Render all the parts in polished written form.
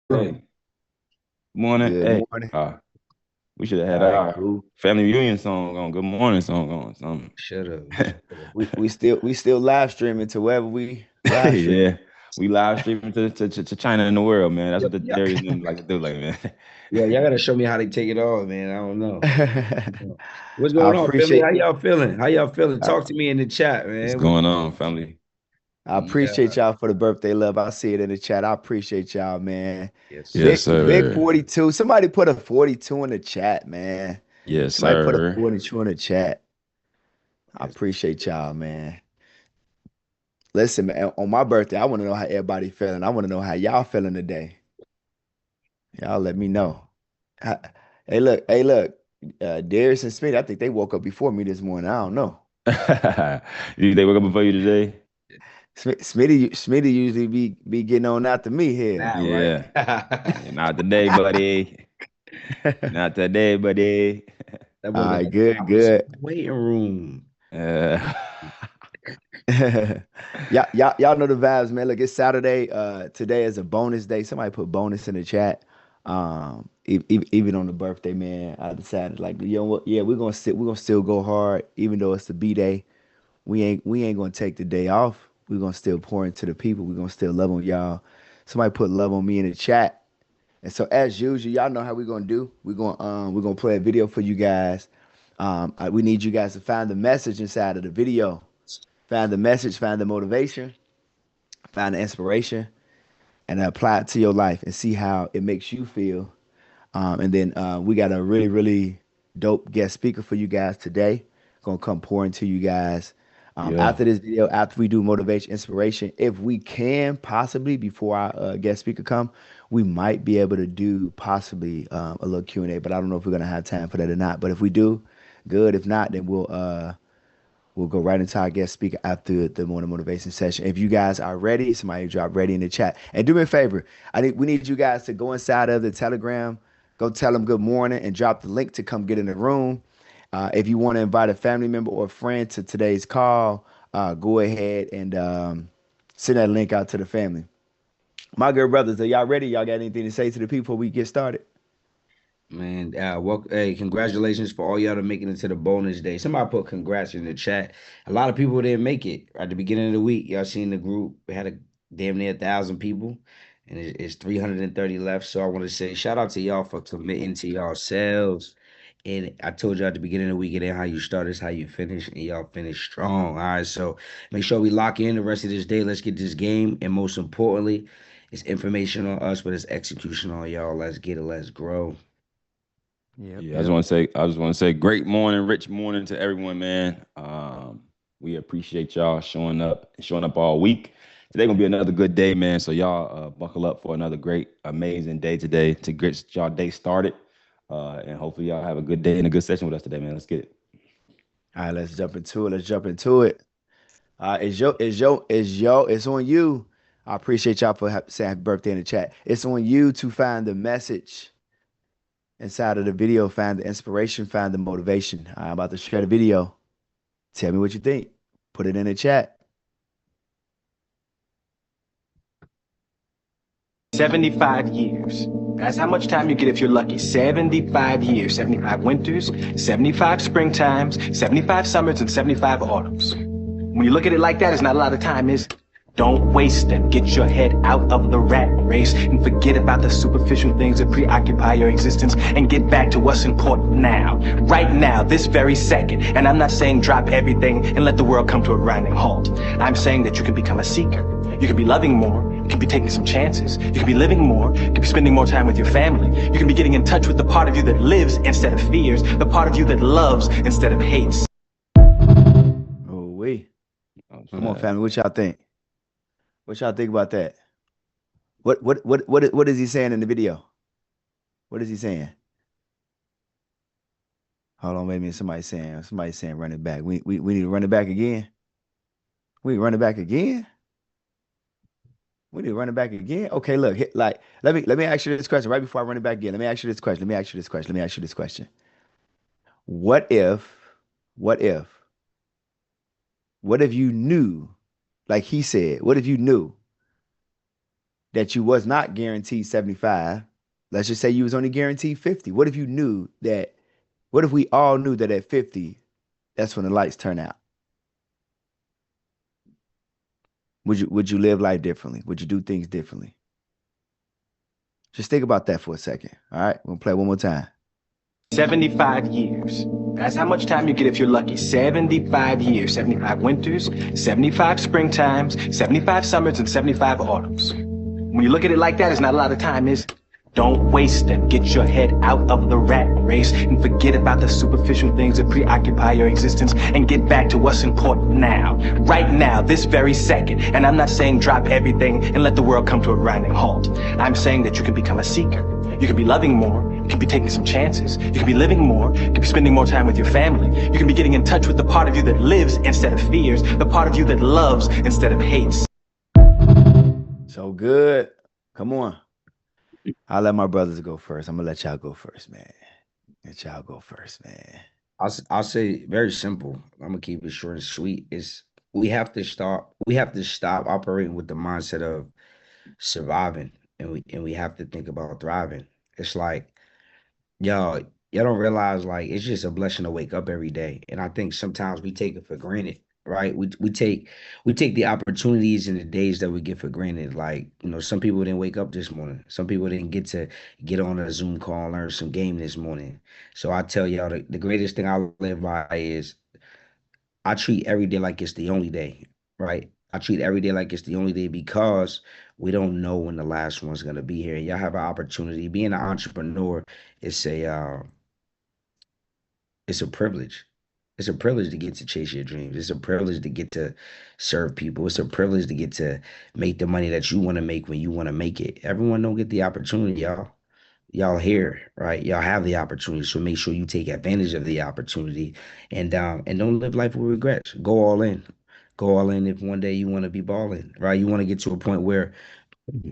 Hey, morning. Good Hey, morning. we should have All had right, our cool. family reunion song on. Good morning song on something. Should have. We still live streaming to wherever we live stream. Yeah, we live streaming to China and the world, man. That's Yep. what the Yeah. Darius and them like to do, like man. Yeah, y'all gotta show me how they take it off, man. I don't know. What's I going on, family? appreciate How y'all feeling? How y'all feeling? uh, Talk to me in the chat, what's man. going on, family. Yeah. y'all for the birthday love. I see it in the chat. I appreciate y'all, man. Yes, Yes, Big sir. 42. Somebody put a 42 in the chat, man. Yes, Somebody put a sir. 42 in the chat. I yes. appreciate y'all, man. Listen, man, on my birthday, I want to know how everybody feeling. I want to know how y'all feeling today. Y'all let me know. Ha- Hey, look. Darius and Smith, I think they woke up before me this morning. I don't know. They woke up before you today? Smitty usually be getting on after me here. Now, right? Yeah. Yeah, not today, buddy. That Not today, buddy. All boy got right, the good, opposite good. waiting room. Uh, Y'all know the vibes, man. Look, it's Saturday. Today is a bonus day. Somebody put bonus in the chat. Even on the birthday, man, I decided like, you know what? Yeah, we're gonna still go hard, even though it's the B day. We ain't gonna take the day off. We're gonna still pour into the people. We're gonna still love on y'all. Somebody put love on me in the chat. And so as usual, y'all know how we're gonna do. We're gonna play a video for you guys. We need you guys to find the message inside of the video. Find the message, find the motivation, find the inspiration, and apply it to your life and see how it makes you feel. And then we got a really, really dope guest speaker for you guys today. Gonna come pour into you guys. yeah. After this video, after we do motivation, inspiration, if we can possibly before our guest speaker come, we might be able to do possibly a little Q&A. But I don't know if we're gonna have time for that or not. But if we do, good. If not, then we'll go right into our guest speaker after the morning motivation session. If you guys are ready, somebody drop ready in the chat. And do me a favor. We need you guys to go inside of the Telegram, go tell them good morning, and drop the link to come get in the room. If you want to invite a family member or a friend to today's call, go ahead and send that link out to the family. My good brothers, are y'all ready? Y'all got anything to say to the people before we get started? Man, hey, congratulations for all y'all to making it to the bonus day. Somebody put congrats in the chat. A lot of people didn't make it at the beginning of the week. Y'all seen the group? We had a damn near 1,000 people, and it's 330 left. So I want to say shout out to y'all for committing to yourselves. And I told you at the beginning of the week, it ain't how you start, it's how you finish, and y'all finish strong. All right, so make sure we lock in the rest of this day. Let's get this game, and most importantly, it's information on us, but it's execution on y'all. Let's get it. Let's grow. Yep, Yeah, yep. I just want to say, great morning, rich morning to everyone, man. We appreciate y'all showing up all week. Today gonna be another good day, man. So y'all buckle up for another great, amazing day today to get y'all day started. And hopefully y'all have a good day and a good session with us today, man. Let's get it. All right, let's jump into it. Let's jump into it. It's on you. I appreciate y'all for saying happy birthday in the chat. It's on you to find the message inside of the video, find the inspiration, find the motivation. I'm about to share the video. Tell me what you think. Put it in the chat. 75 years. That's how much time you get if you're lucky. 75 years, 75 winters, 75 springtimes, 75 summers, and 75 autumns. When you look at it like that, it's not a lot of time, is it? Don't waste them. Get your head out of the rat race and forget about the superficial things that preoccupy your existence and get back to what's important now. Right now, this very second. And I'm not saying drop everything and let the world come to a grinding halt. I'm saying that you can become a seeker. You can be loving more. You can be taking some chances. You can be living more. You can be spending more time with your family. You can be getting in touch with the part of you that lives instead of fears, the part of you that loves instead of hates. Oh, we. Oh, Come on, snap. family. What y'all think? What y'all think about that? What is he saying in the video? What is he saying? Hold on, wait a minute. Somebody's saying run it back. We need to run it back again. We need to run it back again. We need to run it back again. Okay, look, like let me ask you this question right before I run it back again. Let me ask you this question. Let me ask you this question. Let me ask you this question. What if, what if, what if you knew, like he said, what if you knew that you was not guaranteed 75? Let's just say you was only guaranteed 50. What if you knew that, what if we all knew that at 50, that's when the lights turn out? Would you live life differently? Would you do things differently? Just think about that for a second. All right, we'll play one more time. 75 years. That's how much time you get if you're lucky. 75 years, 75 winters, 75 springtimes, 75 summers, and 75 autumns. When you look at it like that, it's not a lot of time, is it? Don't waste them. Get your head out of the rat race and forget about the superficial things that preoccupy your existence and get back to what's important now. Right now, this very second. And I'm not saying drop everything and let the world come to a grinding halt. I'm saying that you can become a seeker. You can be loving more. You can be taking some chances. You can be living more. You can be spending more time with your family. You can be getting in touch with the part of you that lives instead of fears, the part of you that loves instead of hates. So good. Come on. I'll let my brothers go first. I'm gonna let y'all go first, man. Let y'all go first, man. I'll say very simple. I'm gonna keep it short and sweet. Is we have to stop operating with the mindset of surviving, and we have to think about thriving. It's like y'all don't realize, like, it's just a blessing to wake up every day. And I think sometimes we take it for granted, right? We take the opportunities and the days that we get for granted. Like, some people didn't wake up this morning. Some people didn't get to get on a Zoom call and learn some game this morning. So I tell y'all, the greatest thing I live by is I treat every day like it's the only day, right? I treat every day like it's the only day because we don't know when the last one's gonna be here. Y'all have an opportunity. Being an entrepreneur is it's a privilege. It's a privilege to get to chase your dreams. It's a privilege to get to serve people. It's a privilege to get to make the money that you want to make when you want to make it. Everyone don't get the opportunity, y'all. Y'all here, right? Y'all have the opportunity, so make sure you take advantage of the opportunity, and don't live life with regrets. Go all in. Go all in if one day you want to be balling, right? You want to get to a point where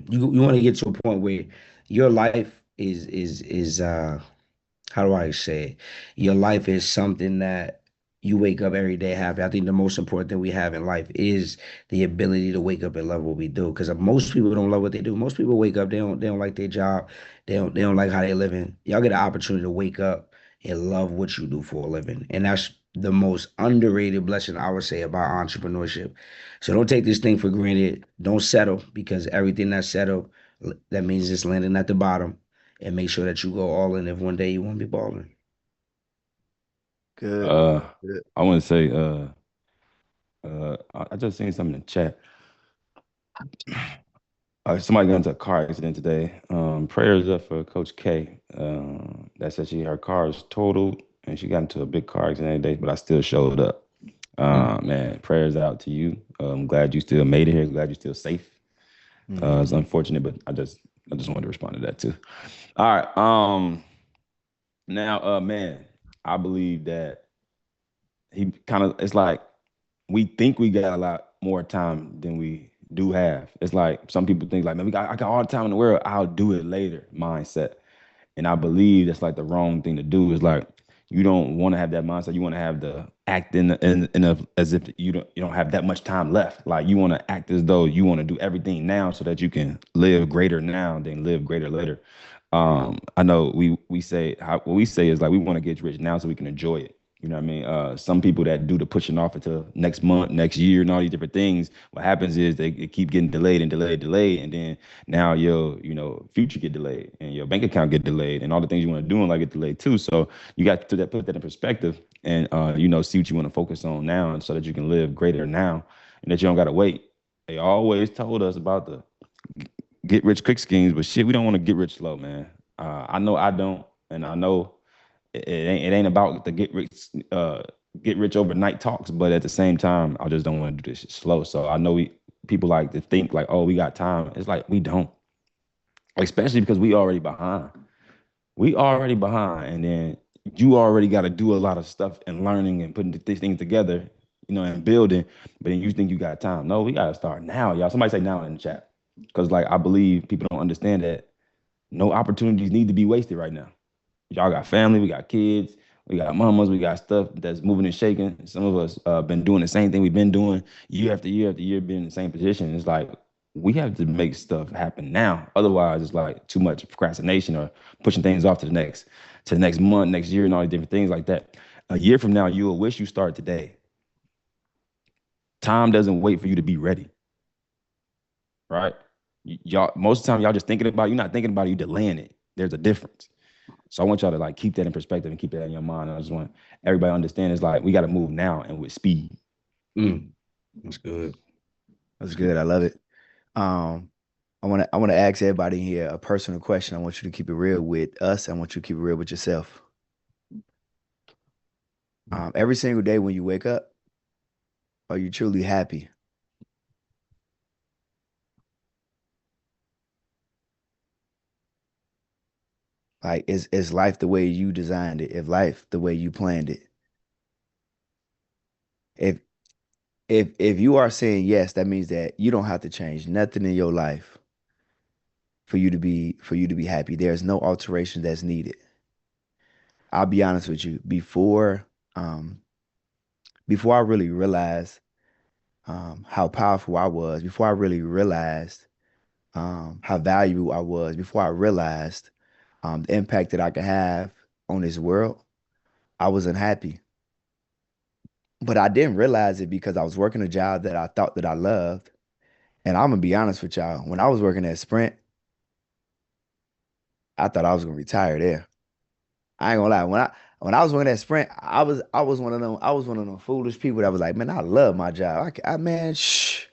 you want to get to a point where your life is how do I say it? Your life is something that you wake up every day happy. I think the most important thing we have in life is the ability to wake up and love what we do. Because most people don't love what they do. Most people wake up, they don't like their job. They don't like how they living. Y'all get an opportunity to wake up and love what you do for a living. And that's the most underrated blessing I would say about entrepreneurship. So don't take this thing for granted. Don't settle, because everything that's settled, that means it's landing at the bottom. And make sure that you go all in if one day you want to be balling. Good. Good. I want to say, I just seen something in the chat. Somebody got into a car accident today. Prayers up for Coach K. That said her car is totaled and she got into a big car accident today, but I still showed up. Man, prayers out to you. I'm glad you still made it here. Glad you're still safe. It's unfortunate, but I just wanted to respond to that too. All right. Now, man, I believe that he it's like we think we got a lot more time than we do have. It's like some people think like, man, I got all the time in the world. I'll do it later mindset. And I believe that's like the wrong thing to do. Is like, you don't want to have that mindset. You want to have the act as if you don't have that much time left. Like, you want to act as though you want to do everything now so that you can live greater now than live greater later. I know we say what we say is like, we want to get rich now so we can enjoy it. You know what I mean? Some people that do the pushing off until next month, next year, and all these different things, what happens is they keep getting delayed, and then now your future get delayed, and your bank account get delayed, and all the things you want to do in life get delayed too. So you got to put that in perspective, and see what you want to focus on now, and so that you can live greater now, and that you don't got to wait. They always told us about the get rich quick schemes, but shit, we don't want to get rich slow, man. I know I don't, and I know it ain't about the get rich overnight talks, but at the same time, I just don't want to do this shit slow. So I know people like to think like, oh, we got time. It's like, we don't, especially because we already behind. And then you already got to do a lot of stuff and learning and putting these things together, and building. But then you think you got time. No, we got to start now, y'all. Somebody say now in the chat, because like, I believe people don't understand that no opportunities need to be wasted right now. Y'all got family, we got kids, we got mamas, we got stuff that's moving and shaking. Some of us been doing the same thing we've been doing year after year after year, been in the same position. It's like, we have to make stuff happen now. Otherwise, it's like too much procrastination or pushing things off to the next month, next year, and all these different things like that. A year from now, you will wish you started today. Time doesn't wait for you to be ready, right? Y'all, most of the time, y'all just thinking about it. You're not thinking about it, you delaying it. There's a difference. So I want y'all to like keep that in perspective and keep that in your mind. I just want everybody to understand it's like we got to move now and with speed. That's good. That's good. I love it. I want to ask everybody here a personal question. I want you to keep it real with us. I want you to keep it real with yourself. Every single day when you wake up, are you truly happy? Like, is life the way you designed it? If life the way you planned it? If if you are saying yes, that means that you don't have to change nothing in your life for you to be happy. There's no alteration that's needed. I'll be honest with you. Before I really realized how powerful I was, before I really realized how valuable I was, before I realized the impact that I could have on this world, I was unhappy. But I didn't realize it because I was working a job that I thought that I loved. And I'm gonna be honest with y'all, when I was working at Sprint, I thought I was gonna retire there. I ain't gonna lie. When I was working at Sprint, I was one of them foolish people that was like, man, I love my job. Man, shh.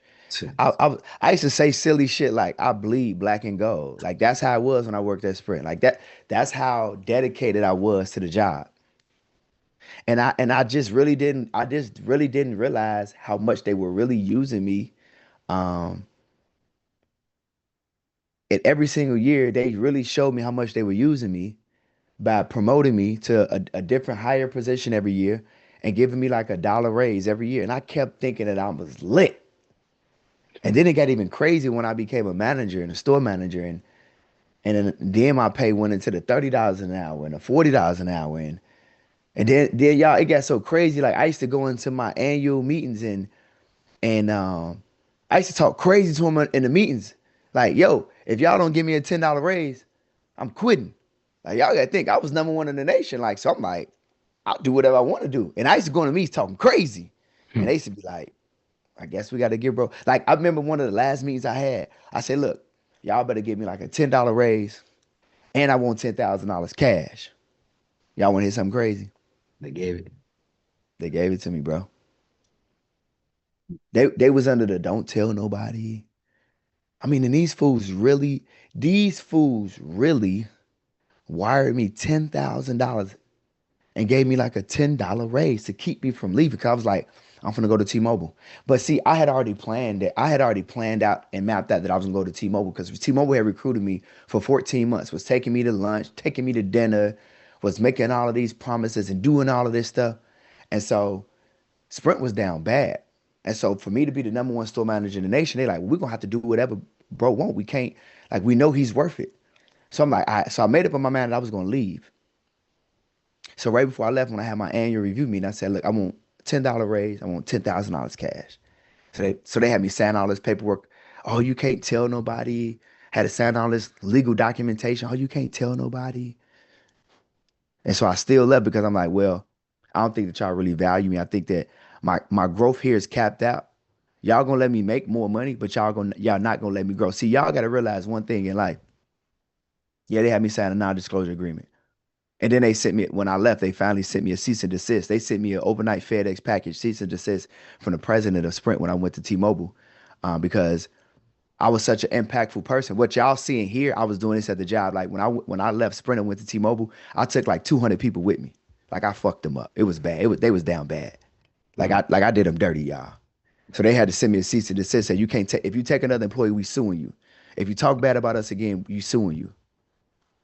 I used to say silly shit like I bleed black and gold. Like that's how it was when I worked at Sprint. Like that's how dedicated I was to the job. And I just really didn't realize how much they were really using me. Um and every single year they really showed me how much they were using me by promoting me to a different higher position every year and giving me like $1 raise every year. And I kept thinking that I was lit. And then it got even crazy when I became a manager and a store manager, and then my pay went into the $30 an hour and the $40 an hour, and then y'all, it got so crazy. Like I used to go into my annual meetings and I used to talk crazy to them in the meetings, like, yo, if y'all don't give me a $10 raise, I'm quitting. Like y'all gotta think I was #1 in the nation. Like, so I'm like, I'll do whatever I want to do. And I used to go in the meetings talking crazy, and they used to be like, I guess we got to give bro. Like I remember one of the last meetings I had. I said, look, y'all better give me like a $10 raise, and I want $10,000 cash. Y'all want to hear something crazy? They gave it. They gave it to me, bro. They was under the don't tell nobody. I mean, and these fools really wired me $10,000 and gave me like a $10 raise to keep me from leaving. Cause I was like, I'm gonna go to T-Mobile. But see, I had already planned it. I had already planned out and mapped out that I was gonna go to T-Mobile because T-Mobile had recruited me for 14 months, was taking me to lunch, taking me to dinner, was making all of these promises and doing all of this stuff. And so Sprint was down bad. And so for me to be the #1 store manager in the nation, they like, well, we're gonna have to do whatever bro want. We can't, like, we know he's worth it. So I'm like, so I made up in my mind that I was gonna leave. So right before I left, when I had my annual review meeting, I said, look, I want $10 raise, I want $10,000 cash. So they had me sign all this paperwork. Oh, you can't tell nobody. Had to sign all this legal documentation. Oh, you can't tell nobody. And so I still left because I'm like, well, I don't think that y'all really value me. I think that my growth here is capped out. Y'all gonna let me make more money, but y'all not gonna let me grow. See, y'all gotta realize one thing in life. Yeah, they had me sign a non-disclosure agreement. And then they sent me, when I left, they finally sent me a cease and desist. They sent me an overnight FedEx package, cease and desist from the president of Sprint when I went to T-Mobile, because I was such an impactful person. What y'all seeing here, I was doing this at the job. Like when I left Sprint and went to T-Mobile, I took like 200 people with me. Like I fucked them up. It was bad. They was down bad. Like I did them dirty, y'all. So they had to send me a cease and desist. Say you can't take, if you take another employee, we suing you. If you talk bad about us again, we suing you.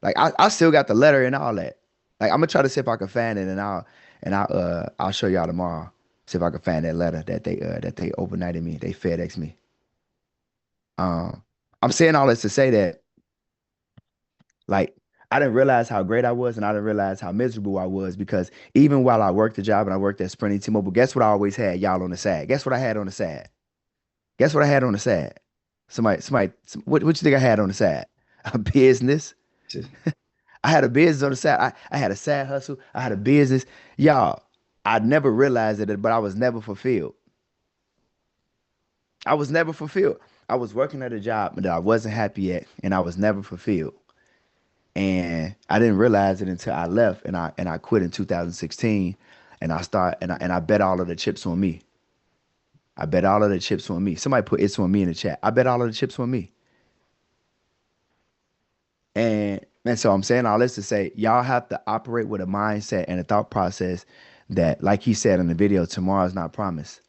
Like I still got the letter and all that. Like I'm gonna try to see if I can find it, and I'll show y'all tomorrow. See if I can find that letter that they overnighted me. They FedEx me. I'm saying all this to say that, like, I didn't realize how great I was, and I didn't realize how miserable I was, because even while I worked the job and I worked at Sprint and T-Mobile, guess what I always had? Y'all on the side. Guess what I had on the side? Guess what I had on the side? What you think I had on the side? A business. I had a business on the side. I had a side hustle. I had a business. Y'all, I never realized it, but I was never fulfilled. I was never fulfilled. I was working at a job that I wasn't happy at, and I was never fulfilled. And I didn't realize it until I left and I quit in 2016. And I bet all of the chips on me. I bet all of the chips on me. Somebody put it's on me in the chat. I bet all of the chips on me. And so I'm saying all this to say y'all have to operate with a mindset and a thought process that, like he said in the video, tomorrow's not promised.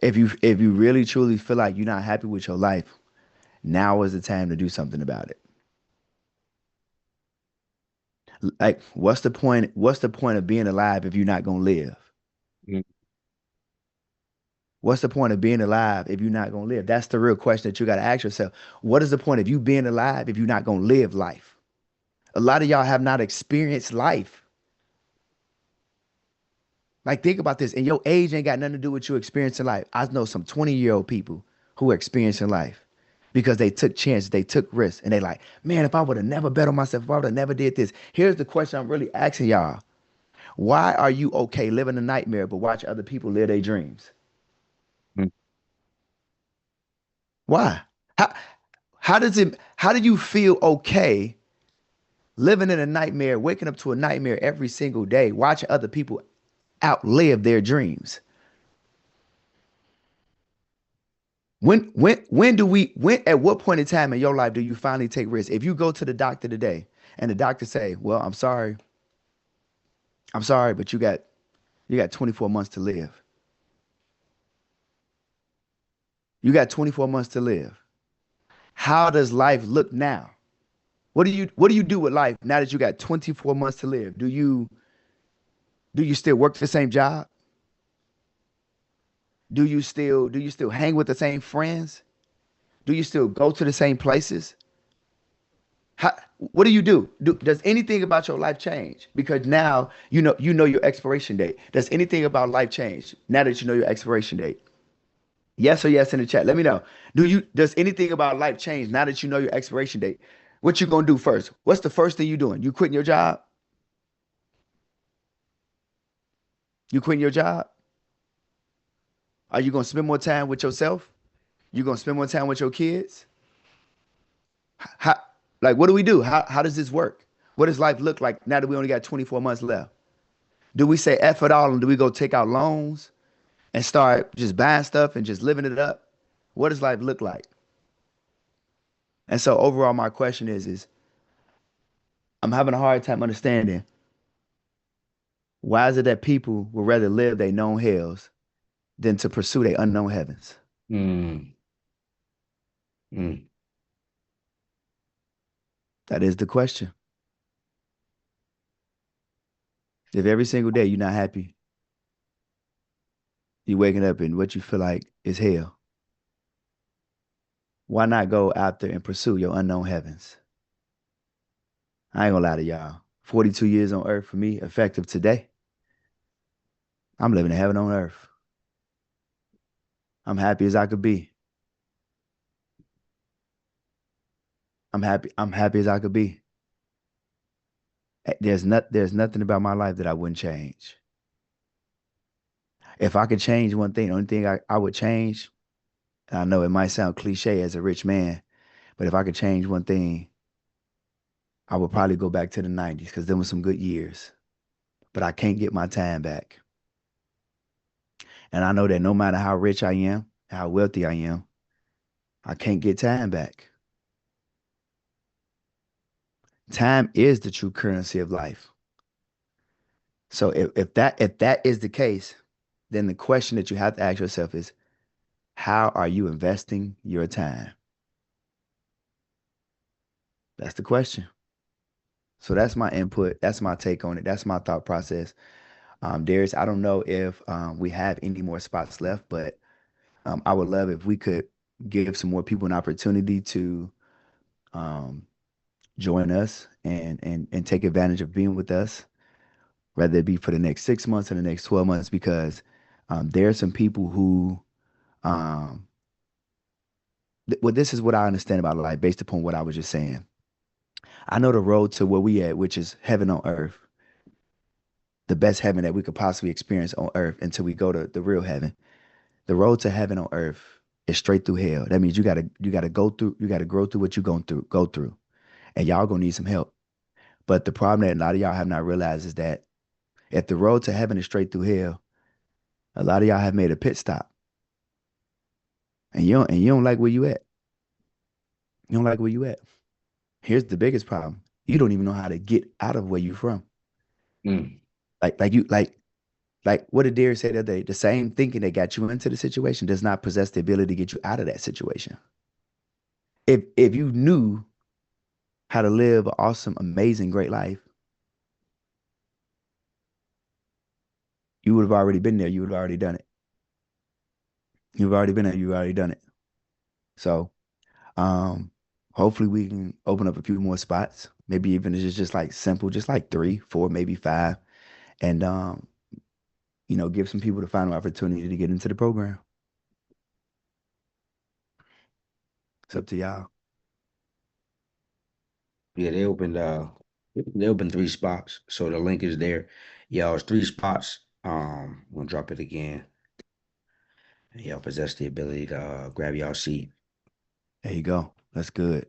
If you really truly feel like you're not happy with your life, now is the time to do something about it. Like, what's the point? What's the point of being alive if you're not gonna live? Mm. What's the point of being alive if you're not gonna live? That's the real question that you gotta ask yourself. What is the point of you being alive if you're not gonna live life? A lot of y'all have not experienced life. Like, think about this. And your age ain't got nothing to do with you experiencing life. I know some 20-year-old people who are experiencing life because they took chances, they took risks, and they like, man, if I would have never bet on myself, if I would have never did this. Here's the question I'm really asking y'all. Why are you okay living a nightmare but watch other people live their dreams? Mm. Why? How do you feel okay living in a nightmare, waking up to a nightmare every single day, watching other people outlive their dreams? When at what point in time in your life do you finally take risks? If you go to the doctor today and the doctor say, well, I'm sorry, but you got 24 months to live. You got 24 months to live. How does life look now? What do you do with life now that you got 24 months to live? Do you still work the same job? Do you still hang with the same friends? Do you still go to the same places? What do you do? Does anything about your life change? Because now you know your expiration date. Does anything about life change now that you know your expiration date? Yes or yes in the chat. Let me know. Does anything about life change now that you know your expiration date? What you gonna do first? What's the first thing you doing? You quitting your job? You quitting your job? Are you gonna spend more time with yourself? You gonna spend more time with your kids? How, like, what do we do? How does this work? What does life look like now that we only got 24 months left? Do we say F it all and do we go take out loans and start just buying stuff and just living it up? What does life look like? And so overall, my question is I'm having a hard time understanding why is it that people would rather live their known hells than to pursue their unknown heavens? Mm. Mm. That is the question. If every single day you're not happy, you're waking up and what you feel like is hell, why not go out there and pursue your unknown heavens? I ain't gonna lie to y'all. 42 years on earth for me, effective today. I'm living in heaven on earth. I'm happy as I could be. I'm happy as I could be. There's nothing about my life that I wouldn't change. If I could change one thing, the only thing I would change, and I know it might sound cliche as a rich man, but if I could change one thing, I would probably go back to the 90s because them were some good years. But I can't get my time back. And I know that no matter how rich I am, how wealthy I am, I can't get time back. Time is the true currency of life. So if that is the case, then the question that you have to ask yourself is, how are you investing your time? That's the question. So that's my input. That's my take on it. That's my thought process. Darius, I don't know if we have any more spots left, but I would love if we could give some more people an opportunity to um, join us and take advantage of being with us, whether it be for the next 6 months or the next 12 months, because there are some people who um, well, this is what I understand about life based upon what I was just saying. I know the road to where we at, which is heaven on earth, the best heaven that we could possibly experience on earth until we go to the real heaven. The road to heaven on earth is straight through hell. That means you gotta grow through what you're going through, go through. And y'all gonna need some help. But the problem that a lot of y'all have not realized is that if the road to heaven is straight through hell, a lot of y'all have made a pit stop. And you don't like where you at. You don't like where you at. Here's the biggest problem. You don't even know how to get out of where you from. Mm. Like what did Darius say the other day? The same thinking that got you into the situation does not possess the ability to get you out of that situation. If you knew how to live an awesome, amazing, great life, you would have already been there. You would have already done it. You've already been there. You've already done it. So, hopefully we can open up a few more spots. Maybe even it's just like simple, just like 3, 4, maybe 5, and give some people the final opportunity to get into the program. It's up to y'all. Yeah, they opened 3 spots. So the link is there. Y'all, it's 3 spots. I'm gonna drop it again. And y'all possess the ability to grab y'all seat. There you go. That's good.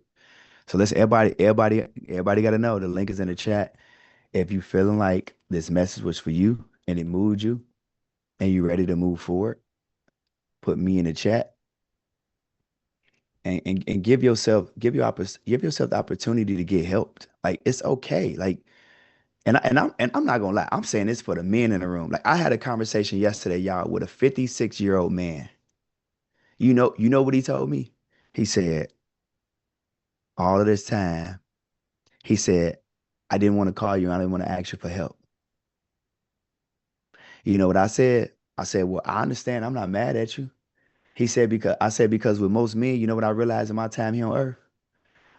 So let's everybody got to know the link is in the chat. If you feeling like this message was for you and it moved you and you ready to move forward, put me in the chat and give yourself the opportunity to get helped. Like it's okay. Like I'm not gonna lie. I'm saying this for the men in the room. Like I had a conversation yesterday, y'all, with a 56-year-old man. You know what he told me? He said, all of this time, he said, I didn't want to call you. I didn't want to ask you for help. You know what I said? I said, well, I understand. I'm not mad at you. Because with most men, you know what I realized in my time here on earth?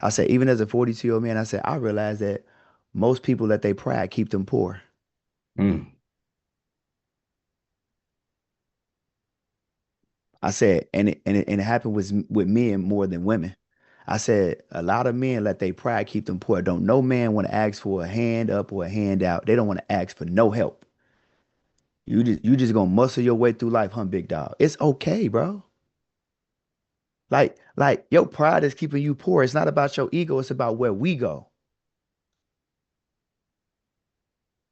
I said, even as a 42-year-old man, I said, I realized that most people let their pride keep them poor. Mm. I said, and it happened with men more than women. I said, a lot of men let their pride keep them poor. Don't no man want to ask for a hand up or a hand out. They don't want to ask for no help. You just gonna muscle your way through life, huh, big dog? It's okay, bro. Like your pride is keeping you poor. It's not about your ego, it's about where we go.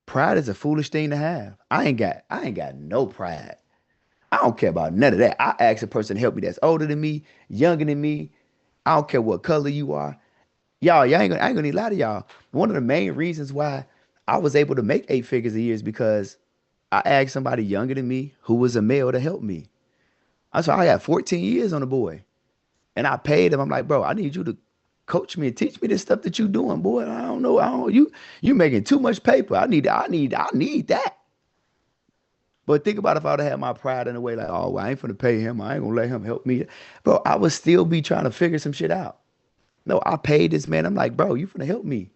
Pride is a foolish thing to have. I ain't got no pride. I don't care about none of that. I ask a person to help me that's older than me, younger than me. I don't care what color you are. Y'all I ain't gonna need a lot of y'all. One of the main reasons why I was able to make 8 figures a year is because I asked somebody younger than me who was a male to help me. I got 14 years on the boy. And I paid him. I'm like, bro, I need you to coach me and teach me this stuff that you doing, boy. I don't know. You making too much paper. I need that. But think about if I would have had my pride in the way, like, oh, well, I ain't finna pay him. I ain't gonna let him help me. Bro, I would still be trying to figure some shit out. No, I paid this man. I'm like, bro, you finna help me.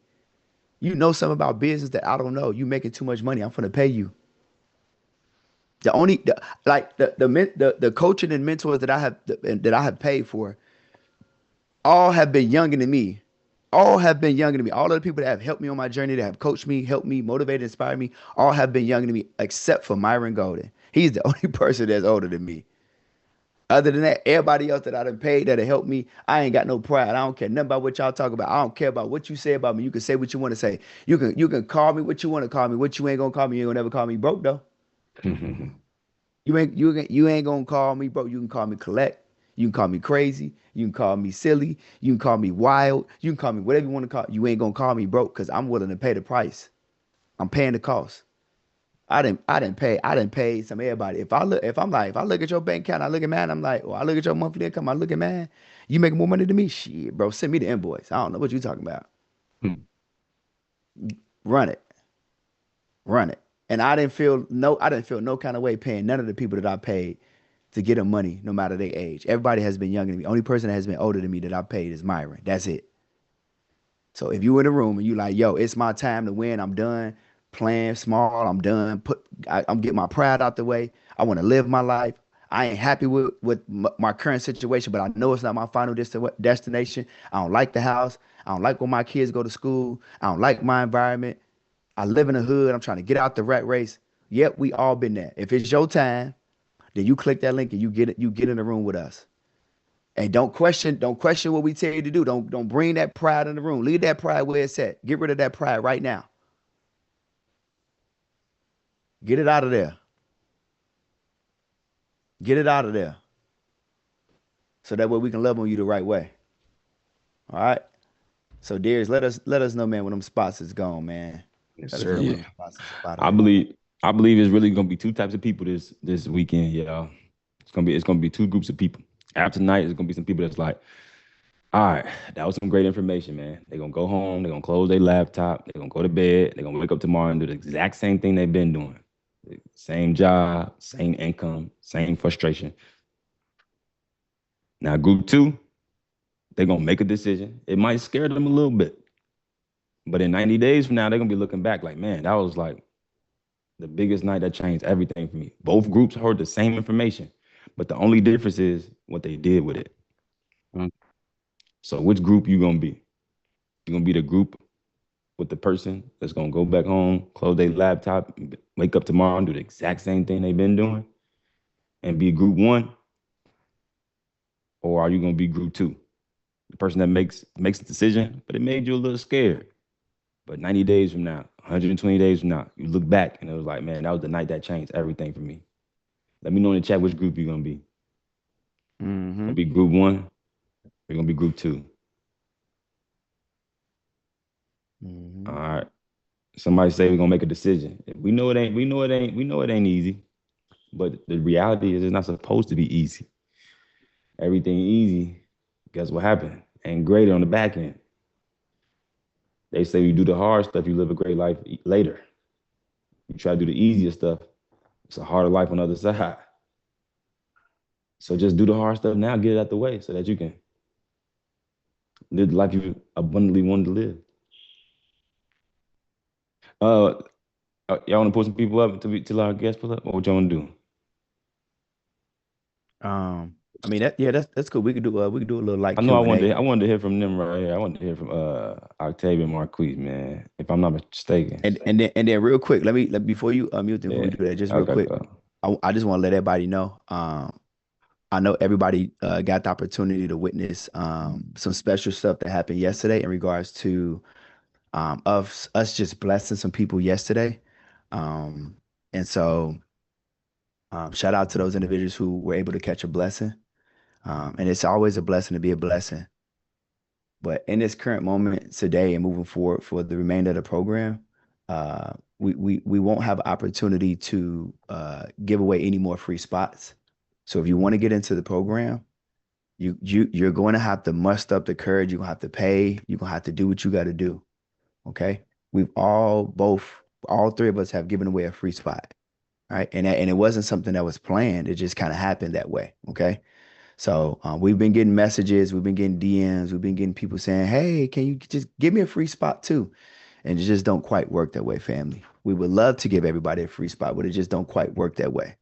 You know something about business that I don't know. You making too much money. I'm finna pay you. The coaching and mentors that I have paid for all have been younger than me. All have been younger than me. All of the people that have helped me on my journey, that have coached me, helped me, motivated, inspired me, all have been younger than me, except for Myron Golden. He's the only person that's older than me. Other than that, everybody else that I done paid that have helped me, I ain't got no pride. I don't care nothing about what y'all talk about. I don't care about what you say about me. You can say what you want to say. You can call me what you want to call me. What you ain't gonna call me, you ain't gonna never call me broke though. You ain't gonna call me broke. You can call me collect. You can call me crazy. You can call me silly. You can call me wild. You can call me whatever you want to call. You ain't gonna call me broke because I'm willing to pay the price. I'm paying the cost. I didn't pay some everybody. If I look at your bank account, I look at mine, I'm like, I look at your monthly income, I look at mine, you making more money than me? Shit, bro, send me the invoice. I don't know what you talking about. Run it. Run it. And I didn't feel no kind of way paying none of the people that I paid to get them money, no matter their age. Everybody has been younger than me. Only person that has been older than me that I paid is Myron. That's it. So if you in the room and you like, yo, it's my time to win, I'm done playing small, I'm done. I'm getting my pride out the way. I want to live my life. I ain't happy with my current situation, but I know it's not my final destination. I don't like the house. I don't like when my kids go to school. I don't like my environment. I live in the hood. I'm trying to get out the rat race. Yep, we all been there. If it's your time, then you click that link and you get in the room with us. And don't question what we tell you to do. Don't bring that pride in the room. Leave that pride where it's at. Get rid of that pride right now. Get it out of there. Get it out of there. So that way we can love on you the right way. All right. So Darius, let us know, man, when them spots is gone, man. Yes, Let us sir. know when Yeah. them spots is spotted I out. believe it's really gonna be two types of people this weekend, y'all. It's gonna be two groups of people. After tonight, it's gonna be some people that's like, all right, that was some great information, man. They're gonna go home, they're gonna close their laptop, they're gonna go to bed, they're gonna wake up tomorrow and do the exact same thing they've been doing. Same job, same income, same frustration. Now, group two, they're gonna make a decision. It might scare them a little bit. But in 90 days from now, they're gonna be looking back like, man, that was like the biggest night that changed everything for me. Both groups heard the same information, but the only difference is what they did with it. Mm. So which group you gonna be? You gonna be the group with the person that's gonna go back home, close their laptop, wake up tomorrow and do the exact same thing they've been doing, and be group one? Or are you gonna be group two? The person that makes a decision, but it made you a little scared. But 90 days from now, 120 days from now, you look back and it was like, man, that was the night that changed everything for me. Let me know in the chat which group you're gonna be. Gonna be group one, you're gonna be group two. All right. Somebody say we're gonna make a decision. We know it ain't easy. But the reality is it's not supposed to be easy. Everything easy, guess what happened? Ain't great on the back end. They say you do the hard stuff, you live a great life later. You try to do the easier stuff, it's a harder life on the other side. So just do the hard stuff now, get it out the way so that you can live the life you abundantly wanted to live. Y'all want to put some people up till our guests pull up? Or what y'all want to do? I mean that's cool. We could do a little like I know Q&A. I wanted to hear from them right here. I wanted to hear from Octavia Marquise, man, if I'm not mistaken. And then real quick, let me before you mute them, before we do that, just real Okay, quick. go. I just want to let everybody know. I know everybody got the opportunity to witness some special stuff that happened yesterday in regards to of us just blessing some people yesterday. And so shout out to those individuals who were able to catch a blessing. And it's always a blessing to be a blessing. But in this current moment today and moving forward for the remainder of the program, we won't have opportunity to give away any more free spots. So if you want to get into the program, you're going to have to muster up the courage. You're gonna have to pay. You're gonna have to do what you got to do. Okay. We've all three of us have given away a free spot. Right. And it wasn't something that was planned. It just kind of happened that way. Okay. So we've been getting messages, we've been getting DMs, we've been getting people saying, hey, can you just give me a free spot too? And it just don't quite work that way, family. We would love to give everybody a free spot, but it just don't quite work that way.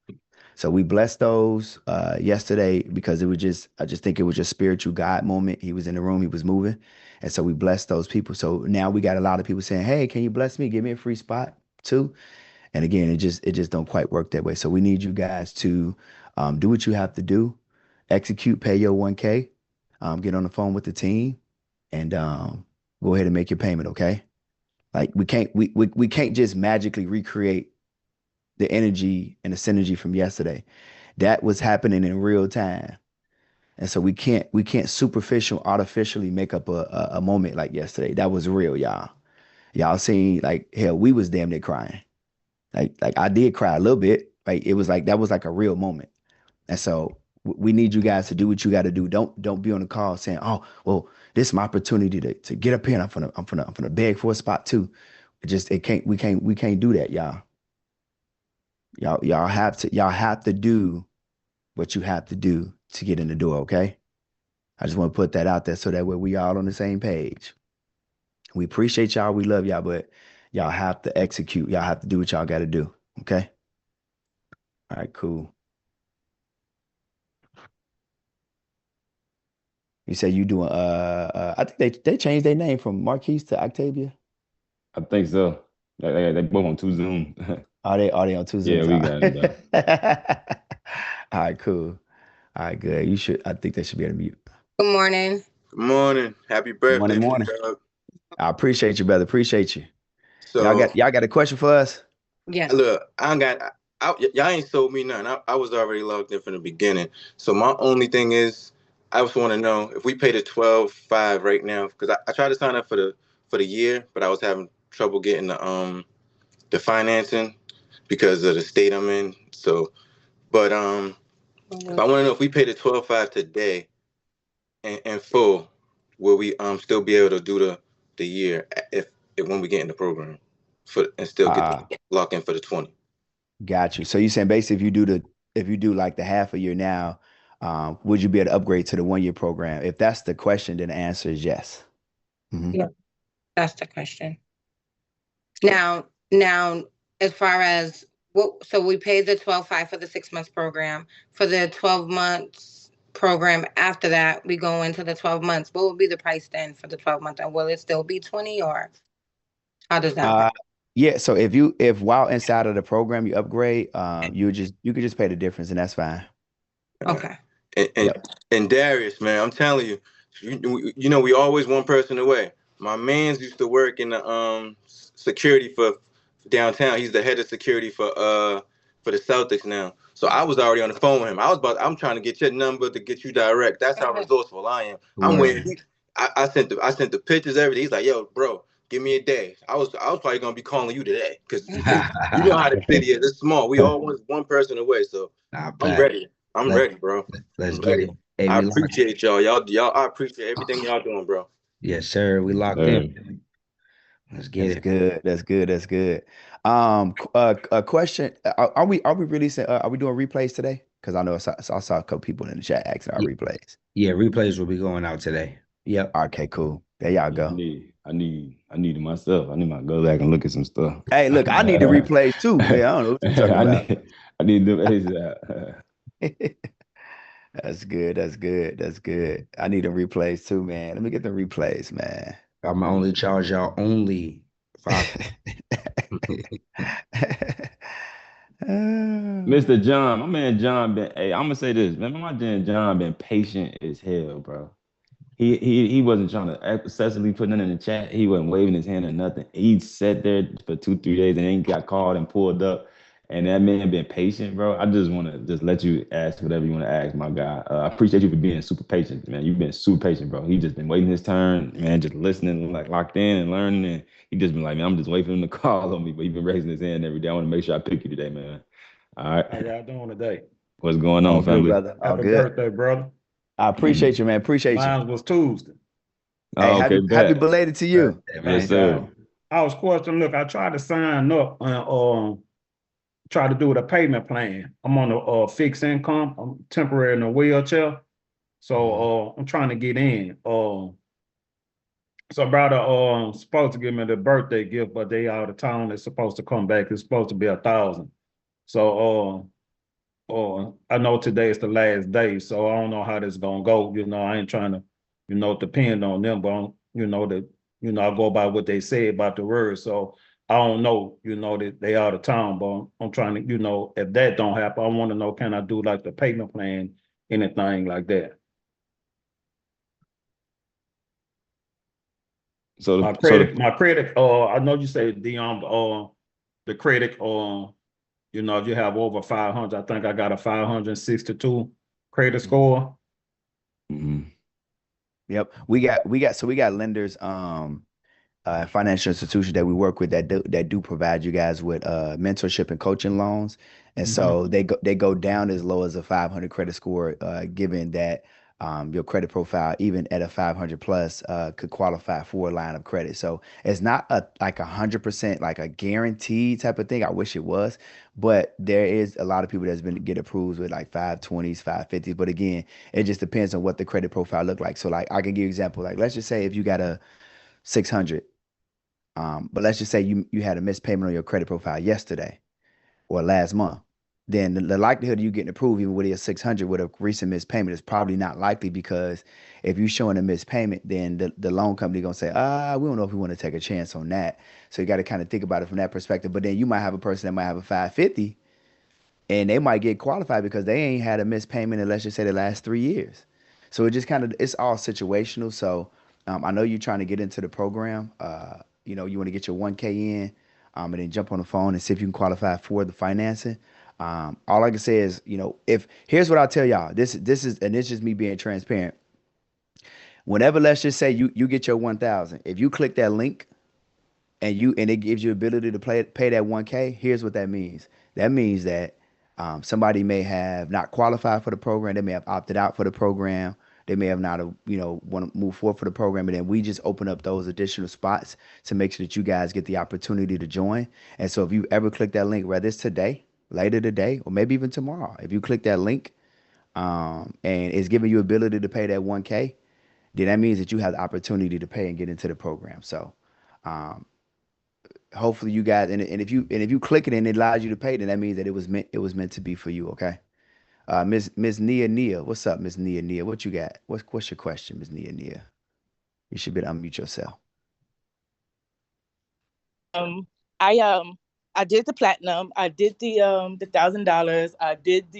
So we blessed those yesterday because I just think it was just spiritual God moment. He was in the room, he was moving. And so we blessed those people. So now we got a lot of people saying, hey, can you bless me? Give me a free spot too. And again, it just don't quite work that way. So we need you guys to do what you have to do. Execute, pay your 1K, get on the phone with the team, and go ahead and make your payment, okay? Like we can't just magically recreate the energy and the synergy from yesterday. That was happening in real time. And so we can't artificially make up a moment like yesterday. That was real, y'all. Y'all seen like hell, we was damn near crying. Like I did cry a little bit. Like it was like that was like a real moment. And so we need you guys to do what you got to do. Don't be on the call saying, "Oh, well, this is my opportunity to get up here. And I'm gonna beg for a spot too." We can't do that, y'all. Y'all have to do what you have to do to get in the door. Okay. I just want to put that out there so that way we all on the same page. We appreciate y'all. We love y'all, but y'all have to execute. Y'all have to do what y'all got to do. Okay. All right. Cool. You said you doing I think they changed their name from Marquise to Octavia. I think so. They both on two Zoom. Are they on two Yeah, Zooms? we got it though. All right, cool. All right, good. You should. I think they should be able to mute. Good morning. Good morning. Happy Morning, birthday, morning. dog. I appreciate you, brother. Appreciate you. So Y'all got a question for us? Yeah. look, y'all ain't sold me nothing. I was already logged in from the beginning. So my only thing is, I just want to know if we pay the 12.5 right now, because I tried to sign up for the year, but I was having trouble getting the financing because of the state I'm in. So, but if I want to know if we pay the 12.5 today in full, will we still be able to do the year if when we get in the program and still get the lock in for the 20? Got you. So you saying basically if you do like the half a year now, would you be able to upgrade to the 1 year program? If that's the question, then the answer is yes. Yeah, that's the question. Now, as far as so we paid the 12.5 for the 6 months program. For the 12 months program after that, we go into the 12 months. What would be the price then for the 12 months? And will it still be 20 or how does that work? Yeah, so if while inside of the program you upgrade, you could just pay the difference and that's fine. Okay. And Darius, man, I'm telling you, you know, we always one person away. My man's used to work in the security for downtown. He's the head of security for the Celtics now. So I was already on the phone with him. I'm trying to get your number to get you direct. That's how resourceful I am. I'm waiting. I sent the pictures, everything. He's like, yo, bro, give me a day. I was probably gonna be calling you today because you know how the city is. It's small. We all one person away. So I'm ready. I'm ready, bro. Let's get it. Hey, I appreciate y'all. Y'all. I appreciate everything y'all doing, bro. Yes, sir. We locked in. Let's get it. Good. That's good. That's good. A question: Are we releasing? Are we doing replays today? Because I know I saw a couple people in the chat asking our replays. Yeah, replays will be going out today. Yep. Okay, cool. There y'all go. I need it myself. I need to go back and look at some stuff. Hey, look, I need the replays too. Man, I don't know what you're talking about. I need the That's good. That's good. That's good. I need the replays too, man. Let me get the replays, man. I'm gonna only charge y'all only $5. Mr. John, my man John hey, I'm gonna say this, man. My man John been patient as hell, bro. He wasn't trying to excessively put nothing in the chat. He wasn't waving his hand or nothing. He sat there for 2-3 days and then got called and pulled up. And that man been patient, bro. I just want to just let you ask whatever you want to ask, my guy. I appreciate you for being super patient, man. You've been super patient, bro. He just been waiting his turn, man, just listening, like locked in and learning. And he just been like, man, I'm just waiting for him to call on me. But he been raising his hand every day. I want to make sure I pick you today, man. All right. How y'all doing today? What's going on, family? Good, brother. Happy birthday, brother. I appreciate you, man. Appreciate you. Mine was Tuesday. Hey, happy belated to you. Yes, sir. I was questioning. Look, I tried to sign up and try to do the payment plan. I'm on a fixed income. I'm temporary in a wheelchair, so I'm trying to get in. So brother supposed to give me the birthday gift, but they out of town. They're supposed to come back. It's supposed to be 1,000. So I know today is the last day, so I don't know how this is gonna go. You know, I ain't trying to, depend on them, but I go by what they say about the word. So I don't know, that they out of town, but I'm trying to, if that don't happen, I want to know, can I do like the payment plan, anything like that? So my credit, I know you say Deion, the credit, if you have over 500, I think I got a 562 credit score. Mm-hmm. Yep. We got lenders, financial institutions that we work with that do provide you guys with mentorship and coaching loans. And so they go down as low as a 500 credit score, given that your credit profile, even at a 500 plus, could qualify for a line of credit. So it's not like 100% like a guaranteed type of thing. I wish it was, but there is a lot of people that's been get approved with like 520s, 550s. But again, it just depends on what the credit profile look like. So like I can give you an example. Like let's just say if you got a 600, but let's just say you had a missed payment on your credit profile yesterday or last month. then the likelihood of you getting approved, even with a 600 with a recent missed payment, is probably not likely, because if you're showing a missed payment, then the loan company gonna say, we don't know if we want to take a chance on that. So you got to kind of think about it from that perspective. But then you might have a person that might have a 550, and they might get qualified because they ain't had a missed payment in, let's just say, the last 3 years. So it just kind of, it's all situational. So I know you're trying to get into the program. You know, you want to get your 1K in, and then jump on the phone and see if you can qualify for the financing. All I can say is, you know, if here's what I'll tell y'all. This is, and it's just me being transparent. Whenever, let's just say you get your 1,000, if you click that link and it gives you ability to pay that 1K, here's what that means. That means that somebody may have not qualified for the program. They may have opted out for the program. They may have not, want to move forward for the program. And then we just open up those additional spots to make sure that you guys get the opportunity to join. And so if you ever click that link, whether it's today, later today, or maybe even tomorrow, if you click that link and it's giving you ability to pay that 1K, then that means that you have the opportunity to pay and get into the program. So um, hopefully you guys, and if you click it and it allows you to pay, then that means that it was meant to be for you. Okay. Miss Nia, what's up, Miss Nia? What you got? What's your question, Miss Nia? You should be able to unmute yourself. Um, I did the platinum. I did the $1,000. I did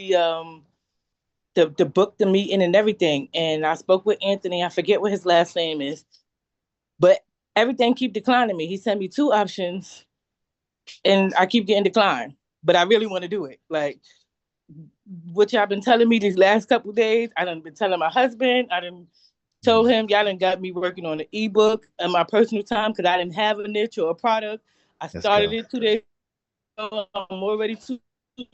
the book, the meeting, and everything. And I spoke with Anthony. I forget what his last name is, but everything keep declining me. He sent me 2 options, and I keep getting declined. But I really want to do it. Like what y'all been telling me these last couple of days. I done been telling my husband. I done told him y'all done got me working on the ebook in my personal time because I didn't have a niche or a product. I started it 2 days ago. I'm already 2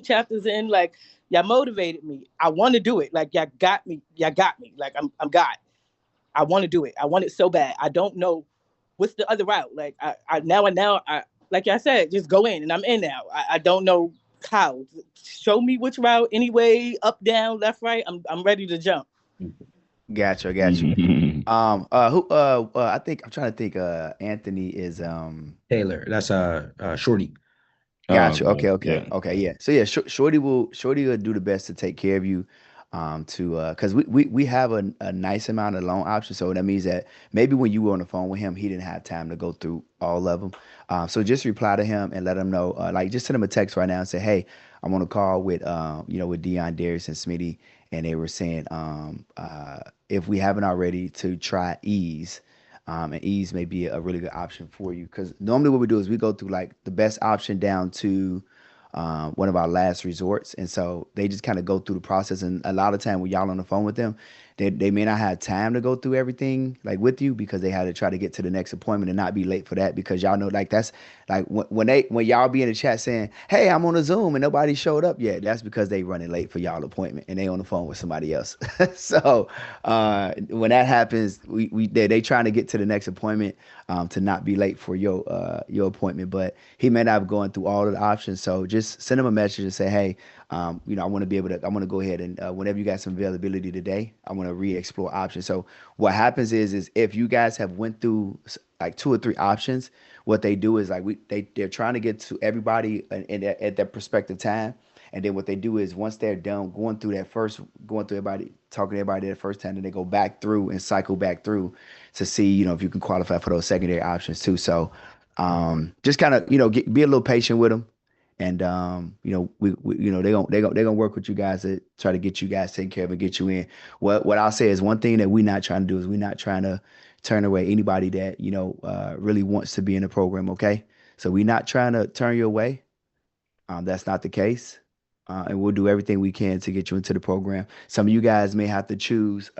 chapters in. Like y'all motivated me. I want to do it. Like y'all got me. Y'all got me. Like I'm God. I want to do it. I want it so bad. I don't know what's the other route. Like I now like I said, just go in, and I'm in now. I don't know how. Show me which route, anyway, up, down, left, right. I'm ready to jump. Got you. Who? I think I'm trying to think. Anthony is Taylor. That's Shorty. Got you. Okay. Yeah. Yeah. So yeah, Shorty will do the best to take care of you. Because we have a nice amount of loan options. So that means that maybe when you were on the phone with him, he didn't have time to go through all of them. So just reply to him and let him know. Like just send him a text right now and say, hey, I'm on a call with with Deion-Darius and Smitty, and they were saying if we haven't already, to try Ease. And Ease may be a really good option for you, because normally what we do is we go through like the best option down to one of our last resorts. And so they just kind of go through the process. And a lot of time when y'all on the phone with them, they may not have time to go through everything like with you, because they had to try to get to the next appointment and not be late for that. Because y'all know, like, that's like when y'all be in the chat saying, hey, I'm on a Zoom and nobody showed up yet, that's because they running late for y'all appointment and they on the phone with somebody else. So when that happens, they trying to get to the next appointment to not be late for your appointment. But he may not have gone through all of the options. So just send him a message and say, hey, I want to go ahead and whenever you got some availability today, I want to re-explore options. So what happens is if you guys have went through like 2 or 3 options, what they do is like they're trying to get to everybody at that prospective time. And then what they do is once they're done going through everybody, talking to everybody that first time, then they go back through and cycle back through to see, if you can qualify for those secondary options too. So just kind of, be a little patient with them. And they're gonna work with you guys to try to get you guys taken care of and get you in. What I'll say is, one thing that we're not trying to do is we're not trying to turn away anybody that really wants to be in the program. Okay, so we're not trying to turn you away. That's not the case, and we'll do everything we can to get you into the program. Some of you guys may have to choose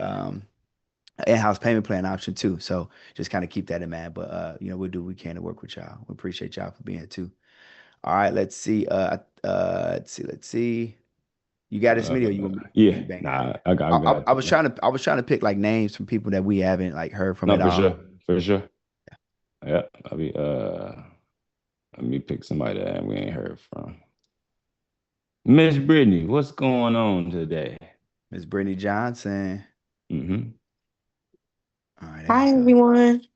in-house payment plan option too. So just kind of keep that in mind. But we'll do what we can to work with y'all. We appreciate y'all for being here too. All right, let's see. Let's see. You got this video? You want me? Yeah. Bang. Nah, I got. I was trying to pick like names from people that we haven't like heard from No, at for all. sure, for sure. Yeah, let me pick somebody that we ain't heard from. Miss Brittany, what's going on today? Miss Brittany Johnson. Mm-hmm. All right. Hi, everyone.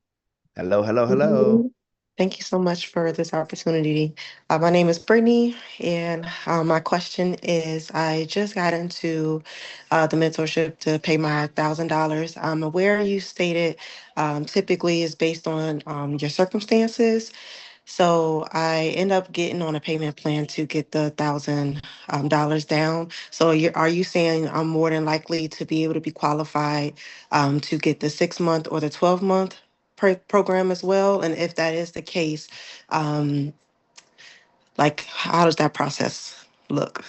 Hello. Thank you so much for this opportunity. My name is Brittany, and my question is I just got into the mentorship to pay my $1,000. I'm aware you stated typically is based on your circumstances. So I end up getting on a payment plan to get the $1,000 down. So are you saying I'm more than likely to be able to be qualified to get the 6 month or the 12 month program as well? And if that is the case, um, like how does that process look?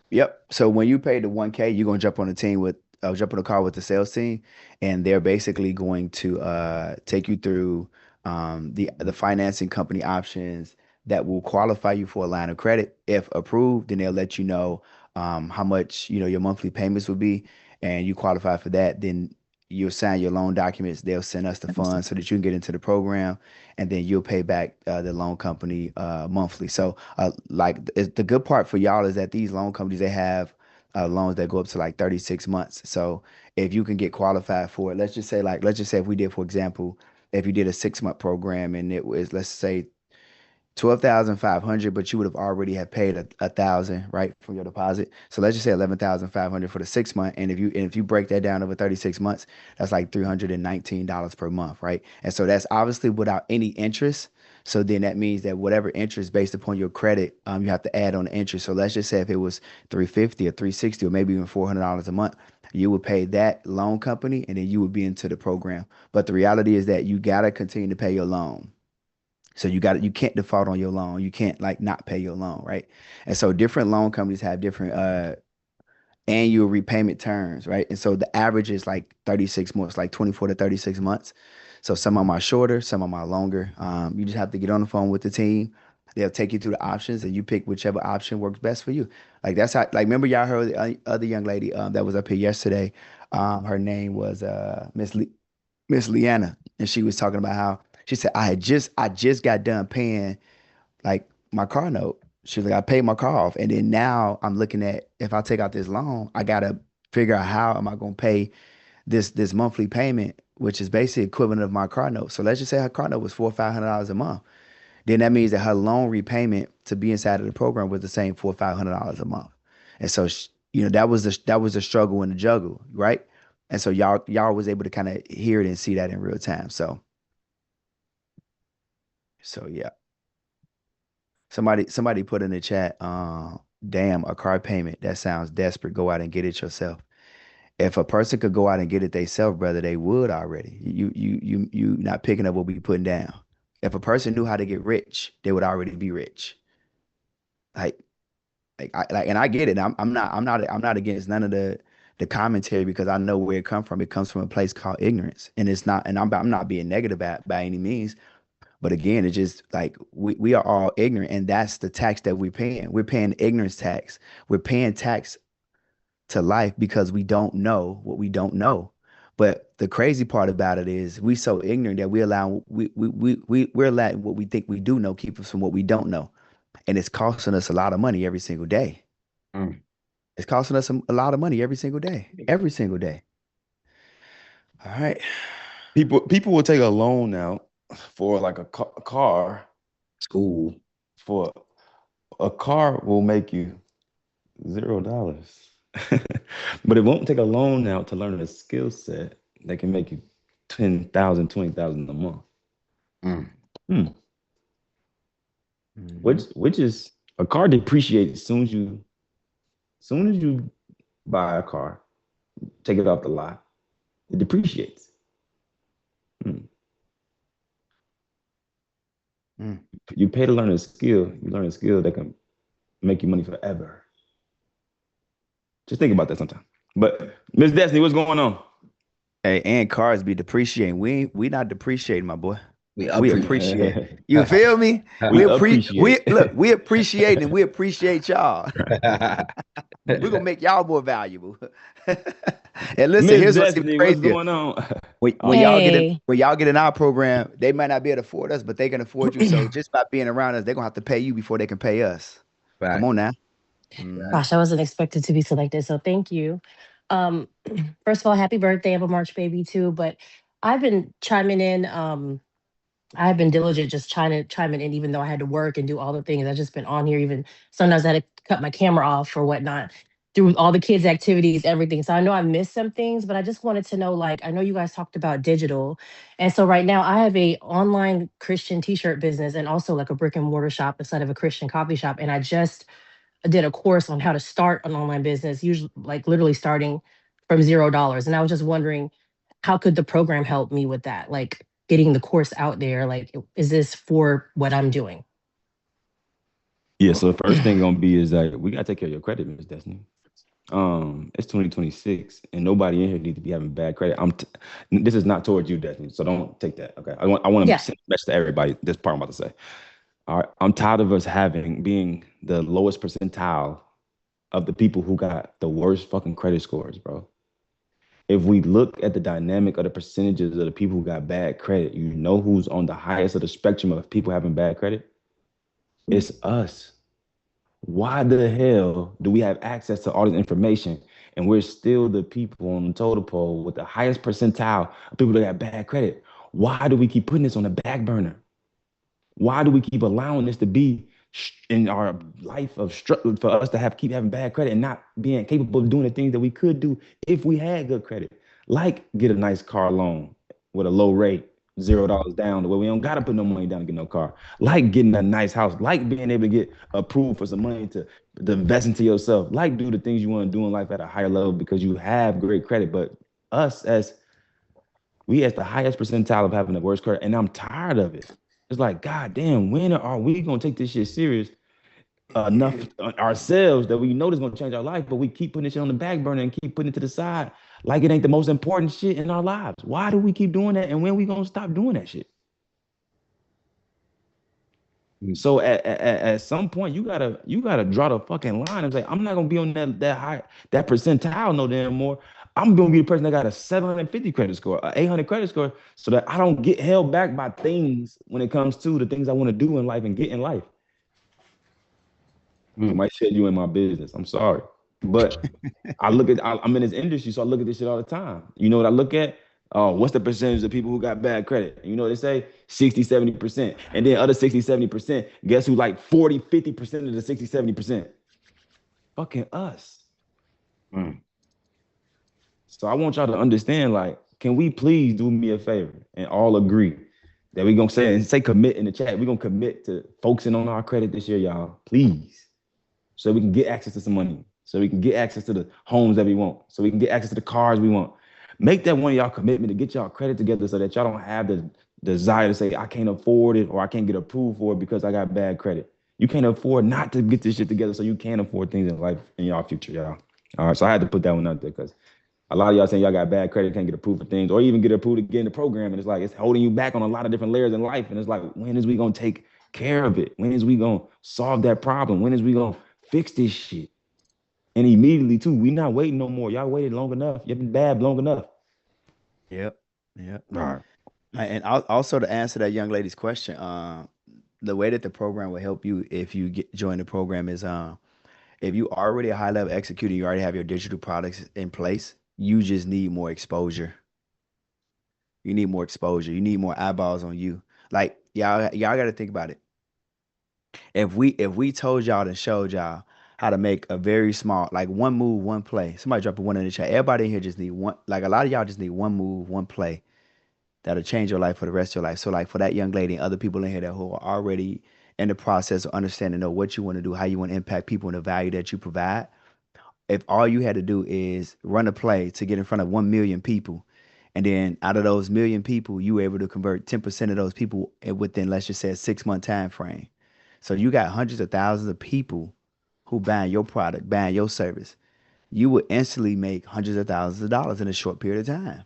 Yep. So when you pay the 1K, you're gonna jump on the call with the sales team, and they're basically going to take you through the financing company options that will qualify you for a line of credit. If approved, then they'll let you know how much your monthly payments would be, and you qualify for that. Then you'll sign your loan documents. They'll send us the funds so that you can get into the program, and then you'll pay back the loan company monthly. So the good part for y'all is that these loan companies, they have loans that go up to like 36 months. So if you can get qualified for it, let's just say if we did, for example, if you did a 6 month program and it was, let's say, 12,500, but you would have already have paid a thousand, right, from your deposit. So let's just say 11,500 for the 6 month. And if you break that down over 36 months, that's like $319 per month, right? And so that's obviously without any interest. So then that means that whatever interest based upon your credit, you have to add on the interest. So let's just say if it was 350 or 360 or maybe even $400 a month, you would pay that loan company and then you would be into the program. But the reality is that you gotta continue to pay your loan. So you can't default on your loan. You can't like not pay your loan, right? And so different loan companies have different annual repayment terms, right? And so the average is like 36 months, like 24 to 36 months. So some of them are shorter, some of them are longer. You just have to get on the phone with the team. They'll take you through the options and you pick whichever option works best for you. Like that's how, like, remember y'all heard the other young lady that was up here yesterday. Her name was Miss Leanna, and she was talking about how she said I just got done paying like my car note. She was like, I paid my car off, and then now I'm looking at if I take out this loan, I gotta figure out how am I gonna pay this monthly payment, which is basically equivalent of my car note. So let's just say her car note was $400 or $500 a month. Then that means that her loan repayment to be inside of the program was the same $400 or $500 a month. And so that was the struggle and the juggle, right? And so y'all was able to kind of hear it and see that in real time. So yeah. Somebody put in the chat, damn, a car payment. That sounds desperate. Go out and get it yourself. If a person could go out and get it themselves, brother, they would already. You not picking up what we putting down. If a person knew how to get rich, they would already be rich. Like and I get it. I'm not against none of the commentary because I know where it comes from. It comes from a place called ignorance, and it's not. And I'm not being negative by any means. But again, it's just like we are all ignorant, and that's the tax that we're paying. We're paying ignorance tax. We're paying tax to life because we don't know what we don't know. But the crazy part about it is we so ignorant that we're letting what we think we do know keep us from what we don't know. And it's costing us a lot of money every single day. Mm. It's costing us a lot of money every single day. Every single day. All right. People will take a loan out for like a car. School. For a car will make you $0. But it won't take a loan out to learn a skill set that can make you 10,000, 20,000 a month. Mm. Hmm. Mhm. Which is a car depreciates soon as you buy a car, take it off the lot, it depreciates. Hmm. Mm. You pay to learn a skill, you learn a skill that can make you money forever. Just think about that sometime. But Miss Destiny, what's going on? Hey, and cars be depreciating. We not depreciating, my boy. We We appreciate. appreciate. You feel me? We We appreciate. appreciate and we appreciate y'all. We're gonna make y'all more valuable. And listen, Miss here's what's even Destiny, what's crazier. going on? When Oh, y'all get in our program, they might not be able to afford us, but they can afford you. So just by being around us, they're gonna have to pay you before they can pay us. Come Right. on now. Gosh, I wasn't expected to be selected, so thank you. Um, First of all, happy birthday. I'm a March baby too, but I've been chiming in. I've been diligent just trying to chime in, even though I had to work and do all the things. I've just been on here. Even sometimes I had to cut my camera off or whatnot, through all the kids' activities, everything. So I know I missed some things, but I just wanted to know, like, I know you guys talked about digital. And so right now I have a online Christian t-shirt business and also like a brick and mortar shop instead of a Christian coffee shop. And I just did a course on how to start an online business, usually like literally starting from $0. And I was just wondering, how could the program help me with that? Like getting the course out there, like, is this for what I'm doing? Yeah, so the first thing gonna be is that we gotta take care of your credit, Miss Destiny. It's 2026, and nobody in here needs to be having bad credit. This is not towards you, Destiny, so don't take that. Okay, I want to Yeah. send a message to everybody. This part I'm about to say. All right, I'm tired of us being the lowest percentile of the people who got the worst fucking credit scores, bro. If we look at the dynamic of the percentages of the people who got bad credit, you know who's on the highest of the spectrum of people having bad credit? It's us. Why the hell do we have access to all this information and we're still the people on the totem pole with the highest percentile of people that have bad credit? Why do we keep putting this on the back burner? Why do we keep allowing this to be in our life of struggle for us to keep having bad credit and not being capable of doing the things that we could do if we had good credit, like get a nice car loan with a low rate, $0 down, the way we don't gotta put no money down to get no car, like getting a nice house, like being able to get approved for some money to invest into yourself, like do the things you want to do in life at a higher level because you have great credit. But us as the highest percentile of having the worst credit, and I'm tired of it. It's like, God damn, when are we gonna take this shit serious enough ourselves that we know this gonna change our life, but we keep putting this shit on the back burner and keep putting it to the side like it ain't the most important shit in our lives. Why do we keep doing that? And when we gonna stop doing that shit? So at some point you gotta draw the fucking line and say, I'm not gonna be on that percentile no damn more. I'm gonna be the person that got a 750 credit score, a 800 credit score, so that I don't get held back by things when it comes to the things I want to do in life and get in life. I might share you in my business. I'm sorry. But I'm in this industry, so I look at this shit all the time. You know what I look at? What's the percentage of people who got bad credit? You know what they say? 60, 70%. And then other 60, 70%, guess who like 40, 50% of the 60, 70%? Fucking us. So I want y'all to understand, like, can we please do me a favor and all agree that we're gonna say commit in the chat. We're gonna commit to focusing on our credit this year, y'all. Please. So we can get access to some money. So we can get access to the homes that we want. So we can get access to the cars we want. Make that one of y'all commitment to get y'all credit together so that y'all don't have the desire to say, I can't afford it or I can't get approved for it because I got bad credit. You can't afford not to get this shit together so you can afford things in life in y'all future, y'all. All right, so I had to put that one out there because a lot of y'all saying y'all got bad credit, can't get approved for things, or even get approved to get in the program. And it's like, it's holding you back on a lot of different layers in life. And it's like, when is we gonna take care of it? When is we gonna solve that problem? When is we gonna fix this shit? And immediately too, we not waiting no more. Y'all waited long enough. You've been bad long enough. Yep. All right. And also to answer that young lady's question, the way that the program will help you if you join the program is if you already a high level executor, you already have your digital products in place, you just need more exposure. You need more exposure. You need more eyeballs on you. Like y'all got to think about it. If we told y'all and showed y'all how to make a very small, like one move, one play. Somebody drop a one in the chat. Everybody in here just need one. Like a lot of y'all just need one move, one play that'll change your life for the rest of your life. So like for that young lady and other people in here that who are already in the process of understanding, know what you want to do, how you want to impact people and the value that you provide. If all you had to do is run a play to get in front of 1 million people, and then out of those million people, you were able to convert 10% of those people within, let's just say, a 6-month time frame. So you got hundreds of thousands of people who buying your product, buying your service. You would instantly make hundreds of thousands of dollars in a short period of time.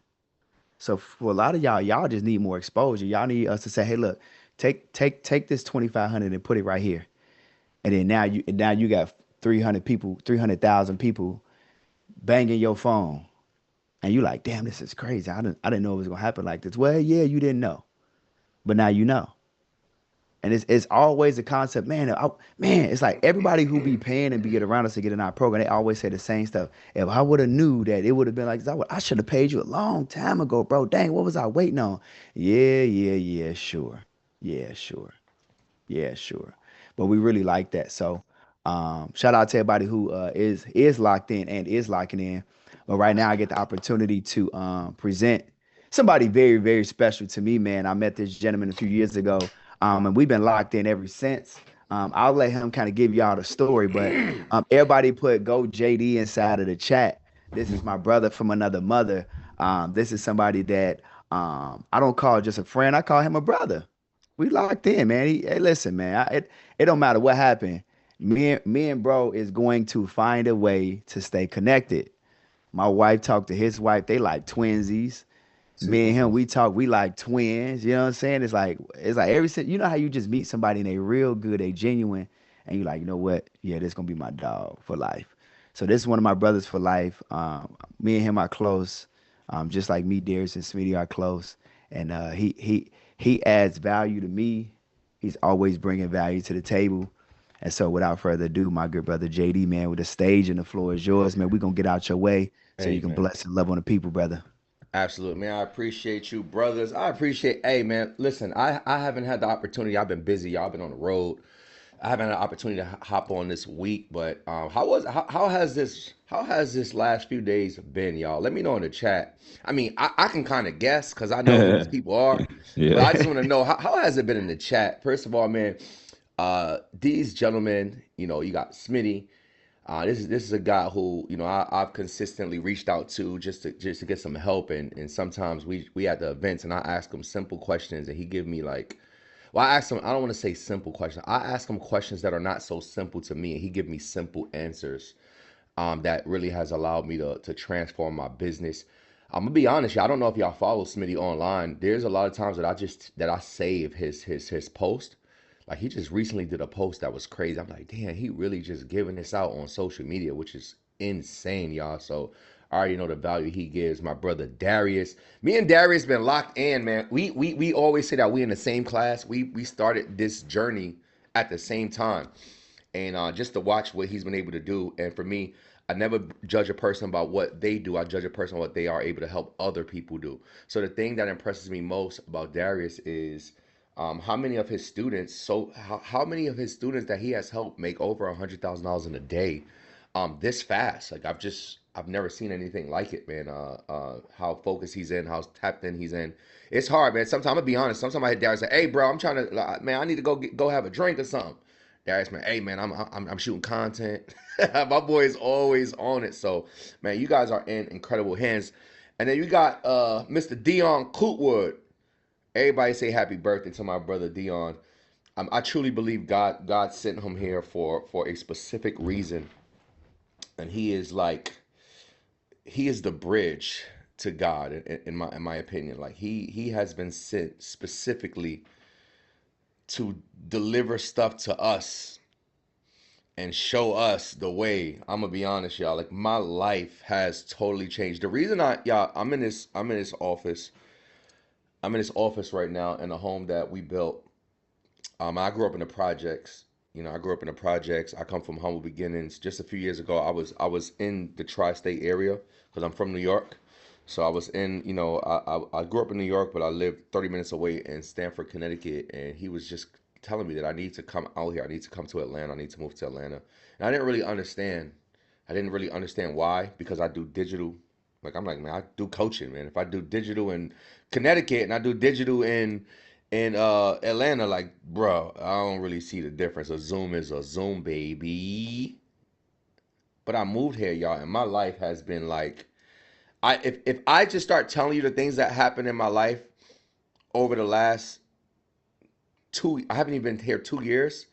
So for a lot of y'all just need more exposure. Y'all need us to say, hey, look, take this 2,500 and put it right here. And then now you got 300 people, 300,000 people banging your phone. And you like, damn, this is crazy. I didn't know it was gonna happen like this. Well, yeah, you didn't know, but now you know. And it's always the concept, man. It's like everybody who be paying and be get around us to get in our program, they always say the same stuff. If I would have knew that it would have been like this, I should have paid you a long time ago, bro. Dang, what was I waiting on? Yeah, sure. Yeah, sure. Yeah, sure. But we really like that. So, shout out to everybody who is locked in and is locking in. But right now, I get the opportunity to present somebody very, very special to me, man. I met this gentleman a few years ago, and we've been locked in ever since. I'll let him kind of give y'all the story, but everybody put Go JD inside of the chat. This is my brother from another mother. This is somebody that I don't call just a friend. I call him a brother. We locked in, man. Hey, listen, man. It don't matter what happened. Me and bro is going to find a way to stay connected. My wife talked to his wife. They like twinsies. Me and him, we talk. We like twins. You know what I'm saying? It's like every since you know how you just meet somebody and they real good, they genuine, and you like, you know what? Yeah, this gonna be my dog for life. So this is one of my brothers for life. Me and him are close. Just like me, Darius and Smitty are close, and he adds value to me. He's always bringing value to the table. And so, without further ado, my good brother JD, man, with the stage and the floor is yours, man. We're gonna get out your way so Hey, you can man. bless and love on the people, brother. Absolutely, man. I appreciate you, brothers. I appreciate. Hey, man. Listen, I haven't had the opportunity. I've been busy. Y'all been on the road. I haven't had an opportunity to hop on this week. But how has this last few days been, y'all? Let me know in the chat. I mean, I can kind of guess because I know who these people are. But I Yeah. just want to know how has it been in the chat? First of all, man, these gentlemen. You got Smitty. This is a guy who I've consistently reached out to just to get some help, and sometimes we at the events and I ask him simple questions and he give me like, well, I ask him, I don't want to say simple questions, I ask him questions that are not so simple to me and he give me simple answers, that really has allowed me to transform my business. I'm gonna be honest, y'all. I don't know if y'all follow Smitty online. There's a lot of times that I save his post. Like he just recently did a post that was crazy. I'm like, damn, he really just giving this out on social media, which is insane, y'all. So I already know the value he gives. My brother Darius. Me and Darius been locked in, man. We always say that we in the same class. We started this journey at the same time, and just to watch what he's been able to do. And for me, I never judge a person about what they do. I judge a person on what they are able to help other people do. So the thing that impresses me most about Darius is how many of his students. How many of his students that he has helped make over $100,000 in a day, this fast. Like I've never seen anything like it, man. How focused he's in, how tapped in he's in. It's hard, man. Sometimes I'm gonna be honest. Sometimes I hit Darius and say, "Hey, bro, I'm trying to, man. I need to go have a drink or something." Darius, man, hey, man, I'm shooting content. My boy is always on it. So, man, you guys are in incredible hands. And then you got Mr. Dion Cootwood. Everybody say happy birthday to my brother Dion. I truly believe God sent him here for a specific reason, and he is the bridge to God in my opinion. Like he has been sent specifically to deliver stuff to us and show us the way. I'm gonna be honest, y'all. Like my life has totally changed. The reason I'm in this office. I'm in this office right now in a home that we built. I grew up in the projects. I grew up in the projects. I come from humble beginnings. Just a few years ago, I was in the tri-state area because I'm from New York. So I was in, I grew up in New York, but I lived 30 minutes away in Stamford, Connecticut, and he was just telling me that I need to come out here. I need to come to Atlanta. I need to move to Atlanta. And I didn't really understand. I didn't really understand why, because I do digital. Like I'm like, man, I do coaching, man. If I do digital in Connecticut and I do digital in Atlanta, like, bro, I don't really see the difference. A Zoom is a Zoom, baby. But I moved here, y'all, and my life has been like, if I just start telling you the things that happened in my life over the last I haven't even been here 2 years,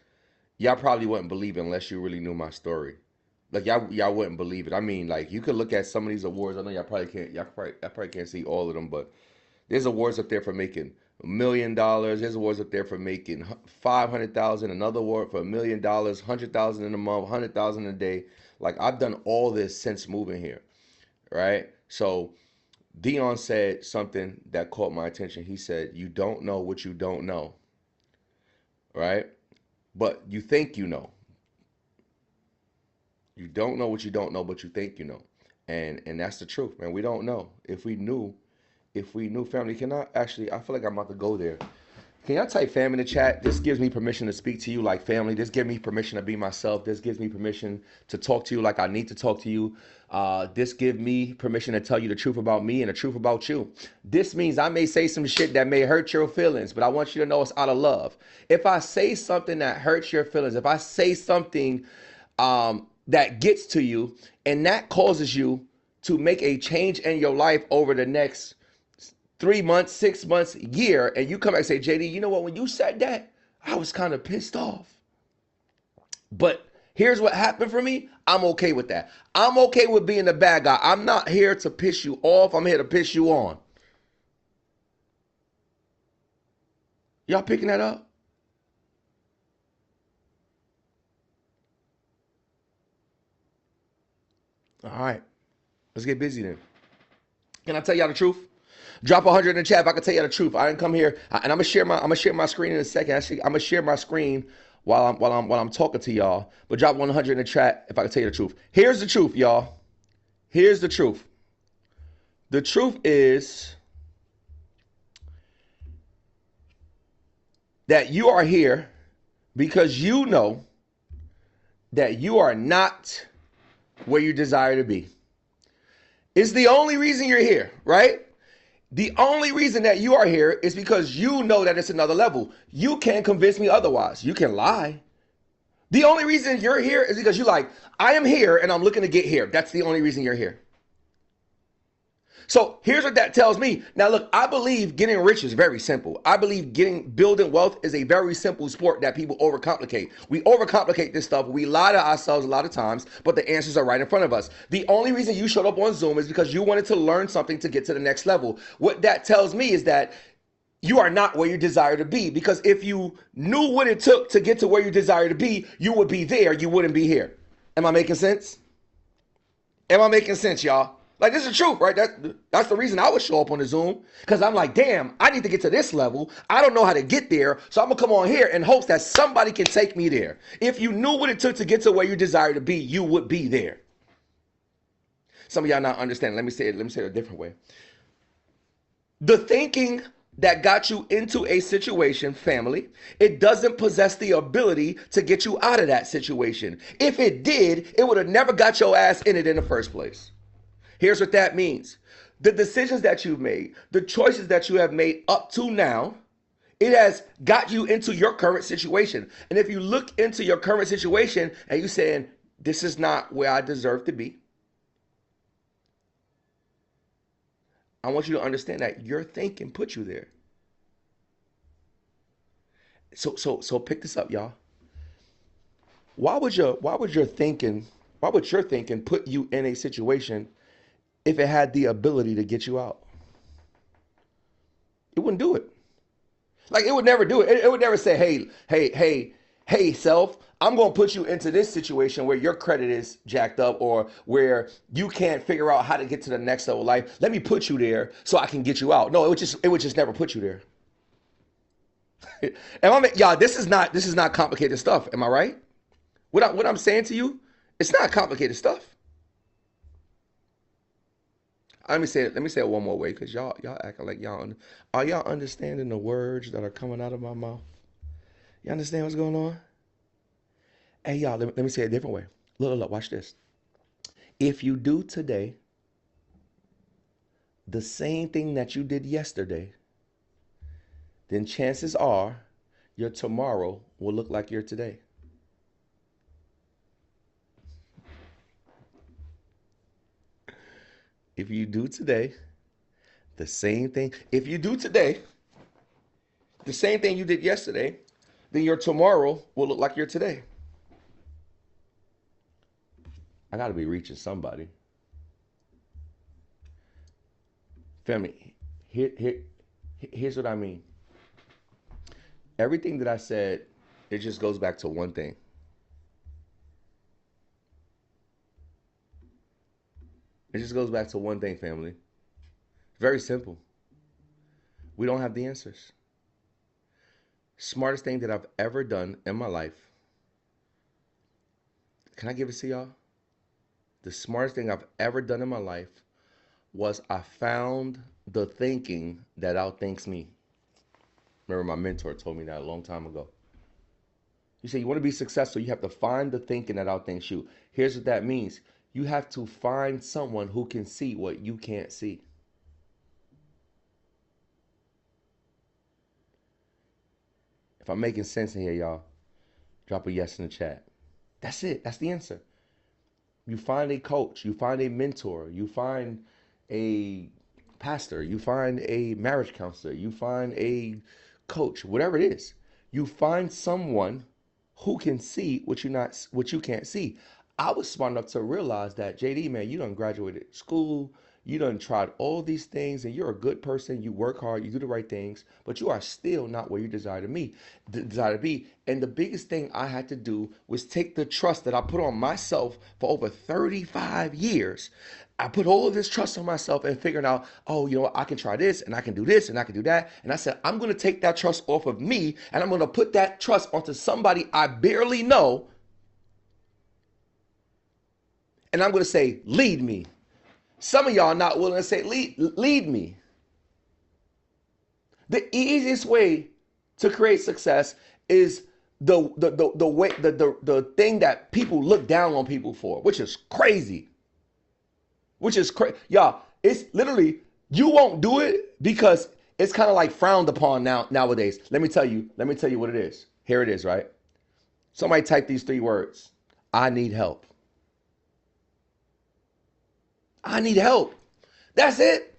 y'all probably wouldn't believe it unless you really knew my story. Like y'all wouldn't believe it. I mean, like you could look at some of these awards. I know y'all probably can't see all of them, but there's awards up there for making $1 million. There's awards up there for making 500,000. Another award for $1 million, 100,000 in a month, 100,000 a day. Like I've done all this since moving here, right? So Dion said something that caught my attention. He said, "You don't know what you don't know, right? But you think you know. You don't know what you don't know, but you think you know." And that's the truth, man. We don't know. If we knew, family, can I actually, I feel like I'm about to go there. Can y'all type fam in the chat? This gives me permission to speak to you like family. This gives me permission to be myself. This gives me permission to talk to you like I need to talk to you. This gives me permission to tell you the truth about me and the truth about you. This means I may say some shit that may hurt your feelings, but I want you to know it's out of love. If I say something that hurts your feelings, if I say something that gets to you and that causes you to make a change in your life over the next 3 months, 6 months, year, and you come back and say, JD, you know what? When you said that, I was kind of pissed off. But here's what happened for me. I'm okay with that. I'm okay with being the bad guy. I'm not here to piss you off. I'm here to piss you on. Y'all picking that up? All right. Let's get busy then. Can I tell y'all the truth? Drop 100 in the chat if I can tell you the truth. I didn't come here, and I'm gonna share my screen in a second. Actually, I'm gonna share my screen while I'm talking to y'all. But drop 100 in the chat if I can tell you the truth. Here's the truth, y'all. Here's the truth. The truth is that you are here because you know that you are not where you desire to be. It's the only reason you're here, right? The only reason that you are here is because you know that it's another level. You can't convince me otherwise. You can lie. The only reason you're here is because you're like, I am here and I'm looking to get here. That's the only reason you're here. So here's what that tells me. Now, look, I believe getting rich is very simple. I believe building wealth is a very simple sport that people overcomplicate. We overcomplicate this stuff. We lie to ourselves a lot of times, but the answers are right in front of us. The only reason you showed up on Zoom is because you wanted to learn something to get to the next level. What that tells me is that you are not where you desire to be, because if you knew what it took to get to where you desire to be, you would be there. You wouldn't be here. Am I making sense? Am I making sense, y'all? Like, this is the truth, right? That's the reason I would show up on the Zoom, because I'm like, damn, I need to get to this level. I don't know how to get there, so I'm going to come on here in hopes that somebody can take me there. If you knew what it took to get to where you desire to be, you would be there. Some of y'all not understanding. Let me say it a different way. The thinking that got you into a situation, family, it doesn't possess the ability to get you out of that situation. If it did, it would have never got your ass in it in the first place. Here's what that means. The decisions that you've made, the choices that you have made up to now, it has got you into your current situation. And if you look into your current situation and you're saying, this is not where I deserve to be, I want you to understand that your thinking put you there. So pick this up, y'all. Why would your thinking put you in a situation if it had the ability to get you out? It wouldn't do it. Like, it would never do it. It would never say, hey, self, I'm going to put you into this situation where your credit is jacked up or where you can't figure out how to get to the next level of life. Let me put you there so I can get you out. No, it would just never put you there. Y'all, this is not complicated stuff. Am I right? What I'm saying to you, it's not complicated stuff. Let me say it one more way, because y'all acting like are y'all understanding the words that are coming out of my mouth? You understand what's going on? Hey, y'all, let me say it a different way. Look, watch this. If you do today the same thing that you did yesterday, then chances are your tomorrow will look like your today. If you do today the same thing, if you do today the same thing you did yesterday, then your tomorrow will look like your today. I got to be reaching somebody. Family, here's what I mean. Everything that I said, it just goes back to one thing. It just goes back to one thing, family. Very simple. We don't have the answers. Smartest thing that I've ever done in my life. Can I give it to y'all? The smartest thing I've ever done in my life was I found the thinking that outthinks me. Remember, my mentor told me that a long time ago. He said, you want to be successful, you have to find the thinking that outthinks you. Here's what that means. You have to find someone who can see what you can't see. If I'm making sense in here, y'all, drop a yes in the chat. That's it. That's the answer. You find a coach, you find a mentor, you find a pastor, you find a marriage counselor, you find a coach, whatever it is. You find someone who can see what you can't see. I was smart enough to realize that, JD, man, you done graduated school, you done tried all these things, and you're a good person, you work hard, you do the right things, but you are still not where you desire to be. And the biggest thing I had to do was take the trust that I put on myself for over 35 years. I put all of this trust on myself and figuring out, oh, you know, I can try this and I can do this and I can do that. And I said, I'm going to take that trust off of me and I'm going to put that trust onto somebody I barely know. And I'm going to say, lead me. Some of y'all are not willing to say, lead me. The easiest way to create success is the thing that people look down on people for, which is crazy. Y'all, it's literally, you won't do it because it's kind of like frowned upon nowadays. Let me tell you what it is. Here it is, right? Somebody type these 3 words. I need help. I need help. That's it.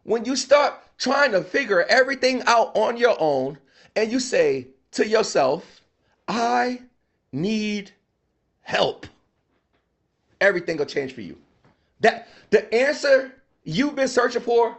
When you start trying to figure everything out on your own and you say to yourself, I need help, everything will change for you. That the answer you've been searching for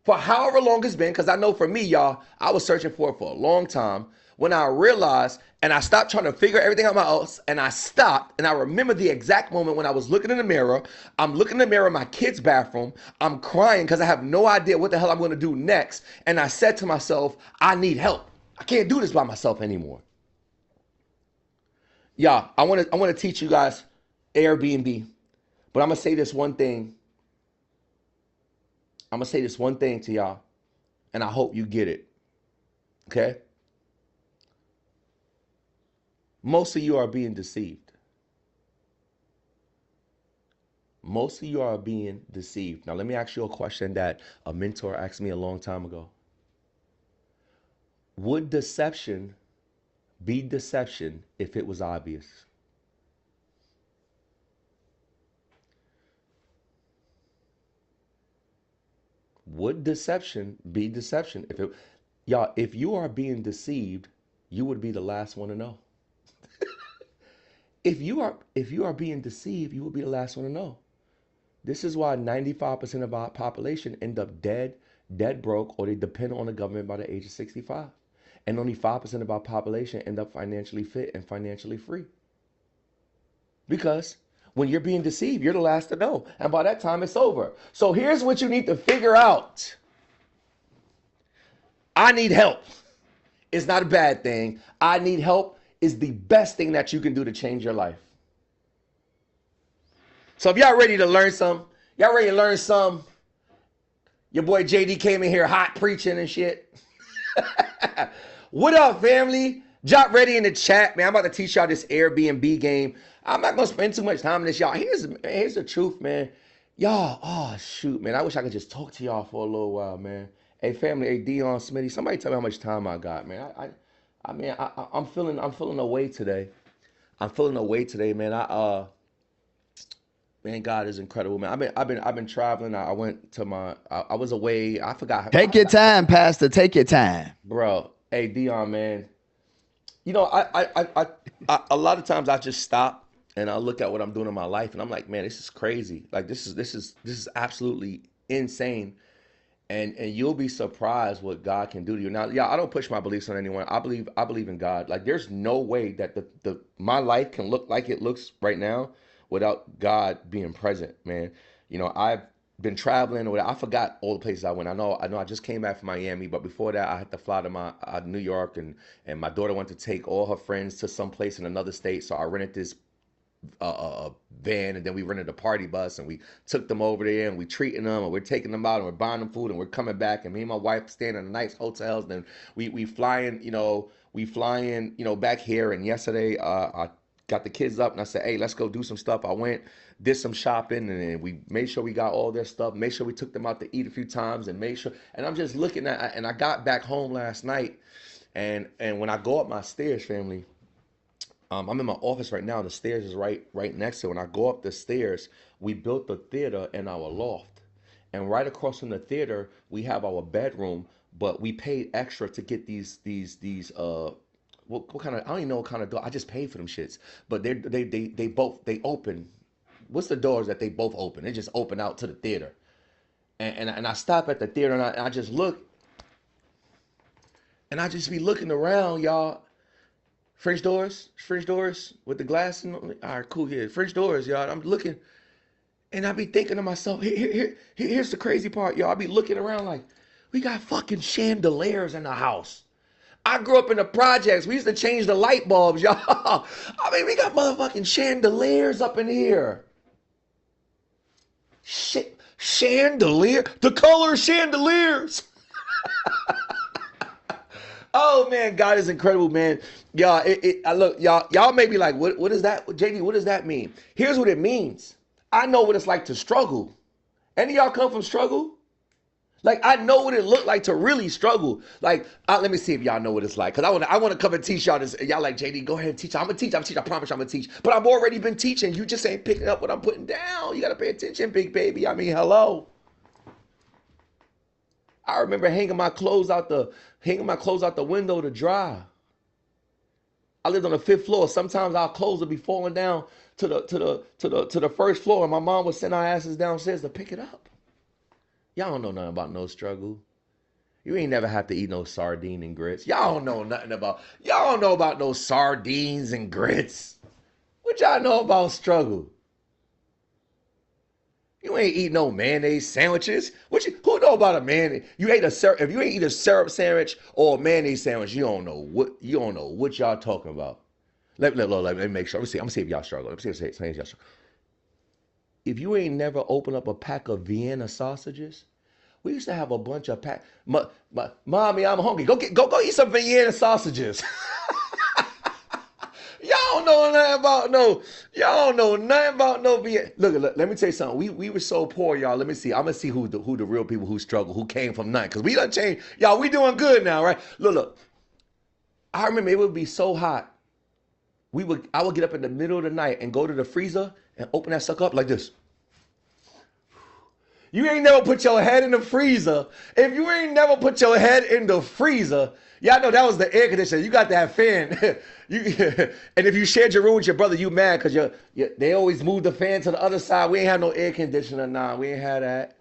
however long it's been, because I know for me, y'all, I was searching for it for a long time. When I realized and I stopped trying to figure everything out myself, and I stopped and I remember the exact moment when I was looking in the mirror. I'm looking in the mirror in my kid's bathroom. I'm crying because I have no idea what the hell I'm going to do next. And I said to myself, I need help. I can't do this by myself anymore. Yeah, I want to teach you guys Airbnb, but I'm going to say this one thing. I'm going to say this one thing to y'all, and I hope you get it. Okay? Most of you are being deceived. Most of you are being deceived. Now, let me ask you a question that a mentor asked me a long time ago. Would deception be deception if it was obvious? Would deception be deception if it... Y'all, if you are being deceived, you would be the last one to know. If you are being deceived, you will be the last one to know. This is why 95% of our population end up dead broke, or they depend on the government by the age of 65. And only 5% of our population end up financially fit and financially free. Because when you're being deceived, you're the last to know. And by that time, it's over. So here's what you need to figure out. I need help. It's not a bad thing. I need help is the best thing that you can do to change your life. So if y'all ready to learn some, your boy JD came in here hot preaching and shit. What up, family? Drop ready in the chat, man. I'm about to teach y'all this Airbnb game. I'm not gonna spend too much time on this, y'all. Here's the truth, man. Y'all, oh shoot, man. I wish I could just talk to y'all for a little while, man. Hey, family, hey, Deion-Smitty, somebody tell me how much time I got, man. I'm feeling away today. I'm feeling away today, man. Man, God is incredible, man. I've been traveling. I went to I was away. I forgot. Take your time, Pastor. Take your time, bro. Hey, Deion, man. You know, I a lot of times I just stop and I look at what I'm doing in my life, and I'm like, man, this is crazy. Like this is absolutely insane. And you'll be surprised what God can do to you. Now, yeah, I don't push my beliefs on anyone. I believe in God. Like there's no way that my life can look like it looks right now without God being present, man. You know, I've been traveling, or I forgot all the places I went. I know I just came back from Miami, but before that I had to fly to New York, and my daughter wanted to take all her friends to some place in another state. So I rented van, and then we rented a party bus, and we took them over there, and we treating them, and we're taking them out, and we're buying them food, and we're coming back, and me and my wife staying in nice hotels. Then we flying, back here. And yesterday, I got the kids up, and I said, hey, let's go do some stuff. I went, did some shopping, and then we made sure we got all their stuff, made sure we took them out to eat a few times, and made sure. And I'm just looking at, and I got back home last night, and when I go up my stairs, family, I'm in my office right now. The stairs is right next to it. When I go up the stairs, we built the theater in our loft, and right across from the theater, we have our bedroom. But we paid extra to get these what kind of, I don't even know what kind of door. I just paid for them shits. But they both open. What's the doors that they both open? They just open out to the theater. And I stop at the theater, and I just look, and I just be looking around, y'all. French doors with the glass. All right, cool. Here, French doors, y'all. I'm looking, and I be thinking to myself, here's the crazy part, y'all. I be looking around like, we got fucking chandeliers in the house. I grew up in the projects. We used to change the light bulbs, y'all. I mean, we got motherfucking chandeliers up in here. Shit, chandelier, the color chandeliers. Oh man, God is incredible, man. Y'all, look, y'all may be like, what is that, JD? What does that mean? Here's what it means. I know what it's like to struggle. Any of y'all come from struggle? Like, I know what it looked like to really struggle. Like, let me see if y'all know what it's like. Because I want to come and teach y'all this. Y'all like, JD, go ahead and teach. I'm going to teach. I promise you I'm going to teach. But I've already been teaching. You just ain't picking up what I'm putting down. You got to pay attention, big baby. I mean, hello. I remember hanging my clothes out the window to dry. I lived on the 5th floor. Sometimes our clothes would be falling down to the first floor, and my mom would send our asses downstairs to pick it up. Y'all don't know nothing about no struggle. You ain't never have to eat no sardine and grits. Y'all don't know about no sardines and grits. What y'all know about struggle? You ain't eat no mayonnaise sandwiches. Who know about a mayonnaise? If you ain't eat a syrup sandwich or a mayonnaise sandwich, you don't know what y'all talking about. Let me make sure. I'm gonna see if y'all struggle. Let me see if y'all struggle. If you ain't never opened up a pack of Vienna sausages, we used to have a bunch of pack. Mommy, I'm hungry. Go eat some Vienna sausages. Y'all don't know nothing about no Vienna. Look, let me tell you something. We were so poor, y'all. Let me see. I'm gonna see who the real people who struggle, who came from nothing. Because we done changed. Y'all, we doing good now, right? Look. I remember it would be so hot. I would get up in the middle of the night and go to the freezer and open that sucker up like this. You ain't never put your head in the freezer. If you ain't never put your head in the freezer, y'all know that was the air conditioner. You got that fan. And if you shared your room with your brother, you mad because they always moved the fan to the other side. We ain't had no air conditioner. Nah, we ain't had that.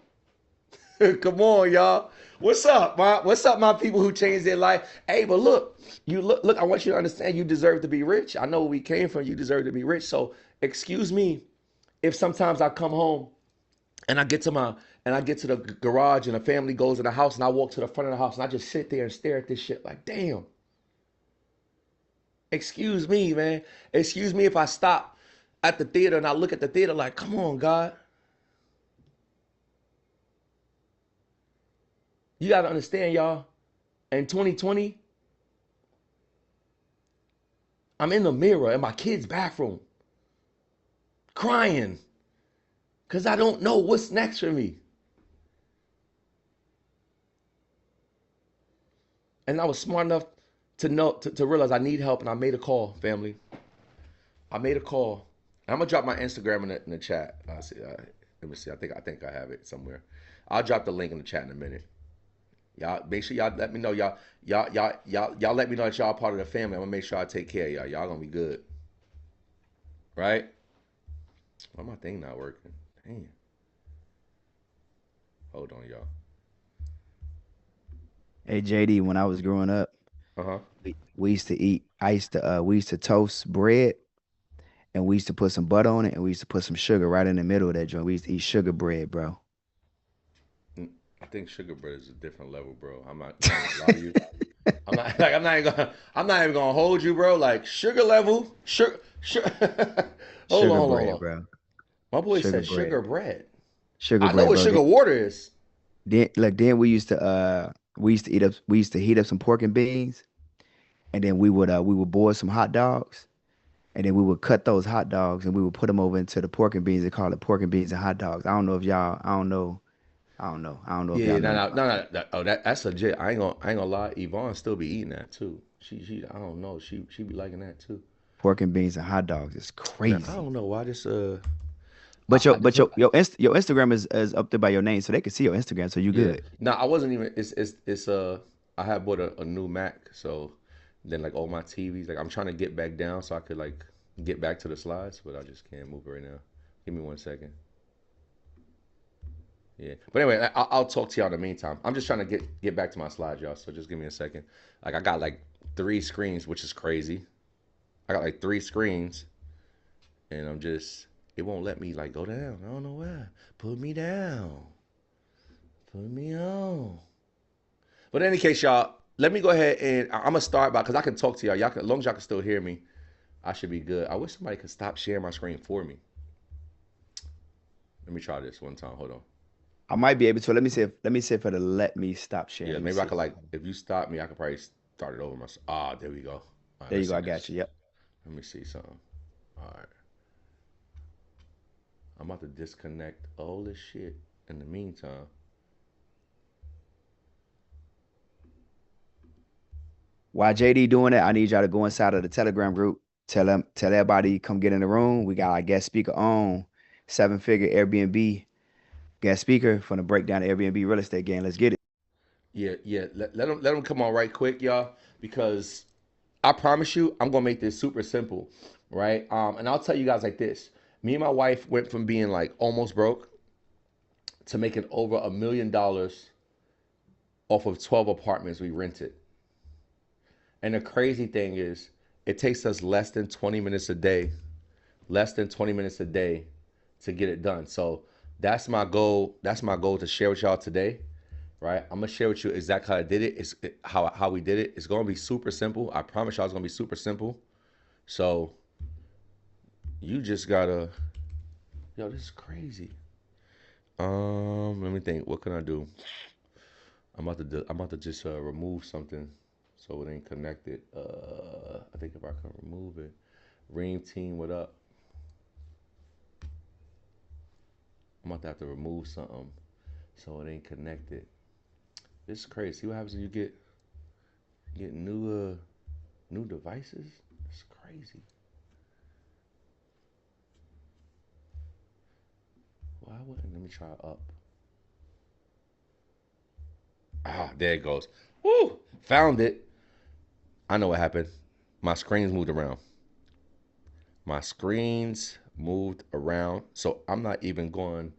Come on, y'all. What's up, my people who changed their life? Hey, but look, I want you to understand you deserve to be rich. I know where we came from. You deserve to be rich. So excuse me if sometimes I come home and I get to the garage and the family goes in the house and I walk to the front of the house and I just sit there and stare at this shit like, damn. Excuse me, man. Excuse me if I stop at the theater and I look at the theater like, come on, God. You got to understand, y'all, in 2020, I'm in the mirror in my kid's bathroom crying because I don't know what's next for me. And I was smart enough to know to realize I need help, and I made a call, family. I made a call. I'm gonna drop my Instagram in the chat. Let me see. I think I have it somewhere. I'll drop the link in the chat in a minute. Y'all make sure y'all let me know. Y'all let me know that y'all part of the family. I'm gonna make sure I take care of y'all. Y'all gonna be good. Right? Why my thing not working? Damn. Hold on, y'all. Hey JD, when I was growing up, we used to toast bread, and we used to put some butter on it, and we used to put some sugar right in the middle of that joint. We used to eat sugar bread, bro. I think sugar bread is a different level, bro. I'm not gonna lie to you. I'm not even gonna hold you, bro. Like sugar level, sugar. Hold Sugar on, hold on, hold bread, on. bro. My boy Sugar said bread. sugar bread. Sugar I know bread, what bro. sugar water is. Then we used to heat up some pork and beans, and then we would boil some hot dogs, and then we would cut those hot dogs and we would put them over into the pork and beans and call it pork and beans and hot dogs. I don't know if y'all, I don't know if Yeah, y'all no, know no, anything no, about no. that. That's legit. I ain't gonna lie. Yvonne still be eating that too. I don't know. She be liking that too. Pork and beans and hot dogs is Now I crazy. don't know why this But I just your Instagram is up there by your name, so they can see your Instagram, so you yeah. good. No, I wasn't even. It's I had bought a new Mac, so then like all my TVs, like I'm trying to get back down so I could like get back to the slides, but I just can't move right now. Give me 1 second. Yeah, but anyway, I'll talk to y'all in the meantime. I'm just trying to get back to my slides, y'all. So just give me a second. Like I got like 3 screens, which is crazy. I got like 3 screens, and it won't let me like go down. I don't know why. Put me down. Put me on. But in any case, y'all, let me go ahead and I'm gonna start by because I can talk to y'all. As long as y'all can still hear me, I should be good. I wish somebody could stop sharing my screen for me. Let me try this one time. Hold on. I might be able to. Let me see if it'll let me stop sharing. Yeah, Let me maybe I see. could like if you stop me, I could probably start it over myself. Ah, there we go. All right, There you let's go. see I got this. you. Yep. Let me see something. All right. I'm about to disconnect all this shit in the meantime. While JD doing that, I need y'all to go inside of the Telegram group. Tell everybody come get in the room. We got our guest speaker on 7-figure Airbnb guest speaker from the breakdown the Airbnb real estate game. Let's get it. Yeah, yeah. Let them come on right quick, y'all, because I promise you, I'm gonna make this super simple, right? And I'll tell you guys like this. Me and my wife went from being like almost broke to making over $1 million off of 12 apartments we rented. And the crazy thing is, it takes us less than 20 minutes a day, to get it done. So that's my goal. That's my goal to share with y'all today, right? I'm gonna share with you exactly how I did it. How we did it. It's gonna be super simple. I promise y'all, it's gonna be super simple. So you just gotta, yo, this is crazy. Let me think. What can I do? I'm about to just remove something so it ain't connected. I think if I can remove it. Ream team, what up? I'm about to have to remove something so it ain't connected. This is crazy. See what happens when you get new devices? It's crazy. Why wouldn't let me try up? Ah, there it goes. Woo! Found it. I know what happened. My screens moved around. My screens moved around. So I'm not even going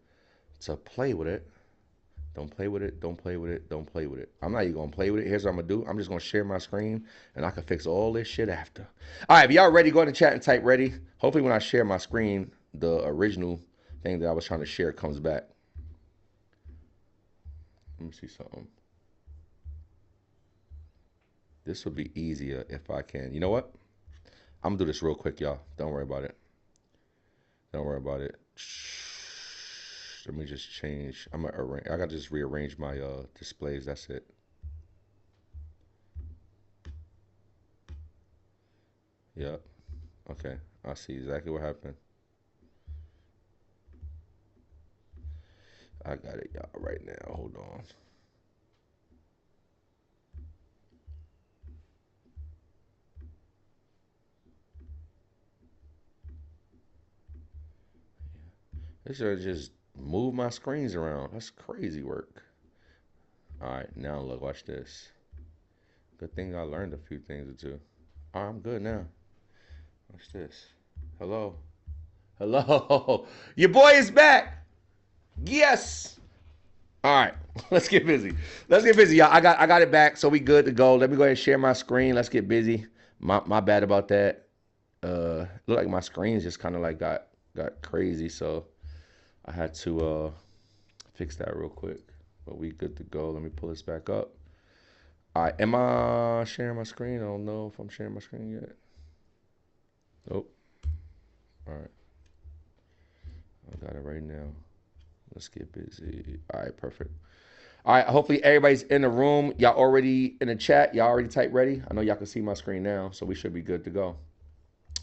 to play with it. Don't play with it. Don't play with it. Don't play with it. I'm not even gonna play with it. Here's what I'm gonna do. I'm just gonna share my screen and I can fix all this shit after. All right, if y'all ready, go in the chat and type ready. Hopefully when I share my screen, the original thing that I was trying to share comes back. Let me see something. This would be easier if I can. You know what? I'm gonna do this real quick, y'all. Don't worry about it. Don't worry about it. Let me just change. I gotta just rearrange my displays. That's it. Yep. Okay. I see exactly what happened. I got it, y'all, right now. Hold on. This should just move my screens around. That's crazy work. All right, now look, watch this. Good thing I learned a few things or two. All right, I'm good now. Watch this. Hello. Hello. Your boy is back. Yes. All right, let's get busy. Let's get busy, y'all. I got it back, so we good to go. Let me go ahead and share my screen. Let's get busy. My bad about that. Look like my screens just kind of like got crazy, so I had to fix that real quick. But we good to go. Let me pull this back up. All right, am I sharing my screen? I don't know if I'm sharing my screen yet. Nope. All right. I got it right now. Let's get busy. All right, perfect. All right, hopefully everybody's in the room. Y'all already in the chat. Y'all already typed ready. I know y'all can see my screen now, so we should be good to go. All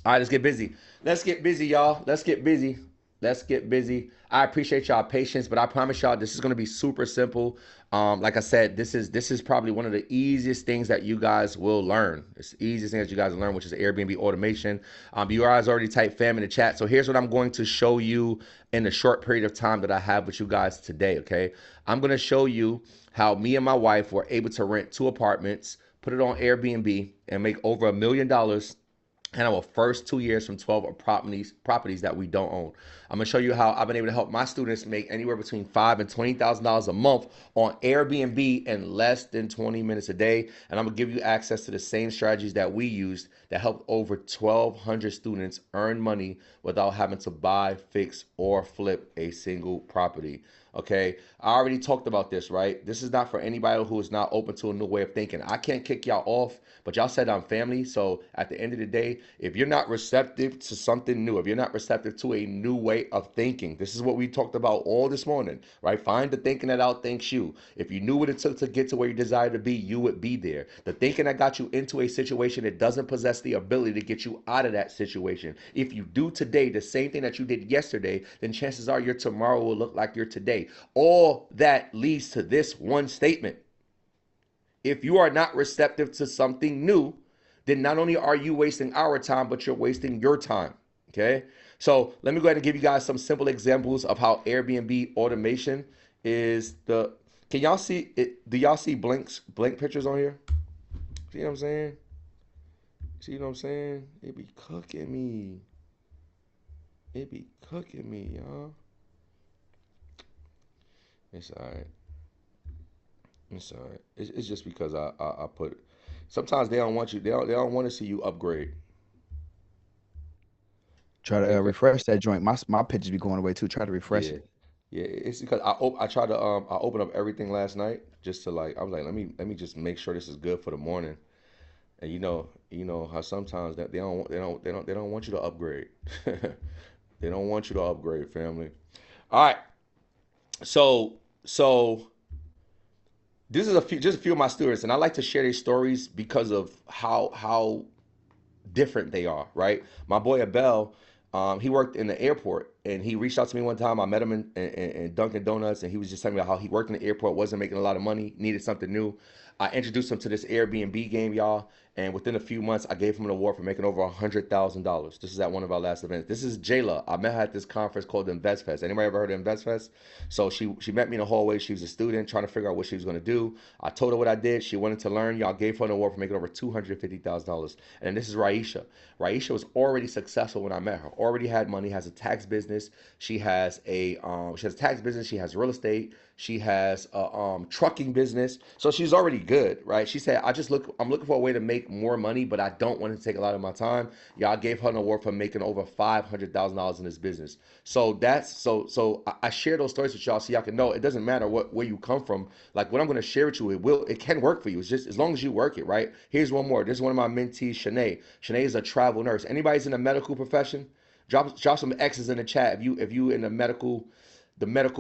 right, let's get busy. Let's get busy, y'all. Let's get busy. Let's get busy. I appreciate y'all patience, but I promise y'all this is gonna be super simple. Like I said, this is probably one of the easiest things that you guys will learn. It's the easiest thing that you guys will learn, which is Airbnb automation. You guys already typed fam in the chat. So here's what I'm going to show you in the short period of time that I have with you guys today, okay? I'm gonna show you how me and my wife were able to rent 2 apartments, put it on Airbnb, and make over $1 million in our first 2 years from 12 properties that we don't own. I'm gonna show you how I've been able to help my students make anywhere between $5,000 and $20,000 a month on Airbnb in less than 20 minutes a day. And I'm gonna give you access to the same strategies that we used that helped over 1,200 students earn money without having to buy, fix, or flip a single property. Okay, I already talked about this, right? This is not for anybody who is not open to a new way of thinking. I can't kick y'all off, but y'all said I'm family. So at the end of the day, if you're not receptive to something new, if you're not receptive to a new way of thinking, this is what we talked about all this morning, right? Find the thinking that outthinks you. If you knew what it took to get to where you desire to be, you would be there. The thinking that got you into a situation that doesn't possess the ability to get you out of that situation. If you do today the same thing that you did yesterday, then chances are your tomorrow will look like your today. All that leads to this one statement. If you are not receptive to something new, then not only are you wasting our time, but you're wasting your time. Okay? So let me go ahead and give you guys some simple examples of how Airbnb automation is the. Can y'all see it? Do y'all see blank pictures on here? See what I'm saying? See what I'm saying? It be cooking me. It be cooking me, y'all. It's all right. It's all right. It's just because I put. Sometimes they don't want you. They don't want to see you upgrade. Try to refresh that joint. My pictures be going away too. Try to refresh Yeah, it. yeah. It's because I tried to I opened up everything last night just to like I was like let me just make sure this is good for the morning. And you know how sometimes that they don't want you to upgrade. They don't want you to upgrade, family. All right. So this is just a few of my students, and I like to share these stories because of how different they are, right? My boy Abel, he worked in the airport, and he reached out to me one time. I met him in Dunkin' Donuts, and he was just telling me about how he worked in the airport, wasn't making a lot of money, needed something new. I introduced him to this Airbnb game, y'all, and within a few months, I gave him an award for making over $100,000. This is at one of our last events. This is Jayla. I met her at this conference called the Invest Fest. Anybody ever heard of Invest Fest? So she met me in the hallway. She was a student trying to figure out what she was going to do. I told her what I did. She wanted to learn. Y'all gave her an award for making over $250,000. And then this is Raisha. Raisha was already successful when I met her. Already had money. Has a tax business. She has a tax business. She has real estate. She has a trucking business. So she's already good, right? She said, I'm looking for a way to make more money, but I don't want to take a lot of my time. Y'all gave her an award for making over $500,000 in this business. So I share those stories with y'all so y'all can know it doesn't matter where you come from. Like what I'm going to share with you, it can work for you. It's just as long as you work it, right? Here's one more. This is one of my mentees, Shanae. Shanae is a travel nurse. Anybody's in the medical profession? Drop some X's in the chat if you in the medical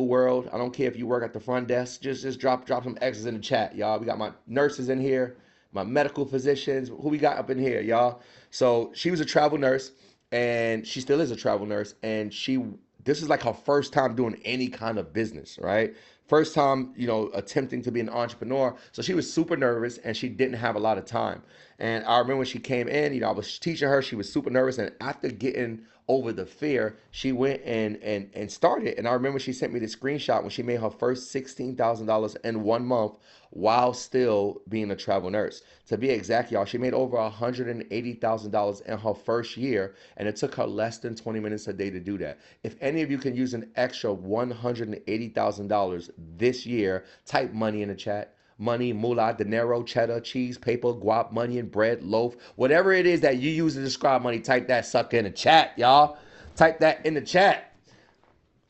world. I don't care if you work at the front desk. Just drop some X's in the chat, y'all. We got my nurses in here, my medical physicians. Who we got up in here, y'all? So she was a travel nurse, and she still is a travel nurse. And this is like her first time doing any kind of business, right? First time, attempting to be an entrepreneur. So she was super nervous, and she didn't have a lot of time. And I remember when she came in, I was teaching her. She was super nervous, and after getting over the fear, she went and started. And I remember she sent me the screenshot when she made her first $16,000 in 1 month while still being a travel nurse. To be exact, y'all, she made over $180,000 in her first year, and it took her less than 20 minutes a day to do that. If any of you can use an extra $180,000 this year, type money in the chat. Money, moolah, dinero, cheddar, cheese, paper, guap, money, and bread, loaf. Whatever it is that you use to describe money, type that sucker in the chat, y'all. Type that in the chat.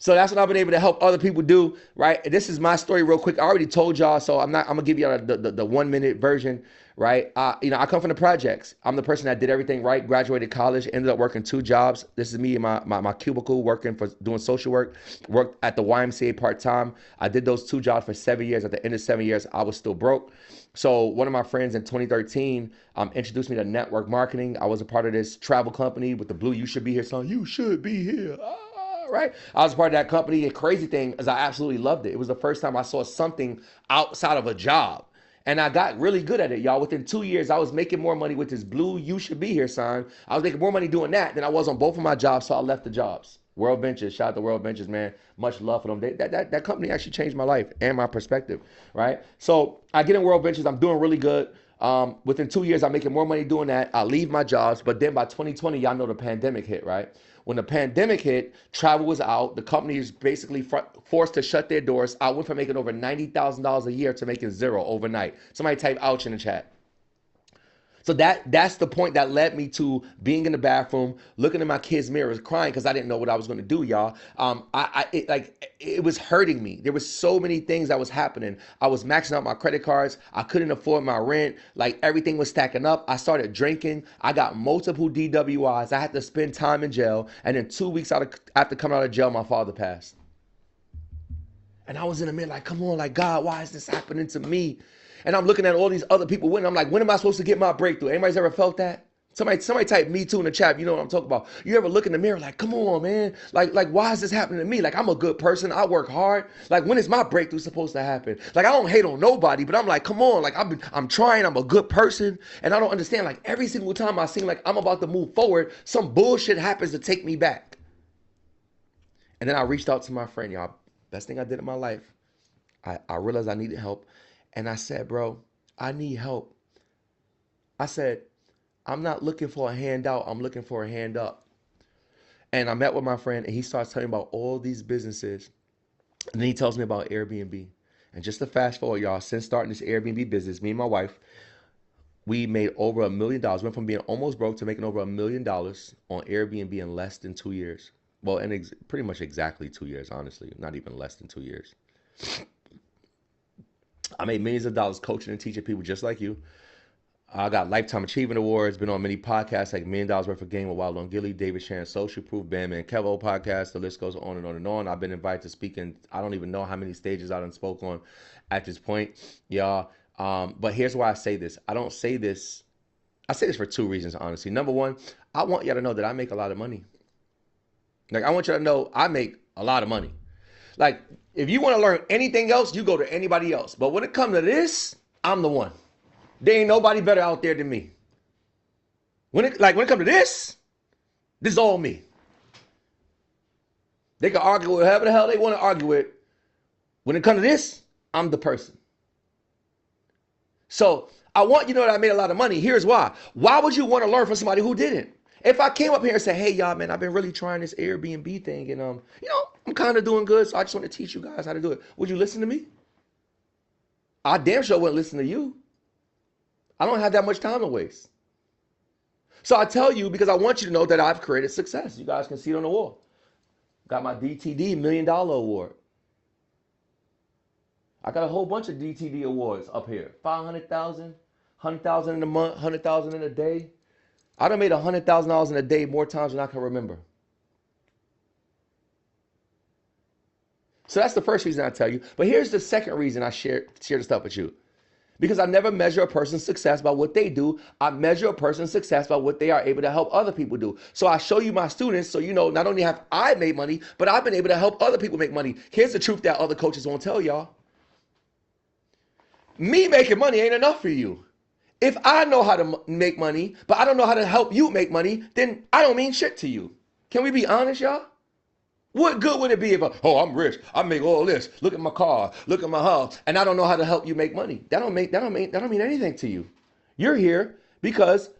So that's what I've been able to help other people do, right? This is my story real quick. I already told y'all, so I'm gonna give y'all the 1 minute version, right? I come from the projects. I'm the person that did everything right, graduated college, ended up working 2 jobs. This is me in my cubicle working for doing social work, worked at the YMCA part-time. I did those 2 jobs for 7 years. At the end of 7 years, I was still broke. So one of my friends in 2013 introduced me to network marketing. I was a part of this travel company with the blue, you should be here song. You should be here. Right? I was part of that company. The crazy thing is I absolutely loved it. It was the first time I saw something outside of a job. And I got really good at it, y'all. Within 2 years, I was making more money with this blue you should be here sign. I was making more money doing that than I was on both of my jobs, so I left the jobs. World Ventures, shout out to World Ventures, man. Much love for them. That company actually changed my life and my perspective, right? So I get in World Ventures. I'm doing really good. Within 2 years, I'm making more money doing that. I leave my jobs, but then by 2020, y'all know the pandemic hit, right? When the pandemic hit, travel was out. The company is basically forced to shut their doors. I went from making over $90,000 a year to making 0 overnight. Somebody type ouch in the chat. So that's the point that led me to being in the bathroom, looking in my kids' mirrors, crying because I didn't know what I was going to do, y'all. It was hurting me. There was so many things that was happening. I was maxing out my credit cards. I couldn't afford my rent. Like everything was stacking up. I started drinking. I got multiple DWIs. I had to spend time in jail. And then 2 weeks after coming out of jail, my father passed. And I was in the mirror like, come on, like, God, why is this happening to me? And I'm looking at all these other people winning. I'm like, when am I supposed to get my breakthrough? Anybody's ever felt that? Somebody type me too in the chat. You know what I'm talking about. You ever look in the mirror like, come on, man. Like, why is this happening to me? Like, I'm a good person. I work hard. Like, when is my breakthrough supposed to happen? Like, I don't hate on nobody, but I'm like, come on. Like, I'm trying. I'm a good person. And I don't understand. Like, every single time I seem like I'm about to move forward, some bullshit happens to take me back. And then I reached out to my friend, y'all. Best thing I did in my life. I realized I needed help. And I said, bro, I need help. I said, I'm not looking for a handout. I'm looking for a hand up. And I met with my friend and he starts telling me about all these businesses. And then he tells me about Airbnb. And just to fast forward, y'all, since starting this Airbnb business, me and my wife, we made over $1 million. Went from being almost broke to making over $1 million on Airbnb in less than 2 years. Well, and pretty much exactly 2 years, honestly. Not even less than 2 years. I made millions of dollars coaching and teaching people just like you. I got Lifetime Achievement Awards, been on many podcasts like $1 Million Worth of Game with Wild on Gilly, David Shan, Social Proof, Bandman, Kevo podcast. The list goes on and on and on. I've been invited to speak in, I don't even know how many stages I done spoke on at this point, y'all. But here's why I say this. I say this for 2 reasons, honestly. Number one, I want y'all to know that I make a lot of money. Like, I want y'all to know I make a lot of money. Like, if you want to learn anything else, you go to anybody else. But when it comes to this, I'm the one. There ain't nobody better out there than me. When it comes to this is all me. They can argue with whoever the hell they want to argue with. When it comes to this, I'm the person. So I want you to know that I made a lot of money. Here's why. Why would you want to learn from somebody who didn't? If I came up here and said, hey, y'all, man, I've been really trying this Airbnb thing and, I'm kind of doing good, so I just want to teach you guys how to do it. Would you listen to me? I damn sure wouldn't listen to you. I don't have that much time to waste. So I tell you because I want you to know that I've created success. You guys can see it on the wall. Got my DTD $1 Million Award. I got a whole bunch of DTD awards up here. 500,000, 100,000 in a month, 100,000 in a day. I done made $100,000 in a day more times than I can remember. So that's the first reason I tell you. But here's the second reason I share the stuff with you. Because I never measure a person's success by what they do. I measure a person's success by what they are able to help other people do. So I show you my students so you know not only have I made money, but I've been able to help other people make money. Here's the truth that other coaches won't tell y'all. Me making money ain't enough for you. If I know how to make money, but I don't know how to help you make money, then I don't mean shit to you. Can we be honest, y'all? What good would it be if I'm rich, I make all this, look at my car, look at my house, and I don't know how to help you make money? That don't mean anything to you. You're here because,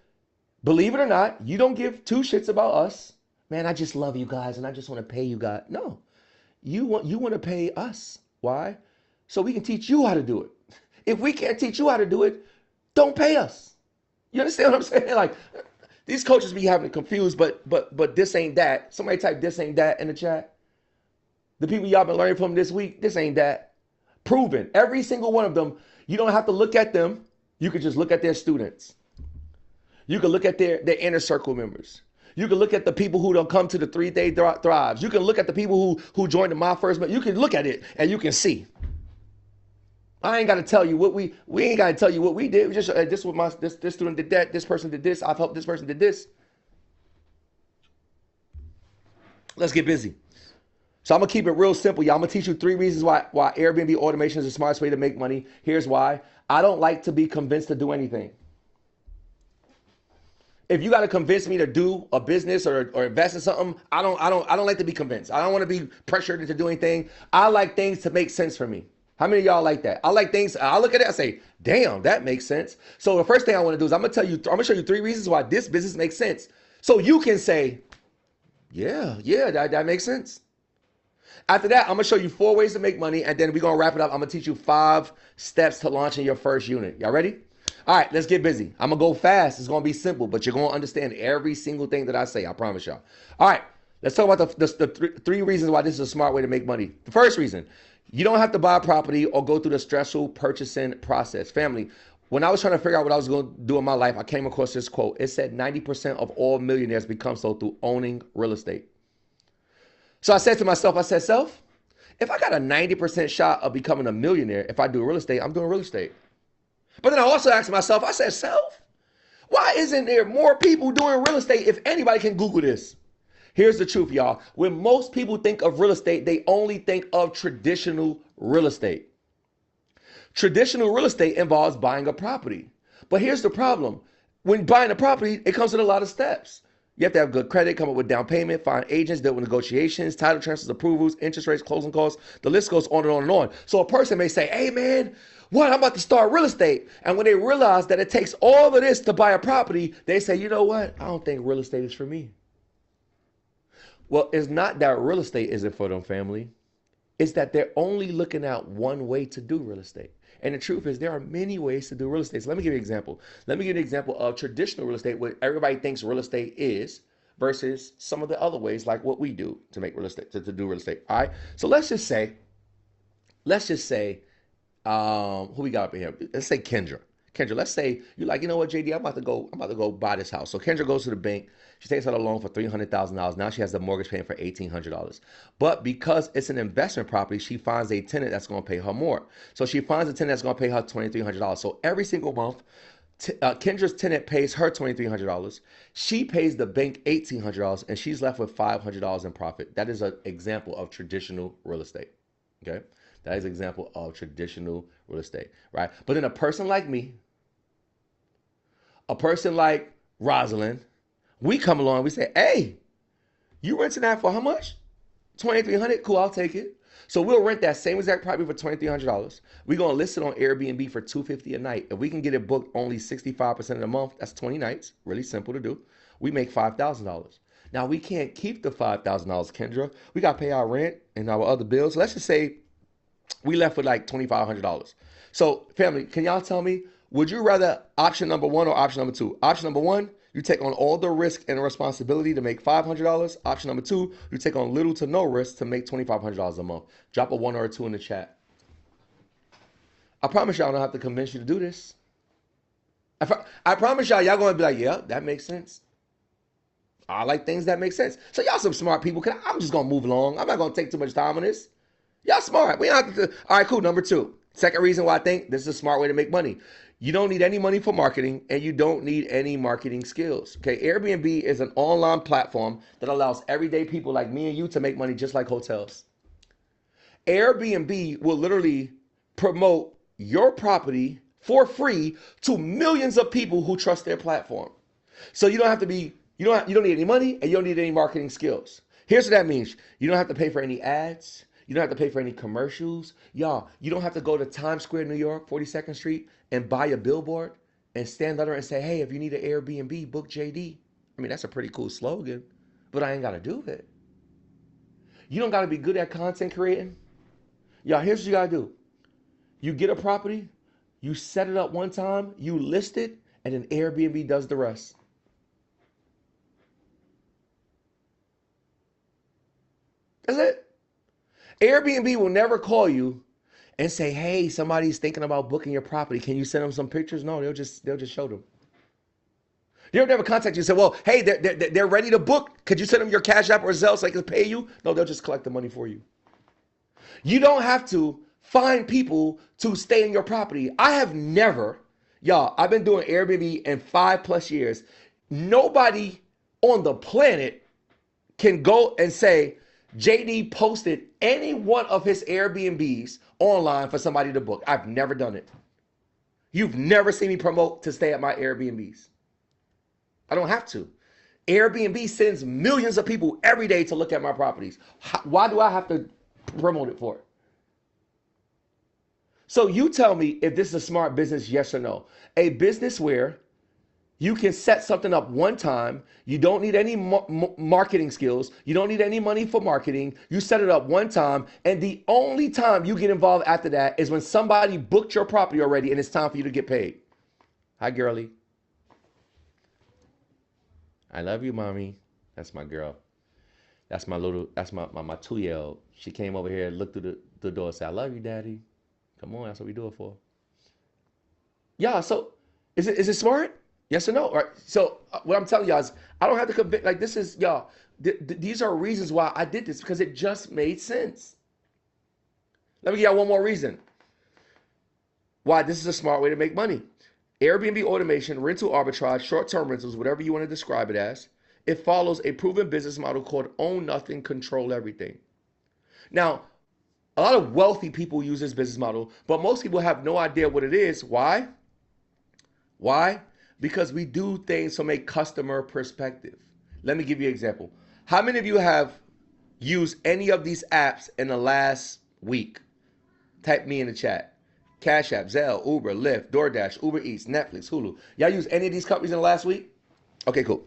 believe it or not, you don't give 2 shits about us. Man, I just love you guys and I just want to pay you guys. No. You want to pay us. Why? So we can teach you how to do it. If we can't teach you how to do it, don't pay us. You understand what I'm saying? Like, these coaches be having it confused, but this ain't that. Somebody type this ain't that in the chat. The people y'all been learning from this week, this ain't that. Proven. Every single one of them, you don't have to look at them. You can just look at their students. You can look at their inner circle members. You can look at the people who don't come to the 3-day thrives. You can look at the people who joined the My First. You can look at it and you can see. I ain't got to tell you what we ain't got to tell you what we did. We just this student did that. This person did this. I've helped this person did this. Let's get busy. So I'm gonna keep it real simple, y'all. I'm gonna teach you 3 reasons why Airbnb automation is the smartest way to make money. Here's why. I don't like to be convinced to do anything. If you got to convince me to do a business or invest in something, I don't like to be convinced. I don't want to be pressured into doing anything. I like things to make sense for me. How many of y'all like that? I like things. I look at it, I say, damn, that makes sense. So the first thing I want to do is I'm gonna show you 3 reasons why this business makes sense. So you can say, yeah, that makes sense. After that, I'm gonna show you 4 ways to make money, and then we're gonna wrap it up. I'm gonna teach you 5 steps to launching your first unit. Y'all ready? All right, let's get busy. I'm gonna go fast. It's gonna be simple, but you're gonna understand every single thing that I say. I promise y'all. All right, let's talk about the 3 reasons why this is a smart way to make money. The first reason, you don't have to buy a property or go through the stressful purchasing process. Family, when I was trying to figure out what I was going to do in my life, I came across this quote. It said 90% of all millionaires become so through owning real estate. So I said to myself, self, if I got a 90% shot of becoming a millionaire, if I do real estate, I'm doing real estate. But then I also asked myself, self, why isn't there more people doing real estate if anybody can Google this? Here's the truth, y'all. When most people think of real estate, they only think of traditional real estate. Traditional real estate involves buying a property. But here's the problem. When buying a property, it comes with a lot of steps. You have to have good credit, come up with down payment, find agents, deal with negotiations, title transfers, approvals, interest rates, closing costs. The list goes on and on and on. So a person may say, hey man, what? I'm about to start real estate. And when they realize that it takes all of this to buy a property, they say, you know what? I don't think real estate is for me. Well, it's not that real estate isn't for them, family. It's that they're only looking at one way to do real estate. And the truth is there are many ways to do real estate. So let me give you an example. Let me give you an example of traditional real estate, what everybody thinks real estate is, versus some of the other ways like what we do to make real estate, to do real estate. All right. So let's just say, who we got up in here? Let's say Kendra. Kendra, let's say you're like, you know what, JD, I'm about to go buy this house. So Kendra goes to the bank. She takes out a loan for $300,000. Now she has the mortgage paying for $1,800. But because it's an investment property, she finds a tenant that's going to pay her more. So she finds a tenant that's going to pay her $2,300. So every single month, Kendra's tenant pays her $2,300. She pays the bank $1,800, and she's left with $500 in profit. That is an example of traditional real estate. Okay, that is an example of traditional real estate, right? But then a person like me, a person like Rosalind, we come along, we say, hey, you renting that for how much? $2,300? Cool, I'll take it. So we'll rent that same exact property for $2,300. We're going to list it on Airbnb for $250 a night. If we can get it booked only 65% of the month, that's 20 nights. Really simple to do. We make $5,000. Now, we can't keep the $5,000, Kendra. We got to pay our rent and our other bills. Let's just say we left with like $2,500. So, family, can y'all tell me, would you rather option number 1 or option number 2? Option number 1, you take on all the risk and responsibility to make $500. Option number 2, you take on little to no risk to make $2,500 a month. Drop a 1 or a 2 in the chat. I promise y'all I don't have to convince you to do this. I promise y'all going to be like, yeah, that makes sense. I like things that make sense. So y'all some smart people. I'm just going to move along. I'm not going to take too much time on this. Y'all smart. We don't have to. All right, cool. Number 2. Second reason why I think this is a smart way to make money. You don't need any money for marketing, and you don't need any marketing skills. Okay, Airbnb is an online platform that allows everyday people like me and you to make money just like hotels. Airbnb will literally promote your property for free to millions of people who trust their platform. So you don't have to be, you don't need any money, and you don't need any marketing skills. Here's what that means. You don't have to pay for any ads. You don't have to pay for any commercials. Y'all, you don't have to go to Times Square, New York, 42nd Street, and buy a billboard and stand there and say, hey, if you need an Airbnb, book JD. I mean, that's a pretty cool slogan, but I ain't got to do it. You don't got to be good at content creating. Y'all, here's what you got to do. You get a property, you set it up one time, you list it, and then Airbnb does the rest. That's it. Airbnb will never call you and say, hey, somebody's thinking about booking your property. Can you send them some pictures? No, they'll just show them. They'll never contact you and say, well, hey, they're ready to book. Could you send them your Cash App or Zelle so they can pay you? No, they'll just collect the money for you. You don't have to find people to stay in your property. I have never, y'all, I've been doing Airbnb in 5+ years. Nobody on the planet can go and say, JD posted any one of his Airbnbs online for somebody to book. I've never done it. You've never seen me promote to stay at my Airbnbs. I don't have to. Airbnb sends millions of people every day to look at my properties. Why do I have to promote it for? So you tell me if this is a smart business, yes or no. A business where you can set something up one time. You don't need any marketing skills. You don't need any money for marketing. You set it up one time. And the only time you get involved after that is when somebody booked your property already and it's time for you to get paid. Hi, girlie. I love you, mommy. That's my girl. That's my 2-year-old. She came over here, looked through the door, and said, I love you, daddy. Come on, that's what we do it for. Yeah, so is it smart? Yes or no? All right. So what I'm telling y'all is I don't have to convince, like this is, y'all, these are reasons why I did this because it just made sense. Let me give y'all one more reason why this is a smart way to make money. Airbnb automation, rental arbitrage, short-term rentals, whatever you want to describe it as, it follows a proven business model called own nothing, control everything. Now, a lot of wealthy people use this business model, but most people have no idea what it is. Why? Why? Because we do things from a customer perspective. Let me give you an example. How many of you have used any of these apps in the last week? Type me in the chat. Cash App, Zelle, Uber, Lyft, DoorDash, Uber Eats, Netflix, Hulu. Y'all use any of these companies in the last week? Okay, cool.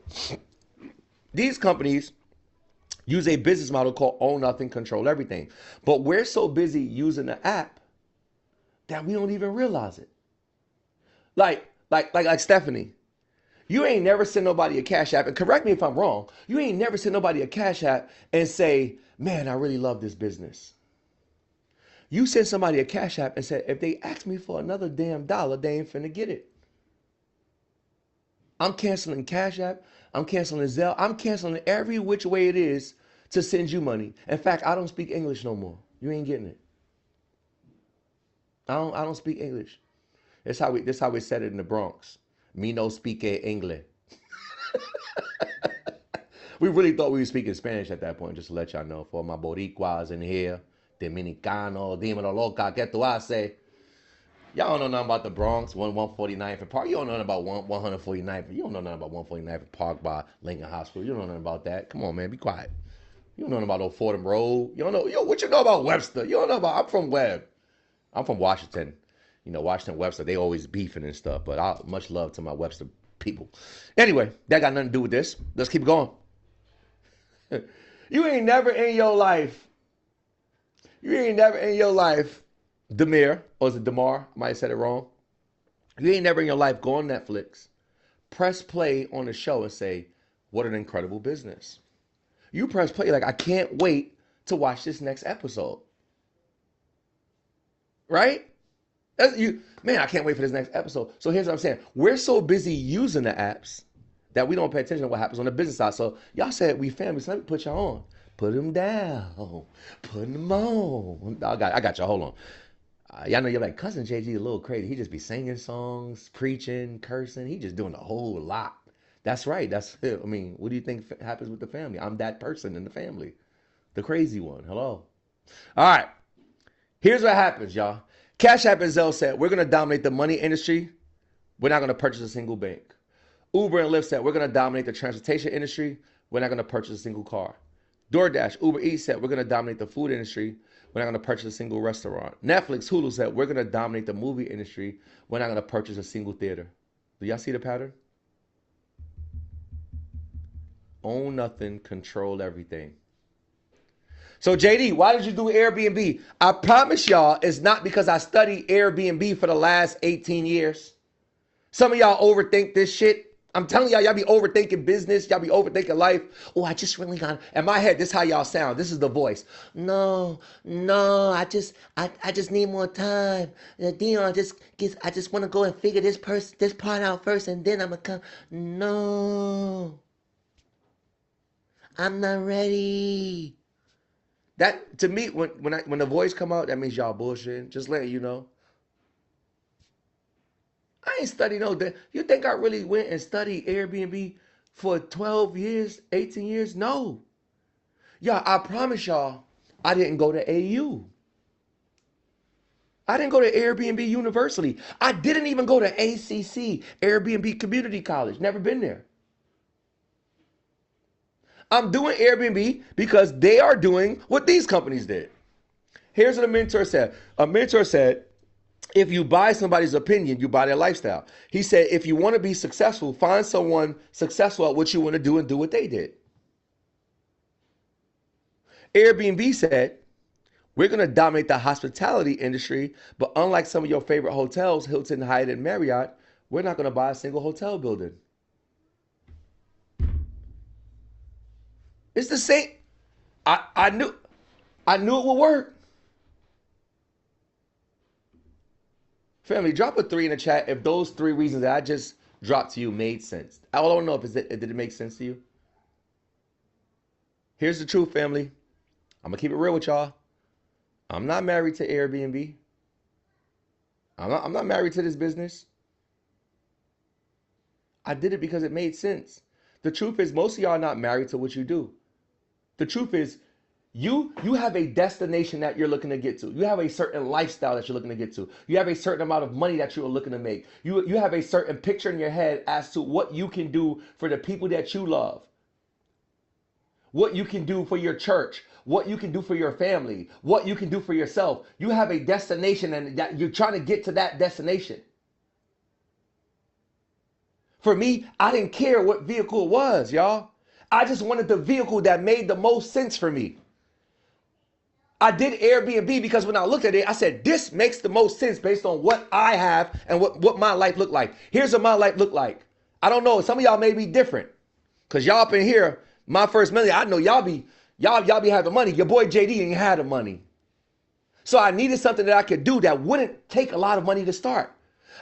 These companies use a business model called own nothing, control everything. But we're so busy using the app that we don't even realize it. Like Stephanie, you ain't never sent nobody a Cash App, and correct me if I'm wrong, you ain't never sent nobody a Cash App and say, man, I really love this business. You send somebody a Cash App and said, if they ask me for another damn dollar, they ain't finna get it. I'm canceling Cash App. I'm canceling Zelle. I'm canceling every which way it is to send you money. In fact, I don't speak English no more. You ain't getting it. I don't speak English. That's how we said it in the Bronx. Me no speak English. We really thought we were speaking Spanish at that point, just to let y'all know. For my Boricuas in here, Dominicano, Dímelo Loca, ¿qué tú haces? Y'all don't know nothing about the Bronx, 149th and Park. You don't know nothing about 149th. You don't know nothing about 149th and Park by Lincoln Hospital. You don't know nothing about that. Come on, man, be quiet. You don't know nothing about Old Fordham Road. You don't know, what you know about Webster? You don't know about, I'm from Webb. I'm from Washington. You know, Washington, Webster, they always beefing and stuff, but much love to my Webster people. Anyway, that got nothing to do with this. Let's keep going. You ain't never in your life, Demir, or is it Demar? I might have said it wrong. You ain't never in your life go on Netflix, press play on the show and say, what an incredible business. You press play like, I can't wait to watch this next episode. Right? Man, I can't wait for this next episode. So here's what I'm saying. We're so busy using the apps that we don't pay attention to what happens on the business side. So y'all said we family, so let me put y'all on. Put them down. Put them on. I got y'all. Hold on. Y'all know you're like, Cousin JG a little crazy. He just be singing songs, preaching, cursing. He just doing a whole lot. That's right. That's it. I mean, what do you think happens with the family? I'm that person in the family. The crazy one. Hello. All right. Here's what happens, y'all. Cash App and Zelle said, we're going to dominate the money industry. We're not going to purchase a single bank. Uber and Lyft said, we're going to dominate the transportation industry. We're not going to purchase a single car. DoorDash, Uber Eats said, we're going to dominate the food industry. We're not going to purchase a single restaurant. Netflix, Hulu said, we're going to dominate the movie industry. We're not going to purchase a single theater. Do y'all see the pattern? Own nothing, control everything. So JD, why did you do Airbnb? I promise y'all, it's not because I studied Airbnb for the last 18 years. Some of y'all overthink this shit. I'm telling y'all be overthinking business. Y'all be overthinking life. Oh, I just really got, in my head, this is how y'all sound. This is the voice. No, I just need more time. Deion, I just want to go and figure this part out first, and then I'm going to come. No, I'm not ready. That, to me, when the voice come out, that means y'all bullshitting. Just letting you know. I ain't studied no day. You think I really went and studied Airbnb for 12 years, 18 years? No. Yeah, I promise y'all, I didn't go to AU. I didn't go to Airbnb University. I didn't even go to ACC, Airbnb Community College. Never been there. I'm doing Airbnb because they are doing what these companies did. Here's what a mentor said. A mentor said, if you buy somebody's opinion, you buy their lifestyle. He said, if you want to be successful, find someone successful at what you want to do and do what they did. Airbnb said, we're going to dominate the hospitality industry, but unlike some of your favorite hotels, Hilton, Hyatt, and Marriott, we're not going to buy a single hotel building. It's the same. I knew it would work. Family, drop a 3 in the chat if those 3 reasons that I just dropped to you made sense. I don't know if did it make sense to you. Here's the truth, family. I'm going to keep it real with y'all. I'm not married to Airbnb. I'm not married to this business. I did it because it made sense. The truth is, most of y'all are not married to what you do. The truth is, you have a destination that you're looking to get to. You have a certain lifestyle that you're looking to get to. You have a certain amount of money that you're looking to make. You have a certain picture in your head as to what you can do for the people that you love. What you can do for your church. What you can do for your family. What you can do for yourself. You have a destination and that you're trying to get to that destination. For me, I didn't care what vehicle it was, y'all. I just wanted the vehicle that made the most sense for me. I did Airbnb because when I looked at it, I said, this makes the most sense based on what I have and what my life looked like. Here's what my life looked like. I don't know. Some of y'all may be different. Because y'all up in here, my first million, I know y'all be having money. Your boy JD ain't had the money. So I needed something that I could do that wouldn't take a lot of money to start.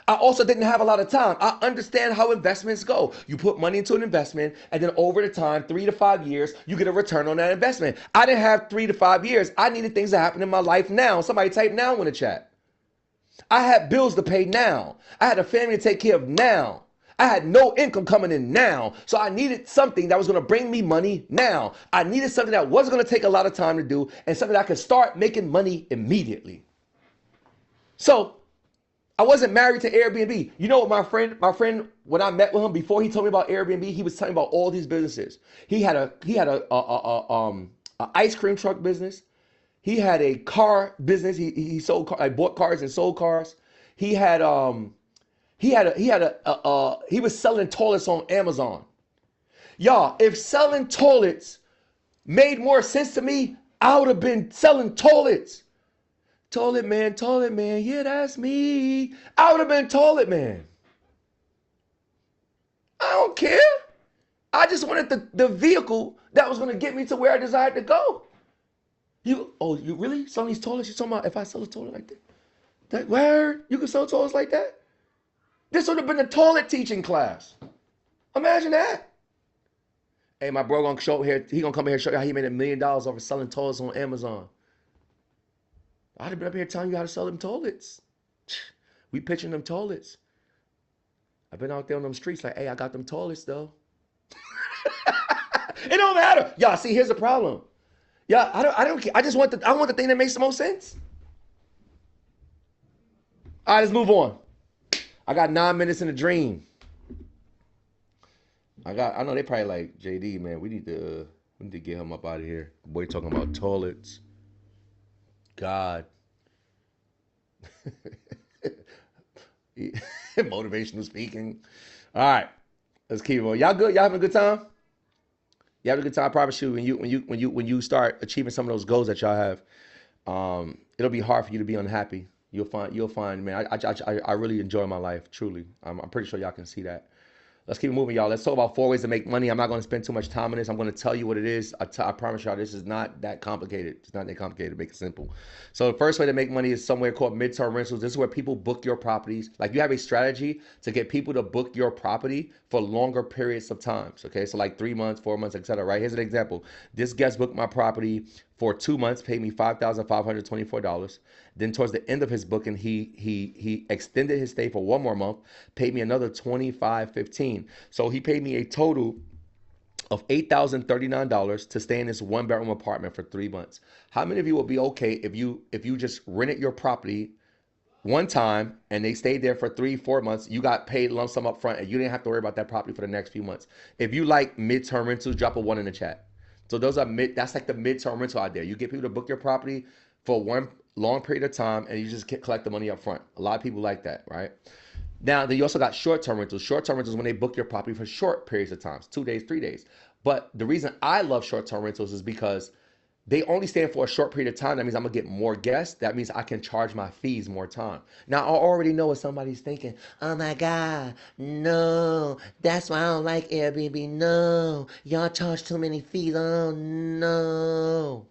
I also didn't have a lot of time. I understand how investments go. You put money into an investment, and then over the time, 3 to 5 years, you get a return on that investment. I didn't have 3 to 5 years. I needed things to happen in my life now. Somebody type now in the chat. I had bills to pay now. I had a family to take care of now. I had no income coming in now. So I needed something that was going to bring me money now. I needed something that wasn't going to take a lot of time to do and something that I could start making money immediately. So I wasn't married to Airbnb. You know what my friend, when I met with him before he told me about Airbnb, he was telling me about all these businesses. He had a ice cream truck business. He had a car business. He sold I bought cars and sold cars. He was selling toilets on Amazon. Y'all, if selling toilets made more sense to me, I would have been selling toilets. Toilet man, yeah, that's me. I would have been toilet man. I don't care. I just wanted the vehicle that was going to get me to where I desired to go. You really? Selling these toilets? You talking about if I sell a toilet like that? Where? You can sell toilets like that? This would have been a toilet teaching class. Imagine that. Hey, my bro gonna show here. He gonna come here and show you how he made $1 million off of selling toilets on Amazon. I'd have been up here telling you how to sell them toilets. We pitching them toilets. I've been out there on them streets like, hey, I got them toilets though. It don't matter. Y'all see, here's the problem. Yeah, I don't care. I want the thing that makes the most sense. All right, let's move on. I got 9 minutes in a dream. I know they probably like, JD, man, we need to get him up out of here. Boy talking about toilets. God. Motivational speaking. All right, let's keep it on. Y'all good? Y'all having a good time? You having a good time? I promise you, when you start achieving some of those goals that y'all have, it'll be hard for you to be unhappy. You'll find, man. I really enjoy my life. Truly, I'm pretty sure y'all can see that. Let's keep it moving, y'all. Let's talk about 4 ways to make money. I'm not going to spend too much time on this. I'm going to tell you what it is. I promise y'all, this is not that complicated. It's not that complicated. Make it simple. So the first way to make money is somewhere called midterm rentals. This is where people book your properties. Like you have a strategy to get people to book your property for longer periods of times. Okay, so like 3 months, 4 months, etc. Right? Here's an example. This guest booked my property for 2 months, paid me $5,524. Then towards the end of his booking, he extended his stay for 1 more month, paid me another $25.15. So he paid me a total of $8,039 to stay in this 1-bedroom apartment for 3 months. How many of you will be okay if you just rented your property one time and they stayed there for 3-4 months? You got paid lump sum up front and you didn't have to worry about that property for the next few months. If you like midterm rentals, drop a 1 in the chat. So those are that's like the midterm rental out there. You get people to book your property for one long period of time and you just collect the money up front. A lot of people like that, right? Now, then you also got short-term rentals. Short-term rentals when they book your property for short periods of times, 2 days, 3 days. But the reason I love short-term rentals is because they only stand for a short period of time. That means I'm gonna get more guests. That means I can charge my fees more time. Now, I already know what somebody's thinking. Oh my God, no, that's why I don't like Airbnb. No, y'all charge too many fees. Oh no.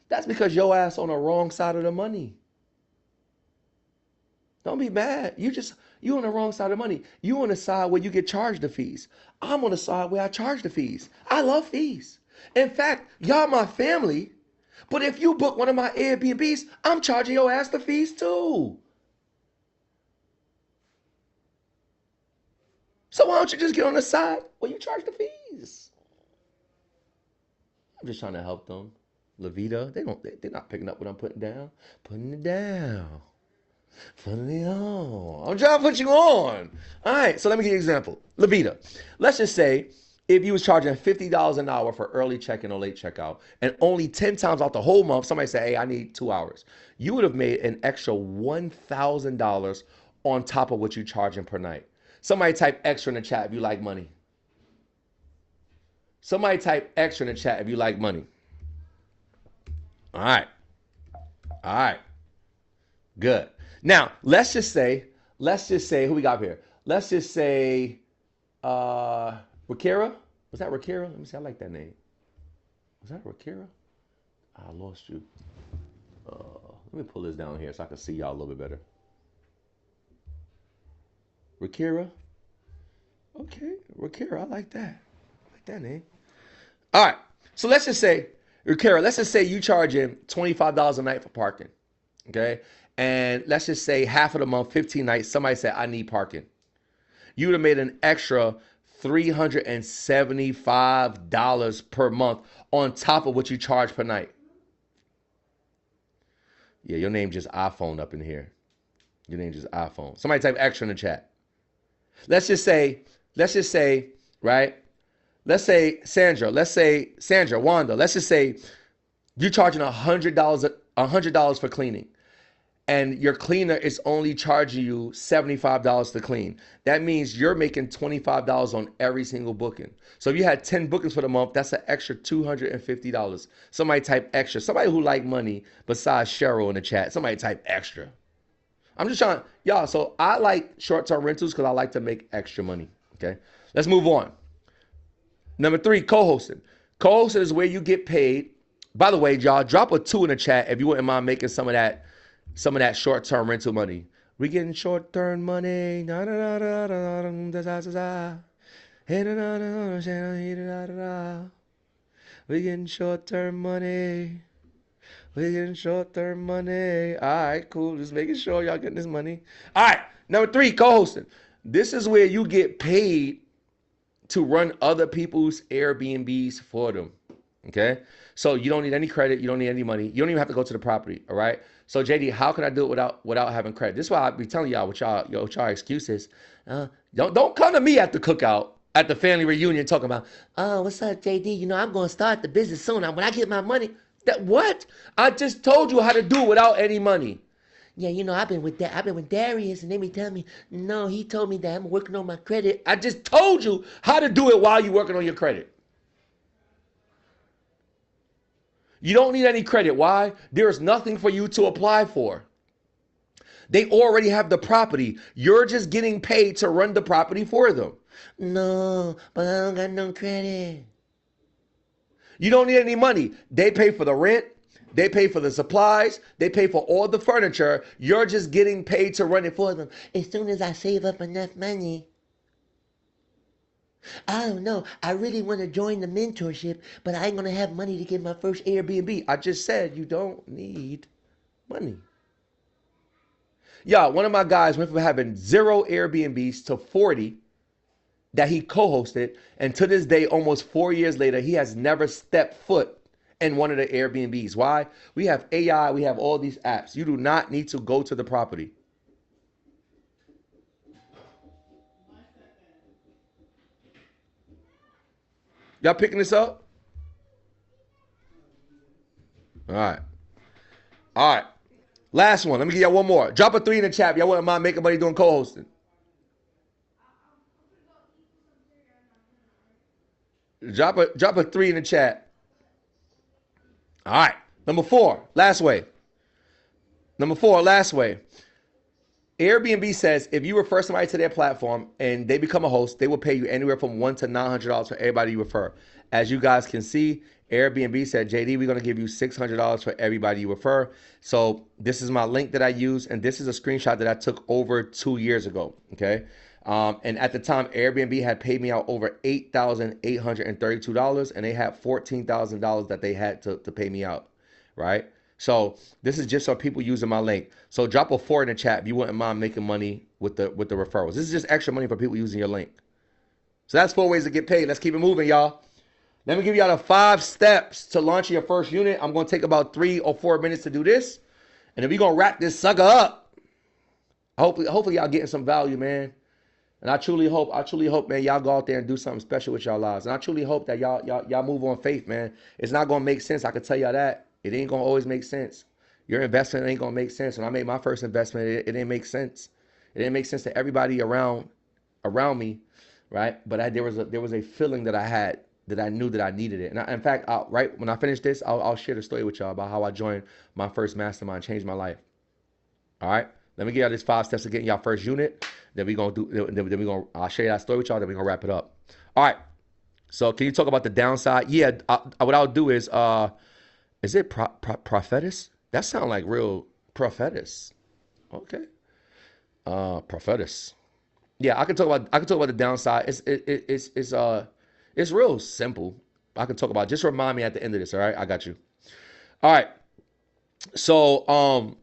That's because your ass on the wrong side of the money. Don't be mad. You on the wrong side of the money. You on the side where you get charged the fees. I'm on the side where I charge the fees. I love fees. In fact, y'all my family. But if you book one of my Airbnbs, I'm charging your ass the fees too. So why don't you just get on the side where you charge the fees? I'm just trying to help them. Levita, they're not picking up what I'm putting down. Putting it down. Putting it on. I'm trying to put you on. All right, so let me give you an example. Levita, let's just say if you was charging $50 an hour for early check-in or late checkout, and only 10 times out the whole month, somebody say, hey, I need 2 hours. You would have made an extra $1,000 on top of what you're charging per night. Somebody type extra in the chat if you like money. Somebody type extra in the chat if you like money. All right. All right. Good. Now, let's just say, who we got here? Let's just say, Rakira? Was that Rakira? Let me see, I like that name. Was that Rakira? I lost you. Let me pull this down here so I can see y'all a little bit better. Rakira? Okay, Rakira, I like that. I like that name. All right, so let's just say, Rakira, let's just say you charging $25 a night for parking, okay? And let's just say half of the month, 15 nights, somebody said, I need parking. You would have made an extra $375 per month on top of what you charge per night. Yeah, your name just iPhone up in here. Your name just iPhone. Somebody type extra in the chat. Let's just say, right? Let's say Sandra, Wanda, let's just say you're charging $100 for cleaning. And your cleaner is only charging you $75 to clean. That means you're making $25 on every single booking. So if you had 10 bookings for the month, that's an extra $250. Somebody type extra. Somebody who like money besides Cheryl in the chat, somebody type extra. I'm just trying, y'all, so I like short-term rentals because I like to make extra money, okay? Let's move on. Number 3, co-hosting. Co-hosting is where you get paid. By the way, y'all, drop a 2 in the chat if you wouldn't mind making some of that short-term rental money. We getting short-term money. We getting short-term money. We getting short-term money. All right, cool. Just making sure y'all getting this money. All right, number 3, co-hosting. This is where you get paid to run other people's Airbnbs for them. Okay? So you don't need any credit. You don't need any money. You don't even have to go to the property. All right? So JD, how can I do it without having credit? This is why I be telling y'all what y'all excuses. Don't come to me at the cookout, at the family reunion talking about, oh, what's up, JD? I'm going to start the business soon. When I get my money. What? I just told you how to do it without any money. Yeah, I've been with Darius, and they be telling me, no, he told me that I'm working on my credit. I just told you how to do it while you're working on your credit. You don't need any credit. Why? There is nothing for you to apply for. They already have the property. You're just getting paid to run the property for them. No, but I don't got no credit. You don't need any money. They pay for the rent. They pay for the supplies. They pay for all the furniture. You're just getting paid to run it for them. As soon as I save up enough money, I don't know. I really want to join the mentorship, but I ain't going to have money to get my first Airbnb. I just said you don't need money. Yeah, one of my guys went from having 0 Airbnbs to 40 that he co-hosted, and to this day, almost 4 years later, he has never stepped foot in one of the Airbnbs. Why? We have AI, we have all these apps. You do not need to go to the property. Y'all picking this up? All right. All right. Last one. Let me give y'all one more. Drop a 3 in the chat. Y'all wouldn't mind making money doing co-hosting. Drop a 3 in the chat. All right. Number 4, last way. Number 4, last way. Airbnb says if you refer somebody to their platform and they become a host, they will pay you anywhere from $100 to $900 for everybody you refer. As you guys can see, Airbnb said, JD, we're going to give you $600 for everybody you refer. So this is my link that I use, and this is a screenshot that I took over 2 years ago, okay? And at the time, Airbnb had paid me out over $8,832, and they had $14,000 that they had to pay me out, right? So this is just so people using my link. So drop a 4 in the chat if you wouldn't mind making money with the referrals. This is just extra money for people using your link. So that's 4 ways to get paid. Let's keep it moving, y'all. Let me give y'all the 5 steps to launching your first unit. I'm going to take about 3 or 4 minutes to do this. And then we're going to wrap this sucker up. Hopefully y'all getting some value, man. And I truly hope, man, y'all go out there and do something special with y'all lives. And I truly hope that y'all move on faith, man. It's not going to make sense. I can tell y'all that. It ain't going to always make sense. Your investment ain't going to make sense. When I made my first investment, it didn't make sense. It didn't make sense to everybody around me, right? But there was a feeling that I had that I knew that I needed it. And in fact, right when I finish this, I'll share the story with y'all about how I joined my first mastermind, changed my life. All right, let me give y'all these 5 steps to getting y'all first unit. Then I'll share that story with y'all. Then we're gonna wrap it up. All right. So can you talk about the downside? Yeah. What I'll do is it prophetess? That sounds like real prophetess. Okay. Prophetess. Yeah, I can talk about the downside. It's real simple. I can talk about it. Just remind me at the end of this, all right? I got you. All right. So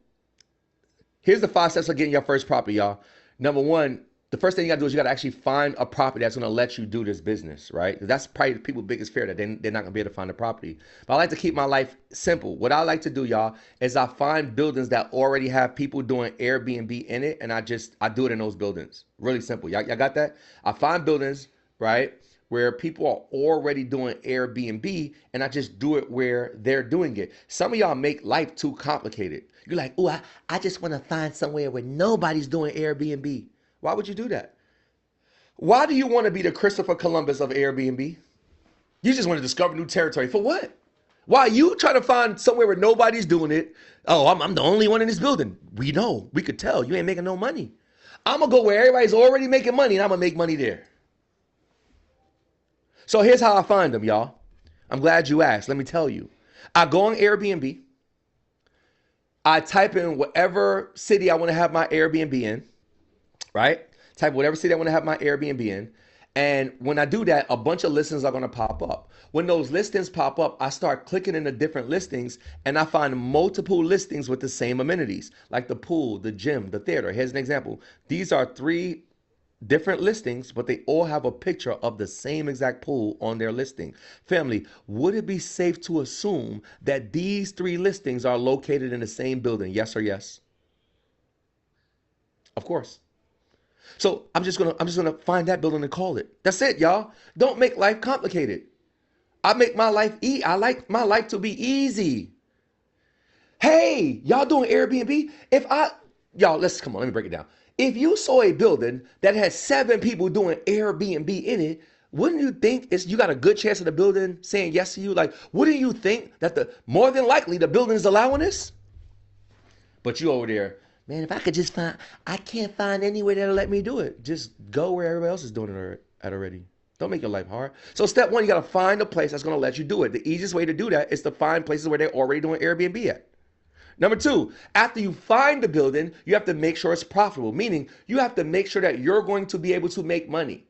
here's the 5 steps for getting your first property, y'all. Number 1, the first thing you gotta do is you gotta actually find a property that's gonna let you do this business, right? That's probably people's biggest fear, that they're not gonna be able to find a property. But I like to keep my life simple. What I like to do, y'all, is I find buildings that already have people doing Airbnb in it, and I do it in those buildings. Really simple. Y'all got that? I find buildings, right, where people are already doing Airbnb, and I just do it where they're doing it. Some of y'all make life too complicated. You're like, oh, I just want to find somewhere where nobody's doing Airbnb. Why would you do that? Why do you want to be the Christopher Columbus of Airbnb? You just want to discover new territory. For what? Why are you trying to find somewhere where nobody's doing it? Oh, I'm the only one in this building. We know. We could tell. You ain't making no money. I'm going to go where everybody's already making money, and I'm going to make money there. So here's how I find them, y'all. I'm glad you asked. Let me tell you. I go on Airbnb. I type in whatever city I want to have my Airbnb in, right? Type whatever city I want to have my Airbnb in. And when I do that, a bunch of listings are going to pop up. When those listings pop up, I start clicking into different listings, and I find multiple listings with the same amenities, like the pool, the gym, the theater. Here's an example. These are 3 different listings, but they all have a picture of the same exact pool on their listing. Family, would it be safe to assume that these 3 listings are located in the same building? Yes or yes? Of course. So I'm just gonna find that building and call it. That's it, y'all. Don't make life complicated. I make my life easy. I like my life to be easy. Hey, y'all doing Airbnb? Come on, let me break it down. If you saw a building that had 7 people doing Airbnb in it, wouldn't you think you got a good chance of the building saying yes to you? Like, wouldn't you think that more than likely the building is allowing this? But you over there Man, if I could just find, I can't find anywhere that'll let me do it. Just go where everybody else is doing it at already. Don't make your life hard. So step one, you got to find a place that's going to let you do it. The easiest way to do that is to find places where they're already doing Airbnb at. Number two, after you find the building, you have to make sure it's profitable, meaning you have to make sure that you're going to be able to make money.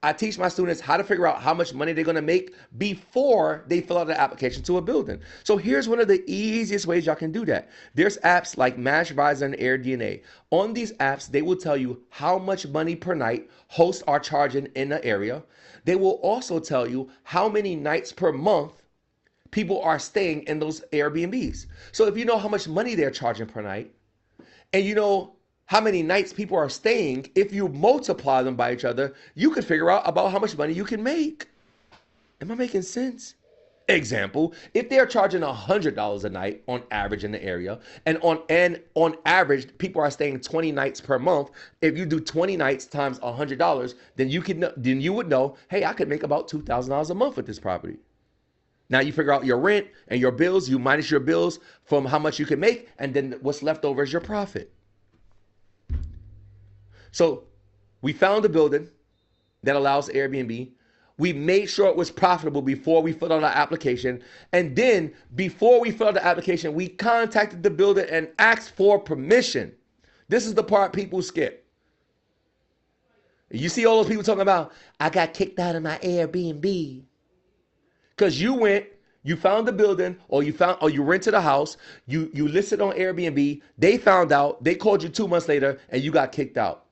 I teach my students how to figure out how much money they're going to make before they fill out an application to a building. So here's one of the easiest ways y'all can do that. There's apps like MashVisor and AirDNA. On these apps, they will tell you how much money per night hosts are charging in the area. They will also tell you how many nights per month people are staying in those Airbnbs. So if you know how much money they're charging per night, and you know how many nights people are staying, if you multiply them by each other, you can figure out about how much money you can make. Am I making sense? Example, if they're charging $100 a night on average in the area, and on average, people are staying 20 nights per month, if you do 20 nights times $100, then you would know, hey, I could make about $2,000 a month with this property. Now you figure out your rent and your bills, you minus your bills from how much you can make, and then what's left over is your profit. So we found a building that allows Airbnb. We made sure it was profitable before we filled out our application. And then before we filled out the application, we contacted the builder and asked for permission. This is the part people skip. You see all those people talking about, I got kicked out of my Airbnb. Because you found the building, or you rented a house, you listed on Airbnb, they found out, they called you 2 months later, and you got kicked out.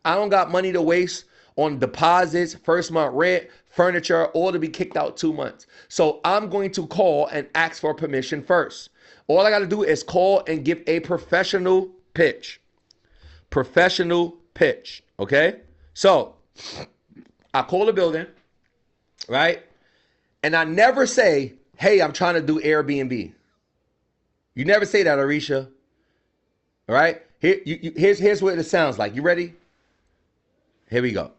I don't got money to waste on deposits, first month rent, furniture, or to be kicked out 2 months. So I'm going to call and ask for permission first. All I got to do is call and give a professional pitch. Professional pitch, okay? So I call the building, right? And I never say, hey, I'm trying to do Airbnb. You never say that, Arisha. All right? Here's what it sounds like. You ready? Here we go.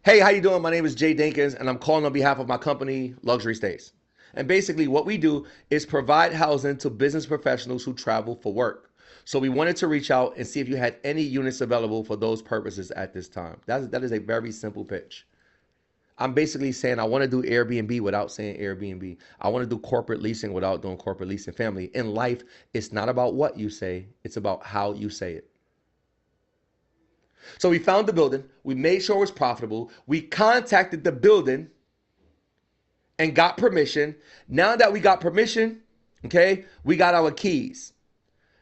Hey, how you doing? My name is Jay Dinkins, and I'm calling on behalf of my company, Luxury Stays. And basically what we do is provide housing to business professionals who travel for work. So we wanted to reach out and see if you had any units available for those purposes at this time. That is a very simple pitch. I'm basically saying I want to do Airbnb without saying Airbnb. I want to do corporate leasing without doing corporate leasing. Family, in life, it's not about what you say. It's about how you say it. So we found the building. We made sure it was profitable. We contacted the building and got permission. Now that we got permission, okay, we got our keys.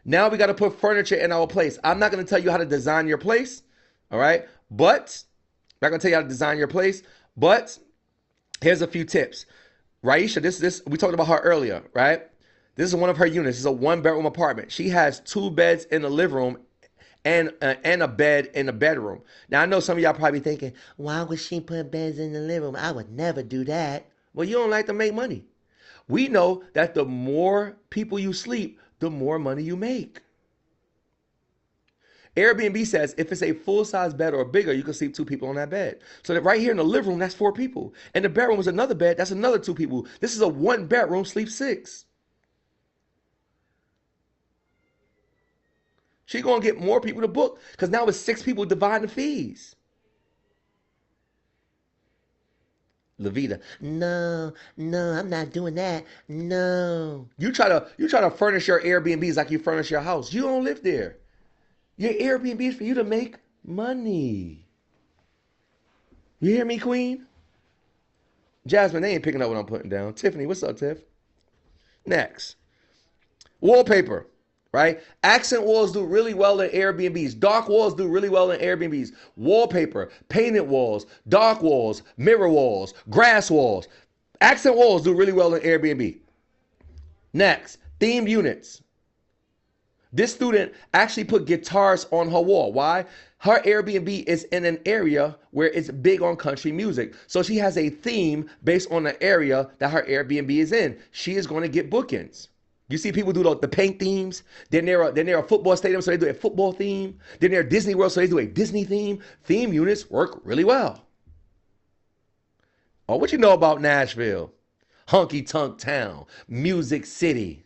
Now we got to put furniture in our place. I'm not going to tell you how to design your place, all right? But I'm not going to tell you how to design your place. But here's a few tips. Raisha, this we talked about her earlier, right? This is one of her units. This is a 1-bedroom apartment. She has 2 beds in the living room and a bed in the bedroom. Now, I know some of y'all probably thinking, why would she put beds in the living room? I would never do that. Well, you don't like to make money. We know that the more people you sleep, the more money you make. Airbnb says if it's a full-size bed or bigger, you can sleep 2 people on that bed. So that right here in the living room, that's 4 people. And the bedroom is another bed, that's another 2 people. This is a 1-bedroom, sleep 6. She's going to get more people to book because now it's 6 people dividing the fees. Levita, no, I'm not doing that. No. You try to furnish your Airbnbs like you furnish your house. You don't live there. Your Airbnb is for you to make money. You hear me, Queen? Jasmine, they ain't picking up what I'm putting down. Tiffany, what's up, Tiff? Next. Wallpaper, right? Accent walls do really well in Airbnbs. Dark walls do really well in Airbnbs. Wallpaper, painted walls, dark walls, mirror walls, grass walls. Accent walls do really well in Airbnb. Next, themed units. This student actually put guitars on her wall. Why? Her Airbnb is in an area where it's big on country music. So she has a theme based on the area that her Airbnb is in. She is going to get bookings. You see people do the paint themes. Then they're a football stadium, so they do a football theme. Then they're Disney World, so they do a Disney theme. Theme units work really well. Oh, what you know about Nashville? Honky Tonk Town, Music City.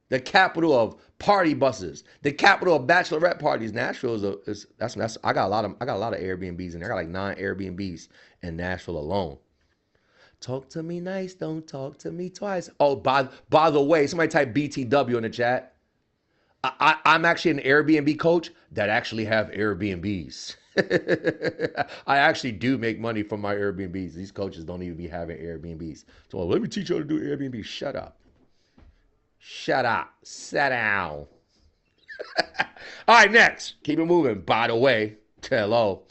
the capital of party buses, the capital of bachelorette parties. Nashville that's I got a lot of Airbnbs in there. I got like 9 Airbnbs in Nashville alone. Talk to me nice, don't talk to me twice. Oh, by the way, somebody type BTW in the chat. I'm actually an Airbnb coach that actually have Airbnbs. I actually do make money from my Airbnbs. These coaches don't even be having Airbnbs. So let me teach you how to do Airbnb. Shut up. Shut up. Sit down. All right, next. Keep it moving. By the way, hello.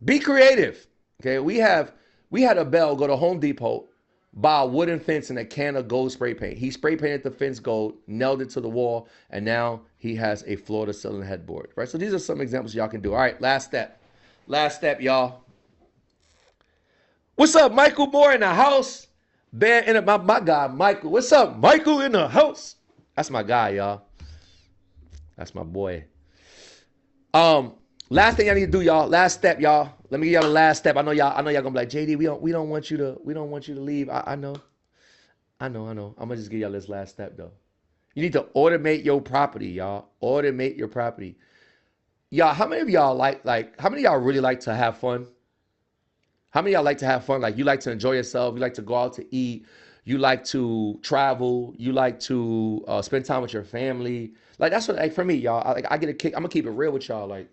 Be creative. Okay, we had a Bell go to Home Depot, buy a wooden fence and a can of gold spray paint. He spray painted the fence gold, nailed it to the wall, and now he has a floor-to-ceiling headboard. Right. So these are some examples y'all can do. All right, last step. Last step, y'all. What's up, Michael Moore in the house? My guy, Michael. What's up, Michael in the house? That's my guy, y'all. That's my boy. Last thing I need to do, y'all. Last step, y'all. Let me give y'all the last step. I know y'all gonna be like, JD, we don't want you to leave. I know. I'm gonna just give y'all this last step though. You need to automate your property, y'all. Automate your property. Y'all, how many of y'all how many of y'all really like to have fun? How many of y'all like to have fun? Like you like to enjoy yourself, you like to go out to eat, you like to travel, you like to spend time with your family. Like that's what, like for me, y'all, I get a kick. I'm gonna keep it real with y'all. Like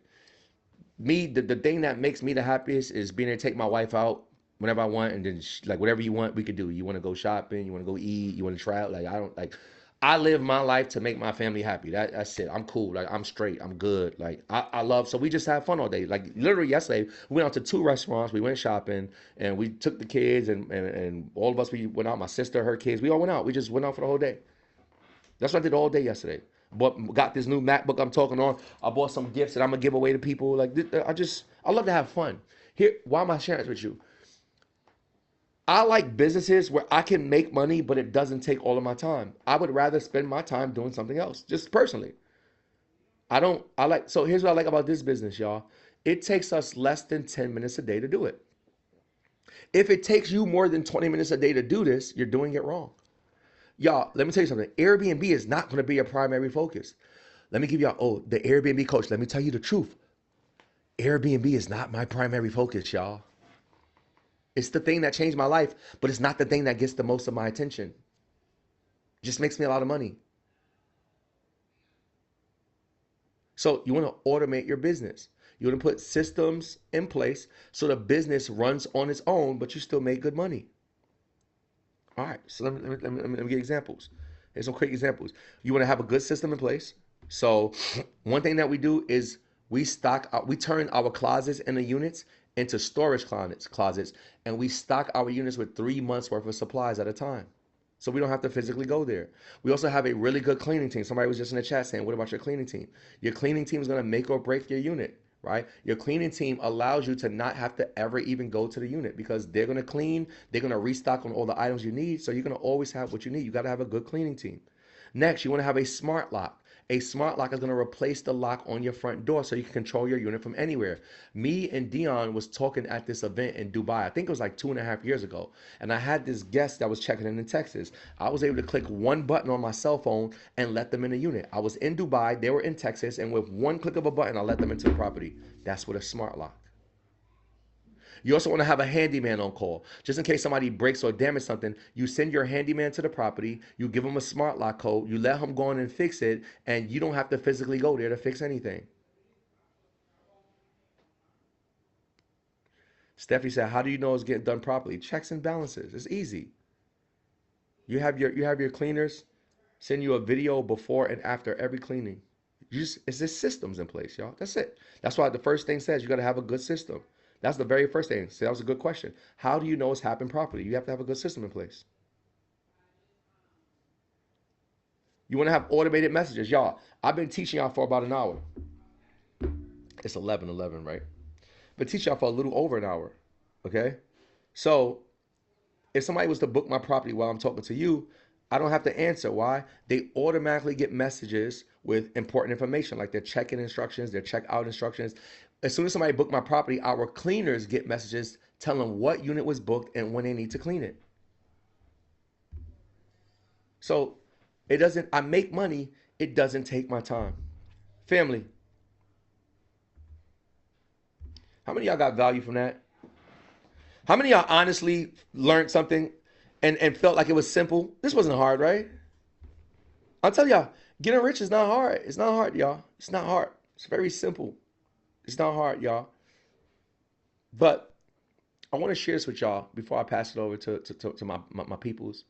me, the thing that makes me the happiest is being able to take my wife out whenever I want, and then like whatever you want, we could do. You want to go shopping, you want to go eat, you want to travel. I live my life to make my family happy. That's it. I'm cool. Like I'm straight. I'm good. Like I love. So we just have fun all day. Like literally yesterday, we went out to 2 restaurants. We went shopping, and we took the kids, and all of us, we went out. My sister, her kids, we all went out. We just went out for the whole day. That's what I did all day yesterday. Got this new MacBook I'm talking on. I bought some gifts that I'm gonna give away to people. Like I love to have fun. Here, why am I sharing this with you? I like businesses where I can make money, but it doesn't take all of my time. I would rather spend my time doing something else, just personally. So here's what I like about this business, y'all. It takes us less than 10 minutes a day to do it. If it takes you more than 20 minutes a day to do this, you're doing it wrong. Y'all, let me tell you something. Airbnb is not going to be your primary focus. Let me give y'all, the Airbnb coach, let me tell you the truth. Airbnb is not my primary focus, y'all. It's the thing that changed my life, but it's not the thing that gets the most of my attention. It just makes me a lot of money. So you want to automate your business. You want to put systems in place so the business runs on its own, but you still make good money. All right, so let me get examples. Here's some quick examples. You want to have a good system in place. So one thing that we do is we turn our closets and the units into storage closets, and we stock our units with 3 months worth of supplies at a time. So we don't have to physically go there. We also have a really good cleaning team. Somebody was just in the chat saying, what about your cleaning team? Your cleaning team is going to make or break your unit, right? Your cleaning team allows you to not have to ever even go to the unit because they're going to clean, they're going to restock on all the items you need. So you're going to always have what you need. You got to have a good cleaning team. Next, you want to have a smart lock. A smart lock is going to replace the lock on your front door so you can control your unit from anywhere. Me and Dion was talking at this event in Dubai. I think it was like 2.5 years ago. And I had this guest that was checking in Texas. I was able to click one button on my cell phone and let them in the unit. I was in Dubai, they were in Texas, and with one click of a button, I let them into the property. That's with a smart lock. You also want to have a handyman on call. Just in case somebody breaks or damages something, you send your handyman to the property, you give him a smart lock code, you let him go in and fix it, and you don't have to physically go there to fix anything. Stephanie said, how do you know it's getting done properly? Checks and balances. It's easy. You have your cleaners send you a video before and after every cleaning. It's just systems in place, y'all. That's it. That's why the first thing says you got to have a good system. That's the very first thing. So that was a good question. How do you know it's happened properly? You have to have a good system in place. You want to have automated messages. Y'all, I've been teaching y'all for about an hour. It's 11:11, right? But teach y'all for a little over an hour, okay? So if somebody was to book my property while I'm talking to you, I don't have to answer. Why? They automatically get messages with important information, like their check-in instructions, their check-out instructions. As soon as somebody booked my property, our cleaners get messages telling them what unit was booked and when they need to clean it. So I make money. It doesn't take my time. Family. How many of y'all got value from that? How many of y'all honestly learned something and felt like it was simple? This wasn't hard, right? I'll tell y'all, getting rich is not hard. It's not hard, y'all. It's not hard. It's very simple. It's not hard, y'all. But I want to share this with y'all before I pass it over to my peoples.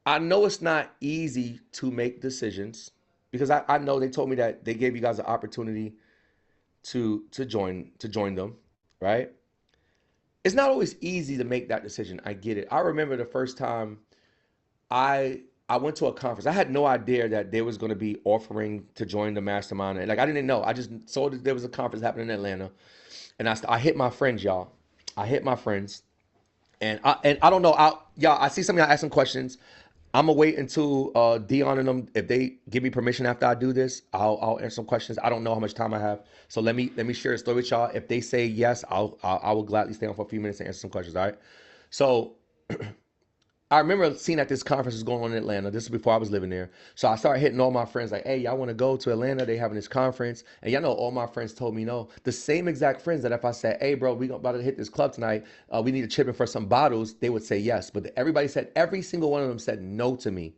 I know it's not easy to make decisions because I know they told me that they gave you guys an opportunity to join them, right? It's not always easy to make that decision. I get it. I remember the first time I went to a conference. I had no idea that they was going to be offering to join the Mastermind. And like I didn't know. I just saw that there was a conference happening in Atlanta, and I hit my friends, y'all. I hit my friends, and I don't know. Y'all, I see some of y'all asking questions. I'm gonna wait until Deion and them, if they give me permission after I do this, I'll answer some questions. I don't know how much time I have, so let me share a story with y'all. If they say yes, I will gladly stay on for a few minutes and answer some questions. All right. So I remember seeing that this conference was going on in Atlanta. This is before I was living there. So I started hitting all my friends like, hey, y'all want to go to Atlanta? They having this conference. And y'all know all my friends told me no. The same exact friends that if I said, hey, bro, we about to hit this club tonight. We need to chip in for some bottles. They would say yes. But every single one of them said no to me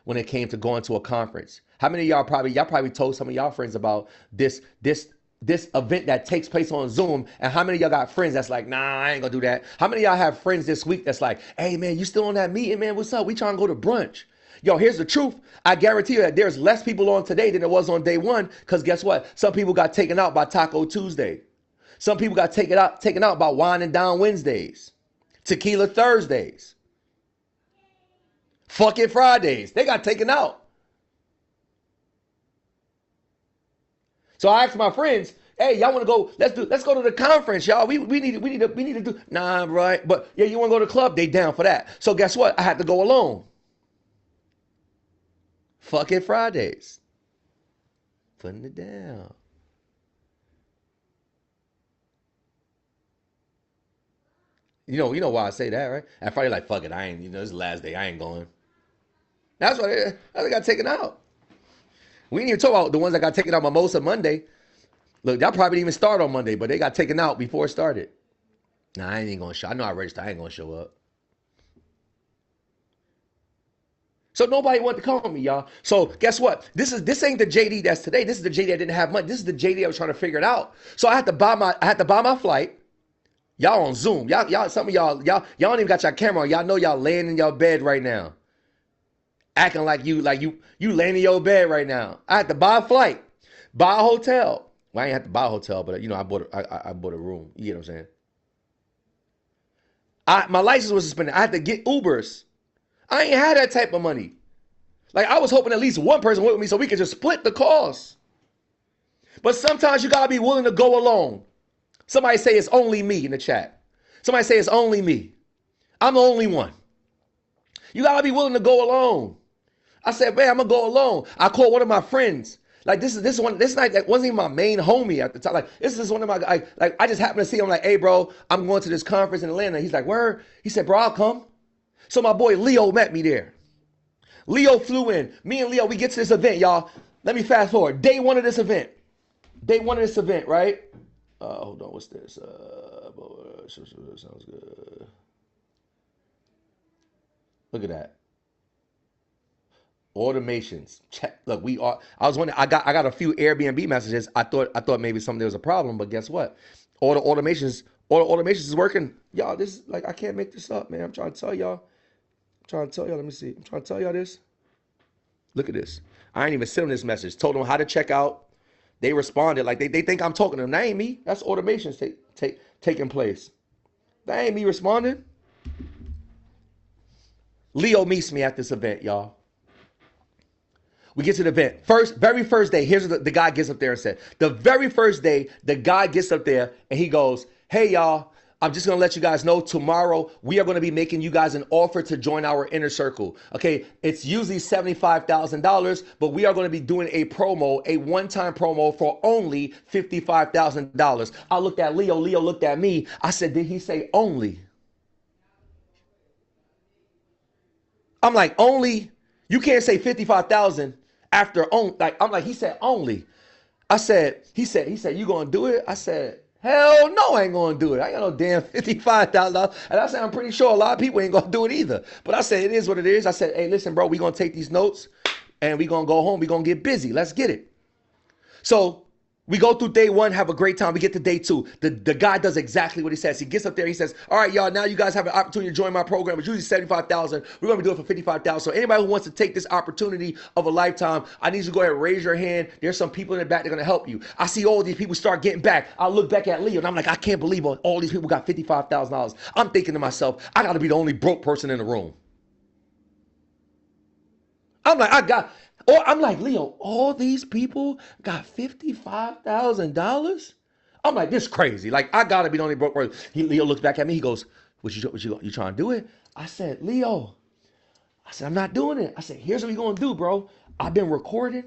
when it came to going to a conference. How many of y'all probably told some of y'all friends about this event that takes place on Zoom, and how many of y'all got friends that's like, nah, I ain't gonna do that? How many of y'all have friends this week that's like, hey man, you still on that meeting, man? What's up? We trying to go to brunch. Yo, here's the truth. I guarantee you that there's less people on today than there was on day one, because guess what? Some people got taken out by Taco Tuesday. Some people got taken out by Wine and Down Wednesdays, Tequila Thursdays, fucking Fridays. They got taken out. So I asked my friends, hey, y'all want to go? Let's go to the conference, y'all. We need to do. Nah, right. But yeah, you want to go to the club? They down for that. So guess what? I had to go alone. Fucking Fridays. Putting it down. You know why I say that, right? And Friday like, fuck it, I ain't. This is the last day. I ain't going. That's why they got taken out. We didn't even talk about the ones that got taken out Mimosa Monday. Look, y'all probably didn't even start on Monday, but they got taken out before it started. Nah, I ain't gonna show. I know I registered. I ain't gonna show up. So nobody wanted to call me, y'all. So guess what? This ain't the JD that's today. This is the JD I didn't have money. This is the JD I was trying to figure it out. So I had to buy my flight. Y'all on Zoom. Y'all, some of y'all don't even got your camera on. Y'all know y'all laying in your bed right now. Acting like you laying in your bed right now. I had to buy a flight, buy a hotel. Well, I ain't have to buy a hotel, but I bought a room. You get what I'm saying? My license was suspended. I had to get Ubers. I ain't had that type of money. Like I was hoping at least one person went with me so we could just split the cost. But sometimes you gotta be willing to go alone. Somebody say it's only me in the chat. Somebody say it's only me. I'm the only one. You gotta be willing to go alone. I said, man, I'm gonna go alone. I called one of my friends. Like this night that wasn't even my main homie at the time. Like this is one of my like I just happened to see him like, hey bro, I'm going to this conference in Atlanta. He's like, where? He said, bro, I'll come. So my boy Leo met me there. Leo flew in. Me and Leo, we get to this event, y'all. Let me fast forward. Day one of this event, right? Hold on, what's this? Sounds good. Look at that. Automations. Check. Look, I was wondering. I got a few Airbnb messages. I thought maybe there was a problem, but guess what? All the automations is working. Y'all, this is like I can't make this up, man. I'm trying to tell y'all. Let me see. I'm trying to tell y'all this. Look at this. I ain't even sent them this message. Told them how to check out. They responded like they think I'm talking to them. That ain't me. That's automations taking place. That ain't me responding. Leo meets me at this event, y'all. We get to the event. Very first day, here's what the guy gets up there and said. The very first day, the guy gets up there and he goes, hey, y'all, I'm just going to let you guys know tomorrow we are going to be making you guys an offer to join our inner circle. Okay, it's usually $75,000, but we are going to be doing a one-time promo for only $55,000. I looked at Leo. Leo looked at me. I said, did he say only? I'm like, only? You can't say 55,000 after on. Like I'm like he said only. I said he said you gonna do it? I said hell no, I ain't gonna do it. I ain't got no damn $55,000. And I said I'm pretty sure a lot of people ain't gonna do it either. But I said it is what it is. I said hey listen bro, we gonna take these notes and we gonna go home. We gonna get busy. Let's get it. So we go through day 1, have a great time. We get to day 2. The guy does exactly what he says. He gets up there. He says, all right, y'all, now you guys have an opportunity to join my program. It's usually 75,000. We're going to do it for 55,000. So anybody who wants to take this opportunity of a lifetime, I need you to go ahead and raise your hand. There's some people in the back that are going to help you. I see all these people start getting back. I look back at Leo and I'm like, I can't believe all these people got $55,000. I'm thinking to myself, I got to be the only broke person in the room. I'm like, Leo, all these people got $55,000? I'm like, this crazy. Like, I gotta be the only broke person. Leo looks back at me, he goes, you trying to do it? I said, Leo, I'm not doing it. I said, here's what we gonna do, bro. I've been recording.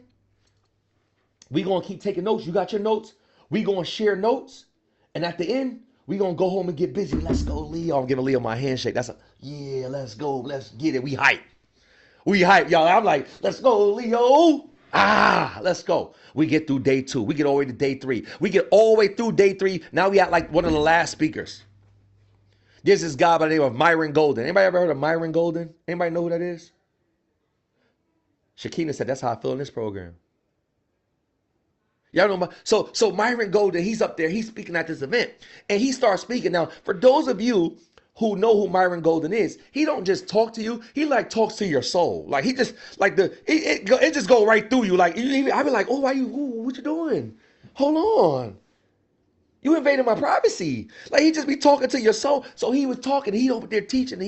We gonna keep taking notes. You got your notes. We gonna share notes. And at the end, we gonna go home and get busy. Let's go, Leo. I'm giving Leo my handshake. Yeah, let's go. Let's get it. We hype. We hype, y'all. I'm like, let's go, Leo. Let's go. We get through day 2. We get all the way to day 3. We get all the way through day 3. Now we at like one of the last speakers. There's this guy by the name of Myron Golden. Anybody ever heard of Myron Golden? Anybody know who that is? Shakina said, that's how I feel in this program. Y'all know so Myron Golden, he's up there. He's speaking at this event. And he starts speaking. Now, for those of you who know who Myron Golden is, he don't just talk to you. He like talks to your soul. Like he just like it just go right through you. Like I be like, oh, what you doing? Hold on, you invaded my privacy. Like he just be talking to your soul. So he was talking. He over there teaching. And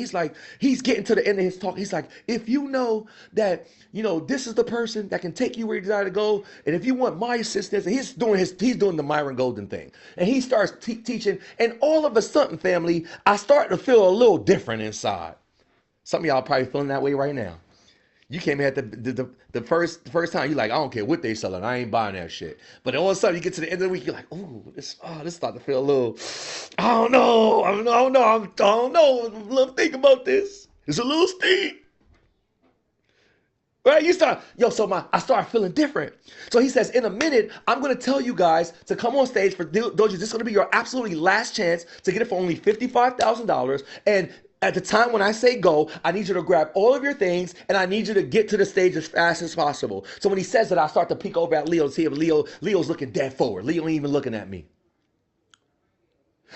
he's getting to the end of his talk. He's like, if you know that this is the person that can take you where you desire to go, and if you want my assistance, and he's doing the Myron Golden thing, and he starts teaching, and all of a sudden, family, I start to feel a little different inside. Some of y'all probably feeling that way right now. You came here at the first time, you're like, I don't care what they selling, I ain't buying that shit. But all of a sudden, you get to the end of the week, you're like, ooh, this starting to feel a little, I don't know, I'm a little think about this. It's a little steep. Right? I start feeling different. So he says, in a minute, I'm going to tell you guys to come on stage for Dojo. This is going to be your absolutely last chance to get it for only $55,000. And at the time when I say go, I need you to grab all of your things and I need you to get to the stage as fast as possible. So when he says that, I start to peek over at Leo and see if Leo's looking dead forward. Leo ain't even looking at me.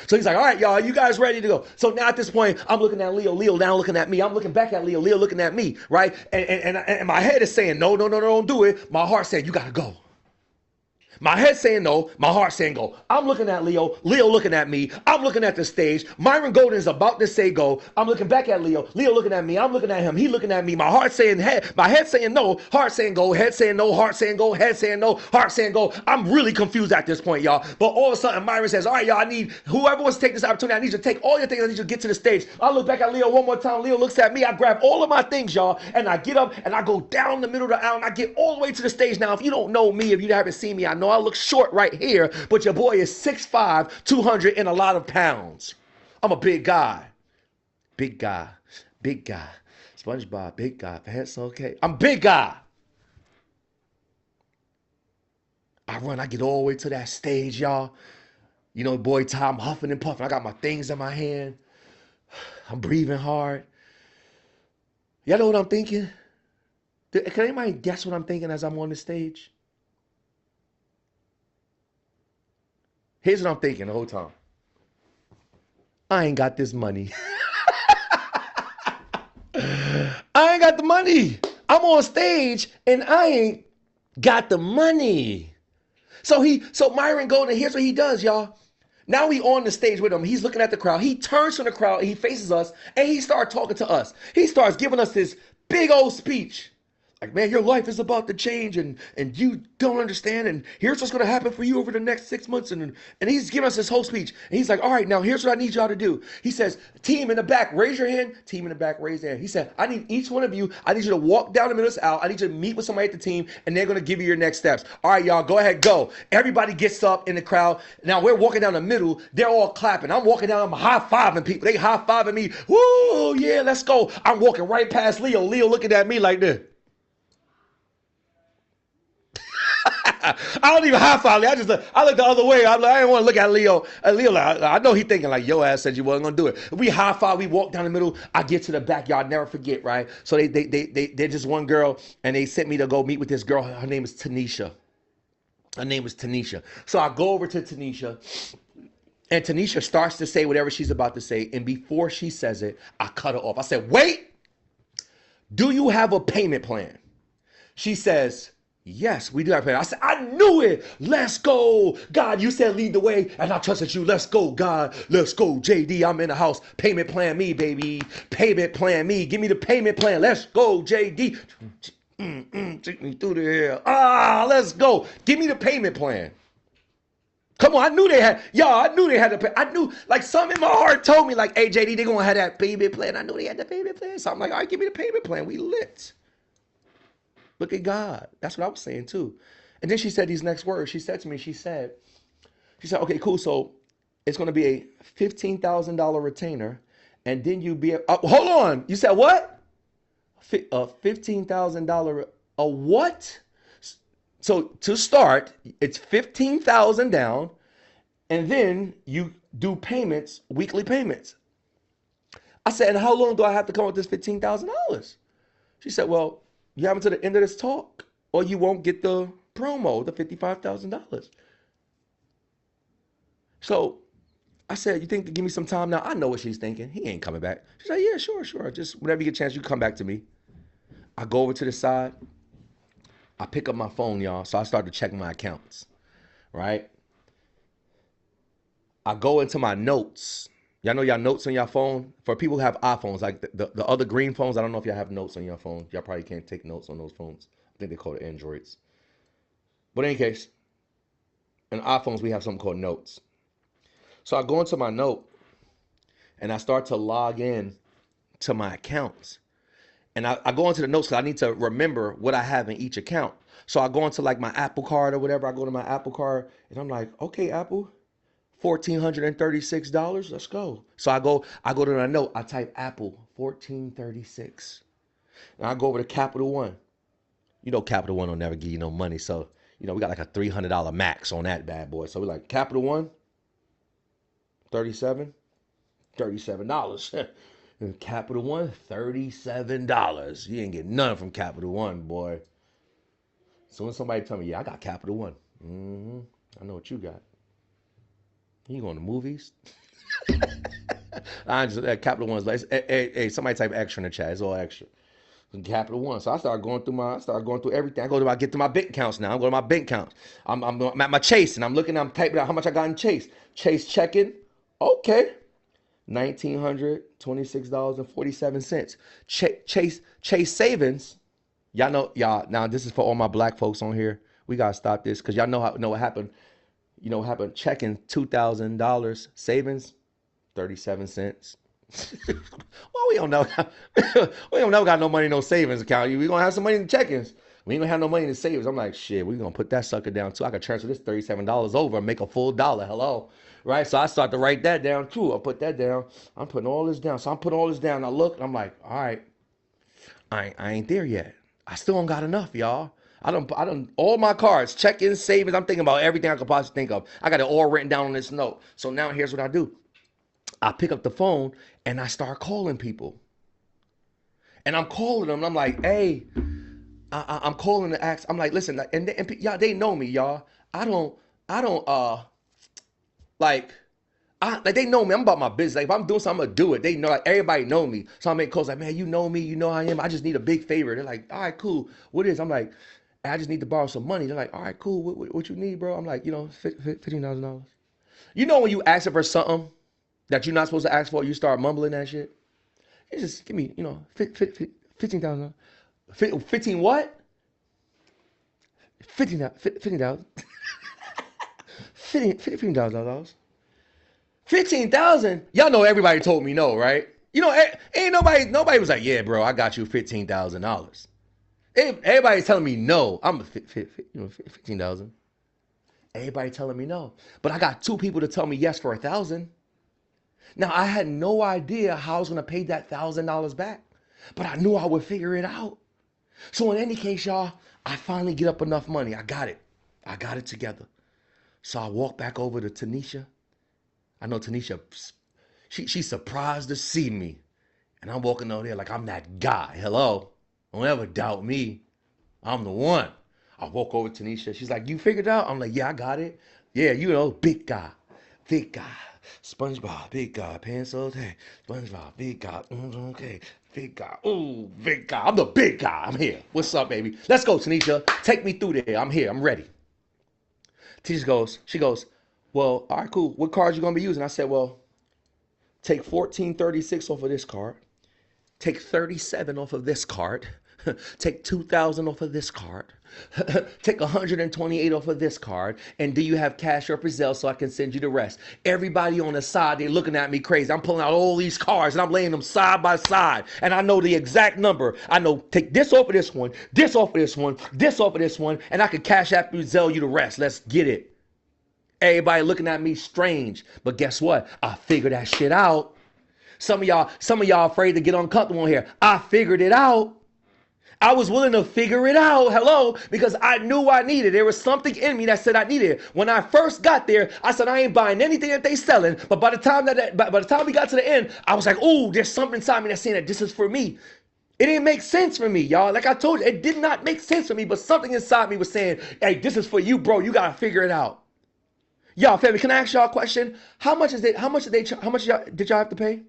So he's like, all right, y'all, you guys ready to go? So now at this point, I'm looking at Leo now looking at me. I'm looking back at Leo looking at me, right? And my head is saying, no, don't do it. My heart saying, you got to go. My head saying no, my heart saying go. I'm looking at Leo looking at me. I'm looking at the stage. Myron Golden is about to say go. I'm looking back at Leo looking at me. I'm looking at him, he looking at me. My heart saying my head saying no, heart saying go, head saying no, heart saying go, head saying no, heart saying go. I'm really confused at this point, y'all. But all of a sudden, Myron says, all right, y'all, I need whoever wants to take this opportunity, I need you to take all your things, I need you to get to the stage. I look back at Leo one more time. Leo looks at me. I grab all of my things, y'all, and I get up and I go down the middle of the aisle and I get all the way to the stage. Now, if you don't know me, if you haven't seen me, I know I look short right here, but your boy is 6'5", 200 and a lot of pounds. I'm a big guy. Big guy. SpongeBob, big guy. That's okay. I'm big guy. I get all the way to that stage, y'all. Boy Tom, huffing and puffing. I got my things in my hand. I'm breathing hard. Y'all know what I'm thinking? Can anybody guess what I'm thinking as I'm on the stage? Here's what I'm thinking the whole time. I ain't got this money. I ain't got the money. I'm on stage and I ain't got the money. So Myron Golden, here's what he does, y'all. Now we on the stage with him. He's looking at the crowd. He turns from the crowd and he faces us and he starts talking to us. He starts giving us this big old speech. Like, man, your life is about to change and you don't understand. And here's what's going to happen for you over the next 6 months. And he's giving us this whole speech. And he's like, all right, now here's what I need y'all to do. He says, team in the back, raise your hand. Team in the back, raise their hand. He said, I need each one of you. I need you to walk down the middle of this aisle. I need you to meet with somebody at the team and they're going to give you your next steps. All right, y'all, go ahead, go. Everybody gets up in the crowd. Now we're walking down the middle. They're all clapping. I'm walking down, I'm high-fiving people. They high-fiving me. Woo, yeah, let's go. I'm walking right past Leo. Leo looking at me like this. I don't even high five Leo. I look the other way. I didn't want to look at Leo. Leo, like, I know he thinking like, your ass said you wasn't gonna do it. We high five. We walk down the middle. I get to the backyard. Never forget, right? So they're just one girl, and they sent me to go meet with this girl. Her name is Tanisha. So I go over to Tanisha. And Tanisha starts to say whatever she's about to say. And before she says it, I cut her off. I said, wait, do you have a payment plan? She says, yes, we do have a plan. I said, I knew it. Let's go. God, you said lead the way, and I trusted you. Let's go, God. Let's go, JD. I'm in the house. Payment plan me, baby. Payment plan me. Give me the payment plan. Let's go, JD. Take me through the air. Let's go. Give me the payment plan. Come on, I knew they had to pay. I knew, like, something in my heart told me, like, hey, JD, they're going to have that payment plan. I knew they had the payment plan. So I'm like, all right, give me the payment plan. We lit. Look at God. That's what I was saying, too. And then she said these next words. She said to me, she said, okay, cool. So it's going to be a $15,000 retainer. And then you be, hold on. You said what? A $15,000, a what? So to start, it's $15,000 down, and then you do payments, weekly payments. I said, and how long do I have to come with this $15,000? She said, well, you have until the end of this talk, or you won't get the promo, the $55,000. So I said, you think to give me some time now? I know what she's thinking. He ain't coming back. She said, yeah, sure. Just whenever you get a chance, you come back to me. I go over to the side. I pick up my phone, y'all, so I start to check my accounts, right? I go into my notes. Y'all know y'all notes on your phone? For people who have iPhones, like the other green phones, I don't know if y'all have notes on your phone. Y'all probably can't take notes on those phones. I think they call it Androids. But in any case, in iPhones, we have something called notes. So I go into my note, and I start to log in to my accounts. And I go into the notes because I need to remember what I have in each account. So I go into like my Apple card or whatever. I go to my Apple card and I'm like, okay, Apple, $1,436. Let's go. So I go to my note. I type Apple 1436. And I go over to Capital One. You know, Capital One will never give you no money. So, you know, we got like a $300 max on that bad boy. So we're like, Capital One, $37. Capital One, $37. You ain't getting none from Capital One, boy. So when somebody tell me, yeah, I got Capital One. I know what you got. You going to movies? I just Capital One's like, hey, somebody type extra in the chat. It's all extra. Capital One. So I started going through everything. I get to my bank accounts now. I'm going to my bank accounts. I'm at my Chase and I'm typing out how much I got in Chase. Chase checking. Okay. $1,926.47. Chase savings. Y'all. Now this is for all my black folks on here. We gotta stop this because y'all know what happened. You know what happened? Checking $2,000 savings, 37 cents. Well, we don't know. We don't never got no money in no savings account. We gonna have some money in the check-ins. We ain't gonna have no money in the savings. I'm like, shit, we gonna put that sucker down too. I could transfer this $37 over and make a full dollar. Hello. Right? So I start to write that down too. I put that down. I'm putting all this down. So I'm putting all this down. I look and I'm like, all right, I ain't there yet. I still don't got enough, y'all. I don't all my cards, check-in, savings. I'm thinking about everything I could possibly think of. I got it all written down on this note. So now here's what I do. I pick up the phone and I start calling people. And I'm calling them and I'm like, hey, I'm calling to ask. I'm like, listen, and y'all, they know me, y'all. Like they know me. I'm about my business. Like if I'm doing something, I'm gonna do it. They know, like everybody know me. So I make calls like, man, you know me, you know I am. I just need a big favor. They're like, all right, cool. What is? I'm like, I just need to borrow some money. They're like, all right, cool. What you need, bro? I'm like, $15,000. You know when you ask for something that you're not supposed to ask for, you start mumbling that shit. You just give me, $15,000. 15 what? 15,000. $15,000. 15,000. Y'all know everybody told me no, right? Ain't nobody was like, yeah, bro, I got you $15,000. Everybody's telling me no. I'm 15,000. Everybody telling me no. But I got two people to tell me yes for 1,000. Now I had no idea how I was gonna pay that $1,000 back, but I knew I would figure it out. So in any case, y'all, I finally get up enough money. I got it. I got it together. So I walk back over to Tanisha. I know Tanisha, she's surprised to see me. And I'm walking over there like I'm that guy. Hello. Don't ever doubt me. I'm the one. I walk over to Tanisha. She's like, you figured it out? I'm like, yeah, I got it. Yeah, you know, big guy. Big guy. SpongeBob, big guy. Pencil, hey. SpongeBob, big guy. Okay. Big guy. Ooh, big guy. I'm the big guy. I'm here. What's up, baby? Let's go, Tanisha. Take me through there. I'm here. I'm ready. She goes, well, all right, cool. What cards you going to be using? I said, well, take 1436 off of this card. Take 37 off of this card. Take 2,000 off of this card. Take 128 off of this card. And do you have cash or Zelle so I can send you the rest? Everybody on the side, they're looking at me crazy. I'm pulling out all these cards and I'm laying them side by side. And I know the exact number. I know take this off of this one, this off of this one, this off of this one, and I can cash app you, Zelle you the rest. Let's get it. Everybody looking at me strange. But guess what? I figured that shit out. Some of y'all afraid to get uncomfortable here. I figured it out. I was willing to figure it out. Hello, because I knew I needed. There was something in me that said I needed it. When I first got there, I said I ain't buying anything that they selling. But by the time we got to the end, I was like, ooh, there's something inside me that's saying that this is for me. It didn't make sense for me, y'all. Like I told you, it did not make sense for me. But something inside me was saying, hey, this is for you, bro. You gotta figure it out. Y'all, family, can I ask y'all a question? How much did y'all have to pay?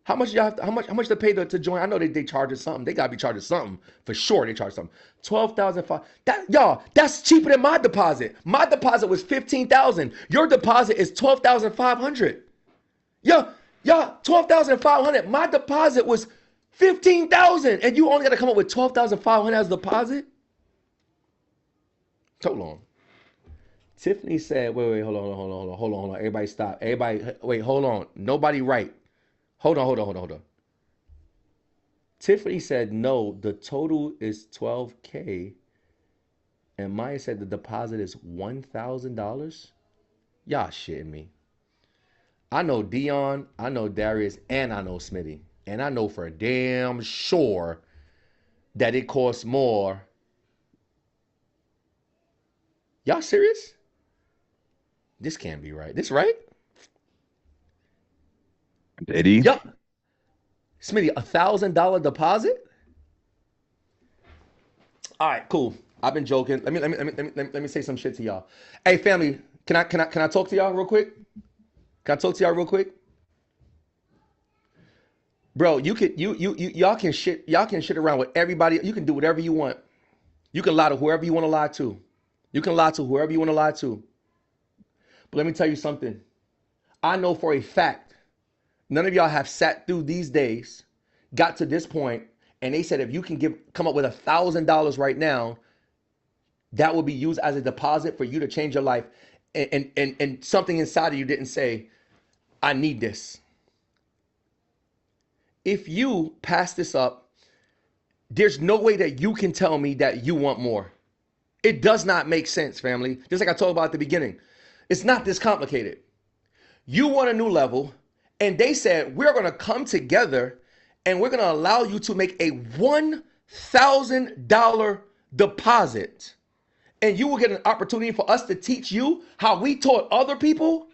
How much to pay to join? I know they charge us something. They gotta be charging something for sure. They charge something. 12,500. That's cheaper than my deposit. My deposit was 15,000. Your deposit is 12,500. Y'all, 12,500. My deposit was 15,000, and you only gotta come up with 12,500 as a deposit. Hold on. Tiffany said, wait, hold on. Everybody stop. Everybody, wait, hold on. Nobody right. Hold on. Tiffany said, no, the total is 12K. And Maya said the deposit is $1,000. Y'all shitting me. I know Deion, I know Darius, and I know Smitty. And I know for damn sure that it costs more. Y'all serious? This can't be right. This right? Eddie? Yup. Smitty, $1,000 deposit? All right, cool. I've been joking. Let me say some shit to y'all. Hey, family, can I talk to y'all real quick? Can I talk to y'all real quick? Bro, y'all can shit around with everybody. You can do whatever you want. You can lie to whoever you want to lie to. You can lie to whoever you want to lie to. But let me tell you something. I know for a fact none of y'all have sat through these days, got to this point, and they said if you can come up with $1,000 right now, that will be used as a deposit for you to change your life. And something inside of you didn't say, I need this. If you pass this up, there's no way that you can tell me that you want more. It does not make sense, family. Just like I told about at the beginning. It's not this complicated. You want a new level, and they said, we're going to come together and we're going to allow you to make a $1,000 deposit. And you will get an opportunity for us to teach you how we taught other people.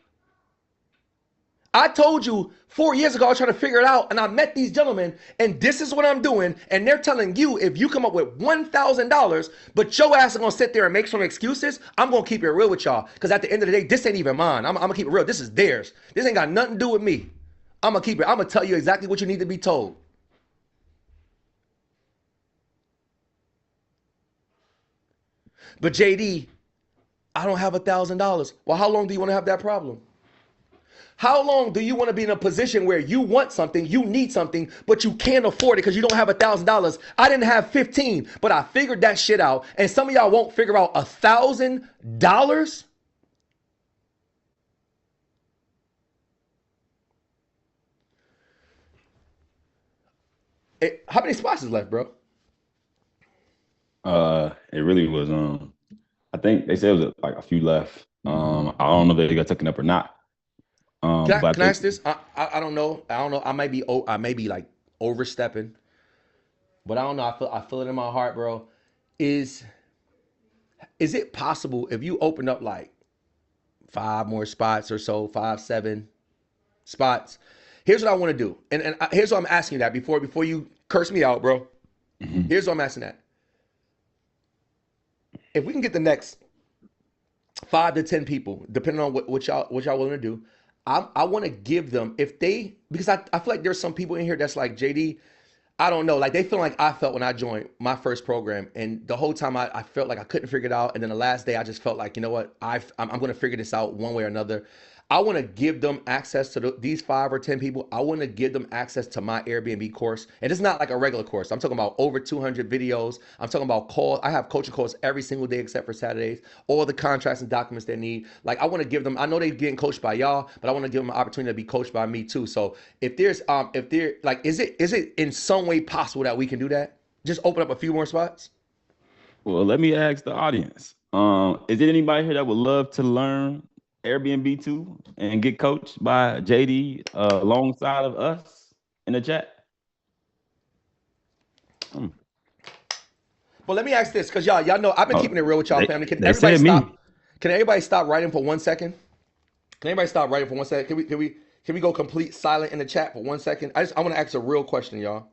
I told you 4 years ago, I was trying to figure it out, and I met these gentlemen, and this is what I'm doing, and they're telling you if you come up with $1,000, but your ass is going to sit there and make some excuses, I'm going to keep it real with y'all, because at the end of the day, this ain't even mine. I'm going to keep it real. This is theirs. This ain't got nothing to do with me. I'm going to keep it. I'm going to tell you exactly what you need to be told. But JD, I don't have $1,000. Well, how long do you want to have that problem? How long do you want to be in a position where you want something, you need something, but you can't afford it because you don't have $1,000? I didn't have 15, but I figured that shit out. And some of y'all won't figure out $1,000? How many spots is left, bro? It really was I think they said it was like a few left. I don't know if they got taken up or not. Can I ask this? I don't know. I might be like overstepping, but I don't know. I feel it in my heart, bro. Is it possible if you open up like 5 more spots or so, 5, 7 spots? Here's what I want to do, and here's what I'm asking you that before you curse me out, bro. Here's what I'm asking that. If we can get the next 5 to 10 people, depending on what y'all willing to do, I want to give them, if they, because I feel like there's some people in here that's like, JD, I don't know, like they feel like I felt when I joined my first program, and the whole time I felt like I couldn't figure it out, and then the last day I just felt like, you know what, I'm going to figure this out one way or another. I want to give them access to these 5 or 10 people. I want to give them access to my Airbnb course. And it's not like a regular course. I'm talking about over 200 videos. I'm talking about calls. I have coaching calls every single day except for Saturdays. All the contracts and documents they need. Like I want to give them, I know they're getting coached by y'all, but I want to give them an opportunity to be coached by me too. So if there's, like, is it in some way possible that we can do that? Just open up a few more spots? Well, let me ask the audience. Is there anybody here that would love to learn Airbnb too and get coached by JD alongside of us in the chat? Well, let me ask this, because y'all know I've been keeping it real with y'all, family. Can everybody stop? Can everybody stop writing for 1 second? Can everybody stop writing for 1 second? Can we go complete silent in the chat for 1 second? I want to ask a real question, y'all.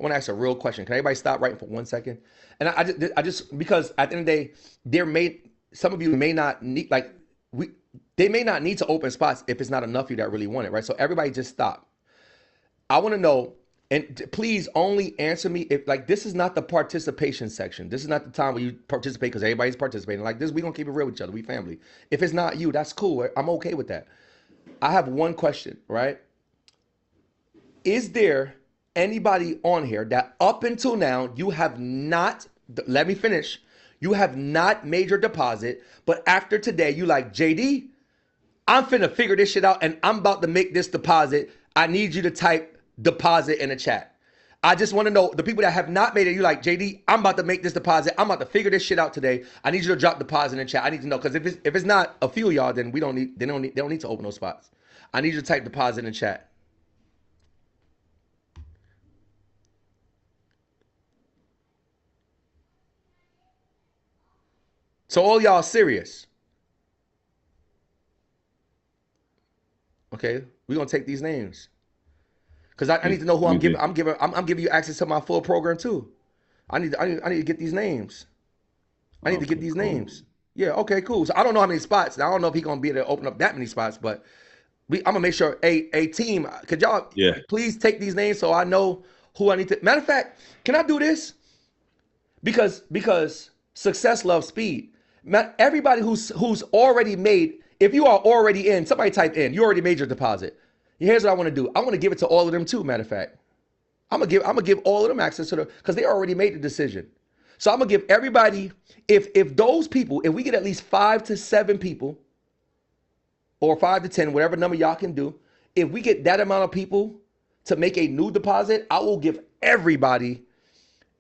I want to ask a real question. Can everybody stop writing for 1 second? And I just because at the end of the day, some of you may not need, like, they may not need to open spots if it's not enough of you that really want it, right? So everybody just stop. I want to know, and please only answer me if, like, this is not the participation section. This is not the time where you participate because everybody's participating. Like this, we're going to keep it real with each other. We family. If it's not you, that's cool. I'm okay with that. I have one question, right? Is there anybody on here that up until now you have not, let me finish, you have not made your deposit, but after today you like, JD, I'm finna figure this shit out and I'm about to make this deposit. I need you to type deposit in the chat. I just want to know the people that have not made it. You like, JD, I'm about to make this deposit. I'm about to figure this shit out today. I need you to drop deposit in the chat. I need to know, because if it's not a few of y'all, then they don't need to open those spots. I need you to type deposit in the chat. So all y'all serious? Okay, we're gonna take these names, because I need to know who I'm giving. I'm giving you access to my full program too. I need to get these names. I need to get these names. Yeah, okay, cool. So I don't know how many spots. I don't know if he's gonna be able to open up that many spots, but I'm gonna make sure a team. Could y'all please take these names so I know who I need to. Matter of fact, can I do this? Because success loves speed. Everybody who's already made. If you are already in, somebody type in. You already made your deposit. Here's what I want to do. I want to give it to all of them too. Matter of fact, I'm gonna give all of them access to because they already made the decision. So I'm gonna give everybody. If those people, if we get at least 5 to 7 people, or 5 to 10, whatever number y'all can do, if we get that amount of people to make a new deposit, I will give everybody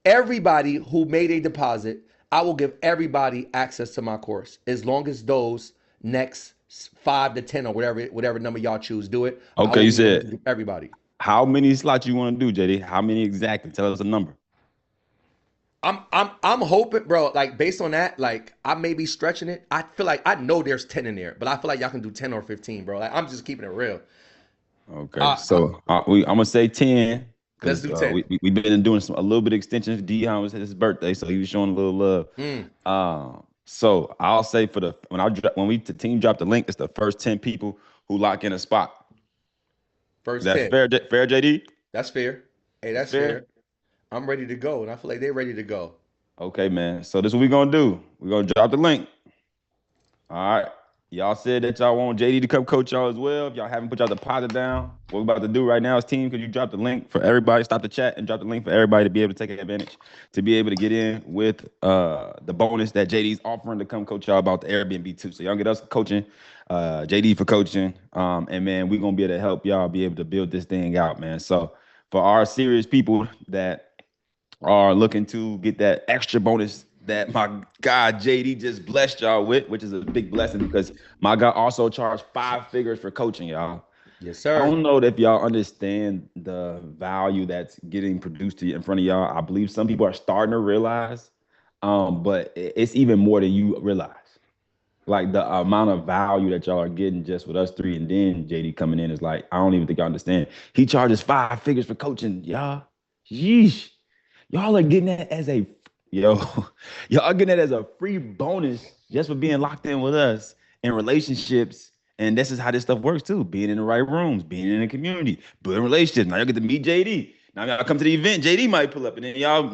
who made a deposit, I will give everybody access to my course, as long as those next 5 to 10 or whatever number y'all choose do it. Okay, you said everybody. How many slots you want to do, JD? How many exactly? Tell us a number. I'm hoping, bro, like based on that, like I may be stretching it. I feel like I know there's 10 in there, but I feel like y'all can do 10 or 15, bro. Like I'm just keeping it real. Okay, I'm gonna say 10. Let's do 10. We've been doing a little bit of extensions. Deion was his birthday, so he was showing a little love. So I'll say when the team dropped the link, it's the first 10 people who lock in a spot. First that's 10. Fair, JD? That's fair. Hey, that's fair. I'm ready to go, and I feel like they're ready to go. Okay, man. So this is what we're gonna do. We're gonna drop the link. All right. Y'all said that y'all want JD to come coach y'all as well. If y'all haven't put y'all deposit down, what we're about to do right now is, team, could you drop the link for everybody? Stop the chat and drop the link for everybody to be able to take advantage, to be able to get in with the bonus that JD's offering to come coach y'all about the Airbnb too. So y'all get us coaching, JD for coaching, and man, we're gonna be able to help y'all be able to build this thing out, man. So for our serious people that are looking to get that extra bonus that my guy JD just blessed y'all with, which is a big blessing because my guy also charged 5 figures for coaching y'all. Yes, sir. I don't know if y'all understand the value that's getting produced in front of y'all. I believe some people are starting to realize But it's even more than you realize. Like the amount of value that y'all are getting just with us three, and then JD coming in is like, I don't even think y'all understand. He charges 5 figures for coaching, y'all. Yeesh. Y'all are getting that as a yo, y'all are getting that as a free bonus just for being locked in with us in relationships. And this is how this stuff works too. Being in the right rooms, being in the community, building relationships. Now y'all get to meet JD. Now y'all come to the event, JD might pull up, and then y'all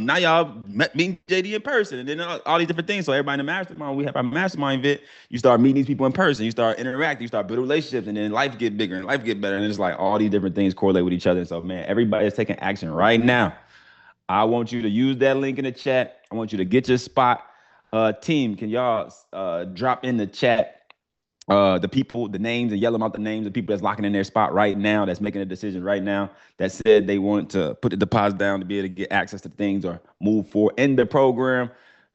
meeting JD in person, and then all these different things. So everybody in the mastermind, we have our mastermind event. You start meeting these people in person, you start interacting, you start building relationships, and then life get bigger and life get better, and it's like all these different things correlate with each other. So man, everybody is taking action right now. I want you to use that link in the chat. I want you to get your spot. Team, can y'all drop in the chat the people, the names, and yell them out the names of people that's locking in their spot right now, that's making a decision right now, that said they want to put the deposit down to be able to get access to things or move forward in the program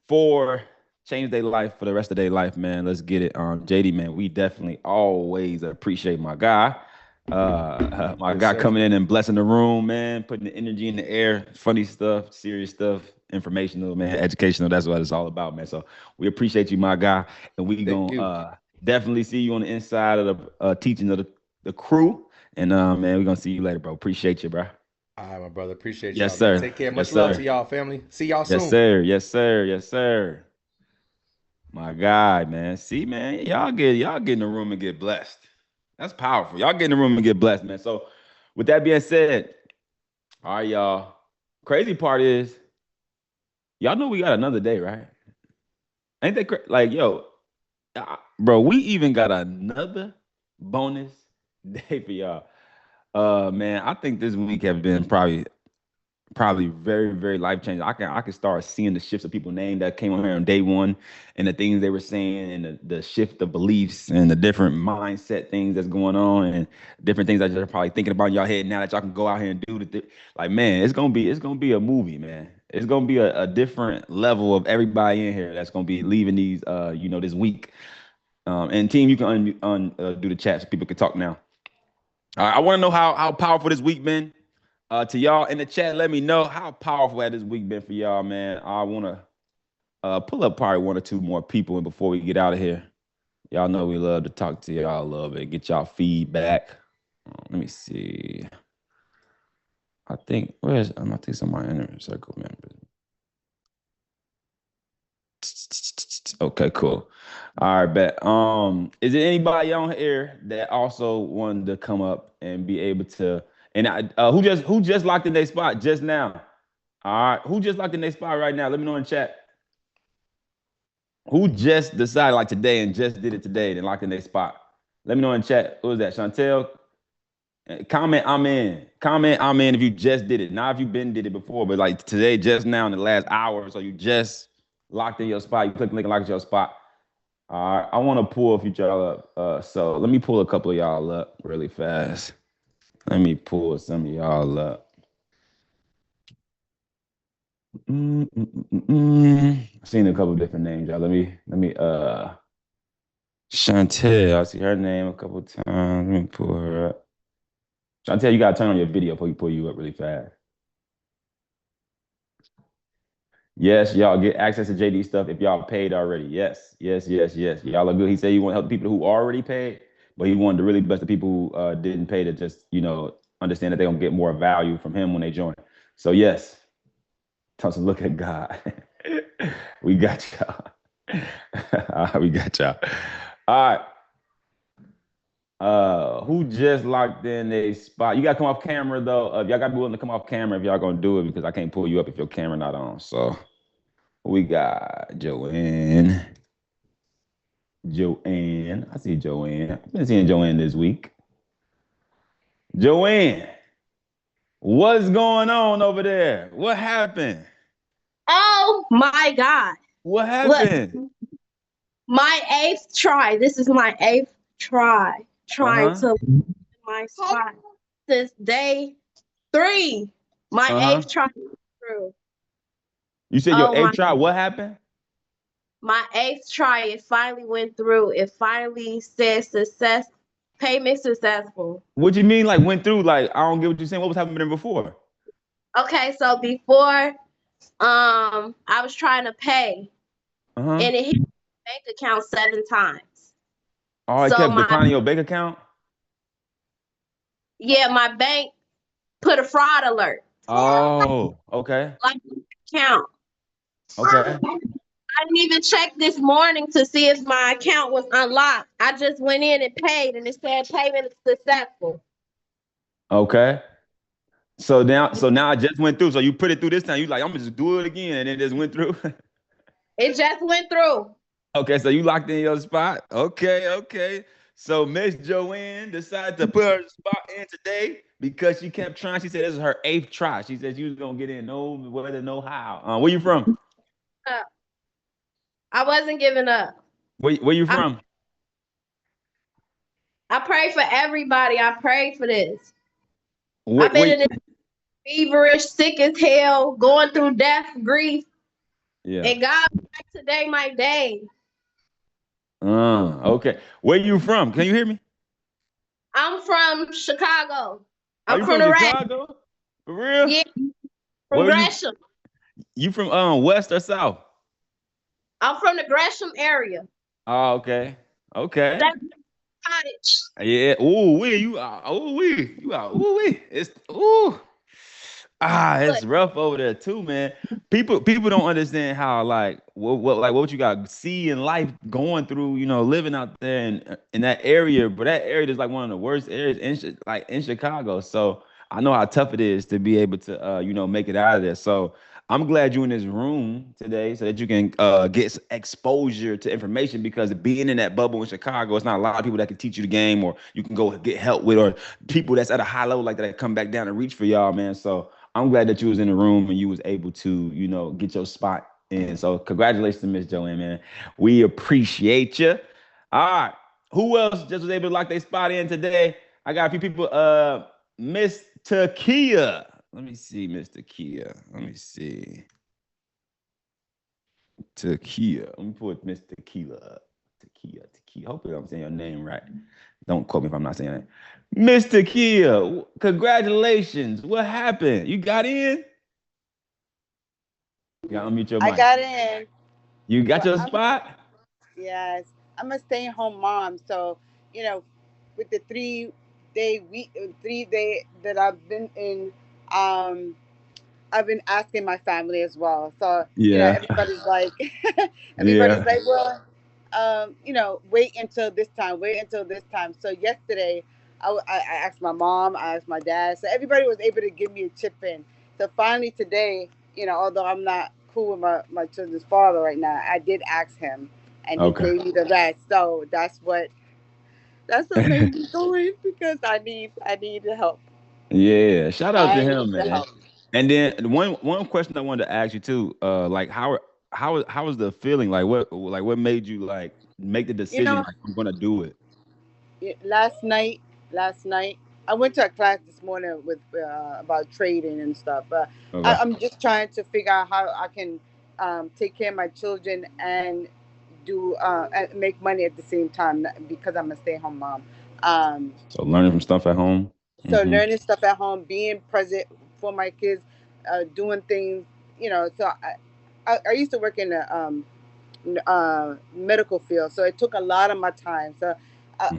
for change their life for the rest of their life, man. Let's get it. JD, man, we definitely always appreciate my guy. My guy coming in and blessing the room, man, putting the energy in the air, funny stuff, serious stuff, informational, man, educational. That's what it's all about, man. So we appreciate you, my guy, and we gonna definitely see you on the inside of the teaching of the crew. And man, we're gonna see you later, bro. Appreciate you, bro. All right, my brother. Appreciate y'all. Yes, sir. Take care. Yes, Much love sir. to y'all, family. See y'all soon. Yes, sir. Yes, sir. Yes, sir. My guy, man. See, man, y'all get in the room and get blessed. That's powerful. Y'all get in the room and get blessed, man. So with that being said, all right, y'all. Crazy part is, y'all know we got another day, right? Ain't that crazy? Like, yo, bro, we even got another bonus day for y'all. Man, I think this week have been probably very, very life changing. I can start seeing the shifts of people named that came on here on day one, and the things they were saying, and the shift of beliefs, and the different mindset things that's going on, and different things that you're probably thinking about in your head now that y'all can go out here and do. Like, man, it's gonna be a movie, man. It's gonna be a different level of everybody in here that's gonna be leaving these, this week. And team, you can do the chat so people can talk now. I want to know how powerful this week been. To y'all in the chat, let me know how powerful has this week been for y'all, man. I want to pull up probably 1 or 2 more people, and before we get out of here, y'all know we love to talk to y'all a little bit, get y'all feedback. Let me see. I think some of my inner circle members. Okay, cool. All right, bet. Is there anybody on here that also wanted to come up and be able to? And who just locked in their spot just now? All right, who just locked in their spot right now? Let me know in chat. Who just decided like today and just did it today and locked in their spot? Let me know in chat. Who is that? Chantel? Comment I'm in. Comment I'm in if you just did it. Not if you've been did it before, but like today, just now in the last hour, so you just locked in your spot. You click the link and locked your spot. All right, I want to pull a few y'all up. So let me pull a couple of y'all up really fast. Let me pull some of y'all up. I've seen a couple of different names, y'all. Let me Chantel, I see her name a couple of times. Let me pull her up. Chantel, you gotta turn on your video before you pull you up really fast. Yes, y'all get access to JD stuff if y'all paid already. Yes. Y'all are good. He said he want to help the people who already paid, but he wanted to really bless the people who didn't pay to just, understand that they're gonna get more value from him when they join. So yes. Thompson, look at God. We got y'all. We got y'all. All right. Who just locked in a spot? You gotta come off camera though. Y'all gotta be willing to come off camera if y'all gonna do it, because I can't pull you up if your camera not on. So we got Joanne. I see Joanne. I've been seeing Joanne this week. Joanne, what's going on over there? What happened? Oh my God. What happened? Look, my 8th try. This is my 8th try trying to my spot since day 3. My 8th try through. You said your 8th try. What happened? My 8th try, it finally went through. It finally said success, payment successful. What do you mean, like went through? Like, I don't get what you're saying. What was happening before? Okay, so before I was trying to pay, and it hit my bank account 7 times. Oh, it kept declining your bank account? Yeah, my bank put a fraud alert. Oh, okay. Like account. Okay. I didn't even check this morning to see if my account was unlocked. I just went in and paid, and it said payment is successful. Okay. So now I just went through. So you put it through this time. You like, I'm gonna just do it again, and it just went through. It just went through. Okay, so you locked in your spot. Okay. So Miss Joanne decided to put her spot in today because she kept trying. She said this is her 8th try. She said she was gonna get in no whether, no how. Where you from? I wasn't giving up. Where you from? I pray for everybody. I prayed for this. I've been in this feverish, sick as hell, going through death, grief. Yeah. And God back today my day. Okay. Where you from? Can you hear me? I'm from Chicago. I'm from Chicago? For real? Yeah. From Gresham. You from west or south? I'm from the Gresham area. Oh, okay. Okay. That's Cottage. Yeah. Ooh, you out. It's it's rough over there too, man. People don't understand how what you got see in life going through, living out there in that area. But that area is like one of the worst areas in Chicago. So I know how tough it is to be able to make it out of there. So I'm glad you're in this room today so that you can get exposure to information, because being in that bubble in Chicago, it's not a lot of people that can teach you the game, or you can go get help with, or people that's at a high level like that come back down and reach for y'all, man. So I'm glad that you was in the room and you was able to, get your spot in. So congratulations to Miss Joanne, man. We appreciate you. All right. Who else just was able to lock their spot in today? I got a few people. Miss Takia. Let me see, Miss Takia. Let me see. Takia. Let me put Miss Tequila up. Takia. Hopefully I'm saying your name right. Don't quote me if I'm not saying it. Miss Takia, congratulations. What happened? You got in? You gotta unmute your mic. I got in. You got your spot? Yes. I'm a stay-at-home mom. So, with the 3-day that I've been in, I've been asking my family as well. So, everybody's like, well, wait until this time. So yesterday, I asked my mom, I asked my dad. So everybody was able to give me a chip in. So finally today, although I'm not cool with my children's father right now, I did ask him, and he gave me the rest. So that's what made me go in, because I need the help. Yeah, shout out to him, man. And then one question I wanted to ask you too, how was the feeling? What made you make the decision I'm gonna do it? Last night, I went to a class this morning with about trading and stuff. But I'm just trying to figure out how I can take care of my children and do and make money at the same time, because I'm a stay-at-home mom. So learning from stuff at home. So learning stuff at home, being present for my kids, doing things. So I used to work in the medical field, so it took a lot of my time. So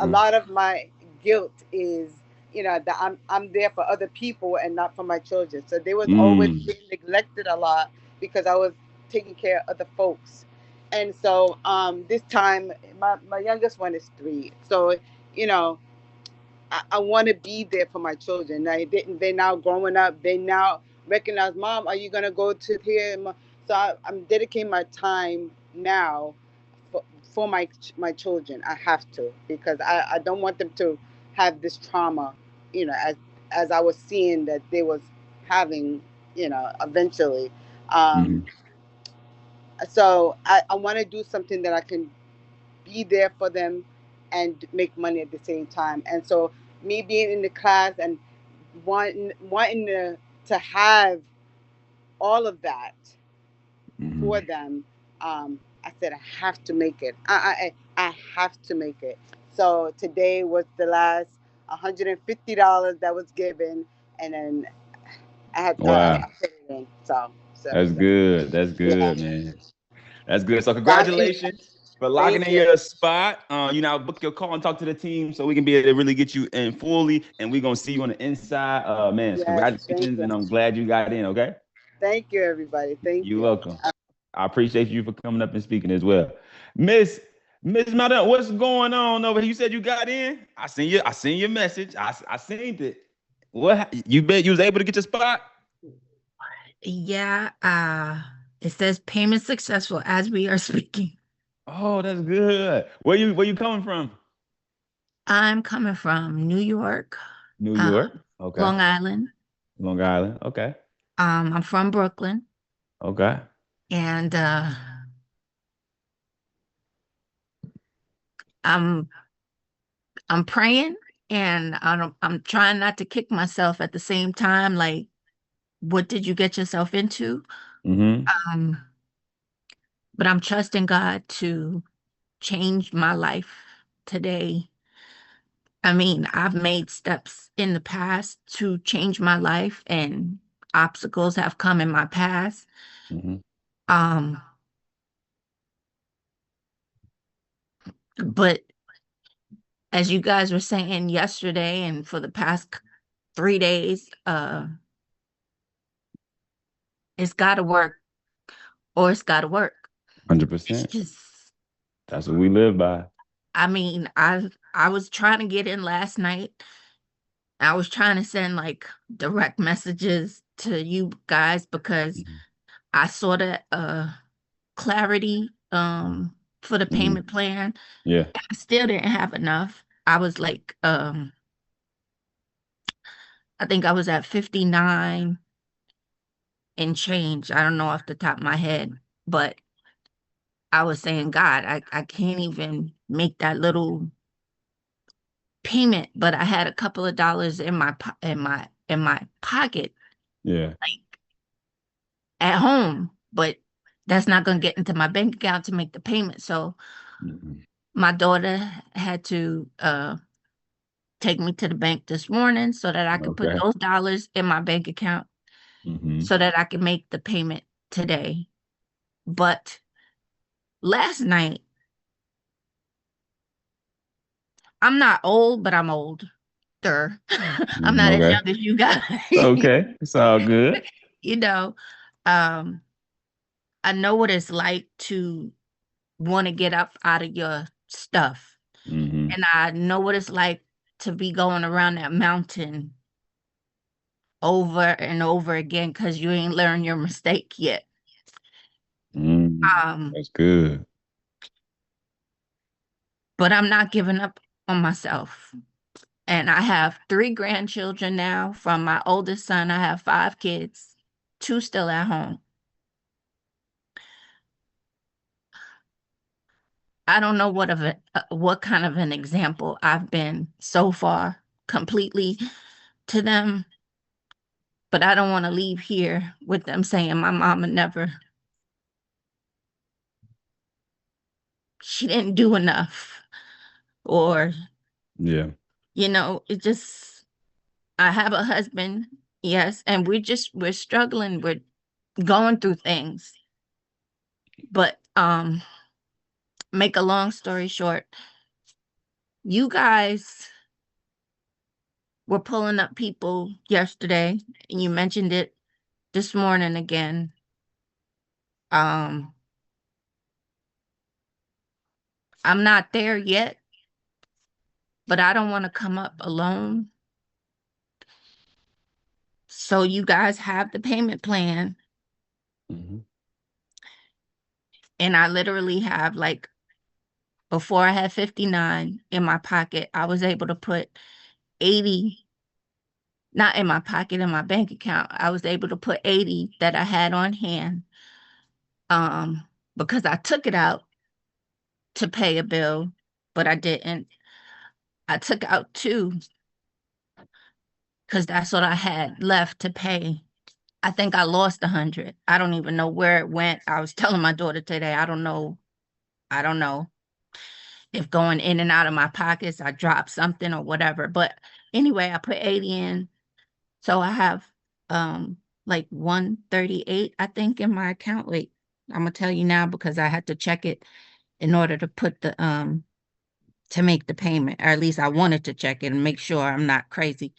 a lot of my guilt is, that I'm there for other people and not for my children. So they was always being neglected a lot because I was taking care of other folks. And so this time, my youngest one is 3. So I want to be there for my children. They're now growing up. They now recognize, Mom, are you gonna go to here? So I'm dedicating my time now for my children. I have to, because I don't want them to have this trauma, as I was seeing that they was having, eventually. So I want to do something that I can be there for them and make money at the same time. And so me being in the class and wanting to have all of that for them, I said I have to make it. I have to make it. So today was the last $150 that was given, and then I had to put it in. So That's good. That's good, man. That's good. So congratulations for locking in your spot. You now book your call and talk to the team so we can be able to really get you in fully, and we're gonna see you on the inside. Man, Yes, congratulations, and I'm glad you got in. Okay. Thank you, everybody. Thank You're you. welcome. I appreciate you for coming up and speaking as well. Miss Madam, what's going on over here? You said you got in. I seen your message. I seen it. What you bet you was able to get your spot? Yeah, it says payment successful as we are speaking. Oh, that's good. Where you coming from? I'm coming from New York, New York. Okay. Long Island. Long Island. Okay. I'm from Brooklyn, Okay. and I'm praying, and I'm trying not to kick myself at the same time. Like, what did you get yourself into? Mm-hmm. But I'm trusting God to change my life today. I mean, I've made steps in the past to change my life, and obstacles have come in my past. Mm-hmm. But as you guys were saying yesterday and for the past 3 days, it's got to work, or it's got to work. 100%. Just, That's what we live by. I mean, I was trying to get in last night. I was trying to send like direct messages to you guys because I saw that clarity for the payment plan. Yeah. I still didn't have enough. I was like I think I was at 59 and change. I don't know off the top of my head, but I was saying, God, I can't even make that little payment, but I had a couple of dollars in my pocket, Yeah. like at home, but that's not going to get into my bank account to make the payment. So my daughter had to take me to the bank this morning so that I could put those dollars in my bank account so that I could make the payment today. But last night, I'm not old, but I'm older. I'm not as young as you guys. Okay, it's all good. You know, I know what it's like to want to get up out of your stuff. And I know what it's like to be going around that mountain over and over again because you ain't learned your mistake yet. That's good. But I'm not giving up on myself. And I have 3 grandchildren now. From my oldest son, I have 5 kids, 2 still at home. I don't know what kind of an example I've been so far completely to them, but I don't want to leave here with them saying my mama she didn't do enough, or it just, I have a husband, yes, and we're struggling, we're going through things, but make a long story short, you guys were pulling up people yesterday, and you mentioned it this morning again. I'm not there yet, but I don't want to come up alone. So you guys have the payment plan. And I literally have, like, before I had 59 in my pocket, I was able to put 80, not in my pocket, in my bank account. I was able to put 80 that I had on hand because I took it out to pay a bill, but I didn't. I took out 2 because that's what I had left to pay. I think I lost 100. I don't even know where it went. I was telling my daughter today, I don't know if going in and out of my pockets, I dropped something or whatever. But anyway, I put 80 in. So I have like 138, I think, in my account. Wait, I'm gonna tell you now because I had to check it in order to put the to make the payment, or at least I wanted to check it and make sure I'm not crazy.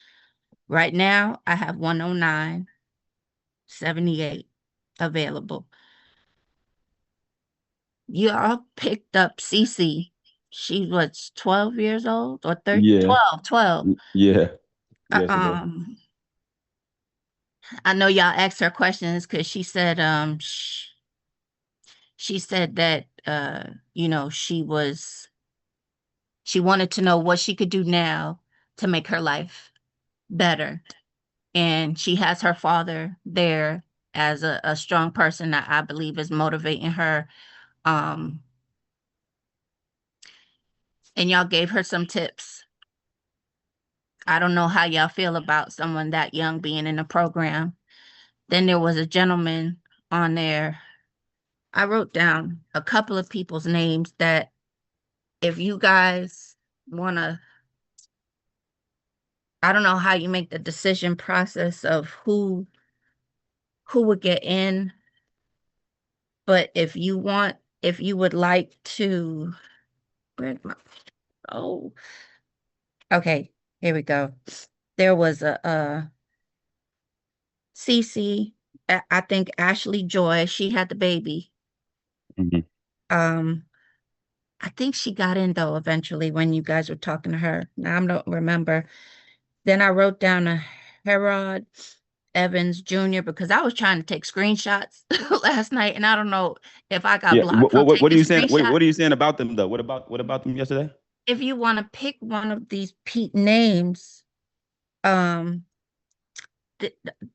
Right now, I have 109.78 available. You all picked up Cece. She was 12 years old or 13, Yeah. 12. Yeah. Yesterday. I know y'all asked her questions because she said she said that she wanted to know what she could do now to make her life better. And she has her father there as a strong person that I believe is motivating her. And y'all gave her some tips. I don't know how y'all feel about someone that young being in the program. Then there was a gentleman on there. I wrote down a couple of people's names that if you guys want to, I don't know how you make the decision process of who would get in, but if you would like to, where's my, oh, okay, here we go. There was a Cece, I think Ashley Joy, she had the baby. Mhm. I think she got in though eventually when you guys were talking to her. Now I don't remember. Then I wrote down a Herod Evans Jr. because I was trying to take screenshots last night, and I don't know if I got Yeah. blocked from What are taking you saying? Wait, screenshots. what are you saying about them though? What about them yesterday? If you want to pick one of these Pete names, um,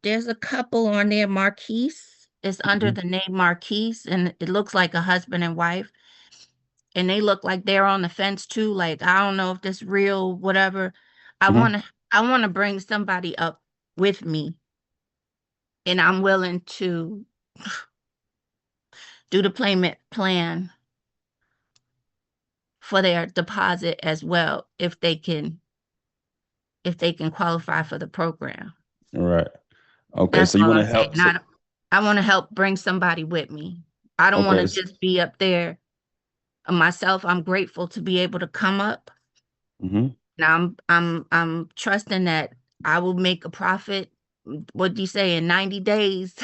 there's a couple on there. Marquise is under the name Marquise, and it looks like a husband and wife. And they look like they're on the fence too. Like, I don't know if this real, whatever. I Mhm. want to I want to bring somebody up with me, and I'm willing to do the payment plan for their deposit as well if they can qualify for the program. All right. Okay. That's So you all want I'm to saying. help? So, I want to help bring somebody with me. I don't want okay. to just be up there myself. I'm grateful to be able to come up. Mhm. Now I'm trusting that I will make a profit. What do you say, in 90 days?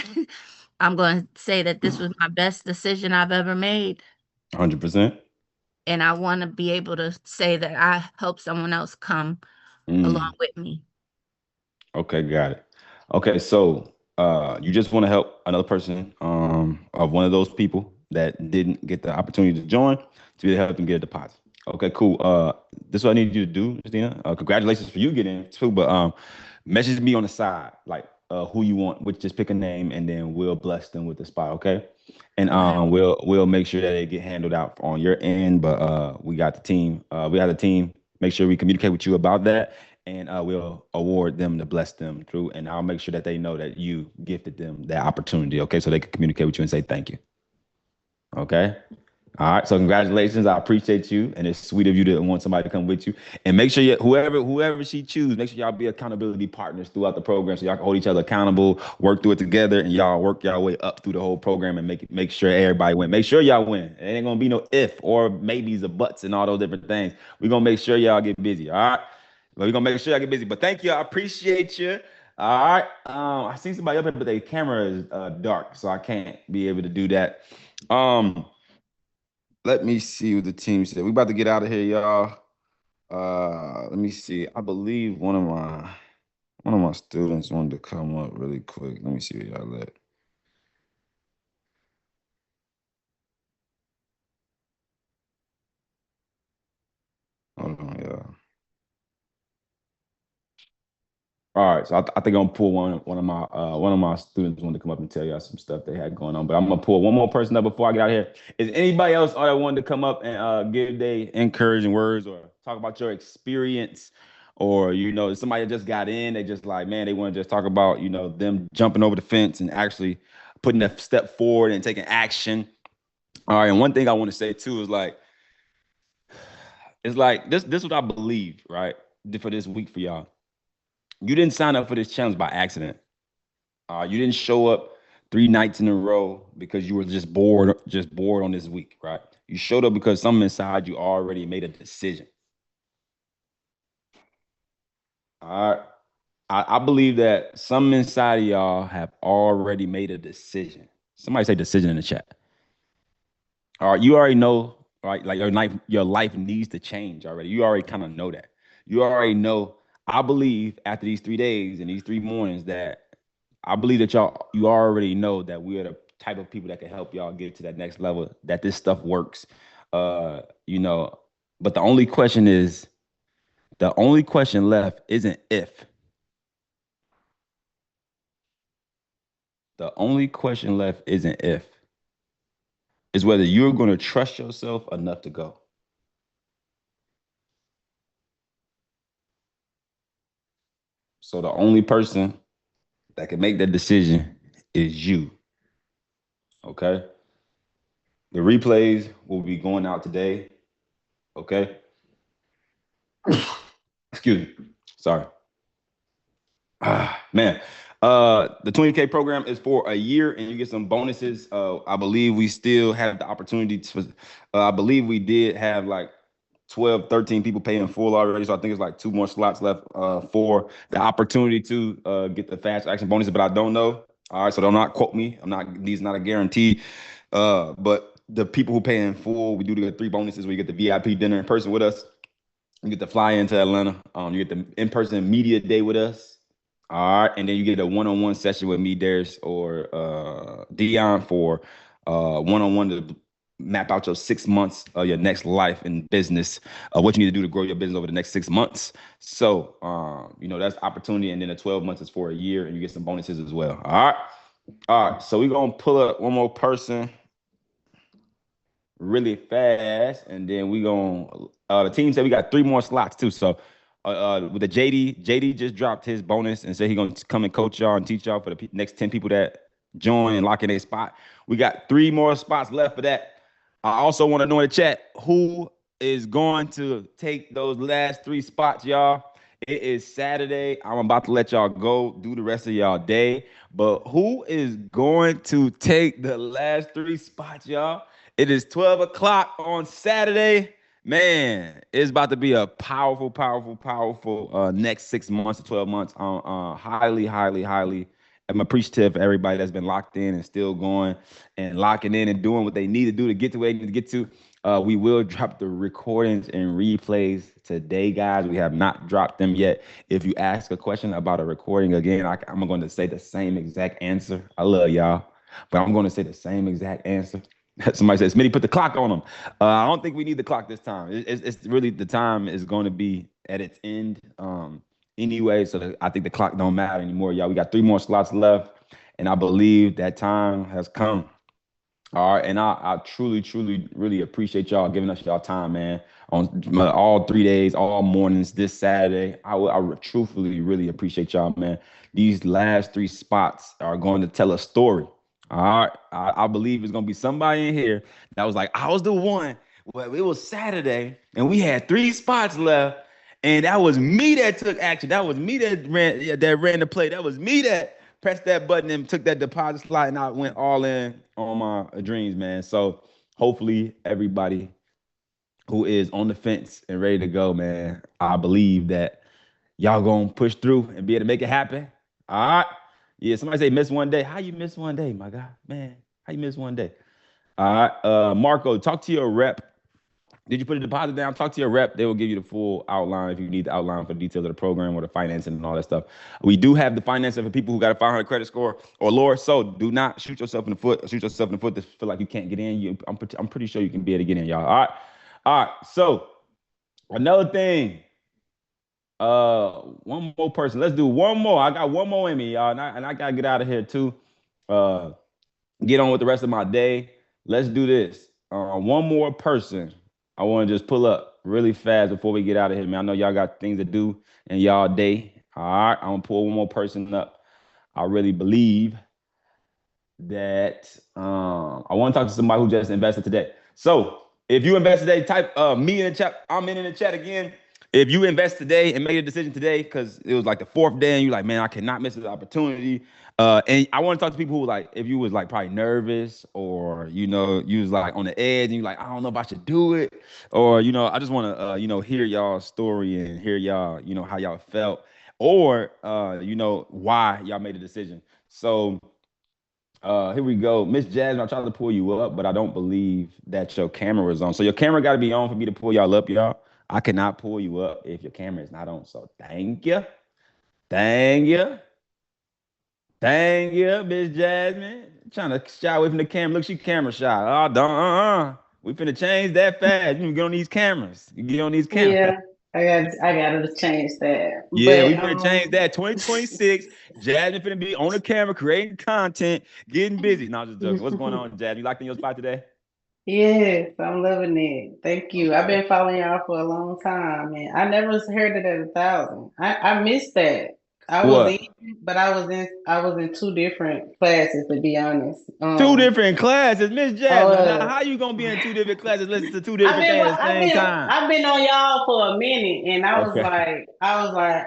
I'm going to say that this was my best decision I've ever made. 100%. And I want to be able to say that I helped someone else come along with me. Okay, got it. Okay, so you just want to help another person of one of those people that didn't get the opportunity to join to be able to help them get a deposit. Okay, cool. This is what I need you to do, Justina. Congratulations for you getting in too, but message me on the side, like who you want, which just pick a name and then we'll bless them with the spot, okay? And we'll make sure that they get handled out on your end, but we got the team. We have the team. Make sure we communicate with you about that and we'll award them to bless them through. And I'll make sure that they know that you gifted them that opportunity. Okay, so they can communicate with you and say thank you. Okay. All right. So congratulations. I appreciate you, and it's sweet of you to want somebody to come with you. And make sure whoever she chooses, make sure y'all be accountability partners throughout the program, so y'all can hold each other accountable, work through it together, and y'all work y'all way up through the whole program and make sure everybody win. Make sure y'all win. It ain't gonna be no if or maybes or buts and all those different things. We're gonna make sure y'all get busy. All right. We're gonna make sure y'all get busy. But thank you. I appreciate you. All right. I see somebody up here, but their camera is dark, so I can't be able to do that. Let me see what the team said. We about to get out of here, y'all. Let me see. I believe one of my students wanted to come up really quick. Let me see where y'all at. Hold on, y'all. All right, so I think I'm gonna pull one of my students wanted to come up and tell y'all some stuff they had going on, but I'm gonna pull one more person up before I get out of here. Is anybody else that wanted to come up and give their encouraging words or talk about your experience, or somebody just got in, they just like, man, they want to just talk about them jumping over the fence and actually putting a step forward and taking action. All right, and one thing I want to say too is like, it's like this is what I believe, right, for this week for y'all. You didn't sign up for this challenge by accident. You didn't show up 3 nights in a row because you were just bored on this week, right? You showed up because something inside you already made a decision. All right. I believe that some inside of y'all have already made a decision. Somebody say decision in the chat. All right, you already know, right? Like your life needs to change already. You already kind of know that. You already know. I believe after these 3 days and these 3 mornings that I believe that you already know that we are the type of people that can help y'all get to that next level, that this stuff works. You know, but the only question left isn't if. The only question left isn't if. It's whether you're going to trust yourself enough to go. So the only person that can make that decision is you. Okay? The replays will be going out today. Okay? Excuse me. Sorry. Man. The 20K program is for a year and you get some bonuses. I believe we still have the opportunity to, I believe we did have like 12, 13 people paying full already. So I think it's like 2 more slots left for the opportunity to get the fast action bonuses, but I don't know. All right, so don't not quote me. These not a guarantee. But the people who pay in full, we do the 3 bonuses where you get the VIP dinner in person with us. You get to fly into Atlanta. You get the in-person media day with us. All right, and then you get a one-on-one session with me, Darius, or Deion for one-on-one to map out your 6 months of your next life in business, what you need to do to grow your business over the next 6 months. So, you know, that's opportunity. And then the 12 months is for a year and you get some bonuses as well. All right. So we're going to pull up one more person really fast. And then we going to, the team said we got 3 more slots too. So with the JD just dropped his bonus and said he's going to come and coach y'all and teach y'all for the next 10 people that join and lock in a spot. We got 3 more spots left for that. I also want to know in the chat who is going to take those last 3 spots, y'all. It is Saturday. I'm about to let y'all go do the rest of y'all day. But who is going to take the last 3 spots, y'all? It is 12 o'clock on Saturday. Man, it's about to be a powerful next 6 months to 12 months. Highly I'm appreciative of everybody that's been locked in and still going and locking in and doing what they need to do to get to where they need to get to. We will drop the recordings and replays today, guys. We have not dropped them yet. If you ask a question about a recording again, I'm going to say the same exact answer. I love y'all, but I'm going to say the same exact answer. Somebody says, Smitty, put the clock on them. I don't think we need the clock this time. It's really, the time is going to be at its end anyway. So I think the clock don't matter anymore, y'all. We got 3 more slots left, and I believe that time has come. All right, and I truly, really appreciate y'all giving us y'all time, man. On all 3 days, all mornings, this Saturday, I truthfully really appreciate y'all, man. These last 3 spots are going to tell a story. All right, I believe it's gonna be somebody in here that was like, I was the one. Well, it was Saturday, and we had 3 spots left, and that was me that took action. That was me that ran the play. That was me that pressed that button and took that deposit slide, and I went all in on my dreams, man. So hopefully everybody who is on the fence and ready to go, man, I believe that y'all gonna push through and be able to make it happen. All right. Yeah, somebody say miss one day. How you miss one day, my guy? Man, how you miss one day? All right. Marco, talk to your rep. Did you put a deposit down? Talk to your rep. They will give you the full outline if you need the outline for the details of the program or the financing and all that stuff. We do have the financing for people who got a 500 credit score or lower. So do not shoot yourself in the foot. Shoot yourself in the foot to feel like you can't get in. I'm pretty sure you can be able to get in, y'all. All right. So another thing. One more person. Let's do one more. I got one more in me, y'all, and I gotta get out of here too. Get on with the rest of my day. Let's do this. One more person. I want to just pull up really fast before we get out of here, man. I know y'all got things to do in y'all day. All right, I'm gonna pull one more person up. I really believe that I want to talk to somebody who just invested today. So if you invested today, type me in the chat. I'm in the chat again. if you invest today and made a decision today, because it was like the 4th day, and you're like, man, I cannot miss this opportunity. And I want to talk to people who like, if you was like probably nervous, or you was like on the edge, and you like, I don't know if I should do it, or I just want to hear y'all's story and hear y'all, how y'all felt, or why y'all made a decision. So here we go. Miss Jasmine, I tried to pull you up, but I don't believe that your camera is on. So your camera got to be on for me to pull y'all up, y'all. I cannot pull you up if your camera is not on. So thank you. Thank you. Thank you, Miss Jasmine. Trying to shy away from the camera. Look, she camera shy. Oh, don't. We finna change that fast. You get on these cameras. You get on these cameras. Yeah, I gotta change that. Yeah, But we finna change that. 2026, Jasmine finna be on the camera, creating content, getting busy. No, I'm just joking. What's going on, Jasmine? You locked in your spot today? yes, I'm loving it. Thank you. I've Okay. been following y'all for a long time, and I never heard it at 1,000. I missed that. I was in, What? but I was in 2 different classes, to be honest. Two different classes, Miss I Jasmine. Now, was. how you gonna be in 2 different classes, listen to two I've different been, things at the same time? I've been on y'all for a minute, and Okay. I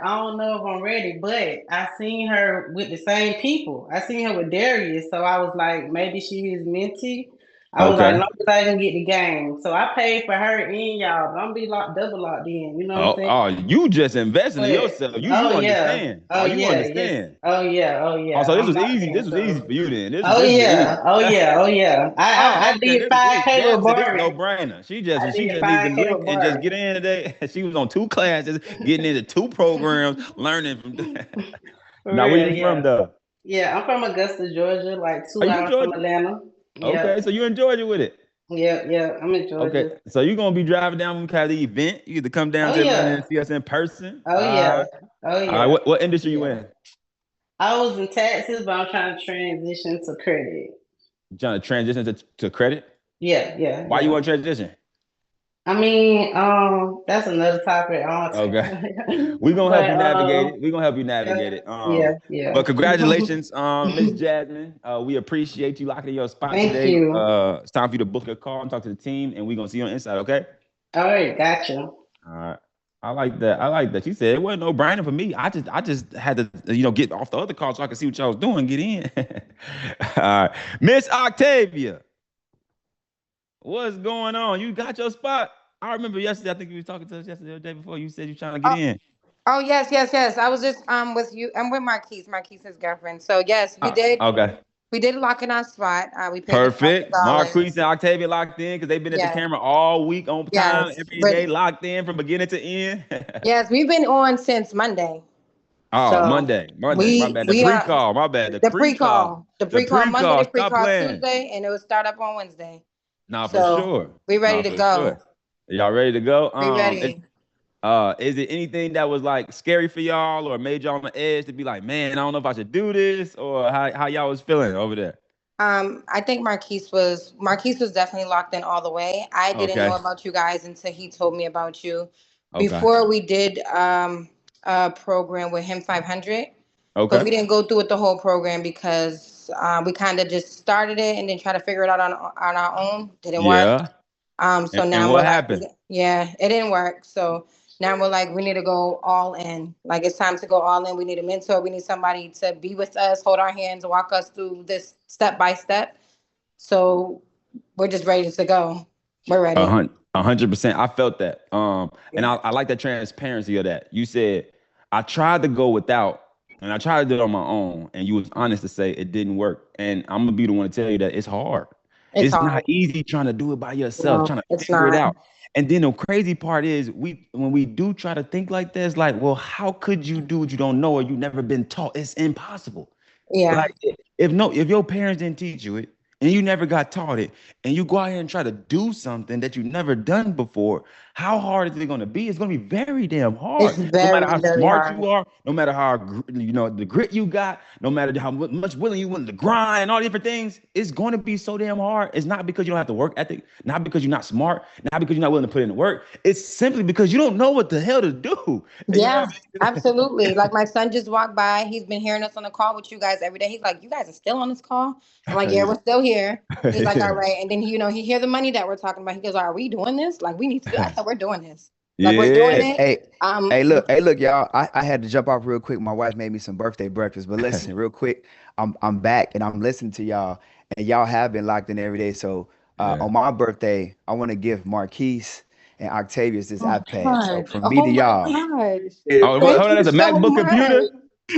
don't know if I'm ready, but I seen her with the same people. I seen her with Darius, so I was like, maybe she is mentee. I was like, Okay. long as I can get the game, so I paid for her and y'all, but I'm be double locked in. You know what I'm saying? Oh, you just investing in But yourself. You understand. oh You yeah, yes, understand. oh Oh, yeah. so this I'm was locked easy. This in, was easy so. for you then. This Oh is yeah, easy. oh yeah, oh yeah. I Oh, okay. did This is easy. 5K Jasmine with said this no Barbie. brainer. She I just did needs the 5K link with and just Barbie. get in today. She was on 2 classes, getting into 2 programs, learning from. For Now, where real, you from yeah. though? Yeah, I'm from Augusta, Georgia, like Are two you in hours from Georgia? Atlanta. Yeah, Okay, so you in Georgia with it. yeah, I'm in Okay, Georgia. so you're gonna be driving down when we have the event. You either come down Oh to Atlanta and yeah, see us in person. oh yeah, oh All right. yeah, What industry you yeah. in? I was in taxes, but I'm trying to transition to credit. You trying to transition to credit? Yeah, yeah, Why you yeah. want to transition? I mean, that's another topic. Okay. We're gonna help But you navigate it. We're gonna help you navigate it. yeah. But congratulations, Miss Jasmine. We appreciate you locking in your spot Thank today. you. It's time for you to book a call and talk to the team, and we're gonna see you on the inside, okay? All right, gotcha. All right. I like that. I like that. She said it wasn't no brainer for me. I just had to, get off the other call so I could see what y'all was doing, get in. All right. Miss Octavia, what's going on? You got your spot? I remember yesterday, I think you was talking to us yesterday or the day before. You said you trying to get in. Oh yes, yes, yes. I was just with you. I'm with Marquise's girlfriend. So yes, Okay. we did lock in our spot. We paid the Perfect. Marquise $1,000. and Octavia locked in because they've been at the Yes, camera all week on time, yes. every But day locked in from beginning to end. yes, we've been on since Monday. Oh, So Monday. My we bad. The we are pre-call. My bad. The the pre-call. pre-call, the The pre-call pre-call. Monday, Stop pre-call playing. Tuesday, and it will start up on Wednesday. Nah, for So sure. we ready Nah, to for go. sure. Y'all ready to go? We ready. Is it anything that was like scary for y'all or made y'all on the edge to be like, man, I don't know if I should do this, or how y'all was feeling over there? I think Marquise was definitely locked in all the way. I didn't know Okay. about you guys until he told me about you. Okay. Before we did a program with him 500, but Okay. we didn't go through with the whole program because we kind of just started it and then try to figure it out on our own. Didn't work. Yeah. So And now we're what like, happened? yeah, it didn't work. So now we're like, we need to go all in. Like it's time to go all in. We need a mentor. We need somebody to be with us, hold our hands, walk us through this step by step. So we're just ready to go. We're ready. 100%. I felt that. And I like the transparency of that. You said I tried to go without, and I tried to do it on my own, and you was honest to say it didn't work. And I'm gonna be the one to tell you that it's hard. It's It's hard. not easy trying to do it by yourself, No, trying to it's figure it not. out. And then the crazy part is when we do try to think like this, like, well, how could you do what you don't know or you never been taught? It's impossible. Yeah. Like if your parents didn't teach you it and you never got taught it, and you go out here and try to do something that you've never done before, how hard is it going to be? It's going to be very damn hard. It's No matter very, how very smart hard. you are, no matter how the grit you got, no matter how much willing you willing to grind, all different things, it's going to be so damn hard. It's not because you don't have the work ethic, not because you're not smart, not because you're not willing to put in the work. It's simply because you don't know what the hell to do. Yeah, absolutely. Like my son just walked by. He's been hearing us on the call with you guys every day. He's like, "You guys are still on this call?" I'm like, "Yeah, we're still here." He's like, "All right." And then he hear the money that we're talking about. He goes, "Are we doing this? Like, we need to do." I said, "We're doing this." Like we're doing Yeah. it. Hey, look, y'all. I had to jump off real quick. My wife made me some birthday breakfast, but listen, real quick. I'm back and I'm listening to y'all, and y'all have been locked in every day. So Yeah. on my birthday, I want to give Marquise and Octavius this Oh iPad. So God. from me to Oh my y'all, gosh. Oh, hold Thank on, you that's a so MacBook much. computer.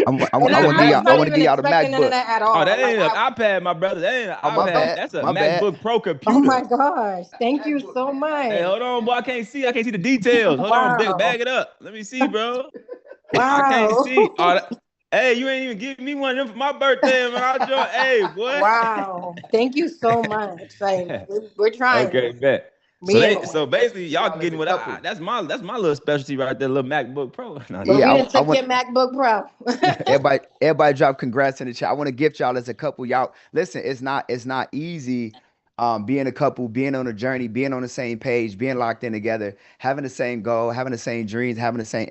I And want to give I was y'all. I not want to even give y'all the expecting none of MacBook. that at Oh, all. that Like ain't an iPad, my brother. That ain't an Oh, my iPad. bad. That's a My bad. MacBook Pro oh computer. my gosh. Thank you so Hey, much. hold on, boy. I can't see. I can't see the details. Hold on, Wow. bag it up. Let me see, bro. I can't Wow. see. Oh, hey, you ain't even give me one of them for my birthday, man. I join. Hey, boy. Wow. Thank you so much. Like we're trying. Okay, bet. So Me and so basically y'all Y'all as a getting what couple. that's my little specialty right there, little MacBook Pro. No, well, Yeah, we done I took want your MacBook Pro. everybody drop congrats in the chat. I want to gift y'all as a couple. Y'all listen, it's not easy being a couple, being on a journey, being on the same page, being locked in together, having the same goal, having the same dreams, having the same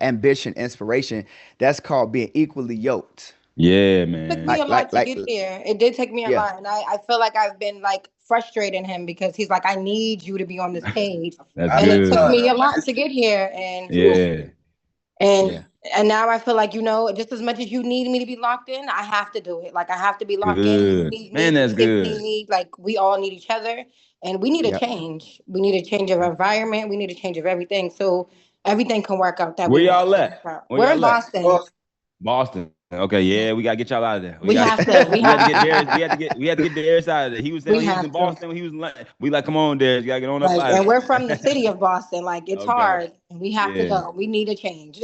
ambition, inspiration. That's called being equally yoked. yeah, Took me man. a lot to get here. It did take me a Yeah, lot. And I feel like I've been like frustrating him because he's like, I need you to be on this page. That's And it took good. me a lot to get here. And Yeah. and yeah, and now I feel like, just as much as you need me to be locked in, I have to do it. Like I have to be locked in. You Good. need Man, me, that's Tiffany good. need, like we all need each other. And we need a yep. change. We need a change of environment. We need a change of everything. So everything can work out that Where we want it y'all to at? work out. Where We're in y'all at? Boston. Boston. Okay, yeah, we gotta get y'all out of there. We We got have to. We we had to have get Darius. to. We had to get Darius out of there. He was saying We when he was in have to. Boston when he was in London. We like, come on, Darius, you gotta get on up Like, out of and we're there. from the city of Boston. Like, it's Okay. hard, and we have to Yeah. go. We need a change,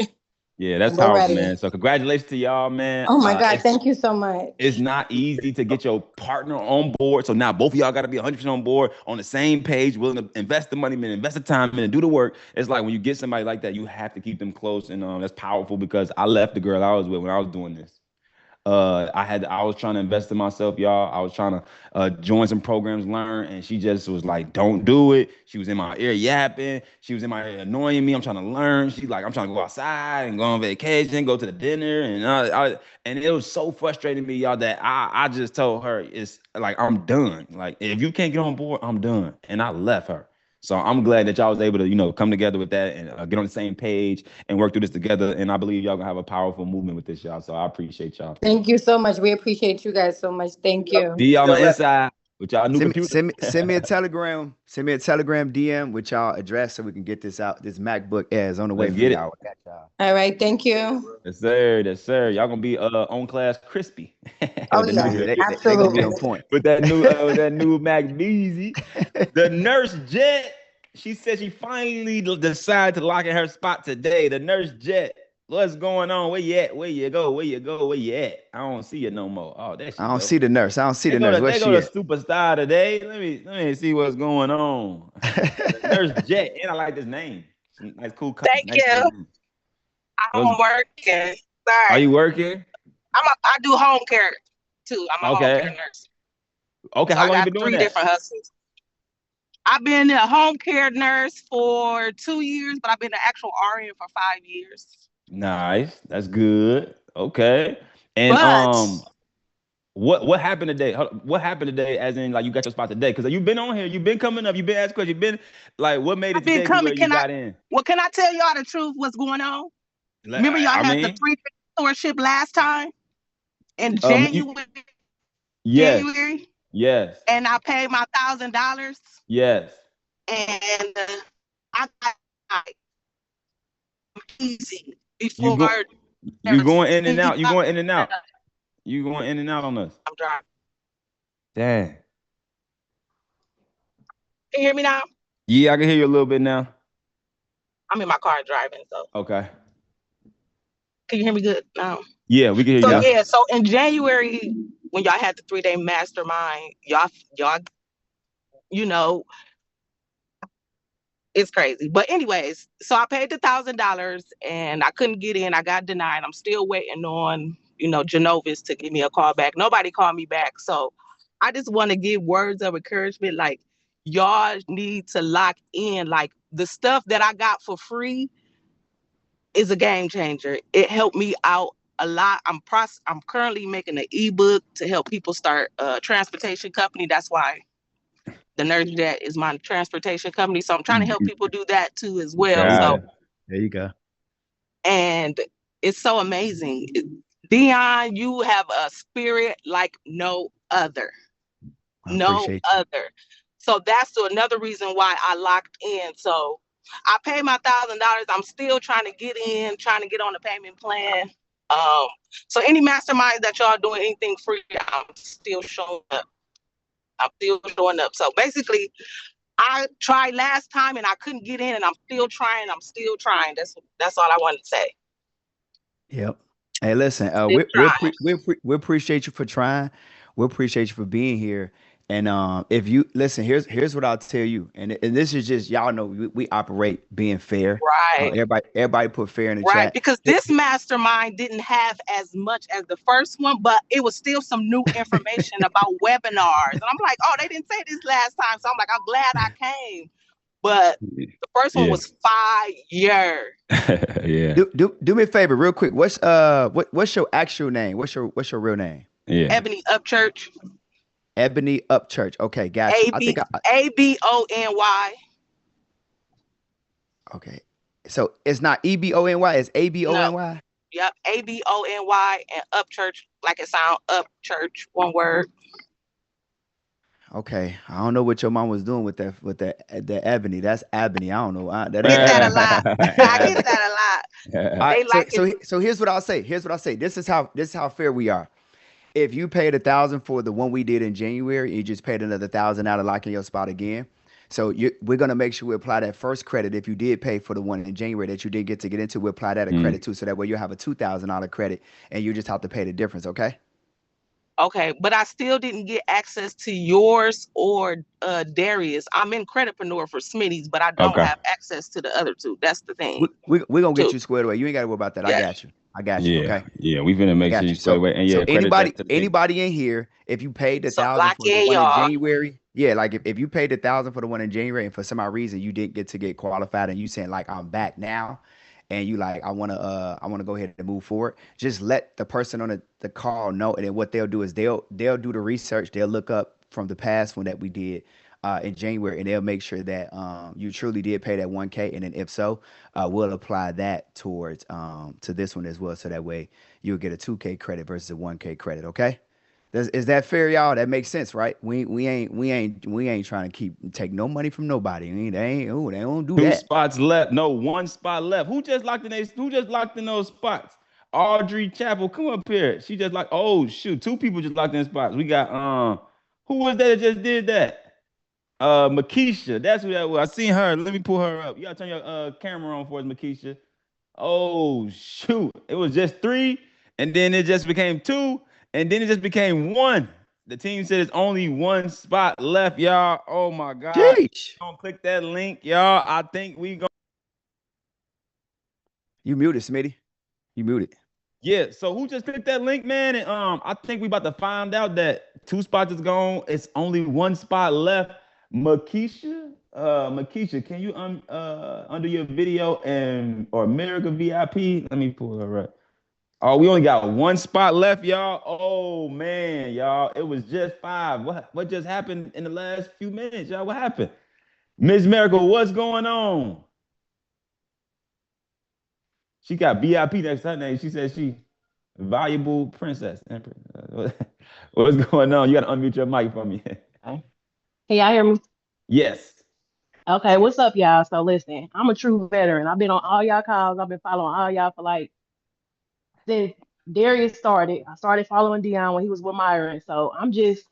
Yeah, that's and we're powerful, ready. man. So congratulations to y'all, man. Oh my God! Thank you so It's much. not easy to get your partner on board. So now both of y'all got to be 100% on board, on the same page, willing to invest the money, man, invest the time, man, and do the work. It's like when you get somebody like that, you have to keep them close, and that's powerful because I left the girl I was with when I was doing this. I was trying to invest in myself, y'all. I was trying to join some programs, learn, and she just was like, "Don't do it." She was in my ear yapping. She was in my ear annoying me. I'm trying to learn. She's like, "I'm trying to go outside and go on vacation, go to the dinner," and it was so frustrating me, y'all, that I just told her it's like I'm done. Like if you can't get on board, I'm done, and I left her. So I'm glad that y'all was able to, come together with that and get on the same page and work through this together. And I believe y'all gonna have a powerful movement with this, y'all. So I appreciate y'all. Thank you so much. We appreciate you guys so much. Thank you. See y'all on the inside with y'all new Send me, computer. send me, send me a telegram. Send me a telegram DM with y'all address so we can get this out. This MacBook Air is on the way Let's for get it. y'all. We got y'all. All right. Thank you. Yes, sir. Yes, sir. Y'all gonna be on class crispy Oh with the yeah, Yeah, new they gonna be absolutely. on point. with that new Mac Beezy. The nurse Jet. She said she finally decided to lock in her spot today. The nurse Jet. What's going on? Where you at? Where you go? Where you go? Where you at? I don't see you no more. Oh, there I she don't go. see the nurse. I don't see They the go nurse. to Where's they go she to at? superstar today. Let me see what's going on. Nurse Jet, and I like this name. Nice, cool, Thank nice, cool you. name. I'm working. Are Sorry. you working? I do home care too. I'm a home care Okay. nurse. Okay. So How I long you got been doing three that? different hustles. I've been a home care nurse for 2 years, but I've been an actual RN for 5 years. Nice. That's good. Okay. And But what happened today? What happened today? As in, like, you got your spot today? Because you've been on here, you've been coming up, you've been asking questions, you've been like, what made I've it been today to where coming. you got in? Can I tell y'all the truth? What's going on? Remember y'all I had the mean, free mentorship last time in you, January, yes, yes, and I paid my $1,000, yes. and I got easy You before go, you there's going in and out. You I'm going in and out. You going in and out on us. driving. Dang. Can you hear me now? Yeah, I can hear you a little bit now. I'm in my car driving, so Okay. can you hear me good now? Yeah, we can hear you So now. yeah, so in January when y'all had the 3-day mastermind, y'all, you know, it's crazy. But anyways, so I paid the $1,000 and I couldn't get in. I got denied. I'm still waiting on, Genovis to give me a call back. Nobody called me back. So I just want to give words of encouragement. Like, y'all need to lock in. Like, the stuff that I got for free is a game changer. It helped me out a lot. I'm currently making an ebook to help people start a transportation company. That's the NerdJet is my transportation company. So I'm trying to help people do that too as well. There So you go. There you go. and it's so amazing. Deion, you have a spirit like no other. No other. So that's another reason why I locked in. So I paid my $1,000. I'm still trying to get in, trying to get on the payment plan. So any masterminds that y'all doing anything free, I'm still showing up. I'm still showing up. So basically, I tried last time and I couldn't get in, and I'm still trying. I'm still trying. That's all I wanted to say. Yep. Hey, listen, we appreciate you for trying. We appreciate you for being here. And if you listen, here's what I'll tell you. And this is just, y'all know we operate being fair. Right. Everybody put fair in the Right, chat. because this mastermind didn't have as much as the first one, but it was still some new information about webinars. And I'm like, oh, they didn't say this last time. So I'm like, I'm glad I came. But the first one was fire. Yeah. Do me a favor, real quick. What's your actual name? What's your real name? Yeah. Ebony Upchurch. Ebony Upchurch. Okay, gotcha. ABONY. Okay. So it's not EBONY, it's ABONY? No. Yep, ABONY and Upchurch, like it sound, Upchurch, one word. Okay, I don't know what your mom was doing with the Ebony. That's Ebony. I don't know. I get that a lot. I get that a lot. Right, so here's what I'll say. This is how fair we are. If you paid $1,000 for the one we did in January, you just paid another $1,000 out of locking your spot again. So we're gonna make sure we apply that first credit. If you did pay for the one in January that you did get into, we apply that a credit too. So that way you'll have a $2,000 credit, and you just have to pay the difference. Okay. Okay, but I still didn't get access to yours or Darius. I'm in Creditpreneur for Smitty's, but I don't have access to the other two. That's the thing. We're gonna get you squared away. You ain't gotta worry about that. Yeah. I got you. Yeah. Okay. Yeah, we finna make sure you squared away. And yeah, so anybody in here, if you paid the $1,000 for the one in January, like if you paid the $1,000 for the one in January and for some odd reason you didn't get qualified, and you saying like I'm back now, and you like I wanna go ahead and move forward, just let the person on the call know. And then what they'll do is they'll do the research. They'll look up from the past one that we did in January, and they'll make sure that you truly did pay that $1,000, and then if so, we'll apply that towards to this one as well, so that way you'll get a $2,000 credit versus a $1,000 credit. Okay, is that fair, y'all? That makes sense, right? We ain't trying to take no money from nobody. They don't do that. 2 spots left. No, 1 spot left. Who just locked in those spots? Audrey Chapel, come up here. She just oh shoot, 2 people just locked in spots. We got who was that just did that? Makisha, that's who that was. I seen her. Let me pull her up. You gotta turn your camera on for us, Makisha. Oh shoot, it was just 3, and then it just became 2, and then it just became 1. The team said it's only 1 spot left, y'all. Oh my God. Don't click that link, y'all. I think we go. You muted, Smitty. You muted. Yeah, so who just clicked that link, man? And I think we about to find out that 2 spots is gone. It's only 1 spot left. Makisha, can you under your video or America VIP? Let me pull her up. Oh, we only got 1 spot left, y'all. Oh man, y'all. It was just 5. What just happened in the last few minutes, y'all? What happened? Miss Miracle, what's going on? She got VIP next to her name. She said she valuable princess. What's going on? You gotta unmute your mic for me. Can y'all hear me? Yes. Okay, what's up, y'all? So listen, I'm a true veteran. I've been on all y'all calls. I've been following all y'all for like since Darius started. I started following Deion when he was with Myron. So I'm just,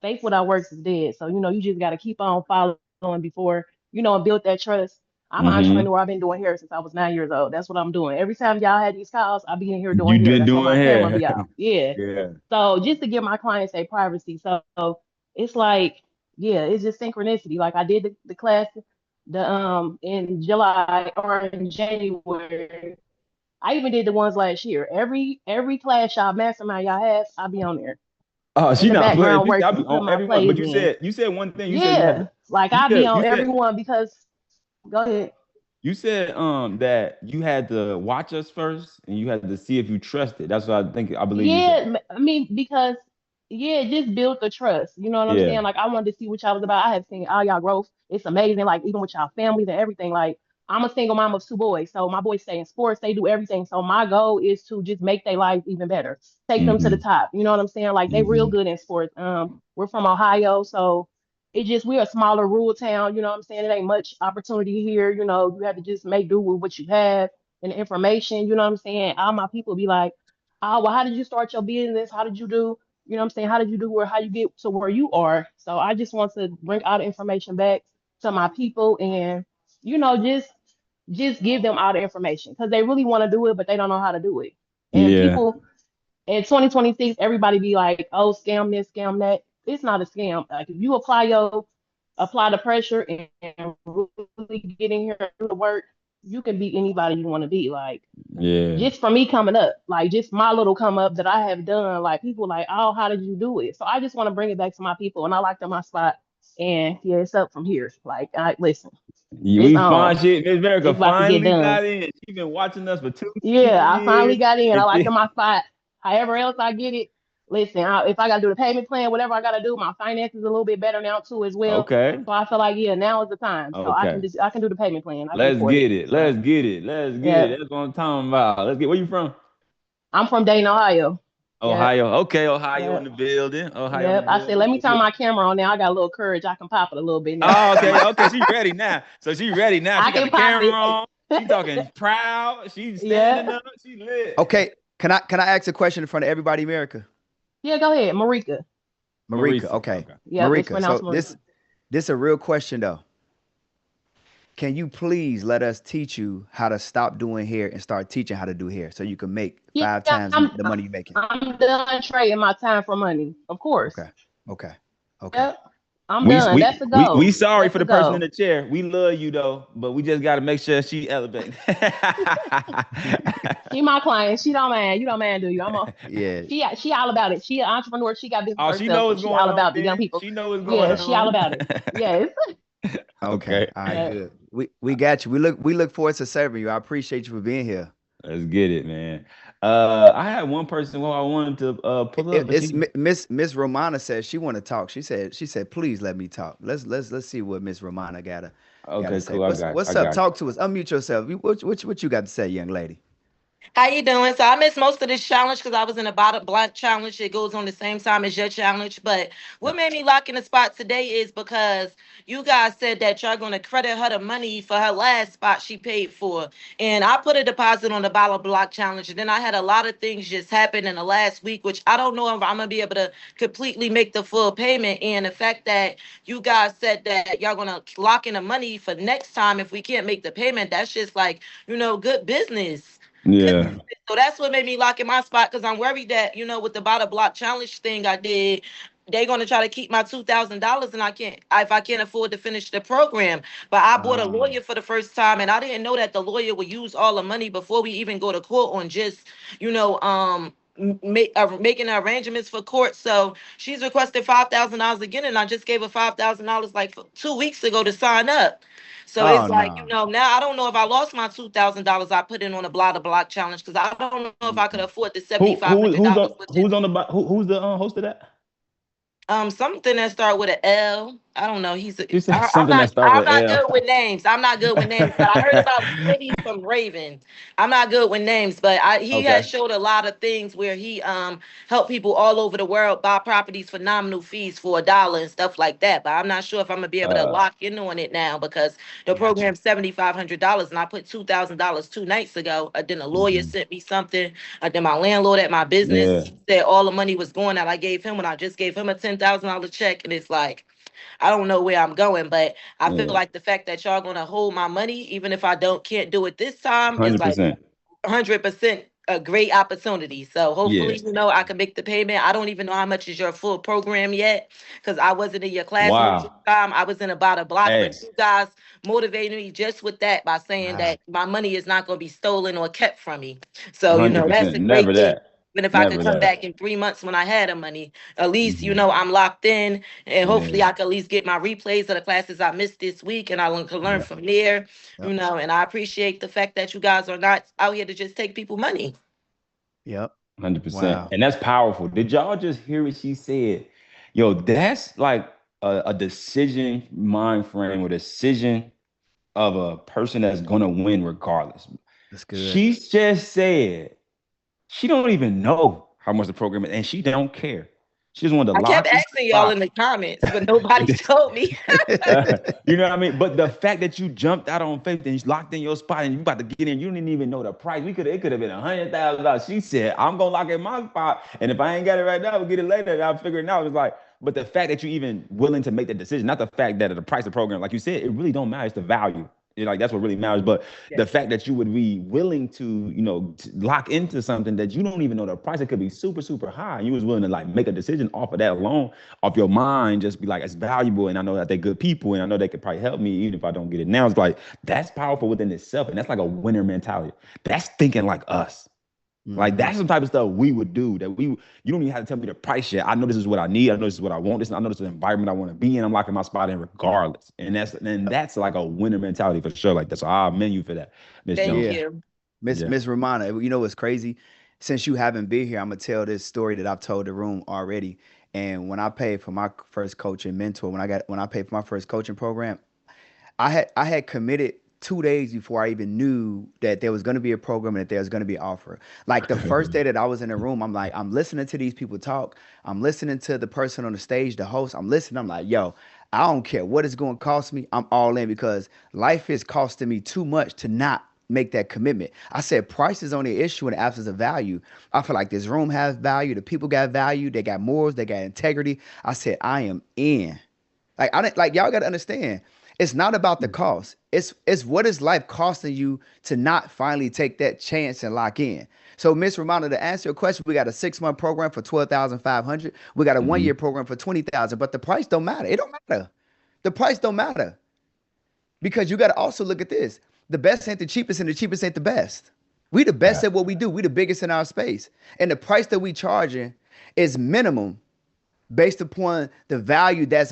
faith without works is dead. So, you just got to keep on following before, and build that trust. I'm an entrepreneur. I've been doing hair since I was 9 years old. That's what I'm doing. Every time y'all had these calls, I'll be in here doing hair. That's why my camera be out. Yeah. So just to give my clients a privacy. So it's like, it's just synchronicity. Like I did the class in July or in January. I even did the ones last year. Every class y'all mastermind y'all have, I'll be on there. Oh, she not playing. I'll be on everyone. But you said one thing. You said I'll be on everyone because. Go ahead. You said that you had to watch us first, and you had to see if you trusted. That's what I believe. Yeah, I mean because Yeah, just build the trust. You know what I'm Yeah. saying? Like I wanted to see what y'all was about. I have seen all y'all growth. It's amazing. Like even with y'all families and everything. Like I'm a single mom of two boys, so my boys stay in sports. They do everything. So my goal is to just make their lives even better, take them to the Mm-hmm. top. You know what I'm saying? Like they real Mm-hmm. good in sports. We're from Ohio, so it just we're a smaller rural town. You know what I'm saying? It ain't much opportunity here. You know, you have to just make do with what you have and the information. You know what I'm saying? All my people be like, oh, well, how did you start your business? How did you do? You know what I'm saying? How did you do where how you get to where you are? So I just want to bring all the information back to my people and just give them all the information because they really want to do it, but they don't know how to do it. And Yeah. people in 2026, everybody be like, oh, scam this, scam that. It's not a scam. Like if you apply the pressure and really get in here and do the work, you can be anybody you want to be. Like Yeah. just for me coming up, like just my little come up that I have done, like people like, oh, how did you do it? So I just want to bring it back to my people, and I like them my spot. And yeah, it's up from here. Like, I listen, it's We on. find shit. Miss America It's about to get finally done. got in. She been watching us for 2 Yeah, I finally years. got in. I And like them my spot. However else I get it, listen, if I got to do the payment plan, whatever I got to do, my finances a little bit better now too as well. okay. So I feel like yeah, now is the time. So Okay. I can do the payment plan. I can Let's afford it. get it. So Let's get it. Let's get yeah, it. That's what I'm talking about. Let's get. Where you from? I'm from Dayton, Ohio. Yep. Ohio. Okay, Ohio in Yep. the building. Ohio in the Yep. I said, building. let me Let's turn get. my camera on now. I got a little courage. I can pop it a little bit now. Oh, okay. Okay. She ready now. So she ready now. I She got can the pop camera it. on. She talking proud. She's standing Yeah. up. She lit. Okay, can I ask a question in front of everybody, America? Yeah, go ahead. Marika. Marika, Marisa. okay. Okay. Yep, it's Marika, pronounced so Marika. this a real question though. Can you please let us teach you how to stop doing hair and start teaching how to do hair so you can make Yeah, 5 times the money you're making? I'm done trading my time for money. Of course. Okay. Okay. Okay. Yep. I'm We done. we That's the we goal. sorry That's for the the person in goal. the chair. We love you though, but we just got to make sure she elevates. She my client. She don't mind. You don't mind, do you? Yeah. She all about it. She an entrepreneur. She got business Oh, she herself, know so what's she going all on about the young then. people. She know what's going Yeah, she all on. about it. Yes. Okay. Okay. All right, Yeah. good. We got you. We look forward to serving you. I appreciate you for being here. Let's get it, man. I had one person who I wanted to pull up, but It's she Miss Romana says she want to talk. She said please let me talk. Let's see what Miss Romana gotta okay, say. cool. I got you. I What's up? got Talk to us. Unmute yourself. What you got to say, young lady? How you doing? So I missed most of this challenge because I was in a bottle block challenge. It goes on the same time as your challenge. But what made me lock in the spot today is because you guys said that y'all gonna credit her the money for her last spot she paid for. And I put a deposit on the bottle block challenge. And then I had a lot of things just happen in the last week, which I don't know if I'm gonna be able to completely make the full payment. And the fact that you guys said that y'all gonna lock in the money for next time if we can't make the payment, that's just like, good business. Yeah. So that's what made me lock in my spot because I'm worried that, with the bottle block challenge thing I did, they're gonna try to keep my $2,000 and if I can't afford to finish the program. But I bought a lawyer for the first time and I didn't know that the lawyer would use all the money before we even go to court on just, making arrangements for court. So she's requested $5,000 again, and I just gave her $5,000 like 2 weeks ago to sign up. So Oh it's like, no. now I don't know if I lost my $2,000 I put in on the block challenge because I don't know if I could afford the Who who's $7,500 on who's on the who's the host of that? something that start with an L. I don't know. You said I'm something that not start I'm with not L. good with names. I'm not good with names. But I heard about Smitty from Raven. I'm not good with names, but he has Okay. showed a lot of things where he helped people all over the world buy properties for nominal fees for $1 and stuff like that. But I'm not sure if I'm gonna be able to lock in on it now because the Gotcha. program's $7,500 and I put $2,000 2 nights ago. Then a lawyer Mhm. sent me something. Then my landlord at my business Yeah. said all the money was going that I gave him when I just gave him a $10,000 check. And it's like, I don't know where I'm going, but I feel Yeah. like the fact that y'all gonna hold my money, even if I can't do it this time, is like 100%. 100% a great opportunity. So Yeah. hopefully, I can make the payment. I don't even know how much is your full program yet, because I wasn't in your class on this Wow. time. I was in about a block, but Hey. you guys motivated me just with that by saying Wow. that my money is not gonna be stolen or kept from me. So, that's 100%. a great Never thing. that. Even if I could Never come that. back in 3 months when I had the money, at least, Mhm. I'm locked in and hopefully Yeah. I can at least get my replays of the classes I missed this week and can learn Yep. from there, Yep. and I appreciate the fact that you guys are not out here to just take people money. Yep. 100%. Wow. And that's powerful. Did y'all just hear what she said? Yo, that's like a decision mind frame or decision of a person that's gonna win regardless. That's good. She just said she don't even know how much the program is, and she don't care. She just wanted to I kept lock in asking y'all in spot. the comments, but nobody told me. You know what I mean? But the fact that you jumped out on faith and you locked in your spot and you about to get in, you didn't even know the price. It could have been $100,000. She said, "I'm gonna lock in my spot, and if I ain't got it right now, we'll get it later." And I'll figure it out. It's like, but the fact that you even willing to make that decision, not the fact that the price of the program, like you said, it really don't matter. It's the value. Like that's what really matters. But the fact that you would be willing to, to lock into something that you don't even know the price, it could be super, super high. And you was willing to like make a decision off of that alone, off your mind, just be like, it's valuable. And I know that they're good people and I know they could probably help me even if I don't get it now. It's like, that's powerful within itself. And that's like a winner mentality. That's thinking like us. Like that's the type of stuff we would do that you don't even have to tell me the price yet. I know this is what I need. I know this is what I want. I know this is the environment I want to be in. I'm locking my spot in regardless. And that's like a winner mentality for sure. Like that's I commend you for that, Miss Thank Jones. you. Miss Romana, you know what's crazy? Since you haven't been here, I'm gonna tell this story that I've told the room already. And when I paid for my first coaching mentor, when I paid for my first coaching program, I had committed 2 days before I even knew that there was going to be a program and that there was going to be an offer. Like the first day that I was in the room, I'm like, I'm listening to these people talk. I'm listening to the person on the stage, the host. I'm listening. I'm like, yo, I don't care what it's going to cost me. I'm all in because life is costing me too much to not make that commitment. I said price is only an issue in the absence of value. I feel like this room has value. The people got value. They got morals. They got integrity. I said, I am in. Like y'all got to understand. It's not about the cost. It's what is life costing you to not finally take that chance and lock in. So, Miss Romano, to answer your question, we got a 6-month program for $12,500. We got a 1-year program for $20,000. But the price don't matter. It don't matter. The price don't matter because you got to also look at this. The best ain't the cheapest, and the cheapest ain't the best. We the best at what we do. We the biggest in our space, and the price that we charging is minimum, based upon the value that's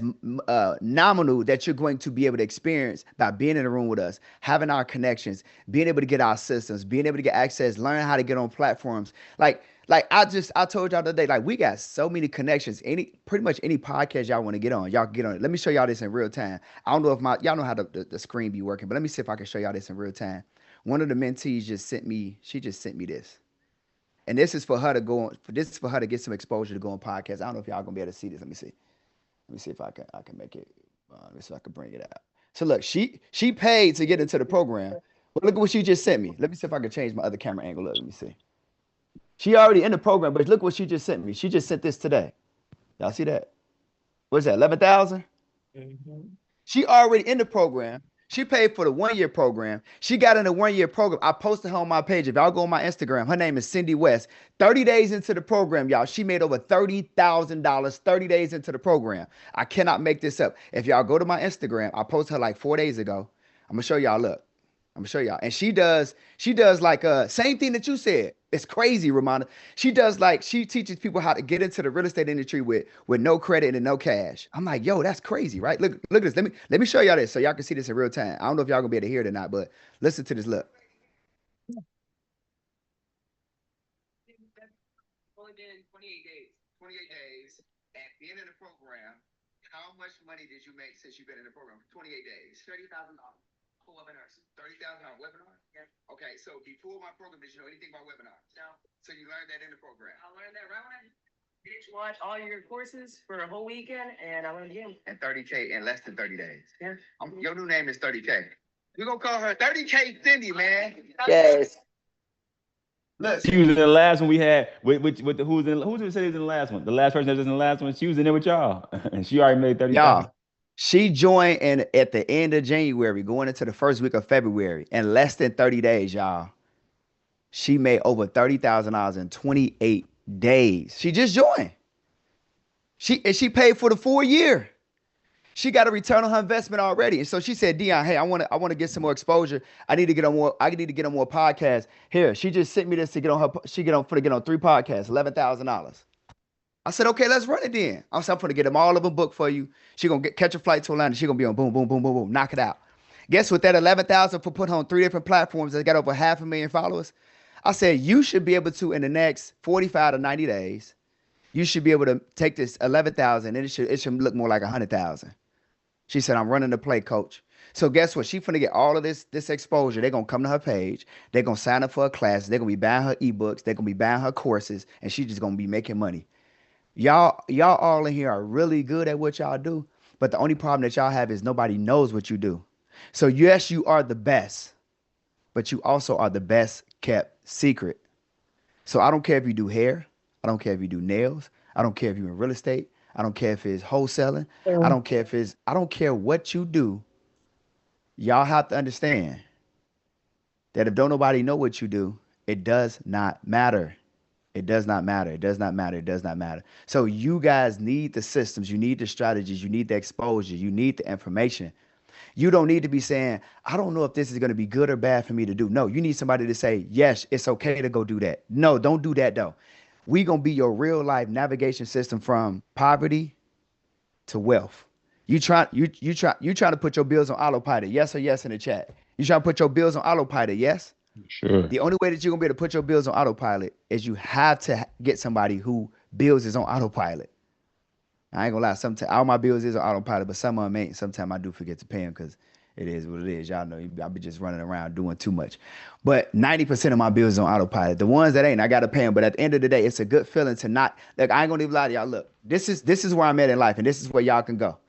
nominal that you're going to be able to experience by being in the room with us, having our connections, being able to get our systems, being able to get access, learning how to get on platforms. Like I told y'all the other day, like we got so many connections. Pretty much any podcast y'all want to get on, y'all can get on it. Let me show y'all this in real time. I don't know if y'all know how the screen be working, but let me see if I can show y'all this in real time. One of the mentees just sent me this. And this is for her to go on. This is for her to get some exposure to go on podcasts. I don't know if y'all gonna be able to see this. Let me see. Let me see if I can make it. Let me see if I can bring it out. So look, she paid to get into the program. But look at what she just sent me. Let me see if I can change my other camera angle. Look, let me see. She already in the program, but look what she just sent me. She just sent this today. Y'all see that? What's that? 11,000. She already in the program. She paid for the 1-year program. She got in the 1-year program. I posted her on my page. If y'all go on my Instagram, her name is Cindy West. 30 days into the program, y'all, she made over $30,000 30 days into the program. I cannot make this up. If y'all go to my Instagram, I posted her like 4 days ago. I'm gonna show y'all. Look, I'm gonna show y'all. And she does like same thing that you said. It's crazy, Romana. She teaches people how to get into the real estate industry with no credit and no cash. I'm like, yo, that's crazy, right? Look at this. Let me show y'all this so y'all can see this in real time. I don't know if y'all gonna be able to hear it or not, but listen to this. Look. Only been 28 days. 28 days and being in the program. How much money did you make since you've been in the program? 28 days. $30,000 for webinars. $30,000 webinar? Yeah. Okay, so before my program, did you know anything about webinars? No. So you learned that in the program? I learned that right when I binge watch all your courses for a whole weekend, and I learned again. And 30K in less than 30 days. Yeah. Your new name is 30K. We're gonna call her 30K Cindy, man. Yes. Look, she was in the last one we had with the who's said he was in the last one. The last person that was in the last one, she was in there with y'all, and she already made 30,000. Y'all, she joined at the end of January, going into the first week of February, in less than 30 days, y'all. She made over $30,000 in 28 days. She just joined. She paid for the full year. She got a return on her investment already. And so she said, Deion, hey, I want to get some more exposure. I need to get on more podcasts. Here, she just sent me this to get on her. She get on 3 podcasts, $11,000. I said, okay, let's run it then. I'm going to get them all of them booked for you. She going to catch a flight to Atlanta. She going to be on boom, boom, boom, boom, boom, knock it out. Guess what? That $11,000 for putting her on 3 different platforms that got over 500,000 followers. I said, you should be able to, in the next 45 to 90 days, you should be able to take this 11,000 and it should look more like 100,000. She said, I'm running the play, coach. So guess what? She finna get all of this exposure. They're gonna come to her page. They're gonna sign up for her classes. They're gonna be buying her ebooks. They're gonna be buying her courses, and she's just gonna be making money. Y'all all in here are really good at what y'all do, but the only problem that y'all have is nobody knows what you do. So yes, you are the best, but you also are the best kept secret. So I don't care if you do hair. I don't care if you do nails. I don't care if you're in real estate. I don't care if it's wholesaling. I don't care if it's, I don't care what you do. Y'all have to understand that if don't nobody know what you do, it does not matter. It does not matter. It does not matter. It does not matter. So you guys need the systems. You need the strategies. You need the exposure. You need the information. You don't need to be saying, I don't know if this is going to be good or bad for me to do. No, you need somebody to say, yes, it's okay to go do that. No, don't do that though. We going to be your real life navigation system from poverty to wealth. You trying to put your bills on autopilot. Yes or yes in the chat. You trying to put your bills on autopilot. Yes. Sure. The only way that you're going to be able to put your bills on autopilot is you have to get somebody who bills is on autopilot. I ain't gonna lie. Sometimes all my bills is on autopilot, but some of them ain't. Sometimes I do forget to pay them because it is what it is. Y'all know I be just running around doing too much. But 90% of my bills is on autopilot. The ones that ain't, I gotta pay them. But at the end of the day, it's a good feeling to not. Like I ain't gonna even lie to y'all. Look, this is where I'm at in life, and this is where y'all can go.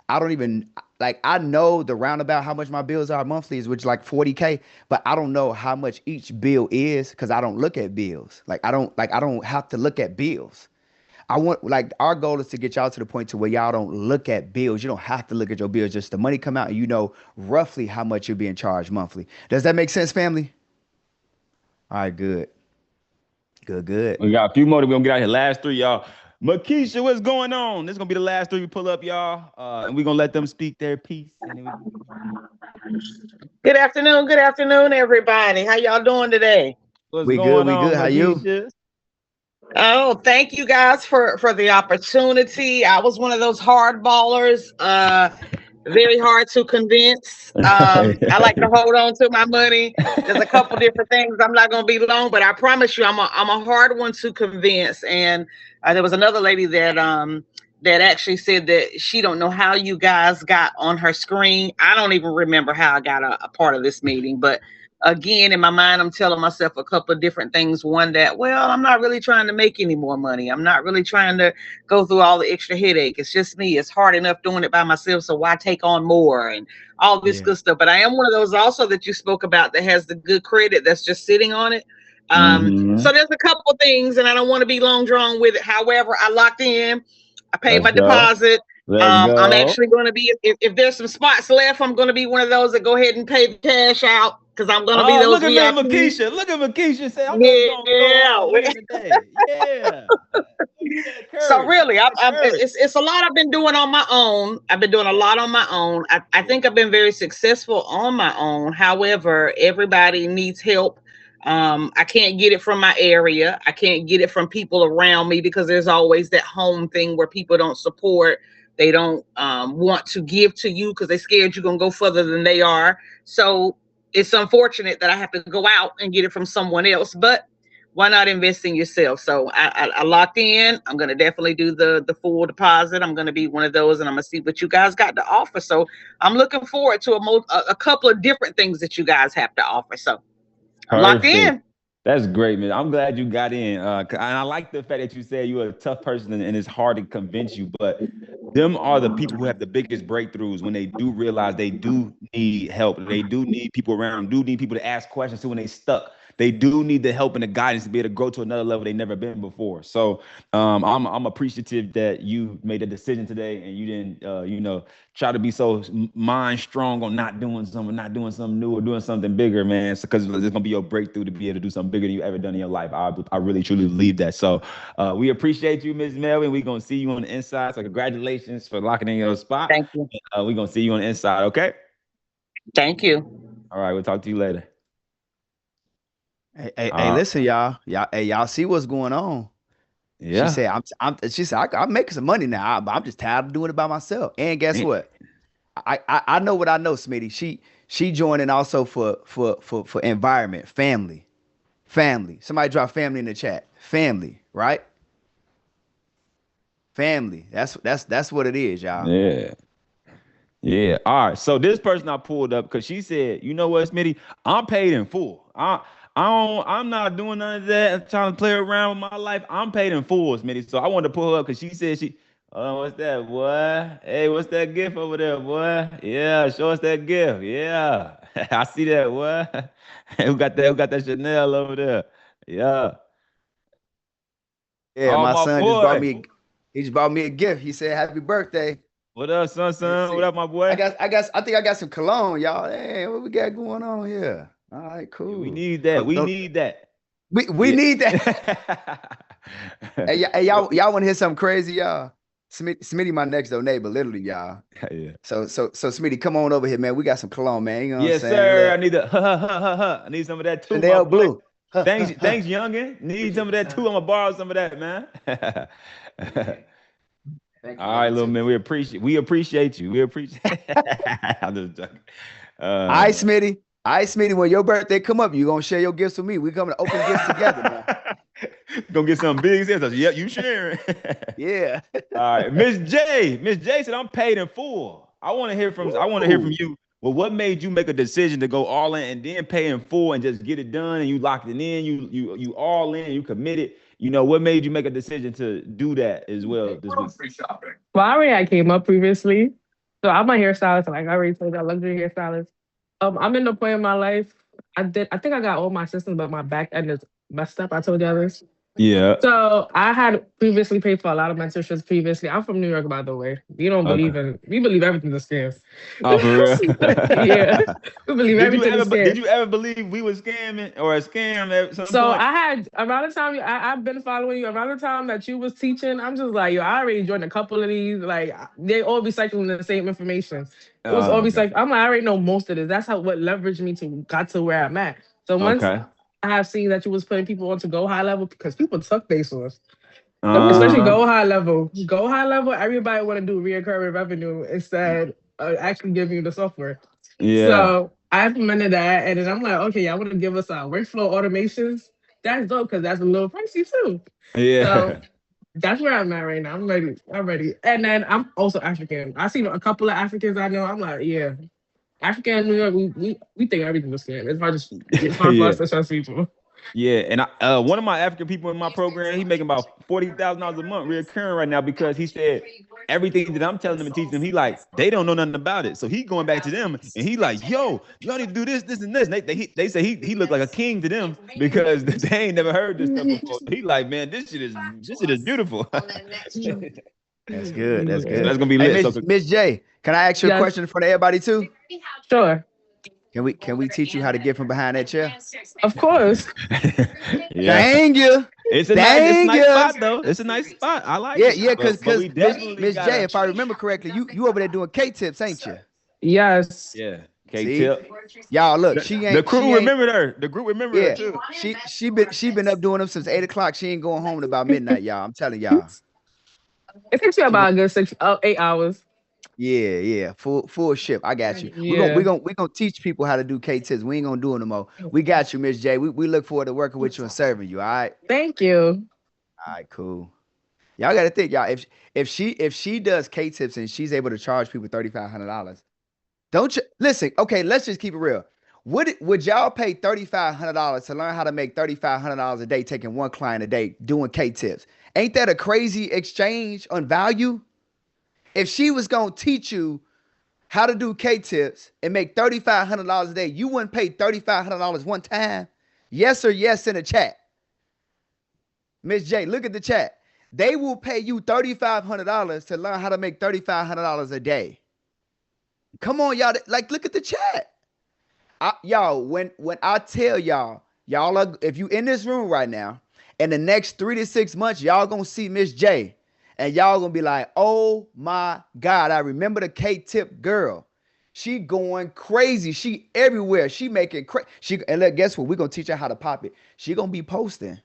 I don't even like. I know the roundabout how much my bills are monthly is, which is like 40K, but I don't know how much each bill is because I don't look at bills. I don't have to look at bills. I want our goal is to get y'all to the point to where y'all don't look at bills. You don't have to look at your bills. Just the money come out and you know roughly how much you're being charged monthly. Does that make sense, family? All right, good. Good. We got a few more that we're gonna get out here. Last three, y'all. Makisha, what's going on? This is gonna be the last three we pull up, y'all. And we're gonna let them speak their piece. Good afternoon, everybody. How y'all doing today? What's we going good, on, we good. How Makisha? you? Oh, thank you guys for the opportunity. I was one of those hard ballers, very hard to convince. I like to hold on to my money. There's a couple different things. I'm not going to be long, but I promise you, I'm a hard one to convince. And there was another lady that actually said that she don't know how you guys got on her screen. I don't even remember how I got a part of this meeting, but again, in my mind, I'm telling myself a couple of different things. One that, well, I'm not really trying to make any more money. I'm not really trying to go through all the extra headache. It's just me. It's hard enough doing it by myself. So why take on more and all this good stuff? But I am one of those also that you spoke about that has the good credit that's just sitting on it. So there's a couple of things, and I don't want to be long drawn with it. However, I locked in. I paid my deposit. I'm actually going to be, if there's some spots left, I'm going to be one of those that go ahead and pay the cash out because I'm going to be those VIP. Look at Makisha say, I'm Yeah. So really, it's a lot I've been doing on my own. I've been doing a lot on my own. I think I've been very successful on my own. However, everybody needs help. I can't get it from my area. I can't get it from people around me because there's always that home thing where people don't support. They don't want to give to you because they're scared you're going to go further than they are. So it's unfortunate that I have to go out and get it from someone else, but why not invest in yourself? So I locked in. I'm going to definitely do the full deposit. I'm going to be one of those, and I'm going to see what you guys got to offer. So I'm looking forward to a couple of different things that you guys have to offer. So I'm locked in. That's great, man. I'm glad you got in. And I like the fact that you said you're a tough person and it's hard to convince you, but them are the people who have the biggest breakthroughs when they do realize they do need help. They do need people around, do need people to ask questions to when they stuck. They do need the help and the guidance to be able to grow to another level they've never been before. So I'm appreciative that you made a decision today and you didn't, try to be so mind strong on not doing something new or doing something bigger, man. So because it's gonna be your breakthrough to be able to do something bigger than you ever done in your life. I really truly believe that. So we appreciate you, Ms. Melvin. We're gonna see you on the inside. So congratulations for locking in your spot. Thank you. We're gonna see you on the inside. Okay. Thank you. All right. We'll talk to you later. Hey, listen, y'all. Y'all see what's going on. Yeah. She said, I'm making some money now. I'm just tired of doing it by myself. And guess what? I know what I know, Smitty. She joining also for environment, family. Family. Somebody drop family in the chat. Family, right? Family. That's what it is, y'all. Yeah. Yeah. All right. So this person I pulled up because she said, you know what, Smitty? I'm paid in full. I'm not doing none of that. I'm trying to play around with my life. I'm paid in full, Smitty. So I wanted to pull her up because she said what's that, boy? Hey, what's that gift over there, boy? Yeah, show us that gift. Yeah. I see that, boy. Who got that Chanel over there? Yeah. Yeah, Oh, my my son boy. he just bought me a gift. He said, "Happy birthday." What up, son? What up, my boy? I think I got some cologne, y'all. Hey, what we got going on here? All right, cool. We need that. We need that. We need that. Hey, y'all want to hear something crazy, y'all? Smitty, my next door neighbor, literally, y'all. Yeah. So Smitty, come on over here, man. We got some cologne, man. You know what I'm saying? Sir. I need I need some of that too. Chanel Blue. Thanks, youngin. Need some of that too. I'm gonna borrow some of that, man. All right, little man. We appreciate you. We appreciate. I'm just joking. All right, Smitty. When your birthday come up, you gonna share your gifts with me. We coming to open gifts together, man. Gonna get some big sense. Yeah, you sharing. Yeah. All right, Miss J said I'm paid in full. I want to hear from you. Well, what made you make a decision to go all in and then pay in full and just get it done and you locked it in? You all in, you committed. You know, what made you make a decision to do that as well this week? Well, I already came up previously. So I'm a hairstylist, like I already told you, luxury hairstylist. I'm in the point in my life. I think I got all my systems, but my back end is messed up. I told you this. Yeah. So I had previously paid for a lot of mentorships previously. I'm from New York, by the way. We believe everything's a scam. Oh, for real? Yeah. We believe everything's a scam. Did you ever believe we were scamming or a scam at some So point? I had around the time I've been following you around the time that you was teaching. I'm just like, I already joined a couple of these. Like they all recycling the same information. It was all recycled. I'm like, I already know most of this. That's what leveraged me got to where I'm at. So once I have seen that you was putting people on to go high level because people took their source. Especially go high level. Go high level, everybody want to do reoccurring revenue instead of actually giving you the software. Yeah. So I implemented that, and then I'm like, okay, I want to give us our workflow automations. That's dope because that's a little pricey too. Yeah. So that's where I'm at right now. I'm ready. And then I'm also African. I seen a couple of Africans I know. I'm like, yeah. African in New York, we think everything's a scam. It's hard for us to trust people. Yeah, and one of my African people in my program, he making about $40,000 a month reoccurring right now because he said everything that I'm telling them and teaching them, he like they don't know nothing about it. So he going back to them and he like, yo, y'all need to do this, this, and this. And they say he looked like a king to them because they ain't never heard this stuff before. He like, man, this shit is beautiful. That's good. That's good. So that's gonna be lit. Hey, Miss J, can I ask you a question in front of everybody too? Sure. Can we teach you how to get from behind that chair? Of course. Yeah. Dang you. It's a nice spot though. It's a nice spot. I like it. Yeah, because Miss J, if I remember correctly, you over there doing K-tips, ain't you? Yes. Yeah. K-tip. Y'all look, the crew remembered her. The group remembered her too. She been up doing them since 8 o'clock. She ain't going home at about midnight, y'all. I'm telling y'all. It takes you about a good 8 hours. Yeah, full ship. I got you. Yeah. We're gonna teach people how to do K-tips. We ain't gonna do it no more. We got you, Miss J. We look forward to working with you and serving you. All right. Thank you. All right, cool. Y'all gotta think, y'all. If she does K-tips and she's able to charge people $3,500, don't you listen? Okay, let's just keep it real. Would y'all pay $3,500 to learn how to make $3,500 a day taking one client a day doing K-tips? Ain't that a crazy exchange on value? If she was going to teach you how to do K-tips and make $3,500 a day, you wouldn't pay $3,500 one time? Yes or yes in the chat. Miss J, look at the chat. They will pay you $3,500 to learn how to make $3,500 a day. Come on, y'all. Like, look at the chat. Y'all, when I tell y'all are, if you in this room right now, in the next 3 to 6 months, y'all going to see Miss J. And y'all gonna be like, oh my God, I remember the K-tip girl. She going crazy. She everywhere. She making crazy. And look, guess what? We're gonna teach her how to pop it. She gonna be posting.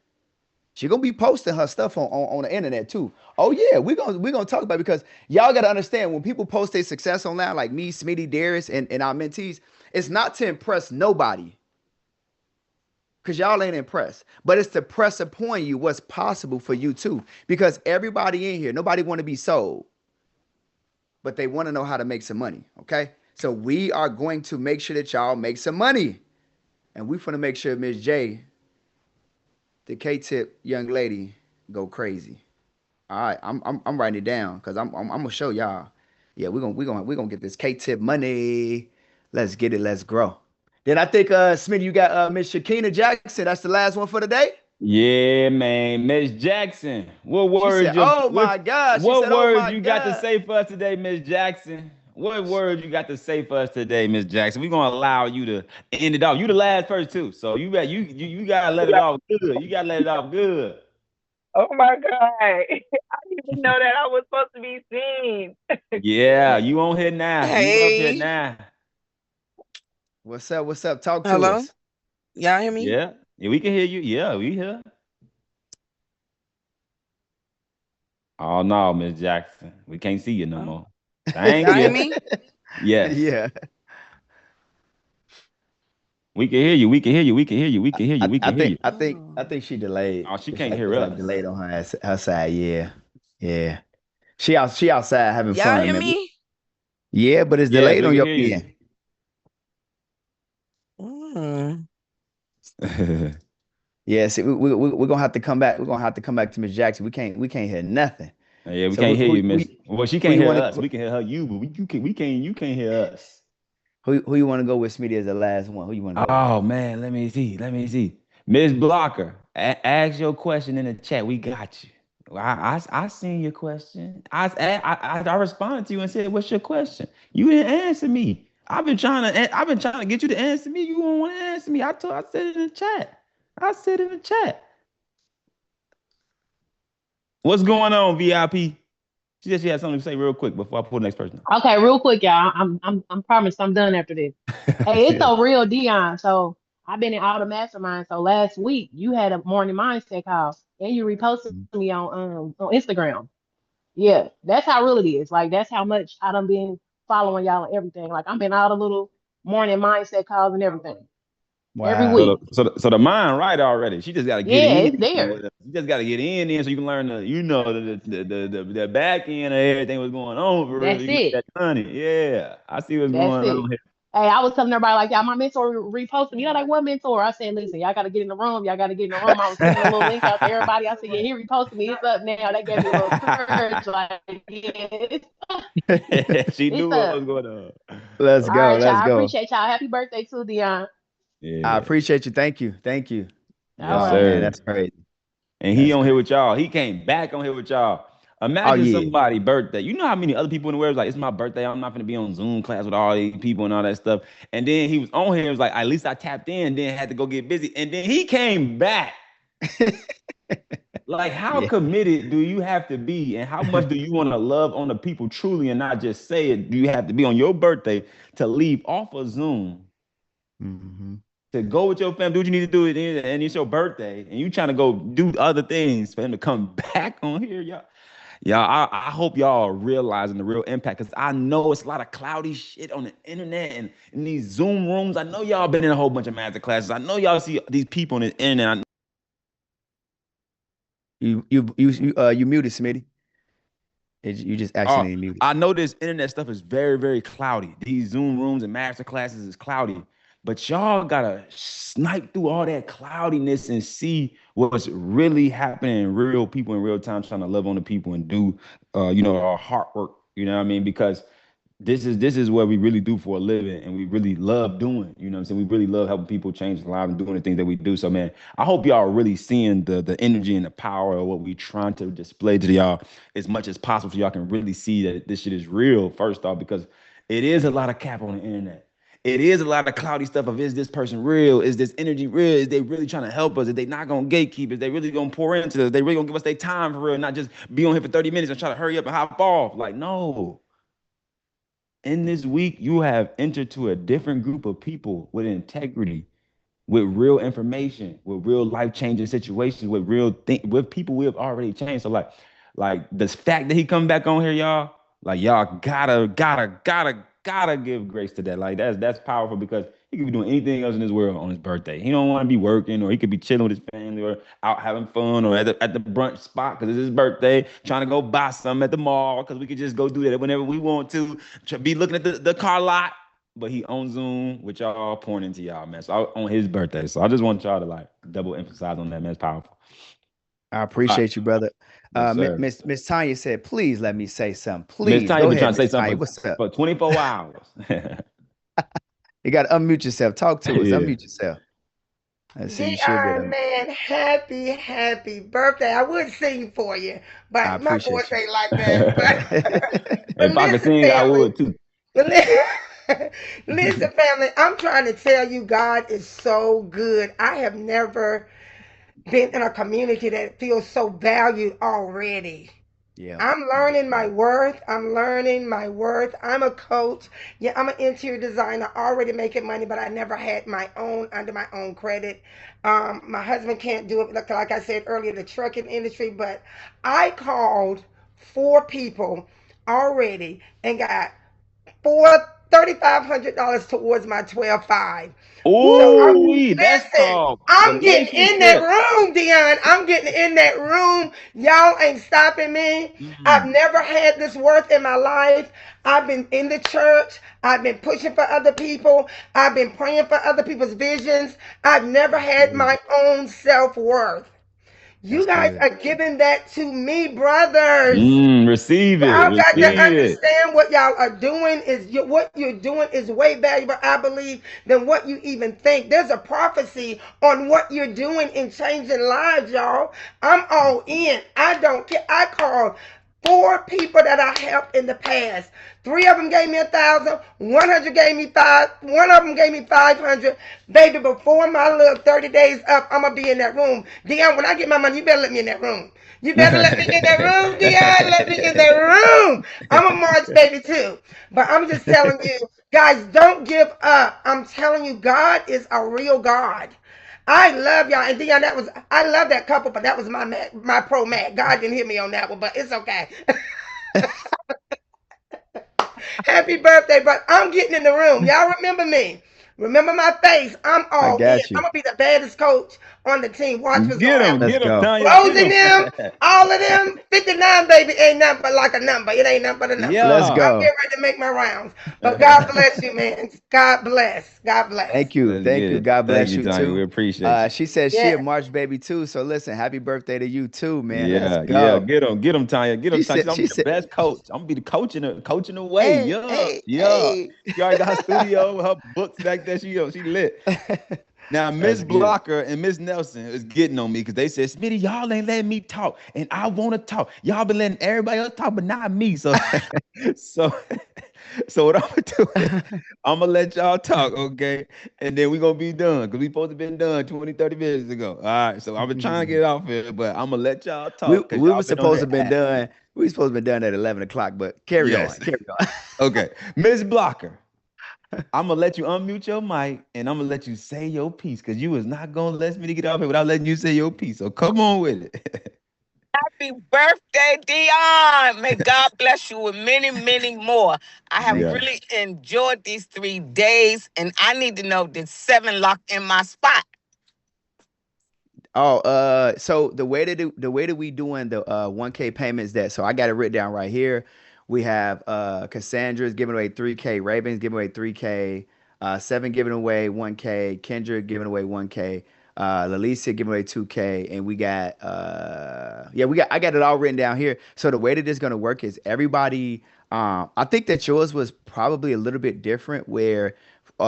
She gonna be posting her stuff on the internet too. Oh yeah, we're gonna talk about it because y'all gotta understand when people post their success online, like me, Smitty-Darius, and our mentees, it's not to impress nobody. because y'all ain't impressed. But it's to press upon you what's possible for you too. Because everybody in here, nobody want to be sold, but they want to know how to make some money. Okay. So we are going to make sure that y'all make some money. And we finna make sure Miss J, the K-tip young lady, go crazy. All right, I'm writing it down because I'm gonna show y'all. Yeah, we're gonna get this K-tip money. Let's get it. Let's grow. Then I think Smitty, you got Miss Shakina Jackson. That's the last one for the day. Yeah, man, Miss Jackson. What She words said, "Oh my God." She said, "Oh my you got to God." say for us today, Miss Jackson? What words you got to say for us today, Miss Jackson? We're gonna allow you to end it off. You the last person too, so you gotta let it off good. You gotta let it off good. Oh my God. I didn't even know that I was supposed to be seen. Yeah, you on here now. You up here Hey. now. What's up? What's up? Talk to Hello? us. Y'all hear me? Yeah, yeah, we can hear you. Yeah, we hear. Oh no, Miss Jackson, we can't see you no more. Thank Y'all hear you. me? Yes. Yeah. We can hear you. We can hear you. We can hear you. We can hear you. We I can hear you. think she delayed. Oh, she It's can't like hear it's like us. delayed on her side. Yeah. Yeah. She outside having Y'all fun, hear man. me? Yeah, but it's Yes, delayed we on can your hear you. end. Yeah, see, we're gonna have to come back. We're gonna have to come back to Miss Jackson. We can't hear nothing. Yeah, we So can't hear you, Miss. Well, she can't you hear want us. to We can hear her. You, but you can't hear us. who you want to go with, Smitty, as the last one? Who you want to go with? Oh man, let me see. Let me see. Miss Blocker, ask your question in the chat. We got you. I seen your question. I responded to you and said, "What's your question?" You didn't answer me. I've been trying to get you to answer me. You don't want to answer me. I said it in the chat. I said in the chat. What's going on, VIP? She said she had something to say real quick before I pull the next person. Okay, real quick, y'all. I'm promised I'm done after this. Hey, it's Yeah. so real, Dion. So I've been in all the mastermind. So last week you had a morning mindset call and you reposted me on Instagram. Yeah, that's how real it is. Like that's how much I done been following y'all and everything. Like I'm in all the little morning mindset calls and everything every Wow. week. So the mind right already. She just got to get Yeah, in. it's there. You just got to get in so you can learn the back end of everything what's going on for real. That's You can make it. that money. Yeah, I see what's That's going it. on here. Hey, I was telling everybody like, y'all, my mentor reposted me. You're like, what mentor? I said, listen, y'all got to get in the room. Y'all got to get in the room. I was sending a little link out to everybody. I said, yeah, he reposted me. It's up now. That gave me a little courage. Like, yeah, She knew it's what up. was going on. Let's All go. right, y'all. Let's I go. appreciate y'all. Happy birthday too, Dion. I Yeah. appreciate you. Thank you. Thank you. All Yes, Oh right. man, sir. that's crazy. And he That's on here crazy. with y'all. He came back on here with y'all. Oh Imagine yeah. somebody's birthday. You know how many other people in the world was like, it's my birthday. I'm not gonna be on Zoom class with all these people and all that stuff. And then he was on here. It was like, at least I tapped in, then had to go get busy. And then he came back. Like, how Yeah. committed do you have to be? And how much do you want to love on the people truly and not just say it? Do you have to be on your birthday to leave off of Zoom? Mm-hmm. To go with your family, do what you need to do it, and it's your birthday, and you trying to go do other things for him to come back on here, y'all. Y'all, I hope y'all are realizing the real impact, because I know it's a lot of cloudy shit on the internet and in these Zoom rooms. I know y'all been in a whole bunch of master classes. I know y'all see these people on the internet. You muted, Smitty. You just accidentally muted. I know this internet stuff is very, very cloudy. These Zoom rooms and master classes is cloudy, but y'all gotta snipe through all that cloudiness and see what's really happening in real people in real time, trying to love on the people and do, our hard work. You know what I mean? Because this is what we really do for a living, and we really love doing. You know what I'm saying? We really love helping people change their lives and doing the things that we do. So man, I hope y'all are really seeing the energy and the power of what we trying to display to y'all as much as possible, so y'all can really see that this shit is real. First off, because it is a lot of cap on the internet. It is a lot of cloudy stuff of, is this person real? Is this energy real? Is they really trying to help us? Is they not gonna gatekeep? Is they really gonna pour into us? They really gonna give us their time for real, not just be on here for 30 minutes and try to hurry up and hop off? Like, no. In this week, you have entered to a different group of people with integrity, with real information, with real life-changing situations, with people we have already changed. So like the fact that he come back on here, y'all, like y'all gotta gotta give grace to that. Like that's powerful because he could be doing anything else in this world on his birthday. He don't want to be working, or he could be chilling with his family, or out having fun, or at the brunch spot because it's his birthday, trying to go buy something at the mall because we could just go do that whenever we want to. Be looking at the car lot, but he on Zoom with y'all, pouring into y'all, man. So on his birthday. So I just want y'all to like double emphasize on that, man. It's powerful. I appreciate you, brother. Yes, Miss Tanya said, please let me say something. Miss Please Tanya go been trying ahead, to say Miss Tanya. something What's up? for 24 hours. You got to unmute yourself. Talk to us. Yeah. Unmute yourself. Let's see. You should be able to- Man, happy birthday. I would sing for you, I but my appreciate voice you. ain't like that. But If I could listen, sing, I family. would too. Listen, family. I'm trying to tell you, God is so good. I have never been in a community that feels so valued already. Yeah. I'm learning my worth. I'm a coach. Yeah, I'm an interior designer, already making money, but I never had my own under my own credit. My husband can't do it, like I said earlier, the trucking industry, but I called 4 people already and got $3,500 towards my 12.5. Oh, that's Listen, called I'm getting in that relationship. room, Dion. I'm getting in that room. Y'all ain't stopping me. I've never had this worth in my life. I've been in the church. I've been pushing for other people. I've been praying for other people's visions. I've never had my own self-worth. You guys are giving that to me, brothers. Receive it. Y'all got to Receive it. understand what y'all are doing what you're doing is way valuable, I believe, than what you even think. There's a prophecy on what you're doing in changing lives, y'all. I'm all in. I don't care. I called 4 people that I helped in the past. 3 of them gave me 1,000. 100 gave me 5. One of them gave me 500. Baby, before my little 30 days up, I'm gonna be in that room. Dion, when I get my money, you better let me in that room. You better let me in that room, Dion. Let me in that room. I'm a March baby too. But I'm just telling you, guys, don't give up. I'm telling you, God is a real God. I love y'all. And Dion, I love that couple, but that was my pro Mac. God didn't hear me on that one, but it's okay. Happy birthday, but I'm getting in the room. Y'all remember me. Remember my face. I'm all in. got you. I'm gonna be the baddest coach on the team. Watch what's Get gonna him, happen. get him, Tanya. Closing them, all of them. 59, baby, ain't nothing but like a number. It ain't nothing but a number. Yeah. Let's go. I'm getting ready to make my rounds. But God bless you, man. God bless. God bless. Thank you. Let's Thank get you. it. God bless Thank you Tanya. too. We appreciate you. She said she Yeah. a March baby too. So listen, happy birthday to you too, man. Yeah, Let's go. yeah. Get him, Tanya. Get him, She Tanya. said- I'm she gonna be the said- best coach. I'm gonna be the coaching the way. Hey, Yeah, hey, yeah. hey. She already got her studio, her books back there. She lit. Now, Miss That's good. Blocker and Miss Nelson is getting on me because they said, Smitty, y'all ain't letting me talk. And I want to talk. Y'all been letting everybody else talk, but not me. So what I'm gonna do is I'm gonna let y'all talk, okay? And then we're gonna be done because we supposed to been done 20, 30 minutes ago. All right. So I've been trying to get it off here, but I'm gonna let y'all talk. We were supposed to have been done. We were supposed to be done at 11 o'clock, but carry on. Okay. Miss Blocker. I'm gonna let you unmute your mic and I'm gonna let you say your piece because you was not gonna let me get off here without letting you say your piece. So come on with it. Happy birthday, Dion. May God bless you with many, many more. I have really enjoyed these 3 days, and I need to know, did 7 lock in my spot? Oh, so the way that we doing the 1K payments so I got it written down right here. We have Cassandra's giving away 3K, Raven's giving away 3K, 7 giving away 1K, Kendra giving away 1K, Lalicia giving away 2K, and we got I got it all written down here. So the way that this is gonna work is everybody. I think that yours was probably a little bit different where.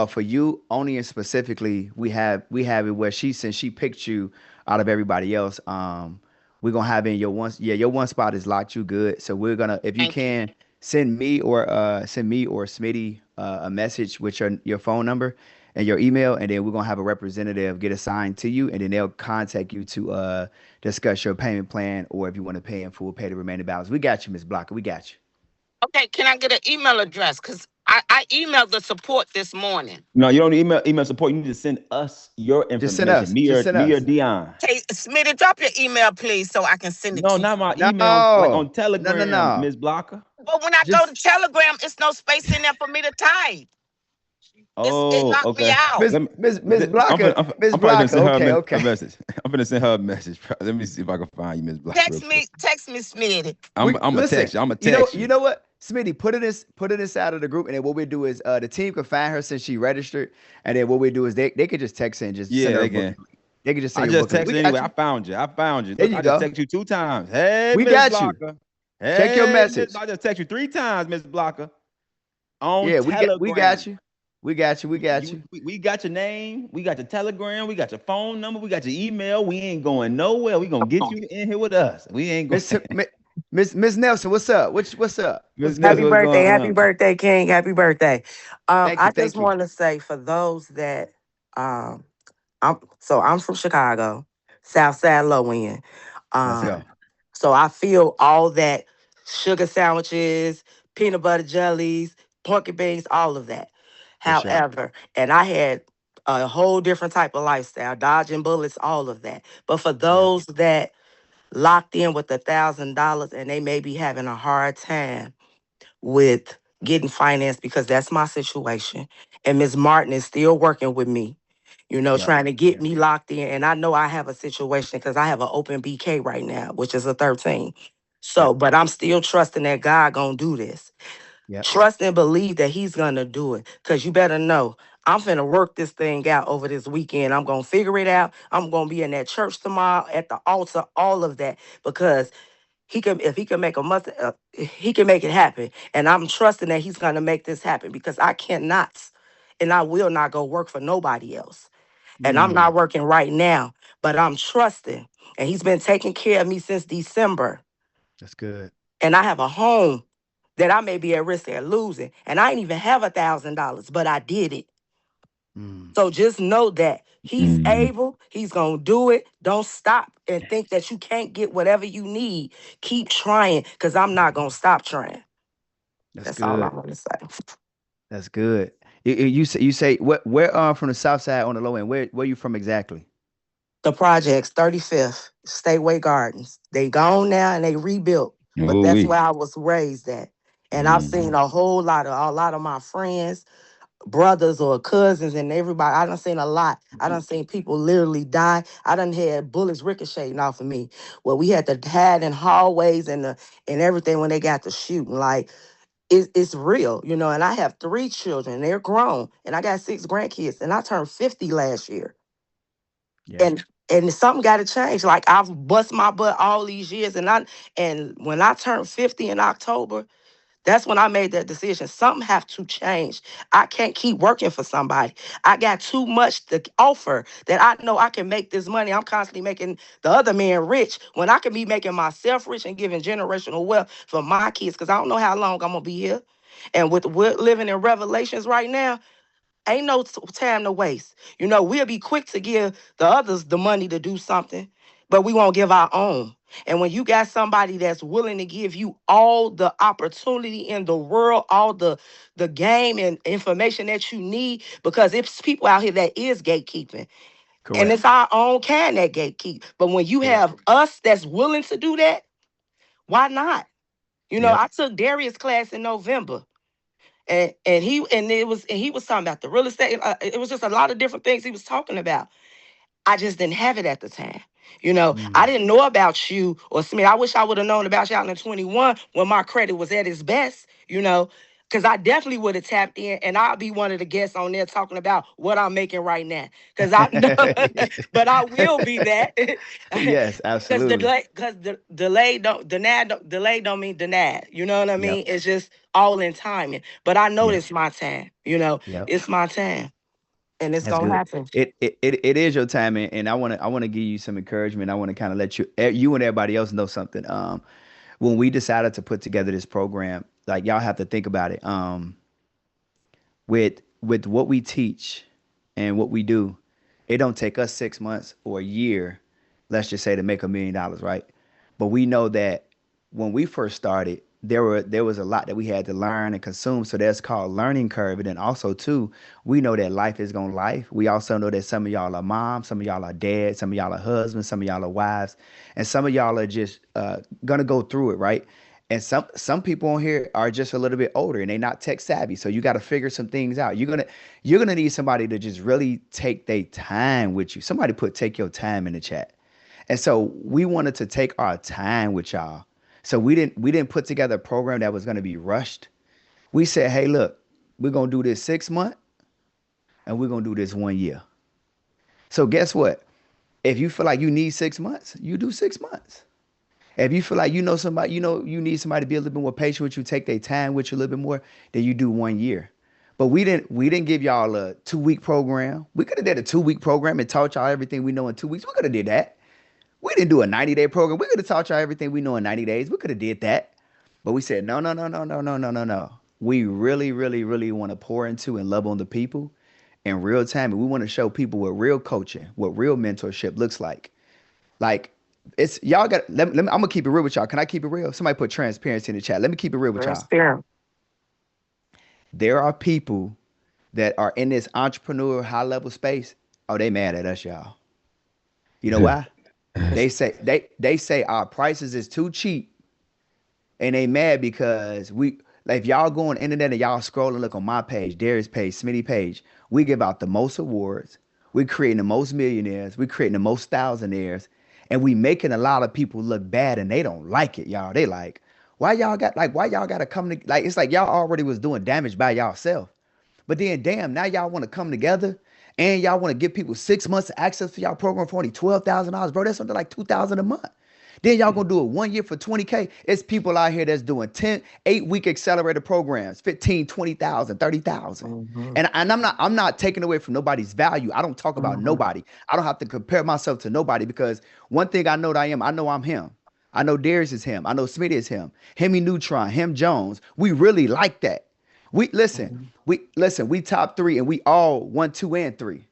For you only and specifically, we have it where since she picked you out of everybody else, we're gonna have in your one spot is locked. You good. So we're gonna, if you can, send me or Smitty a message with your phone number and your email, and then we're gonna have a representative get assigned to you, and then they'll contact you to discuss your payment plan, or if you want to pay in full, pay the remaining balance. We got you, Miss Blocker. We got you. Okay, can I get an email address? Because I emailed the support this morning. No, you don't need email support. You need to send us your information. Just send us. Me or Dion. Hey, Smitty, drop your email, please, so I can send it to you. No, not my email. Like on Telegram, Miss Blocker. But when I go to Telegram, it's no space in there for me to type. It Oh, locked me okay. out. Miss I'm Blocker, Miss probably gonna Blocker. send her Okay, a okay. message. I'm gonna send her a message. Let me see if I can find you, Miss Blocker, real quick. Text me, Smitty. I'm gonna Listen. text you. I'm gonna You know, text you you. know what, Smitty, put it inside of the group, and then what we do is the team can find her since she registered, and then what we do is they could just text her and just send Yeah, her a they book. can. They can just send I your just book link. texted We anyway. got I you. found you. I found you. There Look, you I just go. text you 2 times. Hey, We Miss got you. Blocker. Check your Hey, Miss. message. I just text you 3 times, Miss Blocker, on Yeah, we got Telegram. you. We got you. We got you. We got your name. We got your Telegram. We got your phone number. We got your email. We ain't going nowhere. We gonna get you in here with us. We ain't going. Miss Nelson, what's up? What's up? Miss Happy Nelson, what's birthday, going happy on? birthday, King. Happy birthday. Thank you. I just Thank you. want to say for those that um I'm from Chicago, South Side Low End. Let's Um go. so I feel all that sugar sandwiches, peanut butter jellies, porky beans, all of that. For sure. However, and I had a whole different type of lifestyle, dodging bullets, all of that. But for Yeah. those that locked in with $1,000 and they may be having a hard time with getting financed because that's my situation. And Ms. Martin is still working with me, Yep. trying to get me locked in. And I know I have a situation because I have an open BK right now, which is a 13. So, Yep. but I'm still trusting that God gonna do this. Yep. Trust and believe that he's gonna do it. Cause you better know I'm finna work this thing out over this weekend. I'm gonna figure it out. I'm gonna be in that church tomorrow at the altar, all of that. Because if he can make he can make it happen. And I'm trusting that he's gonna make this happen because I cannot and I will not go work for nobody else. And I'm not working right now, but I'm trusting. And he's been taking care of me since December. That's good. And I have a home that I may be at risk of losing. And I didn't even have $1,000, but I did it. So just know that he's able, he's gonna do it. Don't stop and think that you can't get whatever you need. Keep trying, because I'm not gonna stop trying. That's All I'm good. gonna say. That's good. You say where from the south side on the low end? Where you from exactly? The projects, 35th, Stateway Gardens. They gone now and they rebuilt. But that's where I was raised at. And I've seen a lot of my friends, brothers or cousins and everybody. I done seen a lot. I done seen people literally die. I done had bullets ricocheting off of me. Well, we had to hide in hallways and everything when they got to shooting. Like it's real, and I have 3 children. They're grown. And I got 6 grandkids. And I turned 50 last year. Yeah. And something got to change. Like I've bust my butt all these years. And when I turned 50 in October, that's when I made that decision. Something have to change. I can't keep working for somebody. I got too much to offer that I know I can make this money. I'm constantly making the other man rich when I can be making myself rich and giving generational wealth for my kids because I don't know how long I'm going to be here. And with living in Revelations right now, ain't no time to waste. We'll be quick to give the others the money to do something, but we won't give our own. And when you got somebody that's willing to give you all the opportunity in the world, all the game and information that you need, because it's people out here that is gatekeeping. Correct. And it's our own kind that gatekeep. But when you have us that's willing to do that, why not? I took Darius' class in November. And he was talking about the real estate. It was just a lot of different things he was talking about. I just didn't have it at the time. I didn't know about you or Smith. I wish I would have known about y'all in 21 when my credit was at its best, because I definitely would have tapped in and I'll be one of the guests on there talking about what I'm making right now. Because I know, but I will be that. Yes, absolutely. Because delay don't mean denied. You know what I mean? It's just all in timing. But I know it's my time. It's my time. And it's That's gonna good. happen. It is your time, and I want to give you some encouragement. I want to kind of let you and everybody else know something. When we decided to put together this program, like y'all have to think about it. With what we teach and what we do, it don't take us 6 months or a year, let's just say, to make $1 million, right? But we know that when we first started, there was a lot that we had to learn and consume. So that's called learning curve. And then also too, we know that life is gonna life. We also know that some of y'all are moms, some of y'all are dads, some of y'all are husbands, some of y'all are wives, and some of y'all are just gonna go through it, right? And some people on here are just a little bit older and they're not tech savvy. So you got to figure some things out. You're gonna need somebody to just really take their time with you. Somebody put take your time in the chat. And so we wanted to take our time with y'all. So we didn't put together a program that was gonna be rushed. We said, hey, look, we're gonna do this 6 months and we're gonna do this 1 year. So guess what? If you feel like you need 6 months, you do 6 months. If you feel like you know somebody, you need somebody to be a little bit more patient with you, take their time with you a little bit more, then you do 1 year. But we didn't give y'all a 2 week program. We could have did a 2 week program and taught y'all everything we know in 2 weeks. We could have did that. We didn't do a 90-day program. We could have taught y'all everything we know in 90 days. We could have did that. But we said, no, no, no, no, no, no, no, no, no. We really, really, really want to pour into and love on the people in real time. And we want to show people what real coaching, what real mentorship looks like. Like, it's y'all got. I'm gonna keep it real with y'all. Can I keep it real? Somebody put transparency in the chat. Let me keep it real with y'all. Transparent. There are people that are in this entrepreneur high level space. Oh, they mad at us, y'all. You know why? They say our prices is too cheap, and they mad because if y'all go on the internet and y'all scroll and look on my page, Darius page, Smitty page, we give out the most awards. We creating the most millionaires. We creating the most thousandaires. And we making a lot of people look bad and they don't like it, y'all. They like, why y'all got to come to, like, it's like y'all already was doing damage by y'allself. But then damn, now y'all want to come together and y'all want to give people 6 months of access to y'all program for only $12,000, bro. That's something like $2,000 a month. Then y'all gonna do it 1 year for 20K. It's people out here that's doing 8-week accelerator programs, 15, 20,000, 30,000. Mm-hmm. And I'm not taking away from nobody's value. I don't talk about nobody. I don't have to compare myself to nobody because one thing I know that I know I'm him. I know Darius is him. I know Smitty is him. Hemi Neutron, him Jones. We really like that. We top 3 and we all 1, 2, and 3.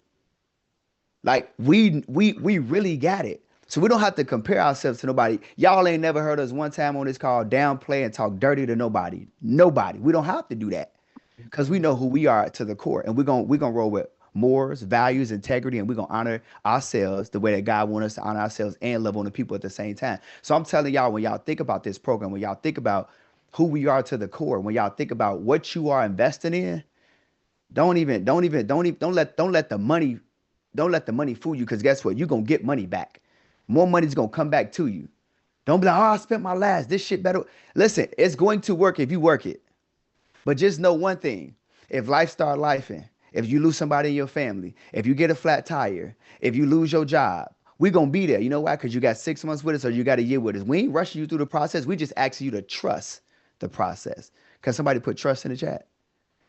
Like we really got it. So we don't have to compare ourselves to nobody. Y'all ain't never heard us one time on this call downplay and talk dirty to nobody. Nobody. We don't have to do that because we know who we are to the core, and we're gonna roll with morals, values, integrity, and we're gonna honor ourselves the way that God wants us to honor ourselves and love on the people at the same time. So I'm telling y'all, when y'all think about this program, when y'all think about who we are to the core, when y'all think about what you are investing in, don't let the money fool you, because guess what? You're gonna get money back. More money's gonna come back to you. Don't be like, oh, I spent my last. This shit better. Listen, it's going to work if you work it. But just know one thing. If life start lifing, if you lose somebody in your family, if you get a flat tire, if you lose your job, we're gonna be there. You know why? Because you got 6 months with us or you got a year with us. We ain't rushing you through the process. We just asking you to trust the process. Can somebody put trust in the chat?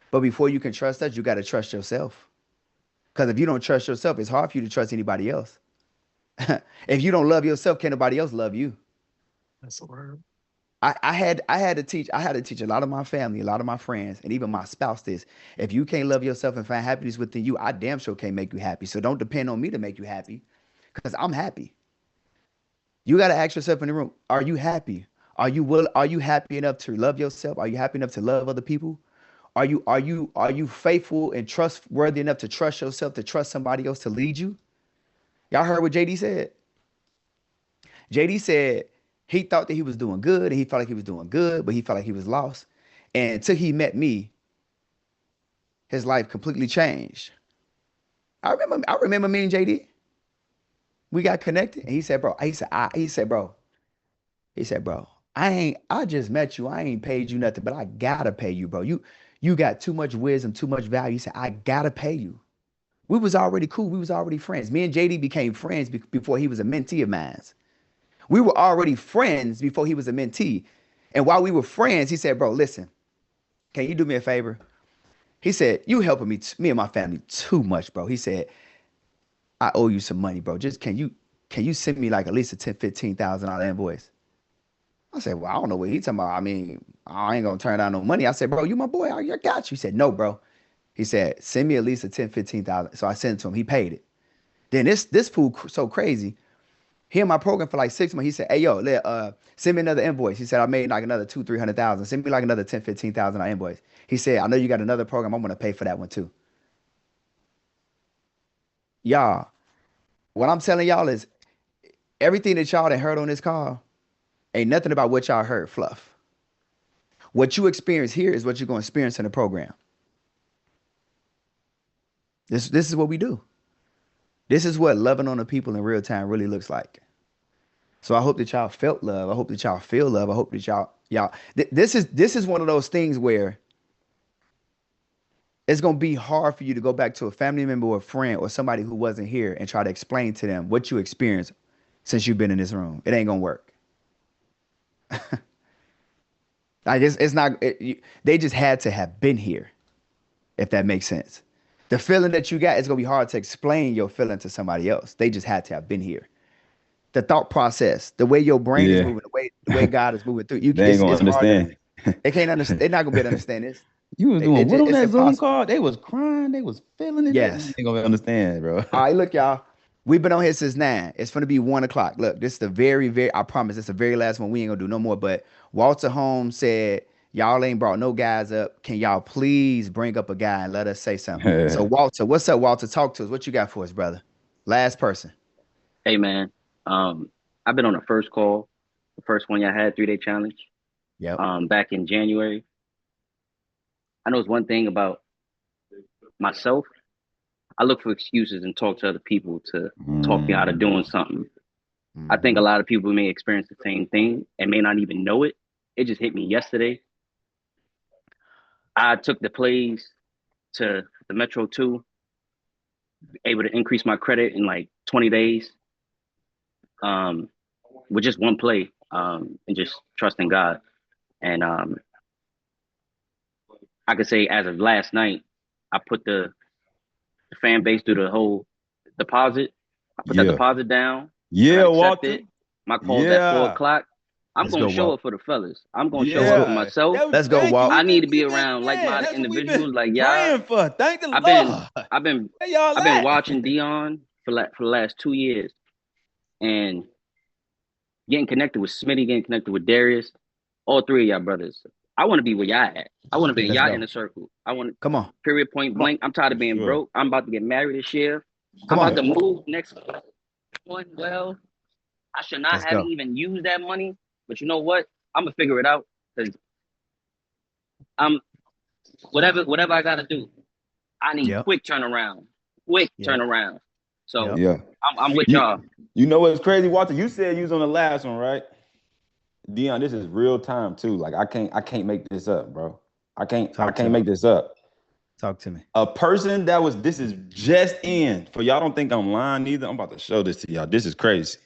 But before you can trust us, you got to trust yourself. Because if you don't trust yourself, it's hard for you to trust anybody else. If you don't love yourself, can't nobody else love you? That's a word. I had to teach a lot of my family, a lot of my friends, and even my spouse this. If you can't love yourself and find happiness within you, I damn sure can't make you happy. So don't depend on me to make you happy, because I'm happy. You got to ask yourself in the room, are you happy? Are you happy enough to love yourself? Are you happy enough to love other people? Are you faithful and trustworthy enough to trust yourself, to trust somebody else to lead you? Y'all heard what JD said? JD said he thought that he was doing good and he felt like he was doing good, but he felt like he was lost. And until he met me, his life completely changed. I remember me and JD. We got connected and he said, bro, I just met you. I ain't paid you nothing, but I gotta pay you, bro. You got too much wisdom, too much value. He said, I gotta pay you. We was already cool. We was already friends. Me and JD became friends before he was a mentee of mine. We were already friends before he was a mentee. And while we were friends, he said, bro, listen, can you do me a favor? He said, you helping me and my family too much, bro. He said, I owe you some money, bro. Just can you send me like at least a $10,000, $15,000 invoice? I said, well, I don't know what he's talking about. I mean, I ain't gonna turn down no money. I said, bro, you my boy. I got you. He said, no, bro. He said, send me at least a $10,000, $15,000. So I sent it to him. He paid it. Then this fool so crazy. He in my program for like 6 months. He said, hey, yo, send me another invoice. He said, I made like another $200,000, $300,000. Send me like another $10,000, $15,000 invoice. He said, I know you got another program. I'm going to pay for that one too. Y'all, what I'm telling y'all is everything that y'all that heard on this call ain't nothing about what y'all heard fluff. What you experience here is what you're going to experience in the program. This is what we do. This is what loving on the people in real time really looks like. So I hope that y'all felt love. I hope that y'all feel love. I hope that this is one of those things where it's going to be hard for you to go back to a family member or a friend or somebody who wasn't here and try to explain to them what you experienced since you've been in this room. It ain't going to work. Like it's not. They just had to have been here, if that makes sense. The feeling that you got, it's gonna be hard to explain your feeling to somebody else. They just had to have been here. The thought process, the way your brain is moving, the way God is moving through you, they ain't gonna understand. They can't understand. They're not gonna be able to understand this. You was doing what on that Zoom call? They was crying. They was feeling it. Yes. They ain't gonna understand, bro. All right, look, y'all. We've been on here since 9. It's gonna be 1 o'clock. Look, this is the very, I promise, it's the very last one. We ain't gonna do no more. But Walter Holmes said, y'all ain't brought no guys up. Can y'all please bring up a guy and let us say something? So Walter, what's up, Walter? Talk to us. What you got for us, brother? Last person. Hey, man. I've been on the first call, the first one y'all had, 3-day challenge. Yep. Back in January. I know it's one thing about myself. I look for excuses and talk to other people to talk me out of doing something. I think a lot of people may experience the same thing and may not even know it. It just hit me yesterday. I took the plays to the Metro 2, able to increase my credit in like 20 days with just one play and just trusting God. And I could say as of last night, I put the fan base through the whole deposit. I put that deposit down. Yeah, Walter. My call's at 4 o'clock. I'm going to show up for the fellas. I'm going to show up for myself. Let's go, Walt. I need to be around like-minded individuals like y'all. Praying for. Thank the Lord. I've been at? watching Deion for the last 2 years and getting connected with Smitty, getting connected with Darius, all 3 of y'all brothers. I want to be where y'all at. I want to be y'all in the circle. I want to come on. Period, point blank. I'm tired of being broke. I'm about to get married this year. I'm about to move next one. Well, I should not have even used that money, but you know what? I'm gonna figure it out because whatever I gotta do. I need quick turnaround. Turnaround. So I'm with y'all. You know what's crazy, Walter? You said you was on the last one, right? Deion, this is real time too. Like I can't make this up, bro. I can't make this up. Talk to me. A person this is just in. For y'all don't think I'm lying either. I'm about to show this to y'all. This is crazy.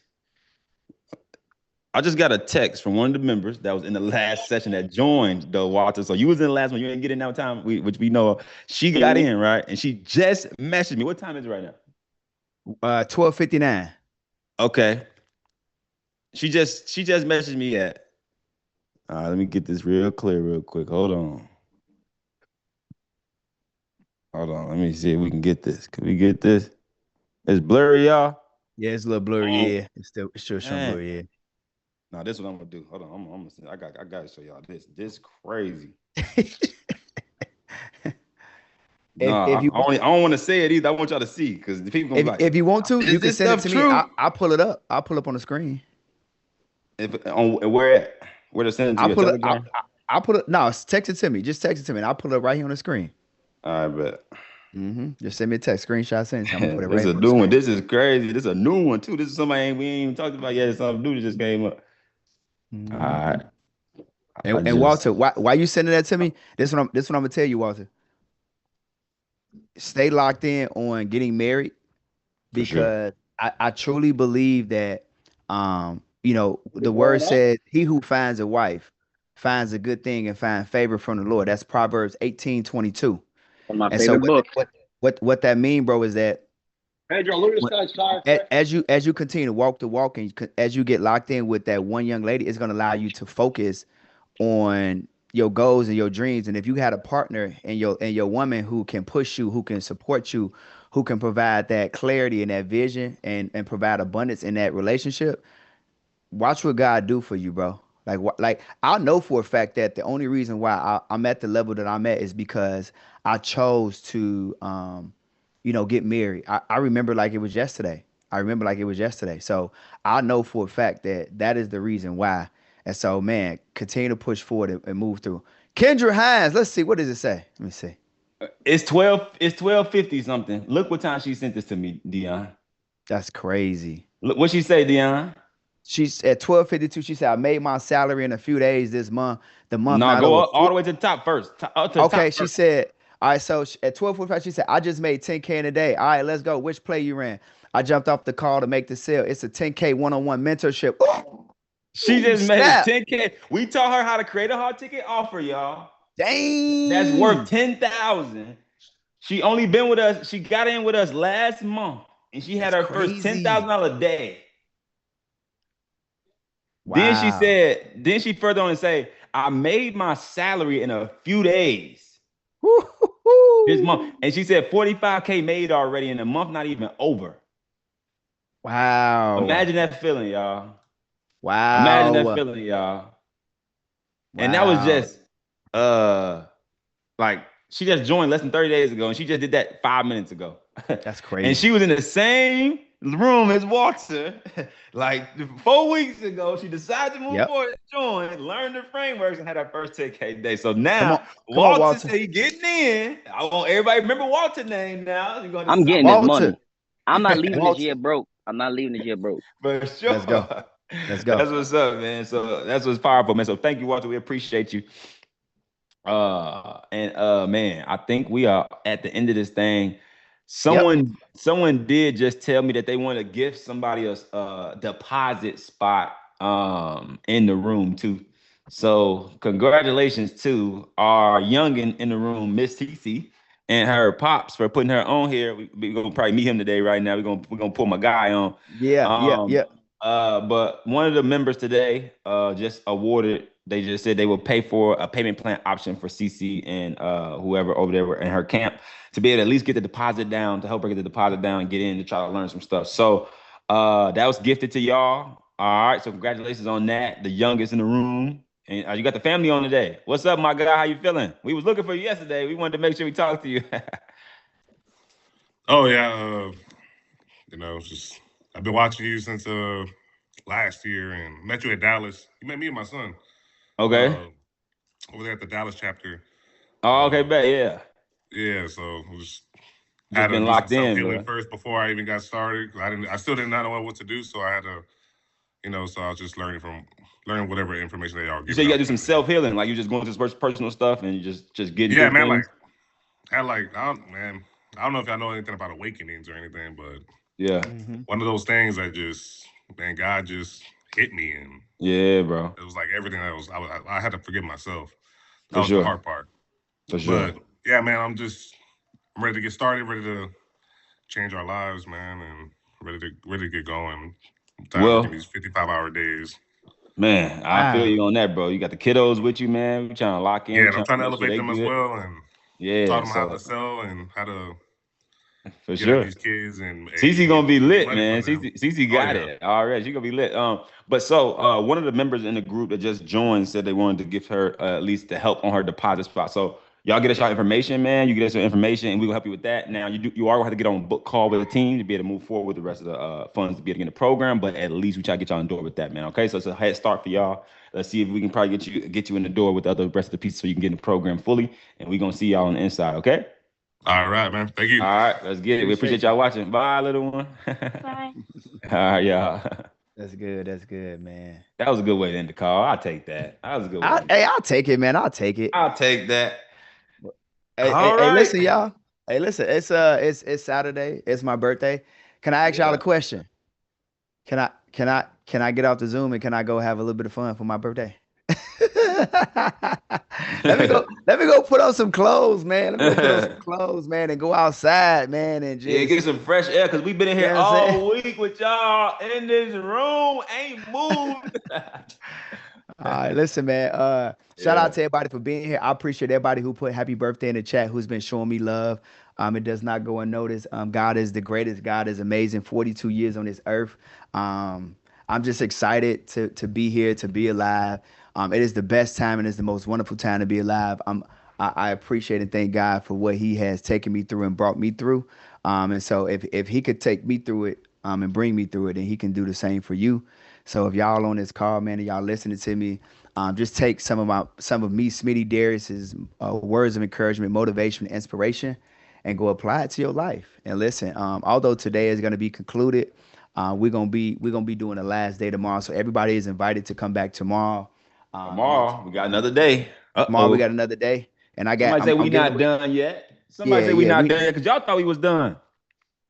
I just got a text from one of the members that was in the last session that joined though, Walter. So you was in the last one. You didn't get in that time, which we know. She got in, right? And she just messaged me. What time is it right now? 12:59. Okay. She just messaged me at. Let me get this real clear real quick. Hold on. Let me see if we can get this. Can we get this? It's blurry, y'all. Yeah, it's a little blurry. Yeah, it's still showing blurry. Yeah. No, this is what I'm gonna do. Hold on, I got to show y'all this. This crazy. I don't want to say it either. I want y'all to see because the people gonna be like, if you want to, you can send it to true? me. I'll pull it up. I'll pull up on the screen. Where to send it to your Telegram? I'll put it. No, text it to me. Just text it to me, and I'll put it up right here on the screen. I bet. Just send me a text, screenshot, send it. I'm gonna put it right. This is a new one. This is crazy. This is a new one too. This is somebody we ain't even talked about yet. It's something new that just came up. All right. And Walter, why you sending that to me? This what I'm gonna tell you, Walter. Stay locked in on getting married because I truly believe that the word says he who finds a wife finds a good thing and finds favor from the Lord. That's Proverbs 18:22. My favorite book. What that mean, bro, is that Pedro, look at this guy's car. as you continue to walk the walk and as you get locked in with that one young lady, it's going to allow you to focus on your goals and your dreams. And if you had a partner and your woman who can push you, who can support you, who can provide that clarity and that vision and provide abundance in that relationship, watch what God do for you, bro. Like I know for a fact that the only reason why I'm at the level that I'm at is because I chose to, get married. I remember like it was yesterday. So I know for a fact that is the reason why. And so, man, continue to push forward and move through. Kendra Hines, let's see. What does it say? Let me see. It's 12:50 something. Look what time she sent this to me, Dion. That's crazy. Look what she say, Dion. She's at 12:52. She said, I made my salary in a few days this month. The month No, not go over. up, all the way to the top first. Up to the Okay, top she first. said, all right, so at 12:45, she said, I just made 10K in a day. All right, let's go. Which play you ran? I jumped off the call to make the sale. It's a 10K one-on-one mentorship. Ooh, She just snap. made 10K. We taught her how to create a hard ticket offer, y'all. Dang. That's worth 10,000. She only been with us. She got in with us last month, and she had her first $10,000 day. Wow. Then she further on and say, I made my salary in a few days. This month. And she said 45K made already in a month, not even over. Wow. Imagine that feeling, y'all. Wow. Imagine that feeling, y'all. And that was just like she just joined less than 30 days ago, and she just did that 5 minutes ago. That's crazy. And she was in the same room as Walter like 4 weeks ago. She decided to move forward and join, learn the frameworks, and had her first 10K day. So now Walter said he getting in. I want everybody to remember Walter's name now. I'm getting this money. I'm not leaving this year broke. I'm not leaving this year broke. For sure. Let's go. Let's go. That's what's up, man. So that's what's powerful, man. So thank you, Walter. We appreciate you. Man, I think we are at the end of this thing. Someone did just tell me that they want to gift somebody a deposit spot in the room too. So congratulations to our youngin in the room, Miss TC, and her pops for putting her on here. We're gonna probably meet him today right now. We're gonna pull my guy on. Yeah. But one of the members today just awarded. They just said they will pay for a payment plan option for CC and whoever over there in her camp to be able to at least get the deposit down, to help her get the deposit down and get in to try to learn some stuff. So that was gifted to y'all. All right, so congratulations on that. The youngest in the room. And you got the family on today. What's up, my guy? How you feeling? We was looking for you yesterday. We wanted to make sure we talked to you. Oh yeah, just I've been watching you since last year and met you at Dallas. You met me and my son. Okay. Over there at the Dallas chapter. Oh, okay, bet, yeah. Yeah, so just had been locked in first before I even got started. I still did not know what to do, so I had to, so I was just learning whatever information they all give. You say you got to do some self healing, like you just going through personal stuff and you just getting. Yeah, man. Things. I don't know if y'all know anything about awakenings or anything, but yeah, one of those things that God just hit me and yeah, bro. It was like everything I had to forgive myself. That For was sure. the hard part. For sure. But yeah, man, I'm ready to get started, ready to change our lives, man, and ready to get going. I'm tired of working these 55-hour days. Man, I feel you on that, bro. You got the kiddos with you, man. We're trying to lock in. Yeah, and I'm trying to elevate them as well, and taught them how to sell and how to for sure. These kids and Cece gonna be lit, man. Cece got it already. She gonna be lit. But so one of the members in the group that just joined said they wanted to give her at least the help on her deposit spot. So y'all get us your information, man. You get us your information, and we will help you with that. Now you are gonna have to get on a book call with the team to be able to move forward with the rest of the funds to be able to get in the program. But at least we try to get y'all on the door with that, man. Okay, so it's a head start for y'all. Let's see if we can probably get you in the door with the other rest of the pieces so you can get in the program fully, and we're gonna see y'all on the inside. Okay. All right, man. Thank you. All right, let's get it. We appreciate y'all watching. Bye, little one. Bye. All right, y'all. That's good. That's good, man. That was a good way to end the call. I'll take that. That was a good way. I'll take it, man. I'll take it. I'll take that. Hey, listen, y'all. Hey, listen. It's Saturday. It's my birthday. Can I ask y'all a question? Can I get off the Zoom and can I go have a little bit of fun for my birthday? Let me go put on some clothes, man. And go outside, man, and just get some fresh air because we've been in here all week with y'all in this room. Ain't moved. All right, listen, man. Shout out to everybody for being here. I appreciate everybody who put happy birthday in the chat, who's been showing me love. It does not go unnoticed. God is the greatest. God is amazing. 42 years on this earth. I'm just excited to be here, to be alive. It is the best time and it's the most wonderful time to be alive. I appreciate and thank God for what he has taken me through and brought me through. And so if he could take me through it and bring me through it, then he can do the same for you. So if y'all on this call, man, and y'all listening to me, just take some of me, Smitty-Darius's words of encouragement, motivation, inspiration, and go apply it to your life. And listen, although today is going to be concluded, we're gonna be doing the last day tomorrow. So everybody is invited to come back tomorrow. Tomorrow we got another day. Tomorrow we got another day, and Somebody say we not done yet. Somebody say we not done yet because y'all thought we was done.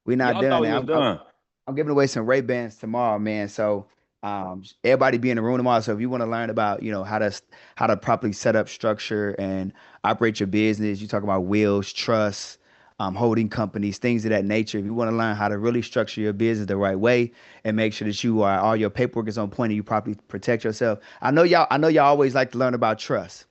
We not done. We was done. I'm giving away some Ray-Bans tomorrow, man. So everybody be in the room tomorrow. So if you want to learn about, how to properly set up structure and operate your business, you talk about wills, trusts, holding companies, things of that nature. If you want to learn how to really structure your business the right way and make sure that all your paperwork is on point and you properly protect yourself. I know y'all always like to learn about trust.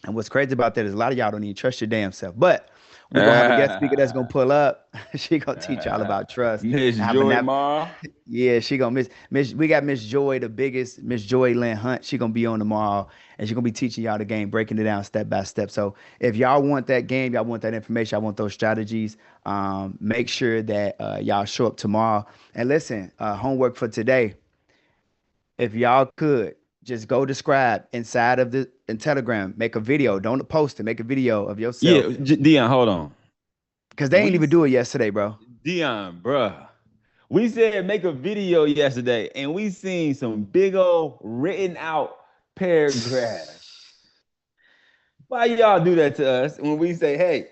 And what's crazy about that is a lot of y'all don't even trust your damn self. But we're going to have a guest speaker that's going to pull up. She going to teach y'all about trust. Miss Joy Ma. Yeah, she going to we got Miss Joy, the biggest, Miss Joy Lynn Hunt. She going to be on tomorrow, and she going to be teaching y'all the game, breaking it down step by step. So if y'all want that game, y'all want that information, y'all want those strategies, make sure that y'all show up tomorrow. And listen, homework for today, if y'all could, just go describe inside of in Telegram, make a video. Don't post it. Make a video of yourself. Yeah, Deion, hold on. Because they ain't even do it yesterday, bro. Deion, bruh. We said make a video yesterday, and we seen some big old written out paragraphs. Why y'all do that to us when we say, hey,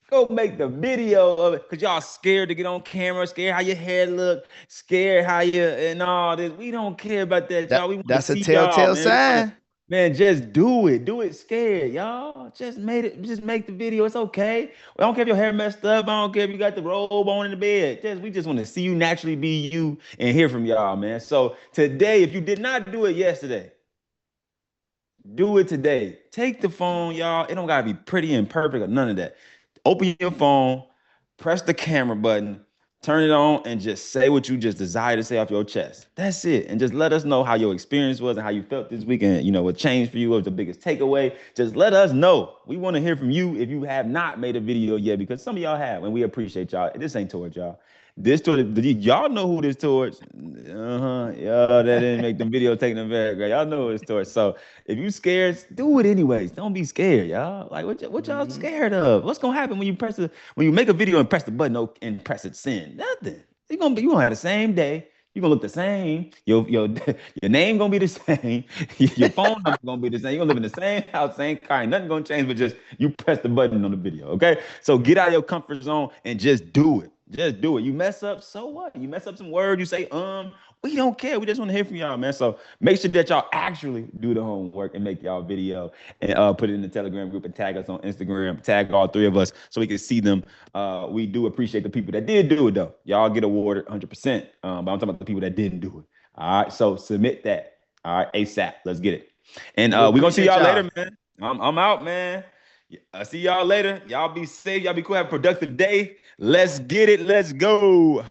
go make the video of it? Because y'all scared to get on camera, scared how your head look, scared how you and all this. We don't care about that, y'all. We want that's to a see telltale y'all, sign. Man, just do it. Do it scared, y'all. Just make the video. It's okay. I don't care if your hair messed up. I don't care if you got the robe on in the bed. We just want to see you naturally be you and hear from y'all, man. So today, if you did not do it yesterday, do it today. Take the phone, y'all. It don't gotta be pretty and perfect or none of that. Open your phone, press the camera button, turn it on, and just say what you just desire to say off your chest. That's it. And just let us know how your experience was and how you felt this weekend. What changed for you, what was the biggest takeaway. Just let us know. We want to hear from you if you have not made a video yet, because some of y'all have, and we appreciate y'all. This ain't towards y'all. This towards y'all know who this towards. Y'all that didn't make the video taking them very great. Y'all know who it's towards. So if you scared, do it anyways. Don't be scared, y'all. Like what y'all scared of? What's gonna happen when you make a video and press the button and press it send? Nothing. You gonna have the same day. You're gonna look the same. Your name gonna be the same. Your phone number gonna be the same. You're gonna live in the same house, same car. Ain't nothing gonna change but just you press the button on the video. Okay. So get out of your comfort zone and just do it. Just do it. You mess up, so what? You mess up some word, you say, we don't care. We just want to hear from y'all, man. So make sure that y'all actually do the homework and make y'all video and put it in the Telegram group and tag us on Instagram, tag all three of us so we can see them. We do appreciate the people that did do it, though. Y'all get awarded 100%. But I'm talking about the people that didn't do it. All right, so submit that. All right, ASAP. Let's get it. And we're going to see y'all later, man. I'm out, man. I'll see y'all later. Y'all be safe. Y'all be cool. Have a productive day. Let's get it. Let's go.